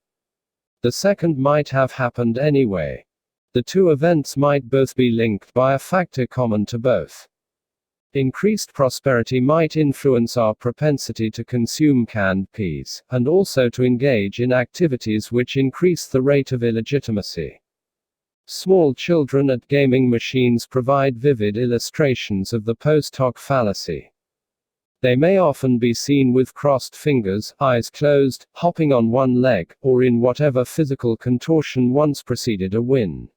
The second might have happened anyway. The two events might both be linked by a factor common to both. Increased prosperity might influence our propensity to consume canned peas, and also to engage in activities which increase the rate of illegitimacy. Small children at gaming machines provide vivid illustrations of the post hoc fallacy. They may often be seen with crossed fingers, eyes closed, hopping on one leg, or in whatever physical contortion once preceded a win.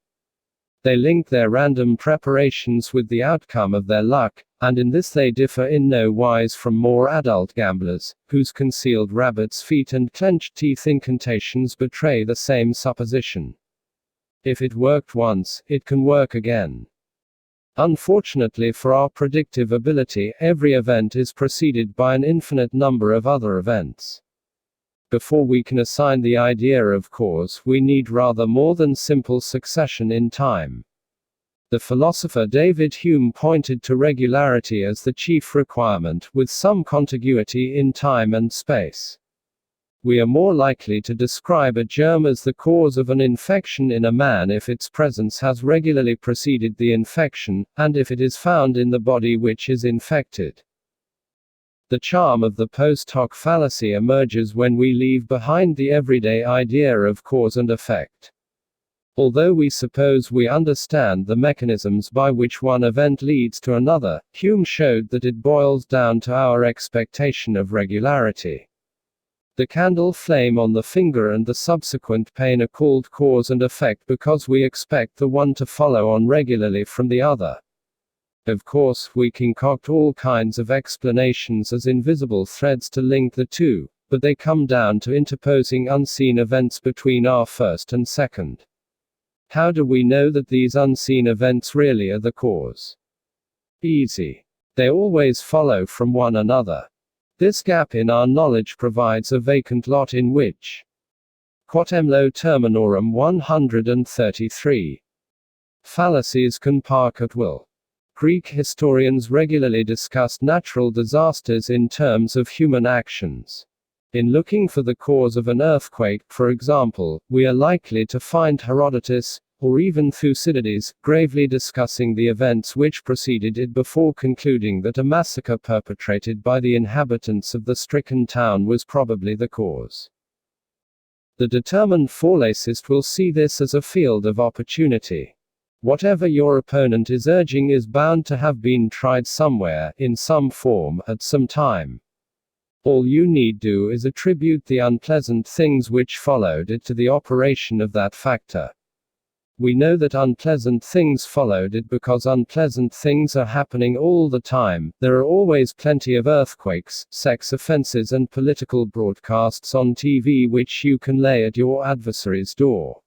They link their random preparations with the outcome of their luck, and in this they differ in no wise from more adult gamblers, whose concealed rabbit's feet and clenched teeth incantations betray the same supposition. If it worked once, it can work again. Unfortunately for our predictive ability, every event is preceded by an infinite number of other events. Before we can assign the idea of cause, we need rather more than simple succession in time. The philosopher David Hume pointed to regularity as the chief requirement, with some contiguity in time and space. We are more likely to describe a germ as the cause of an infection in a man if its presence has regularly preceded the infection, and if it is found in the body which is infected. The charm of the post hoc fallacy emerges when we leave behind the everyday idea of cause and effect. Although we suppose we understand the mechanisms by which one event leads to another, Hume showed that it boils down to our expectation of regularity. The candle flame on the finger and the subsequent pain are called cause and effect because we expect the one to follow on regularly from the other. Of course, we concoct all kinds of explanations as invisible threads to link the two, but they come down to interposing unseen events between our first and second. How do we know that these unseen events really are the cause? Easy. They always follow from one another. This gap in our knowledge provides a vacant lot in which Quatemlo terminorum 133. Fallacies can park at will. Greek historians regularly discussed natural disasters in terms of human actions. In looking for the cause of an earthquake, for example, we are likely to find Herodotus, or even Thucydides, gravely discussing the events which preceded it before concluding that a massacre perpetrated by the inhabitants of the stricken town was probably the cause. The determined fallacious will see this as a field of opportunity. Whatever your opponent is urging is bound to have been tried somewhere, in some form, at some time. All you need do is attribute the unpleasant things which followed it to the operation of that factor. We know that unpleasant things followed it because unpleasant things are happening all the time. There are always plenty of earthquakes, sex offenses, and political broadcasts on TV which you can lay at your adversary's door.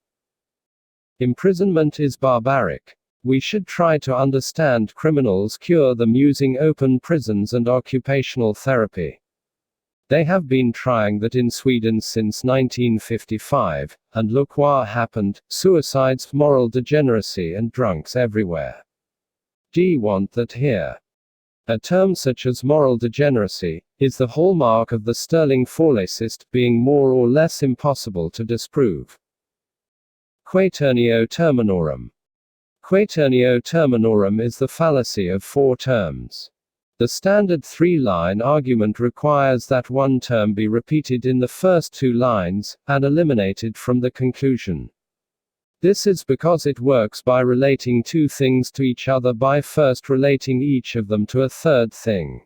Imprisonment is barbaric. We should try to understand criminals, cure them using open prisons and occupational therapy. They have been trying that in Sweden since 1955, and look what happened: suicides, moral degeneracy, and drunks everywhere. Do you want that here? A term such as moral degeneracy is the hallmark of the sterling fallacious, being more or less impossible to disprove. Quaternio terminorum. Quaternio terminorum is the fallacy of four terms. The standard three-line argument requires that one term be repeated in the first two lines, and eliminated from the conclusion. This is because it works by relating two things to each other by first relating each of them to a third thing.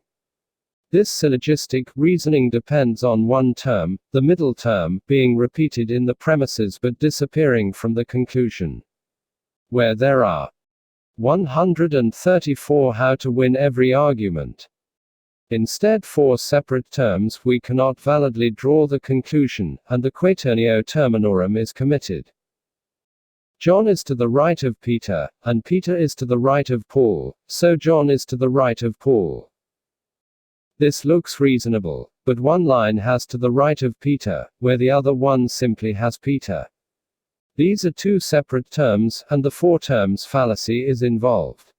This syllogistic reasoning depends on one term, the middle term, being repeated in the premises but disappearing from the conclusion. Where there are 134 how to win every argument. Instead, four separate terms, we cannot validly draw the conclusion, and the quaternio terminorum is committed. John is to the right of Peter, and Peter is to the right of Paul, so John is to the right of Paul. This looks reasonable, but one line has to the right of Peter, where the other one simply has Peter. These are two separate terms, and the four terms fallacy is involved.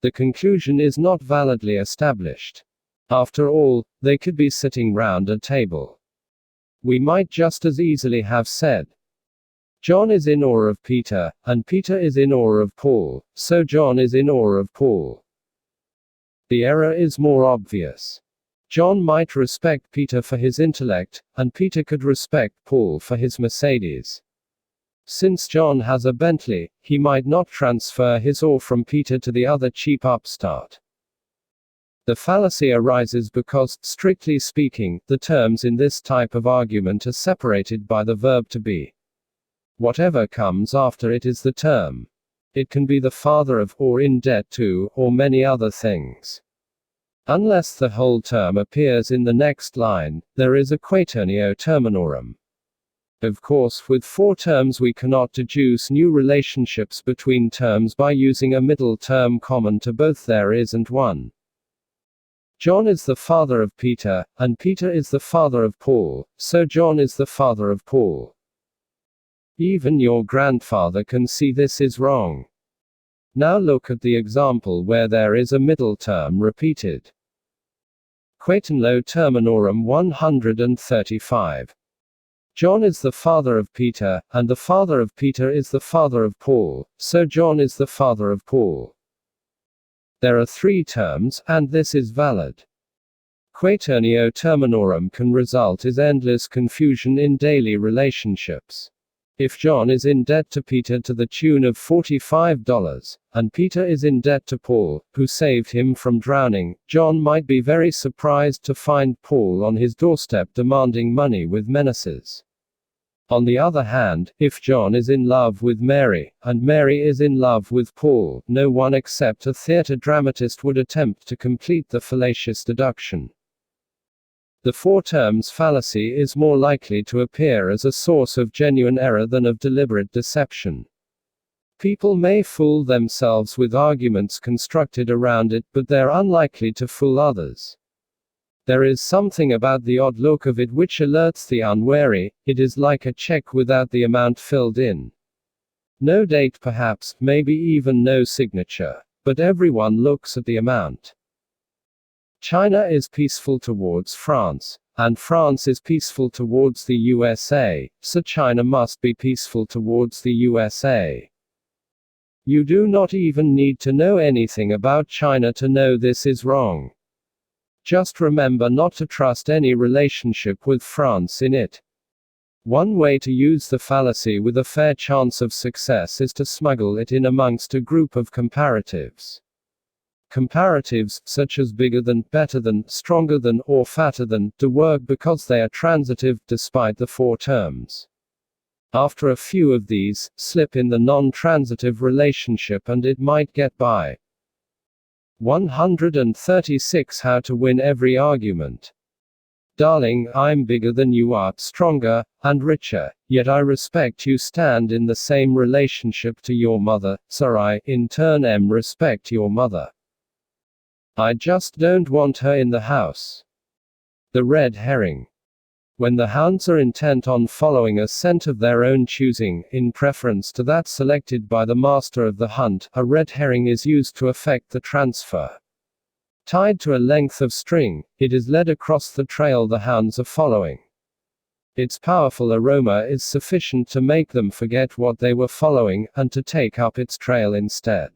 The conclusion is not validly established. After all, they could be sitting round a table. We might just as easily have said, John is in awe of Peter, and Peter is in awe of Paul, so John is in awe of Paul. The error is more obvious. John might respect Peter for his intellect, and Peter could respect Paul for his Mercedes. Since John has a Bentley, he might not transfer his awe from Peter to the other cheap upstart. The fallacy arises because, strictly speaking, the terms in this type of argument are separated by the verb to be. Whatever comes after it is the term. It can be the father of, or in debt to, or many other things. Unless the whole term appears in the next line, there is a quaternio terminorum. Of course, with four terms we cannot deduce new relationships between terms by using a middle term common to both. There isn't one. John is the father of Peter, and Peter is the father of Paul, so John is the father of Paul. Even your grandfather can see this is wrong. Now look at the example where there is a middle term repeated. Quatenlo Terminorum 135. John is the father of Peter, and the father of Peter is the father of Paul, so John is the father of Paul. There are three terms, and this is valid. Quaternio terminorum can result in endless confusion in daily relationships. If John is in debt to Peter to the tune of $45, and Peter is in debt to Paul, who saved him from drowning, John might be very surprised to find Paul on his doorstep demanding money with menaces. On the other hand, if John is in love with Mary, and Mary is in love with Paul, no one except a theater dramatist would attempt to complete the fallacious deduction. The four terms fallacy is more likely to appear as a source of genuine error than of deliberate deception. People may fool themselves with arguments constructed around it, but they're unlikely to fool others. There is something about the odd look of it which alerts the unwary. It is like a check without the amount filled in. No date perhaps, maybe even no signature. But everyone looks at the amount. China is peaceful towards France, and France is peaceful towards the USA, so China must be peaceful towards the USA. You do not even need to know anything about China to know this is wrong. Just remember not to trust any relationship with France in it. One way to use the fallacy with a fair chance of success is to smuggle it in amongst a group of comparatives. Comparatives, such as bigger than, better than, stronger than, or fatter than, do work because they are transitive, despite the four terms. After a few of these, slip in the non-transitive relationship and it might get by. 136 How to win every argument. Darling, I'm bigger than you are, stronger, and richer, yet I respect you. Stand in the same relationship to your mother, so I, in turn, respect your mother. I just don't want her in the house. The red herring. When the hounds are intent on following a scent of their own choosing, in preference to that selected by the master of the hunt, a red herring is used to effect the transfer. Tied to a length of string, it is led across the trail the hounds are following. Its powerful aroma is sufficient to make them forget what they were following, and to take up its trail instead.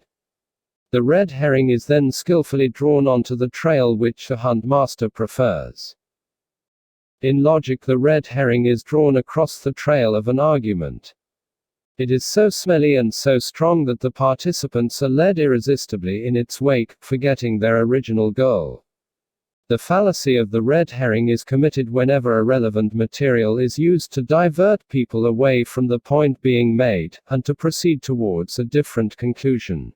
The red herring is then skillfully drawn onto the trail which the hunt master prefers. In logic, the red herring is drawn across the trail of an argument. It is so smelly and so strong that the participants are led irresistibly in its wake, forgetting their original goal. The fallacy of the red herring is committed whenever irrelevant material is used to divert people away from the point being made, and to proceed towards a different conclusion.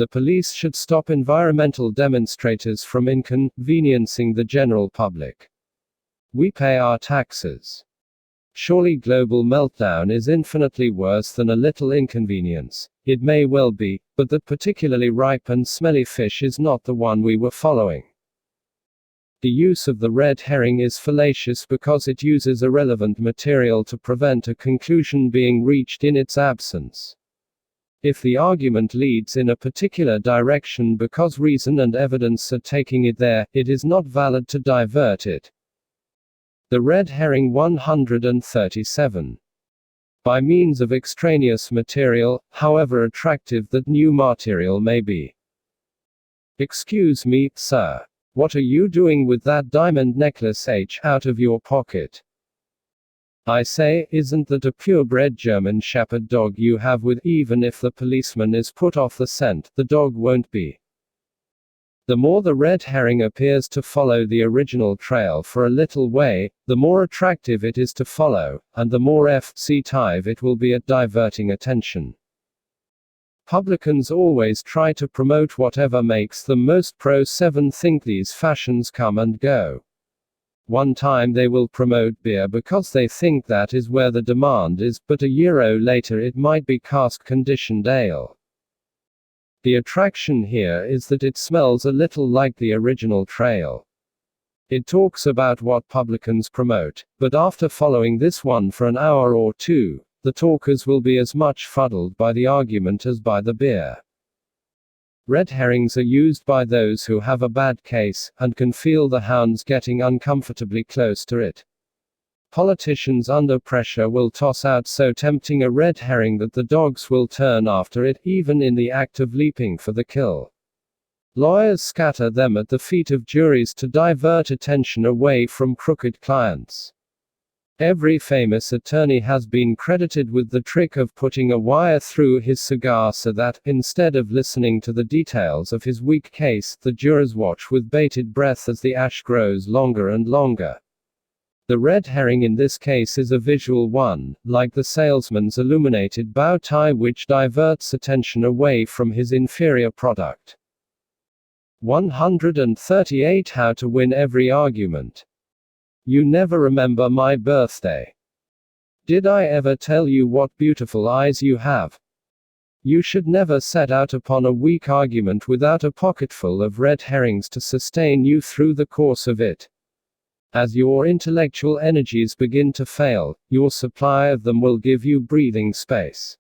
The police should stop environmental demonstrators from inconveniencing the general public. We pay our taxes. Surely global meltdown is infinitely worse than a little inconvenience. It may well be, but that particularly ripe and smelly fish is not the one we were following. The use of the red herring is fallacious because it uses irrelevant material to prevent a conclusion being reached in its absence. If the argument leads in a particular direction because reason and evidence are taking it there, it is not valid to divert it. The red herring 137. By means of extraneous material, however attractive that new material may be. Excuse me, sir. What are you doing with that diamond necklace out of your pocket? I say, isn't that a purebred German Shepherd dog you have with? Even if the policeman is put off the scent, the dog won't be. The more the red herring appears to follow the original trail for a little way, the more attractive it is to follow, and the more effective it will be at diverting attention. Publicans always try to promote whatever makes them most pro-7. Think these fashions come and go. One time they will promote beer because they think that is where the demand is, but a year later it might be cask-conditioned ale. The attraction here is that it smells a little like the original trail. It talks about what publicans promote, but after following this one for an hour or two, the talkers will be as much fuddled by the argument as by the beer. Red herrings are used by those who have a bad case, and can feel the hounds getting uncomfortably close to it. Politicians under pressure will toss out so tempting a red herring that the dogs will turn after it, even in the act of leaping for the kill. Lawyers scatter them at the feet of juries to divert attention away from crooked clients. Every famous attorney has been credited with the trick of putting a wire through his cigar so that, instead of listening to the details of his weak case, the jurors watch with bated breath as the ash grows longer and longer. The red herring in this case is a visual one, like the salesman's illuminated bow tie, which diverts attention away from his inferior product. 138 How to win every argument. You never remember my birthday. Did I ever tell you what beautiful eyes you have? You should never set out upon a weak argument without a pocketful of red herrings to sustain you through the course of it. As your intellectual energies begin to fail, your supply of them will give you breathing space.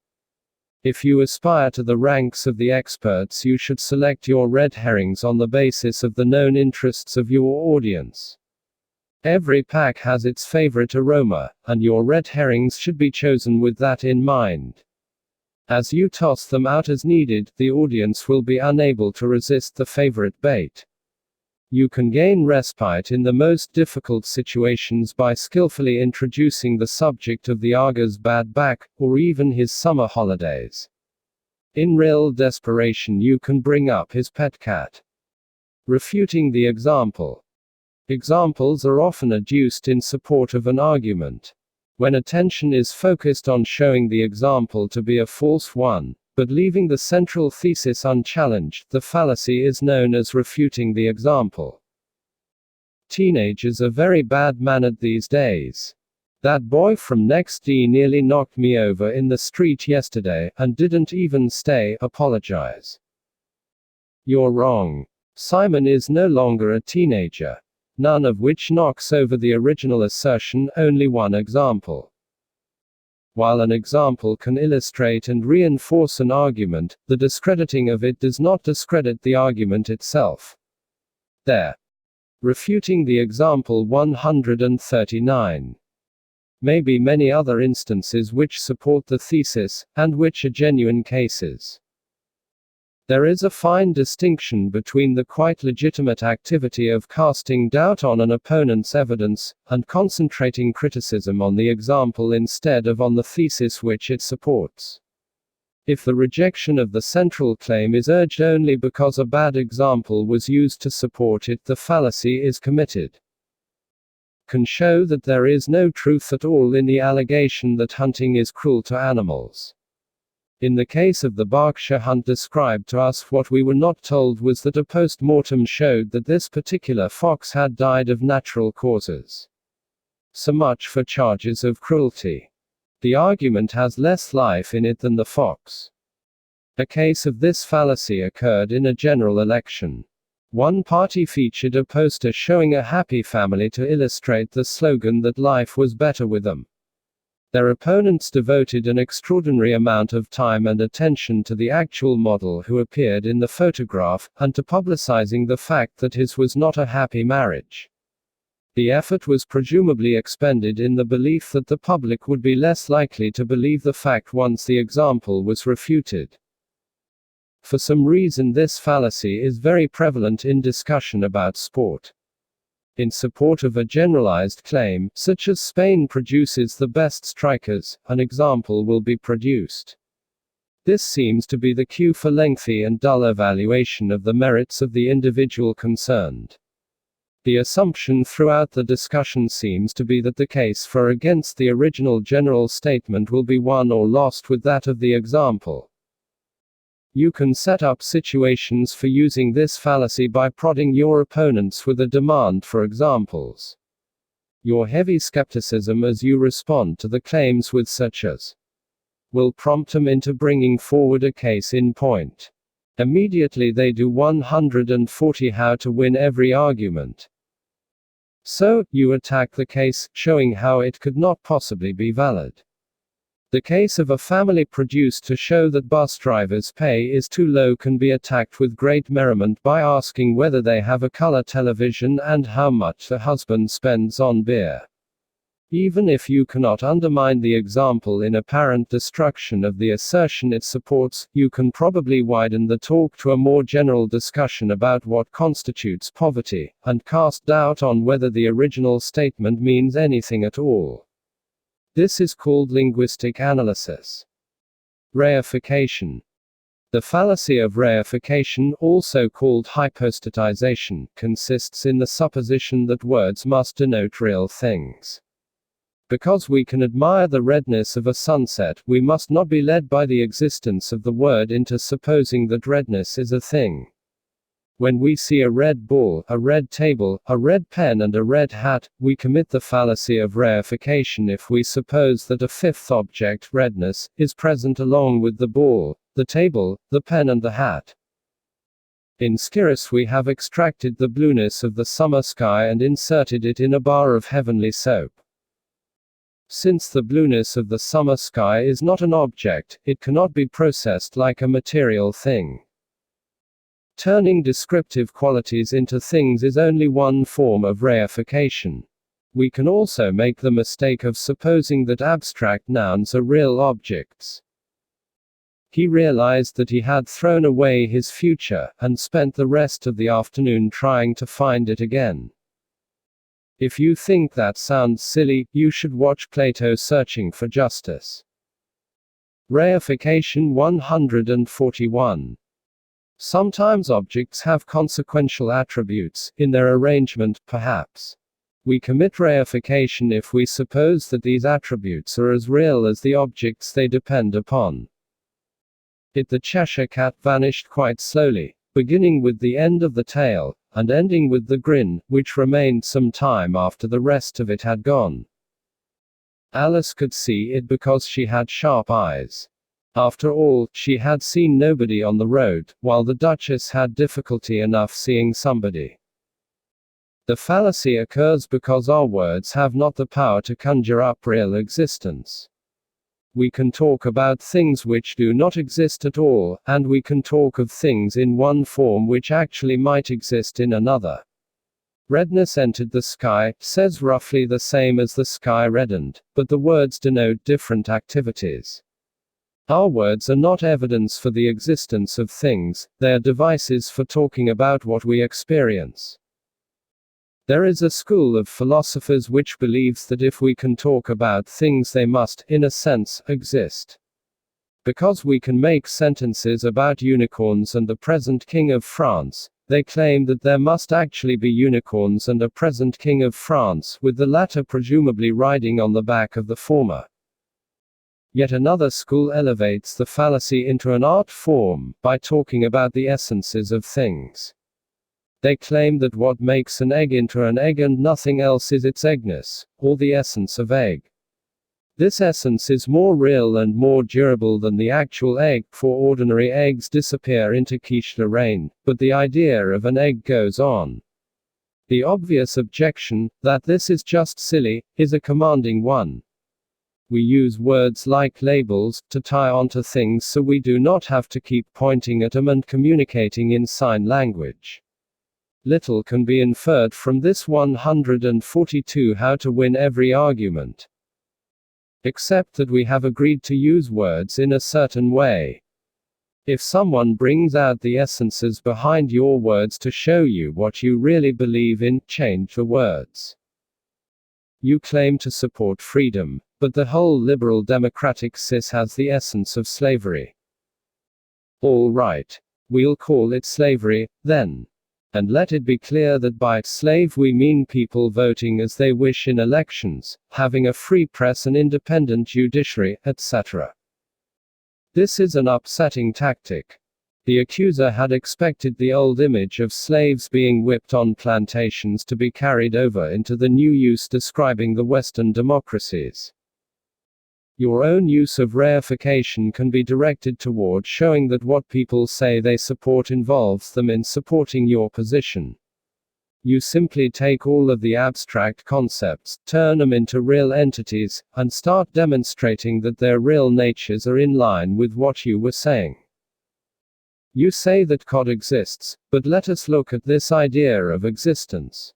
If you aspire to the ranks of the experts, you should select your red herrings on the basis of the known interests of your audience. Every pack has its favorite aroma, and your red herrings should be chosen with that in mind. As you toss them out as needed, the audience will be unable to resist the favorite bait. You can gain respite in the most difficult situations by skillfully introducing the subject of the arguer's bad back, or even his summer holidays. In real desperation, you can bring up his pet cat. Refuting the example. Examples are often adduced in support of an argument. When attention is focused on showing the example to be a false one, but leaving the central thesis unchallenged, the fallacy is known as refuting the example. Teenagers are very bad-mannered these days. That boy from next door nearly knocked me over in the street yesterday, and didn't even apologize. You're wrong. Simon is no longer a teenager. None of which knocks over the original assertion, only one example. While an example can illustrate and reinforce an argument, the discrediting of it does not discredit the argument itself. There. Refuting the example 139. May be many other instances which support the thesis, and which are genuine cases. There is a fine distinction between the quite legitimate activity of casting doubt on an opponent's evidence, and concentrating criticism on the example instead of on the thesis which it supports. If the rejection of the central claim is urged only because a bad example was used to support it, the fallacy is committed. Can show that there is no truth at all in the allegation that hunting is cruel to animals. In the case of the Berkshire hunt described to us, what we were not told was that a post-mortem showed that this particular fox had died of natural causes. So much for charges of cruelty. The argument has less life in it than the fox. A case of this fallacy occurred in a general election. One party featured a poster showing a happy family to illustrate the slogan that life was better with them. Their opponents devoted an extraordinary amount of time and attention to the actual model who appeared in the photograph, and to publicizing the fact that his was not a happy marriage. The effort was presumably expended in the belief that the public would be less likely to believe the fact once the example was refuted. For some reason, this fallacy is very prevalent in discussion about sport. In support of a generalized claim, such as Spain produces the best strikers, an example will be produced. This seems to be the cue for lengthy and dull evaluation of the merits of the individual concerned. The assumption throughout the discussion seems to be that the case for or against the original general statement will be won or lost with that of the example. You can set up situations for using this fallacy by prodding your opponents with a demand for examples. Your heavy skepticism as you respond to the claims with such as will prompt them into bringing forward a case in point. Immediately they do 140 how to win every argument. So, you attack the case, showing how it could not possibly be valid. The case of a family produced to show that bus drivers' pay is too low can be attacked with great merriment by asking whether they have a color television and how much the husband spends on beer. Even if you cannot undermine the example in apparent destruction of the assertion it supports, you can probably widen the talk to a more general discussion about what constitutes poverty, and cast doubt on whether the original statement means anything at all. This is called linguistic analysis. Reification. The fallacy of reification, also called hypostatization, consists in the supposition that words must denote real things. Because we can admire the redness of a sunset, we must not be led by the existence of the word into supposing that redness is a thing. When we see a red ball, a red table, a red pen and a red hat, we commit the fallacy of reification if we suppose that a fifth object, redness, is present along with the ball, the table, the pen and the hat. In Skirus we have extracted the blueness of the summer sky and inserted it in a bar of heavenly soap. Since the blueness of the summer sky is not an object, it cannot be processed like a material thing. Turning descriptive qualities into things is only one form of reification. We can also make the mistake of supposing that abstract nouns are real objects. He realized that he had thrown away his future, and spent the rest of the afternoon trying to find it again. If you think that sounds silly, you should watch Plato Searching for Justice. Reification 141. Sometimes objects have consequential attributes, in their arrangement, perhaps. We commit reification if we suppose that these attributes are as real as the objects they depend upon. The Cheshire Cat vanished quite slowly, beginning with the end of the tail, and ending with the grin, which remained some time after the rest of it had gone. Alice could see it because she had sharp eyes. After all, she had seen nobody on the road, while the Duchess had difficulty enough seeing somebody. The fallacy occurs because our words have not the power to conjure up real existence. We can talk about things which do not exist at all, and we can talk of things in one form which actually might exist in another. Redness entered the sky, says roughly the same as the sky reddened, but the words denote different activities. Our words are not evidence for the existence of things, they are devices for talking about what we experience. There is a school of philosophers which believes that if we can talk about things they must, in a sense, exist. Because we can make sentences about unicorns and the present King of France, they claim that there must actually be unicorns and a present King of France, with the latter presumably riding on the back of the former. Yet another school elevates the fallacy into an art form, by talking about the essences of things. They claim that what makes an egg into an egg and nothing else is its eggness, or the essence of egg. This essence is more real and more durable than the actual egg, for ordinary eggs disappear into quiche de reine, but the idea of an egg goes on. The obvious objection, that this is just silly, is a commanding one. We use words like labels, to tie onto things so we do not have to keep pointing at them and communicating in sign language. Little can be inferred from this 142 how to win every argument. Except that we have agreed to use words in a certain way. If someone brings out the essences behind your words to show you what you really believe in, change the words. You claim to support freedom, but the whole liberal democratic cis has the essence of slavery. All right. We'll call it slavery, then. And let it be clear that by slave we mean people voting as they wish in elections, having a free press and independent judiciary, etc. This is an upsetting tactic. The accuser had expected the old image of slaves being whipped on plantations to be carried over into the new use describing the Western democracies. Your own use of reification can be directed toward showing that what people say they support involves them in supporting your position. You simply take all of the abstract concepts, turn them into real entities, and start demonstrating that their real natures are in line with what you were saying. You say that God exists, but let us look at this idea of existence.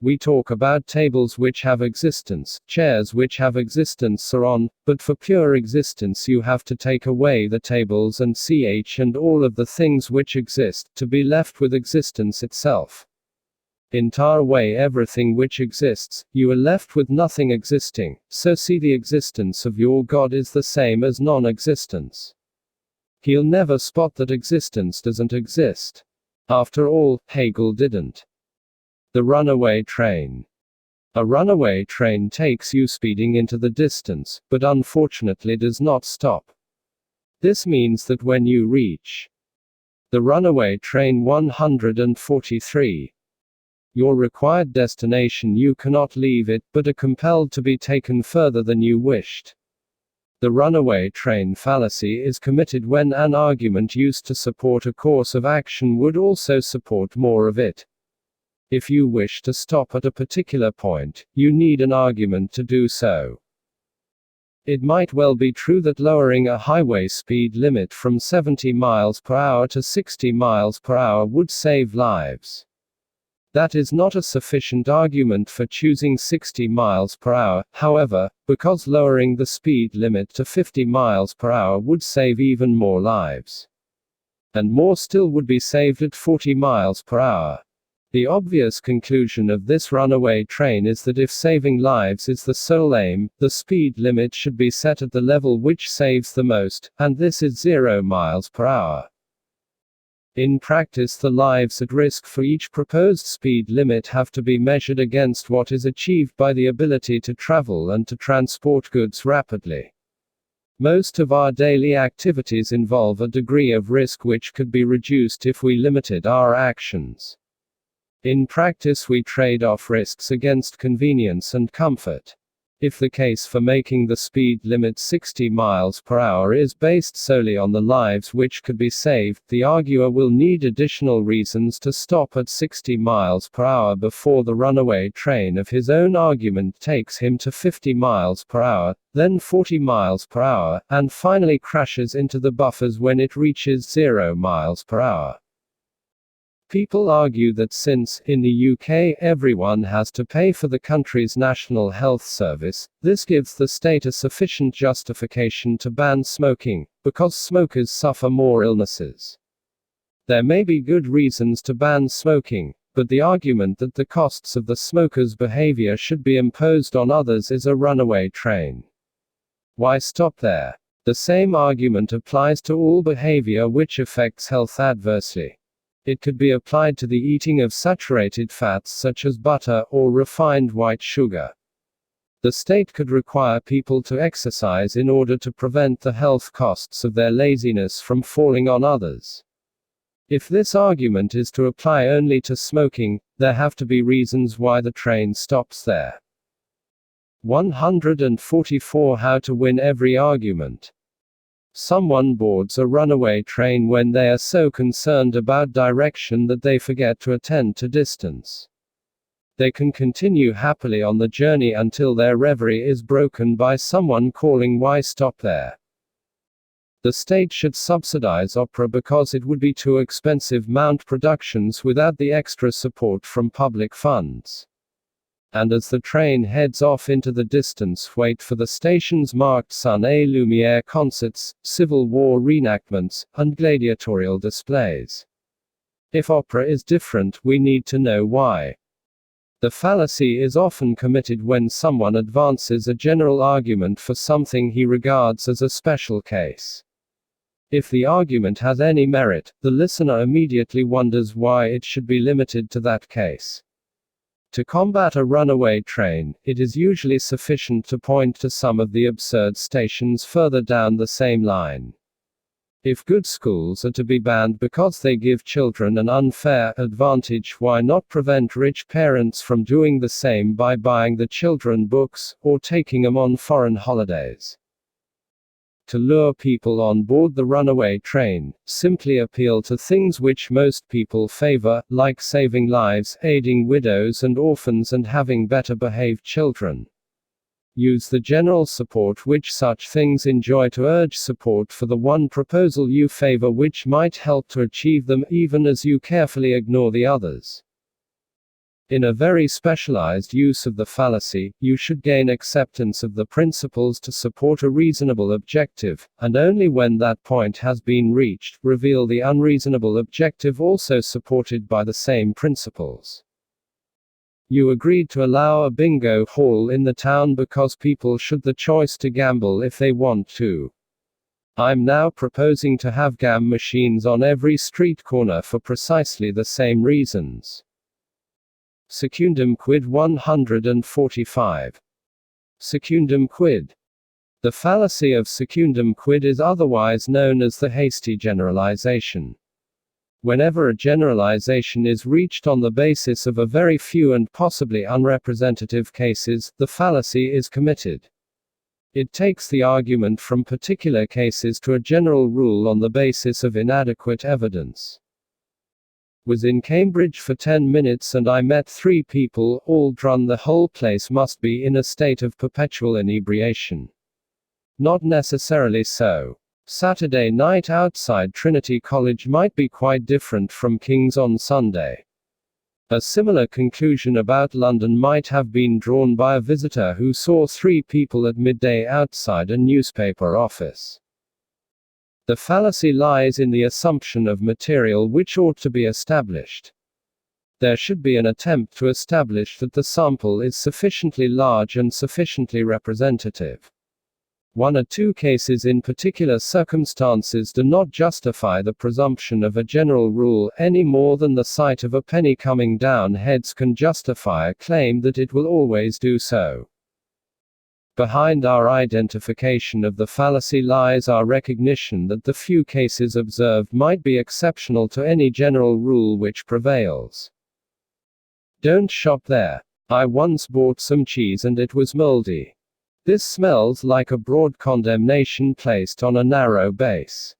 We talk about tables which have existence, chairs which have existence, so on, but for pure existence you have to take away the tables and ch and all of the things which exist, to be left with existence itself. Entire away everything which exists, you are left with nothing existing, so see the existence of your God is the same as non-existence. He'll never spot that existence doesn't exist. After all, Hegel didn't. The runaway train. A runaway train takes you speeding into the distance, but unfortunately does not stop. This means that when you reach the runaway train 143, your required destination, you cannot leave it, but are compelled to be taken further than you wished. The runaway train fallacy is committed when an argument used to support a course of action would also support more of it. If you wish to stop at a particular point, you need an argument to do so. It might well be true that lowering a highway speed limit from 70 miles per hour to 60 miles per hour would save lives. That is not a sufficient argument for choosing 60 miles per hour, however, because lowering the speed limit to 50 miles per hour would save even more lives. And more still would be saved at 40 miles per hour. The obvious conclusion of this runaway train is that if saving lives is the sole aim, the speed limit should be set at the level which saves the most, and this is 0 miles per hour. In practice, the lives at risk for each proposed speed limit have to be measured against what is achieved by the ability to travel and to transport goods rapidly. Most of our daily activities involve a degree of risk which could be reduced if we limited our actions. In practice, we trade off risks against convenience and comfort. If the case for making the speed limit 60 miles per hour is based solely on the lives which could be saved, the arguer will need additional reasons to stop at 60 miles per hour before the runaway train of his own argument takes him to 50 miles per hour, then 40 miles per hour, and finally crashes into the buffers when it reaches 0 miles per hour. People argue that since, in the UK, everyone has to pay for the country's national health service, this gives the state a sufficient justification to ban smoking, because smokers suffer more illnesses. There may be good reasons to ban smoking, but the argument that the costs of the smoker's behavior should be imposed on others is a runaway train. Why stop there? The same argument applies to all behavior which affects health adversely. It could be applied to the eating of saturated fats such as butter, or refined white sugar. The state could require people to exercise in order to prevent the health costs of their laziness from falling on others. If this argument is to apply only to smoking, there have to be reasons why the train stops there. 144 How to win every argument. Someone boards a runaway train when they are so concerned about direction that they forget to attend to distance. They can continue happily on the journey until their reverie is broken by someone calling, "Why stop there?" The state should subsidize opera because it would be too expensive mount productions without the extra support from public funds. And as the train heads off into the distance, wait for the stations marked Sun et Lumière concerts, Civil War reenactments, and gladiatorial displays. If opera is different, we need to know why. The fallacy is often committed when someone advances a general argument for something he regards as a special case. If the argument has any merit, the listener immediately wonders why it should be limited to that case. To combat a runaway train, it is usually sufficient to point to some of the absurd stations further down the same line. If good schools are to be banned because they give children an unfair advantage, why not prevent rich parents from doing the same by buying the children books, or taking them on foreign holidays? To lure people on board the runaway train, simply appeal to things which most people favor, like saving lives, aiding widows and orphans, and having better behaved children. Use the general support which such things enjoy to urge support for the one proposal you favor, which might help to achieve them, even as you carefully ignore the others. In a very specialized use of the fallacy, you should gain acceptance of the principles to support a reasonable objective, and only when that point has been reached, reveal the unreasonable objective also supported by the same principles. You agreed to allow a bingo hall in the town because people should the choice to gamble if they want to. I'm now proposing to have gam machines on every street corner for precisely the same reasons. Secundum quid 145. Secundum quid. The fallacy of secundum quid is otherwise known as the hasty generalization. Whenever a generalization is reached on the basis of a very few and possibly unrepresentative cases, the fallacy is committed. It takes the argument from particular cases to a general rule on the basis of inadequate evidence. Was in Cambridge for 10 minutes and I met 3 people, all drunk. The whole place must be in a state of perpetual inebriation. Not necessarily so. Saturday night outside Trinity College might be quite different from King's on Sunday. A similar conclusion about London might have been drawn by a visitor who saw 3 people at midday outside a newspaper office. The fallacy lies in the assumption of material which ought to be established. There should be an attempt to establish that the sample is sufficiently large and sufficiently representative. 1 or 2 cases in particular circumstances do not justify the presumption of a general rule, any more than the sight of a penny coming down heads can justify a claim that it will always do so. Behind our identification of the fallacy lies our recognition that the few cases observed might be exceptional to any general rule which prevails. Don't shop there. I once bought some cheese and it was moldy. This smells like a broad condemnation placed on a narrow base.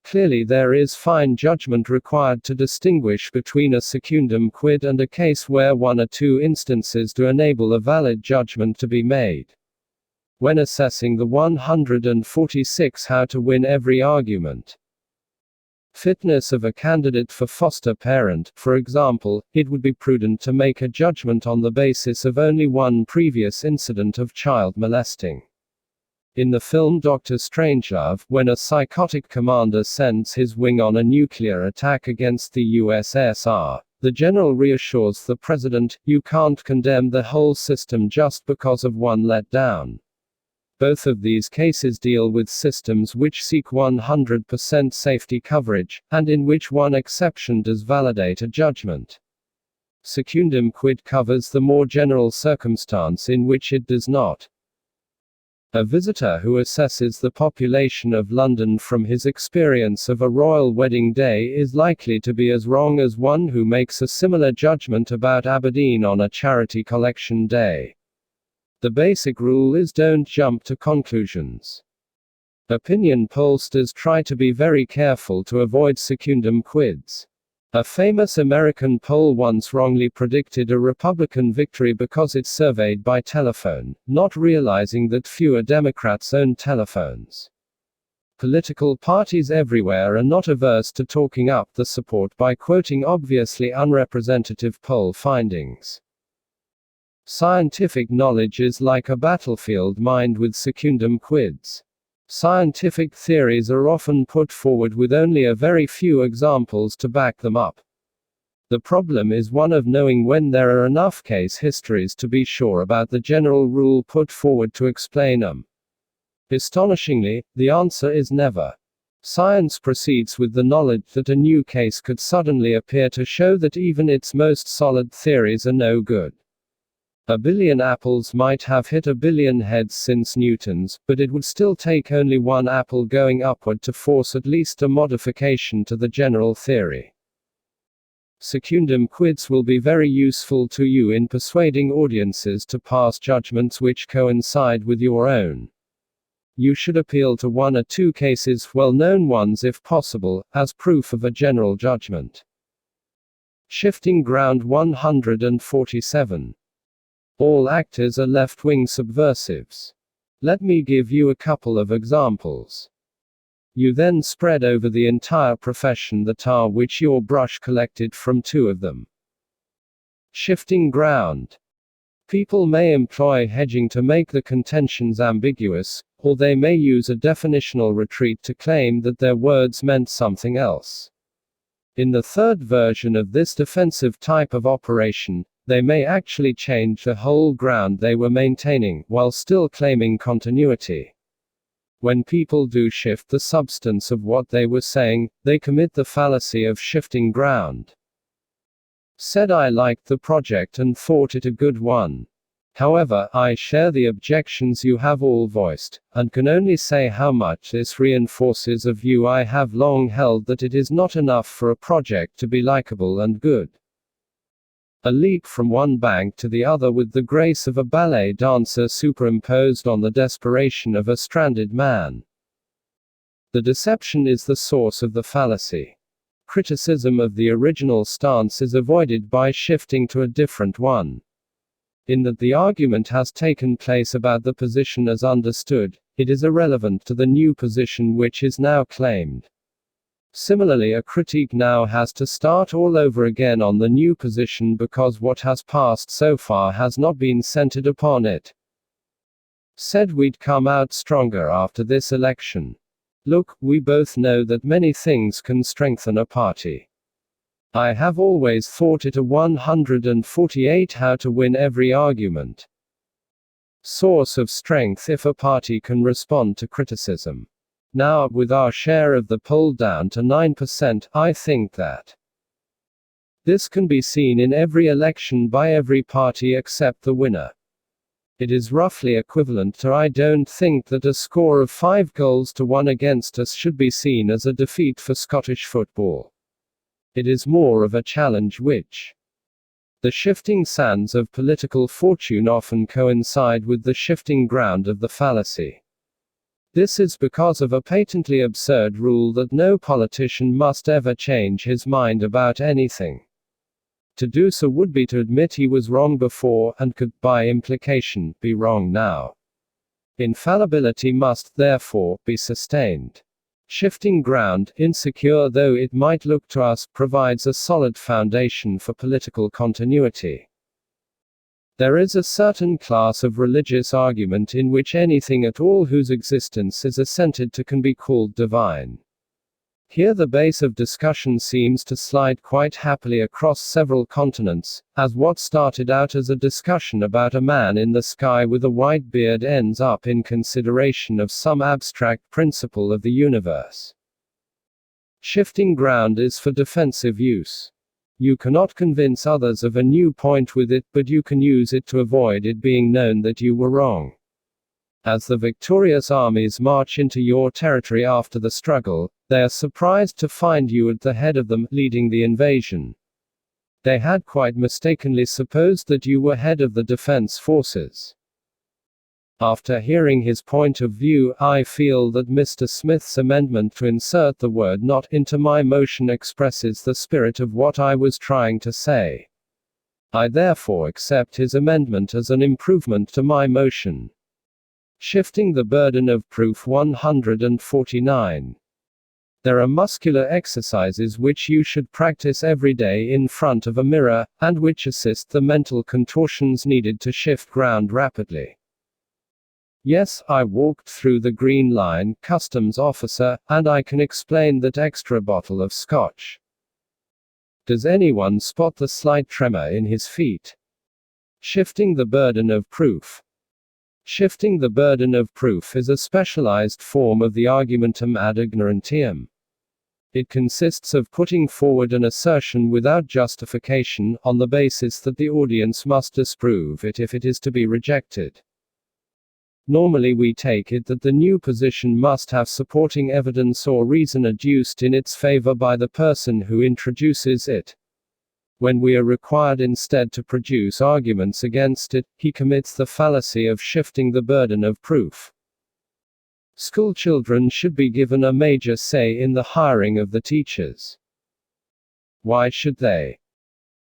Clearly there is fine judgment required to distinguish between a secundum quid and a case where 1 or 2 instances do enable a valid judgment to be made. When assessing the 146 how to win every argument. Fitness of a candidate for foster parent, for example, it would be prudent to make a judgment on the basis of only 1 previous incident of child molesting. In the film Dr. Strangelove, when a psychotic commander sends his wing on a nuclear attack against the USSR, the general reassures the president, "You can't condemn the whole system just because of 1 letdown." Both of these cases deal with systems which seek 100% safety coverage, and in which 1 exception does validate a judgment. Secundum quid covers the more general circumstance in which it does not. A visitor who assesses the population of London from his experience of a royal wedding day is likely to be as wrong as one who makes a similar judgment about Aberdeen on a charity collection day. The basic rule is don't jump to conclusions. Opinion pollsters try to be very careful to avoid secundum quids. A famous American poll once wrongly predicted a Republican victory because it surveyed by telephone, not realizing that fewer Democrats own telephones. Political parties everywhere are not averse to talking up the support by quoting obviously unrepresentative poll findings. Scientific knowledge is like a battlefield mined with secundum quids. Scientific theories are often put forward with only a very few examples to back them up. The problem is one of knowing when there are enough case histories to be sure about the general rule put forward to explain them. Astonishingly, the answer is never. Science proceeds with the knowledge that a new case could suddenly appear to show that even its most solid theories are no good. A billion apples might have hit a billion heads since Newton's, but it would still take only one apple going upward to force at least a modification to the general theory. Secundum quids will be very useful to you in persuading audiences to pass judgments which coincide with your own. You should appeal to one or two cases, well-known ones if possible, as proof of a general judgment. Shifting ground 147. All actors are left-wing subversives. Let me give you a couple of examples. You then spread over the entire profession the tar which your brush collected from two of them. Shifting ground. People may employ hedging to make the contentions ambiguous, or they may use a definitional retreat to claim that their words meant something else. In the third version of this defensive type of operation, they may actually change the whole ground they were maintaining, while still claiming continuity. When people do shift the substance of what they were saying, they commit the fallacy of shifting ground. Said I liked the project and thought it a good one. However, I share the objections you have all voiced, and can only say how much this reinforces a view I have long held, that it is not enough for a project to be likable and good. A leap from one bank to the other with the grace of a ballet dancer superimposed on the desperation of a stranded man. The deception is the source of the fallacy. Criticism of the original stance is avoided by shifting to a different one. In that the argument has taken place about the position as understood, it is irrelevant to the new position which is now claimed. Similarly, a critique now has to start all over again on the new position because what has passed so far has not been centered upon it. Said we'd come out stronger after this election. Look, we both know that many things can strengthen a party. I have always thought it a 148 how to win every argument. Source of strength if a party can respond to criticism. Now, with our share of the poll down to 9%, I think that this can be seen in every election by every party except the winner. It is roughly equivalent to I don't think that a score of 5-1 against us should be seen as a defeat for Scottish football. It is more of a challenge which the shifting sands of political fortune often coincide with the shifting ground of the fallacy. This is because of a patently absurd rule that no politician must ever change his mind about anything. To do so would be to admit he was wrong before, and could, by implication, be wrong now. Infallibility must, therefore, be sustained. Shifting ground, insecure though it might look to us, provides a solid foundation for political continuity. There is a certain class of religious argument in which anything at all whose existence is assented to can be called divine. Here the base of discussion seems to slide quite happily across several continents, as what started out as a discussion about a man in the sky with a white beard ends up in consideration of some abstract principle of the universe. Shifting ground is for defensive use. You cannot convince others of a new point with it, but you can use it to avoid it being known that you were wrong. As the victorious armies march into your territory after the struggle, they are surprised to find you at the head of them, leading the invasion. They had quite mistakenly supposed that you were head of the defense forces. After hearing his point of view, I feel that Mr. Smith's amendment to insert the word "not" into my motion expresses the spirit of what I was trying to say. I therefore accept his amendment as an improvement to my motion. Shifting the burden of proof 149. There are muscular exercises which you should practice every day in front of a mirror, and which assist the mental contortions needed to shift ground rapidly. Yes, I walked through the Green Line, customs officer, and I can explain that extra bottle of scotch. Does anyone spot the slight tremor in his feet? Shifting the burden of proof. Shifting the burden of proof is a specialized form of the argumentum ad ignorantium. It consists of putting forward an assertion without justification, on the basis that the audience must disprove it if it is to be rejected. Normally we take it that the new position must have supporting evidence or reason adduced in its favor by the person who introduces it. When we are required instead to produce arguments against it, he commits the fallacy of shifting the burden of proof. Schoolchildren should be given a major say in the hiring of the teachers. Why should they?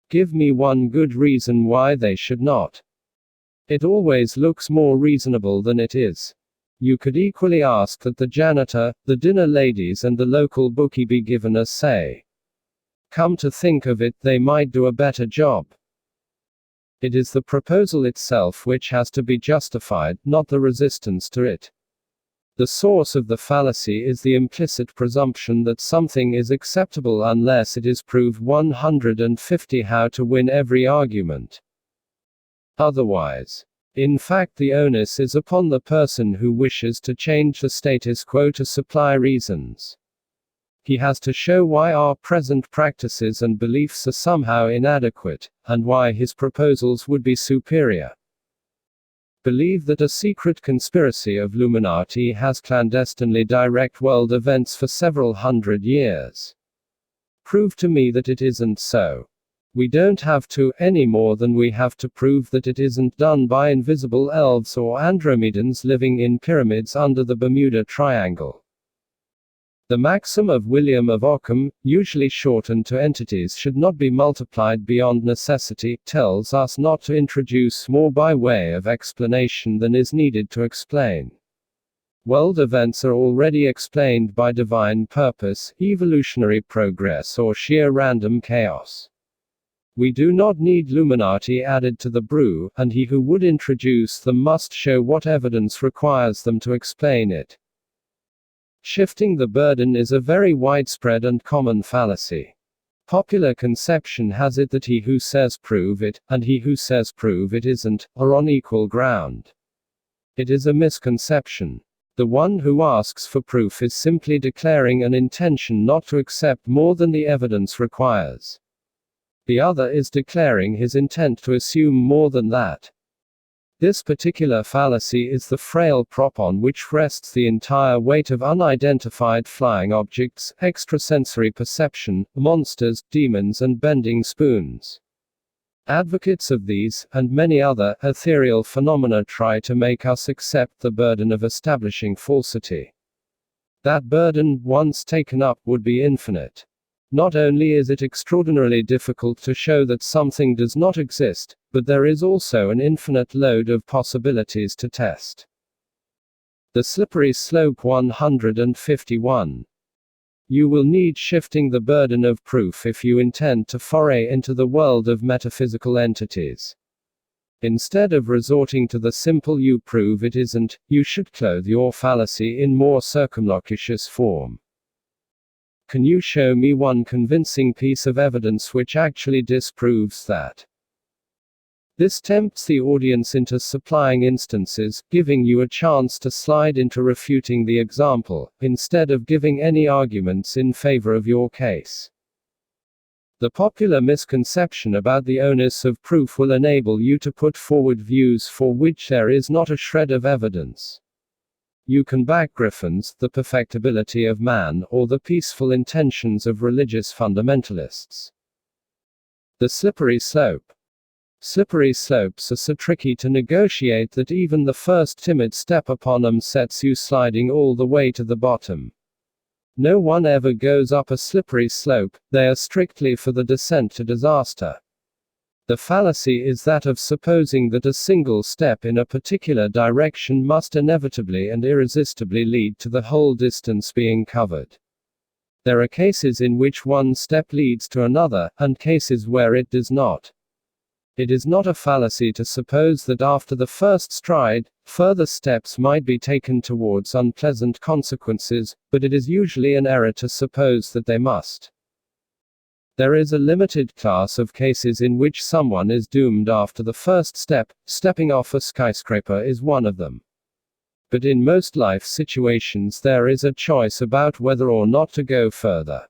Give me one good reason why they should not. It always looks more reasonable than it is. You could equally ask that the janitor, the dinner ladies, and the local bookie be given a say. Come to think of it, they might do a better job. It is the proposal itself which has to be justified, not the resistance to it. The source of the fallacy is the implicit presumption that something is acceptable unless it is proved 150 how to win every argument. Otherwise, in fact, the onus is upon the person who wishes to change the status quo to supply reasons. He has to show why our present practices and beliefs are somehow inadequate, and why his proposals would be superior. Believe that a secret conspiracy of Illuminati has clandestinely direct world events for several hundred years. Prove to me that it isn't so. We don't have to, any more than we have to prove that it isn't done by invisible elves or Andromedans living in pyramids under the Bermuda Triangle. The maxim of William of Ockham, usually shortened to entities should not be multiplied beyond necessity, tells us not to introduce more by way of explanation than is needed to explain. World events are already explained by divine purpose, evolutionary progress, or sheer random chaos. We do not need Illuminati added to the brew, and he who would introduce them must show what evidence requires them to explain it. Shifting the burden is a very widespread and common fallacy. Popular conception has it that he who says prove it, and he who says prove it isn't, are on equal ground. It is a misconception. The one who asks for proof is simply declaring an intention not to accept more than the evidence requires. The other is declaring his intent to assume more than that. This particular fallacy is the frail prop on which rests the entire weight of unidentified flying objects, extrasensory perception, monsters, demons, and bending spoons. Advocates of these, and many other, ethereal phenomena try to make us accept the burden of establishing falsity. That burden, once taken up, would be infinite. Not only is it extraordinarily difficult to show that something does not exist, but there is also an infinite load of possibilities to test. The slippery slope 151. You will need shifting the burden of proof if you intend to foray into the world of metaphysical entities. Instead of resorting to the simple "you prove it isn't," you should clothe your fallacy in more circumlocucious form. Can you show me one convincing piece of evidence which actually disproves that? This tempts the audience into supplying instances, giving you a chance to slide into refuting the example, instead of giving any arguments in favor of your case. The popular misconception about the onus of proof will enable you to put forward views for which there is not a shred of evidence. You can back Griffin's The Perfectibility of Man, or the peaceful intentions of religious fundamentalists. The slippery slope. Slippery slopes are so tricky to negotiate that even the first timid step upon them sets you sliding all the way to the bottom. No one ever goes up a slippery slope, they are strictly for the descent to disaster. The fallacy is that of supposing that a single step in a particular direction must inevitably and irresistibly lead to the whole distance being covered. There are cases in which one step leads to another, and cases where it does not. It is not a fallacy to suppose that after the first stride, further steps might be taken towards unpleasant consequences, but it is usually an error to suppose that they must. There is a limited class of cases in which someone is doomed after the first step. Stepping off a skyscraper is one of them. But in most life situations there is a choice about whether or not to go further.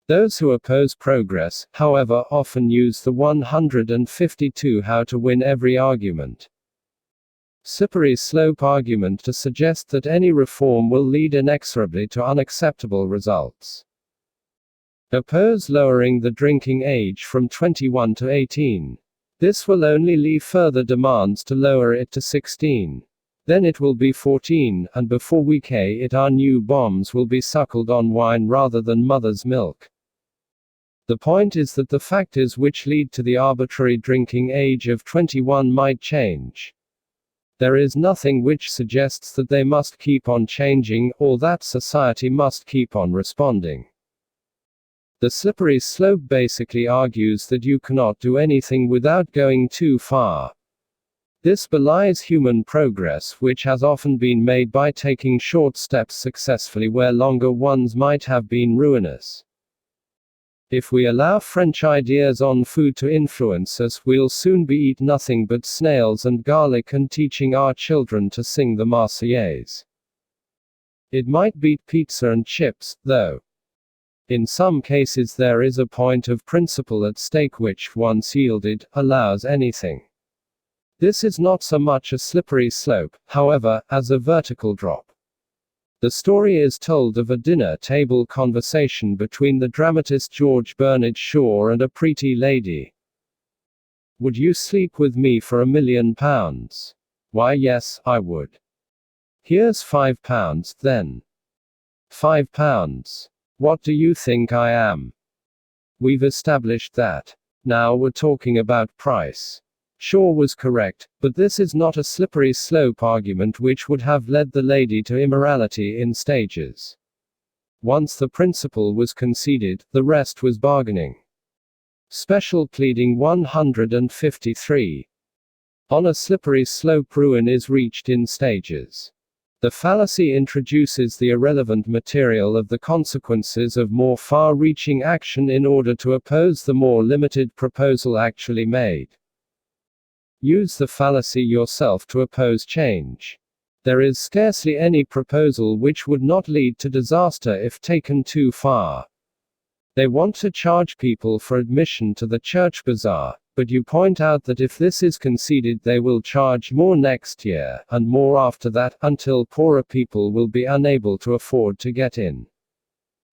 Those who oppose progress, however, often use the 152 how to win every argument. Slippery slope argument to suggest that any reform will lead inexorably to unacceptable results. Oppose lowering the drinking age from 21 to 18. This will only leave further demands to lower it to 16. Then it will be 14, and before we it our new bombs will be suckled on wine rather than mother's milk. The point is that the factors which lead to the arbitrary drinking age of 21 might change. There is nothing which suggests that they must keep on changing, or that society must keep on responding. The slippery slope basically argues that you cannot do anything without going too far. This belies human progress, which has often been made by taking short steps successfully where longer ones might have been ruinous. If we allow French ideas on food to influence us, we'll soon be eating nothing but snails and garlic and teaching our children to sing the Marseillaise. It might beat pizza and chips, though. In some cases there is a point of principle at stake which, once yielded, allows anything. This is not so much a slippery slope, however, as a vertical drop. The story is told of a dinner table conversation between the dramatist George Bernard Shaw and a pretty lady. "Would you sleep with me for £1 million? Why, yes, I would." "Here's £5, then." £5. "What do you think I am?" "We've established that. Now we're talking about price." Shaw was correct, but this is not a slippery slope argument which would have led the lady to immorality in stages. Once the principle was conceded, the rest was bargaining. Special pleading 153. On a slippery slope, ruin is reached in stages. The fallacy introduces the irrelevant material of the consequences of more far-reaching action in order to oppose the more limited proposal actually made. Use the fallacy yourself to oppose change. There is scarcely any proposal which would not lead to disaster if taken too far. They want to charge people for admission to the church bazaar, but you point out that if this is conceded they will charge more next year, and more after that, until poorer people will be unable to afford to get in.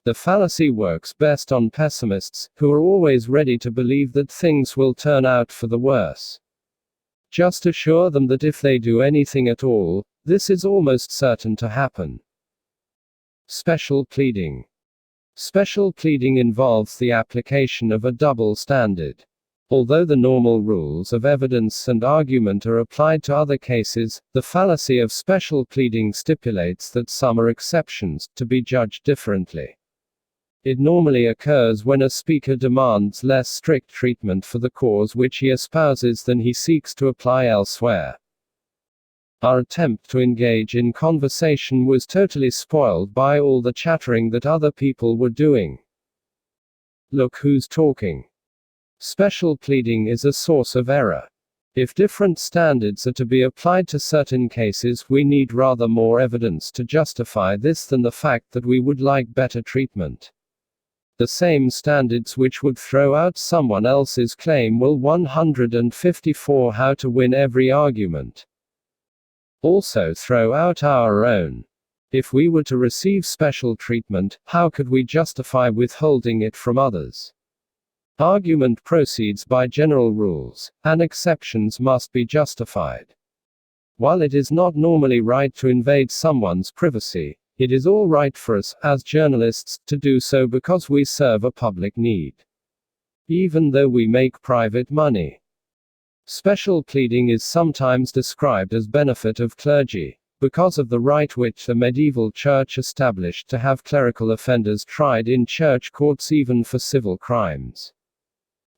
The fallacy works best on pessimists, who are always ready to believe that things will turn out for the worse. Just assure them that if they do anything at all, this is almost certain to happen. Special pleading. Special pleading involves the application of a double standard. Although the normal rules of evidence and argument are applied to other cases, the fallacy of special pleading stipulates that some are exceptions, to be judged differently. It normally occurs when a speaker demands less strict treatment for the cause which he espouses than he seeks to apply elsewhere. Our attempt to engage in conversation was totally spoiled by all the chattering that other people were doing. Look who's talking. Special pleading is a source of error. If different standards are to be applied to certain cases, we need rather more evidence to justify this than the fact that we would like better treatment. The same standards which would throw out someone else's claim will 154 how to win every argument. Also throw out our own. If we were to receive special treatment, how could we justify withholding it from others? Argument proceeds by general rules, and exceptions must be justified. While it is not normally right to invade someone's privacy, it is all right for us, as journalists, to do so because we serve a public need. Even though we make private money. Special pleading is sometimes described as benefit of clergy, because of the right which the medieval church established to have clerical offenders tried in church courts even for civil crimes.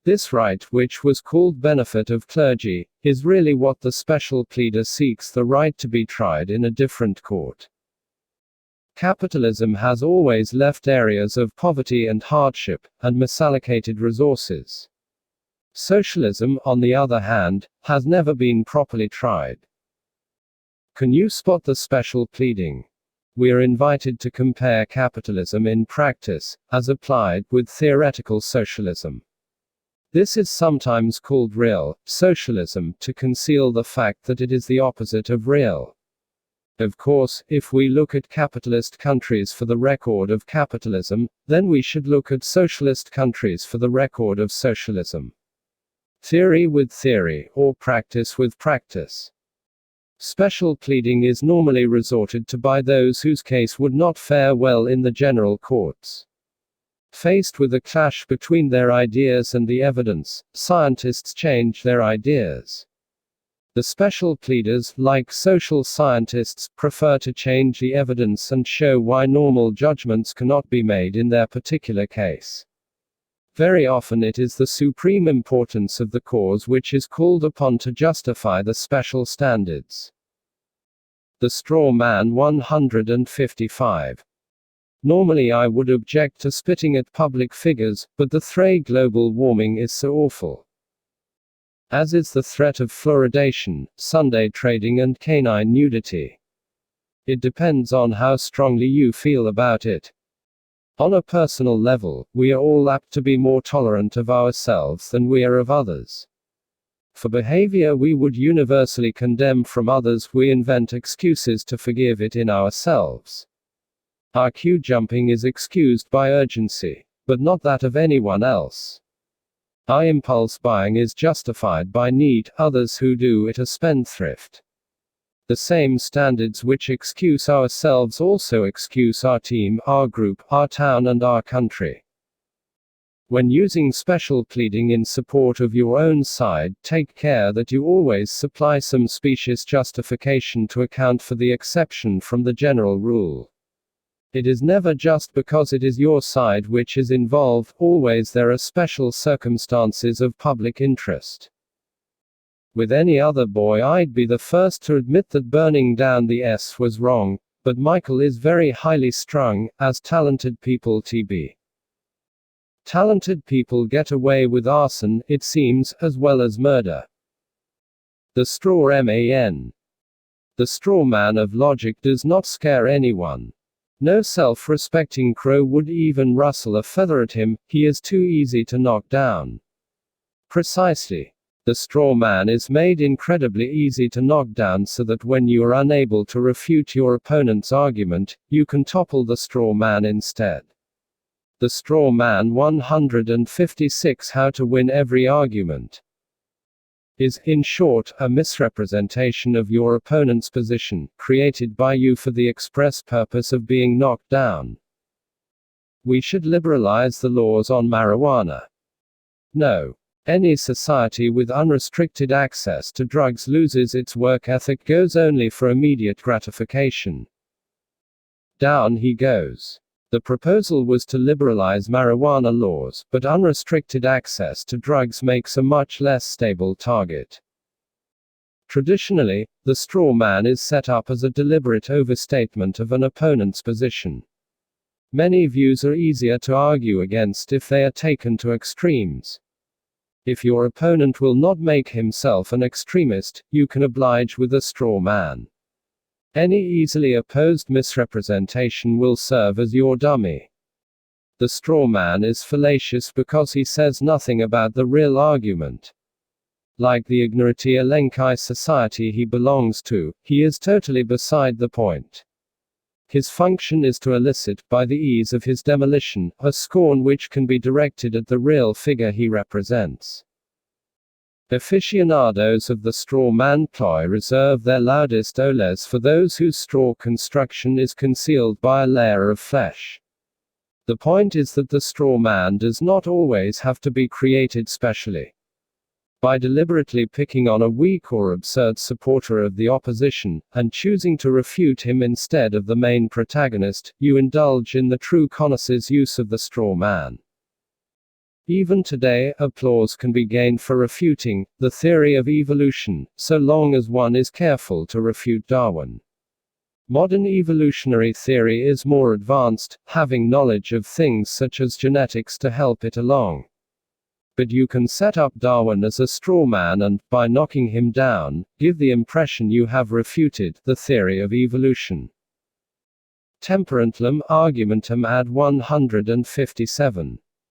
This right, which was called benefit of clergy, is really what the special pleader seeks: the right to be tried in a different court. Capitalism has always left areas of poverty and hardship, and misallocated resources. Socialism, on the other hand, has never been properly tried. Can you spot the special pleading? We are invited to compare capitalism in practice, as applied, with theoretical socialism. This is sometimes called real socialism, to conceal the fact that it is the opposite of real. Of course, if we look at capitalist countries for the record of capitalism, then we should look at socialist countries for the record of socialism. Theory with theory, or practice with practice. Special pleading is normally resorted to by those whose case would not fare well in the general courts. Faced with a clash between their ideas and the evidence, scientists change their ideas. The special pleaders, like social scientists, prefer to change the evidence and show why normal judgments cannot be made in their particular case. Very often it is the supreme importance of the cause which is called upon to justify the special standards. The straw man 155. Normally I would object to spitting at public figures, but the threat global warming is so awful. As is the threat of fluoridation, Sunday trading and canine nudity. It depends on how strongly you feel about it. On a personal level, we are all apt to be more tolerant of ourselves than we are of others. For behavior we would universally condemn from others, we invent excuses to forgive it in ourselves. Our queue jumping is excused by urgency, but not that of anyone else. Our impulse buying is justified by need, others who do it are spendthrift. The same standards which excuse ourselves also excuse our team, our group, our town and our country. When using special pleading in support of your own side, take care that you always supply some specious justification to account for the exception from the general rule. It is never just because it is your side which is involved, always there are special circumstances of public interest. With any other boy I'd be the first to admit that burning down the S was wrong, but Michael is very highly strung, as talented people be. Talented people get away with arson, it seems, as well as murder. The straw man. The straw man of logic does not scare anyone. No self-respecting crow would even rustle a feather at him, he is too easy to knock down. Precisely. The straw man is made incredibly easy to knock down so that when you are unable to refute your opponent's argument, you can topple the straw man instead. The straw man 156. How to win every argument is, in short, a misrepresentation of your opponent's position, created by you for the express purpose of being knocked down. We should liberalize the laws on marijuana. No. Any society with unrestricted access to drugs loses its work ethic, goes only for immediate gratification. Down he goes. The proposal was to liberalize marijuana laws, but unrestricted access to drugs makes a much less stable target. Traditionally, the straw man is set up as a deliberate overstatement of an opponent's position. Many views are easier to argue against if they are taken to extremes. If your opponent will not make himself an extremist, you can oblige with a straw man. Any easily opposed misrepresentation will serve as your dummy. The straw man is fallacious because he says nothing about the real argument. Like the ignorantly elenchi society he belongs to, he is totally beside the point. His function is to elicit, by the ease of his demolition, a scorn which can be directed at the real figure he represents. Aficionados of the straw man ploy reserve their loudest oles for those whose straw construction is concealed by a layer of flesh. The point is that the straw man does not always have to be created specially. By deliberately picking on a weak or absurd supporter of the opposition, and choosing to refute him instead of the main protagonist, you indulge in the true connoisseur's use of the straw man. Even today, applause can be gained for refuting the theory of evolution, so long as one is careful to refute Darwin. Modern evolutionary theory is more advanced, having knowledge of things such as genetics to help it along. But you can set up Darwin as a straw man and, by knocking him down, give the impression you have refuted the theory of evolution. Temperantlum argumentum ad 157.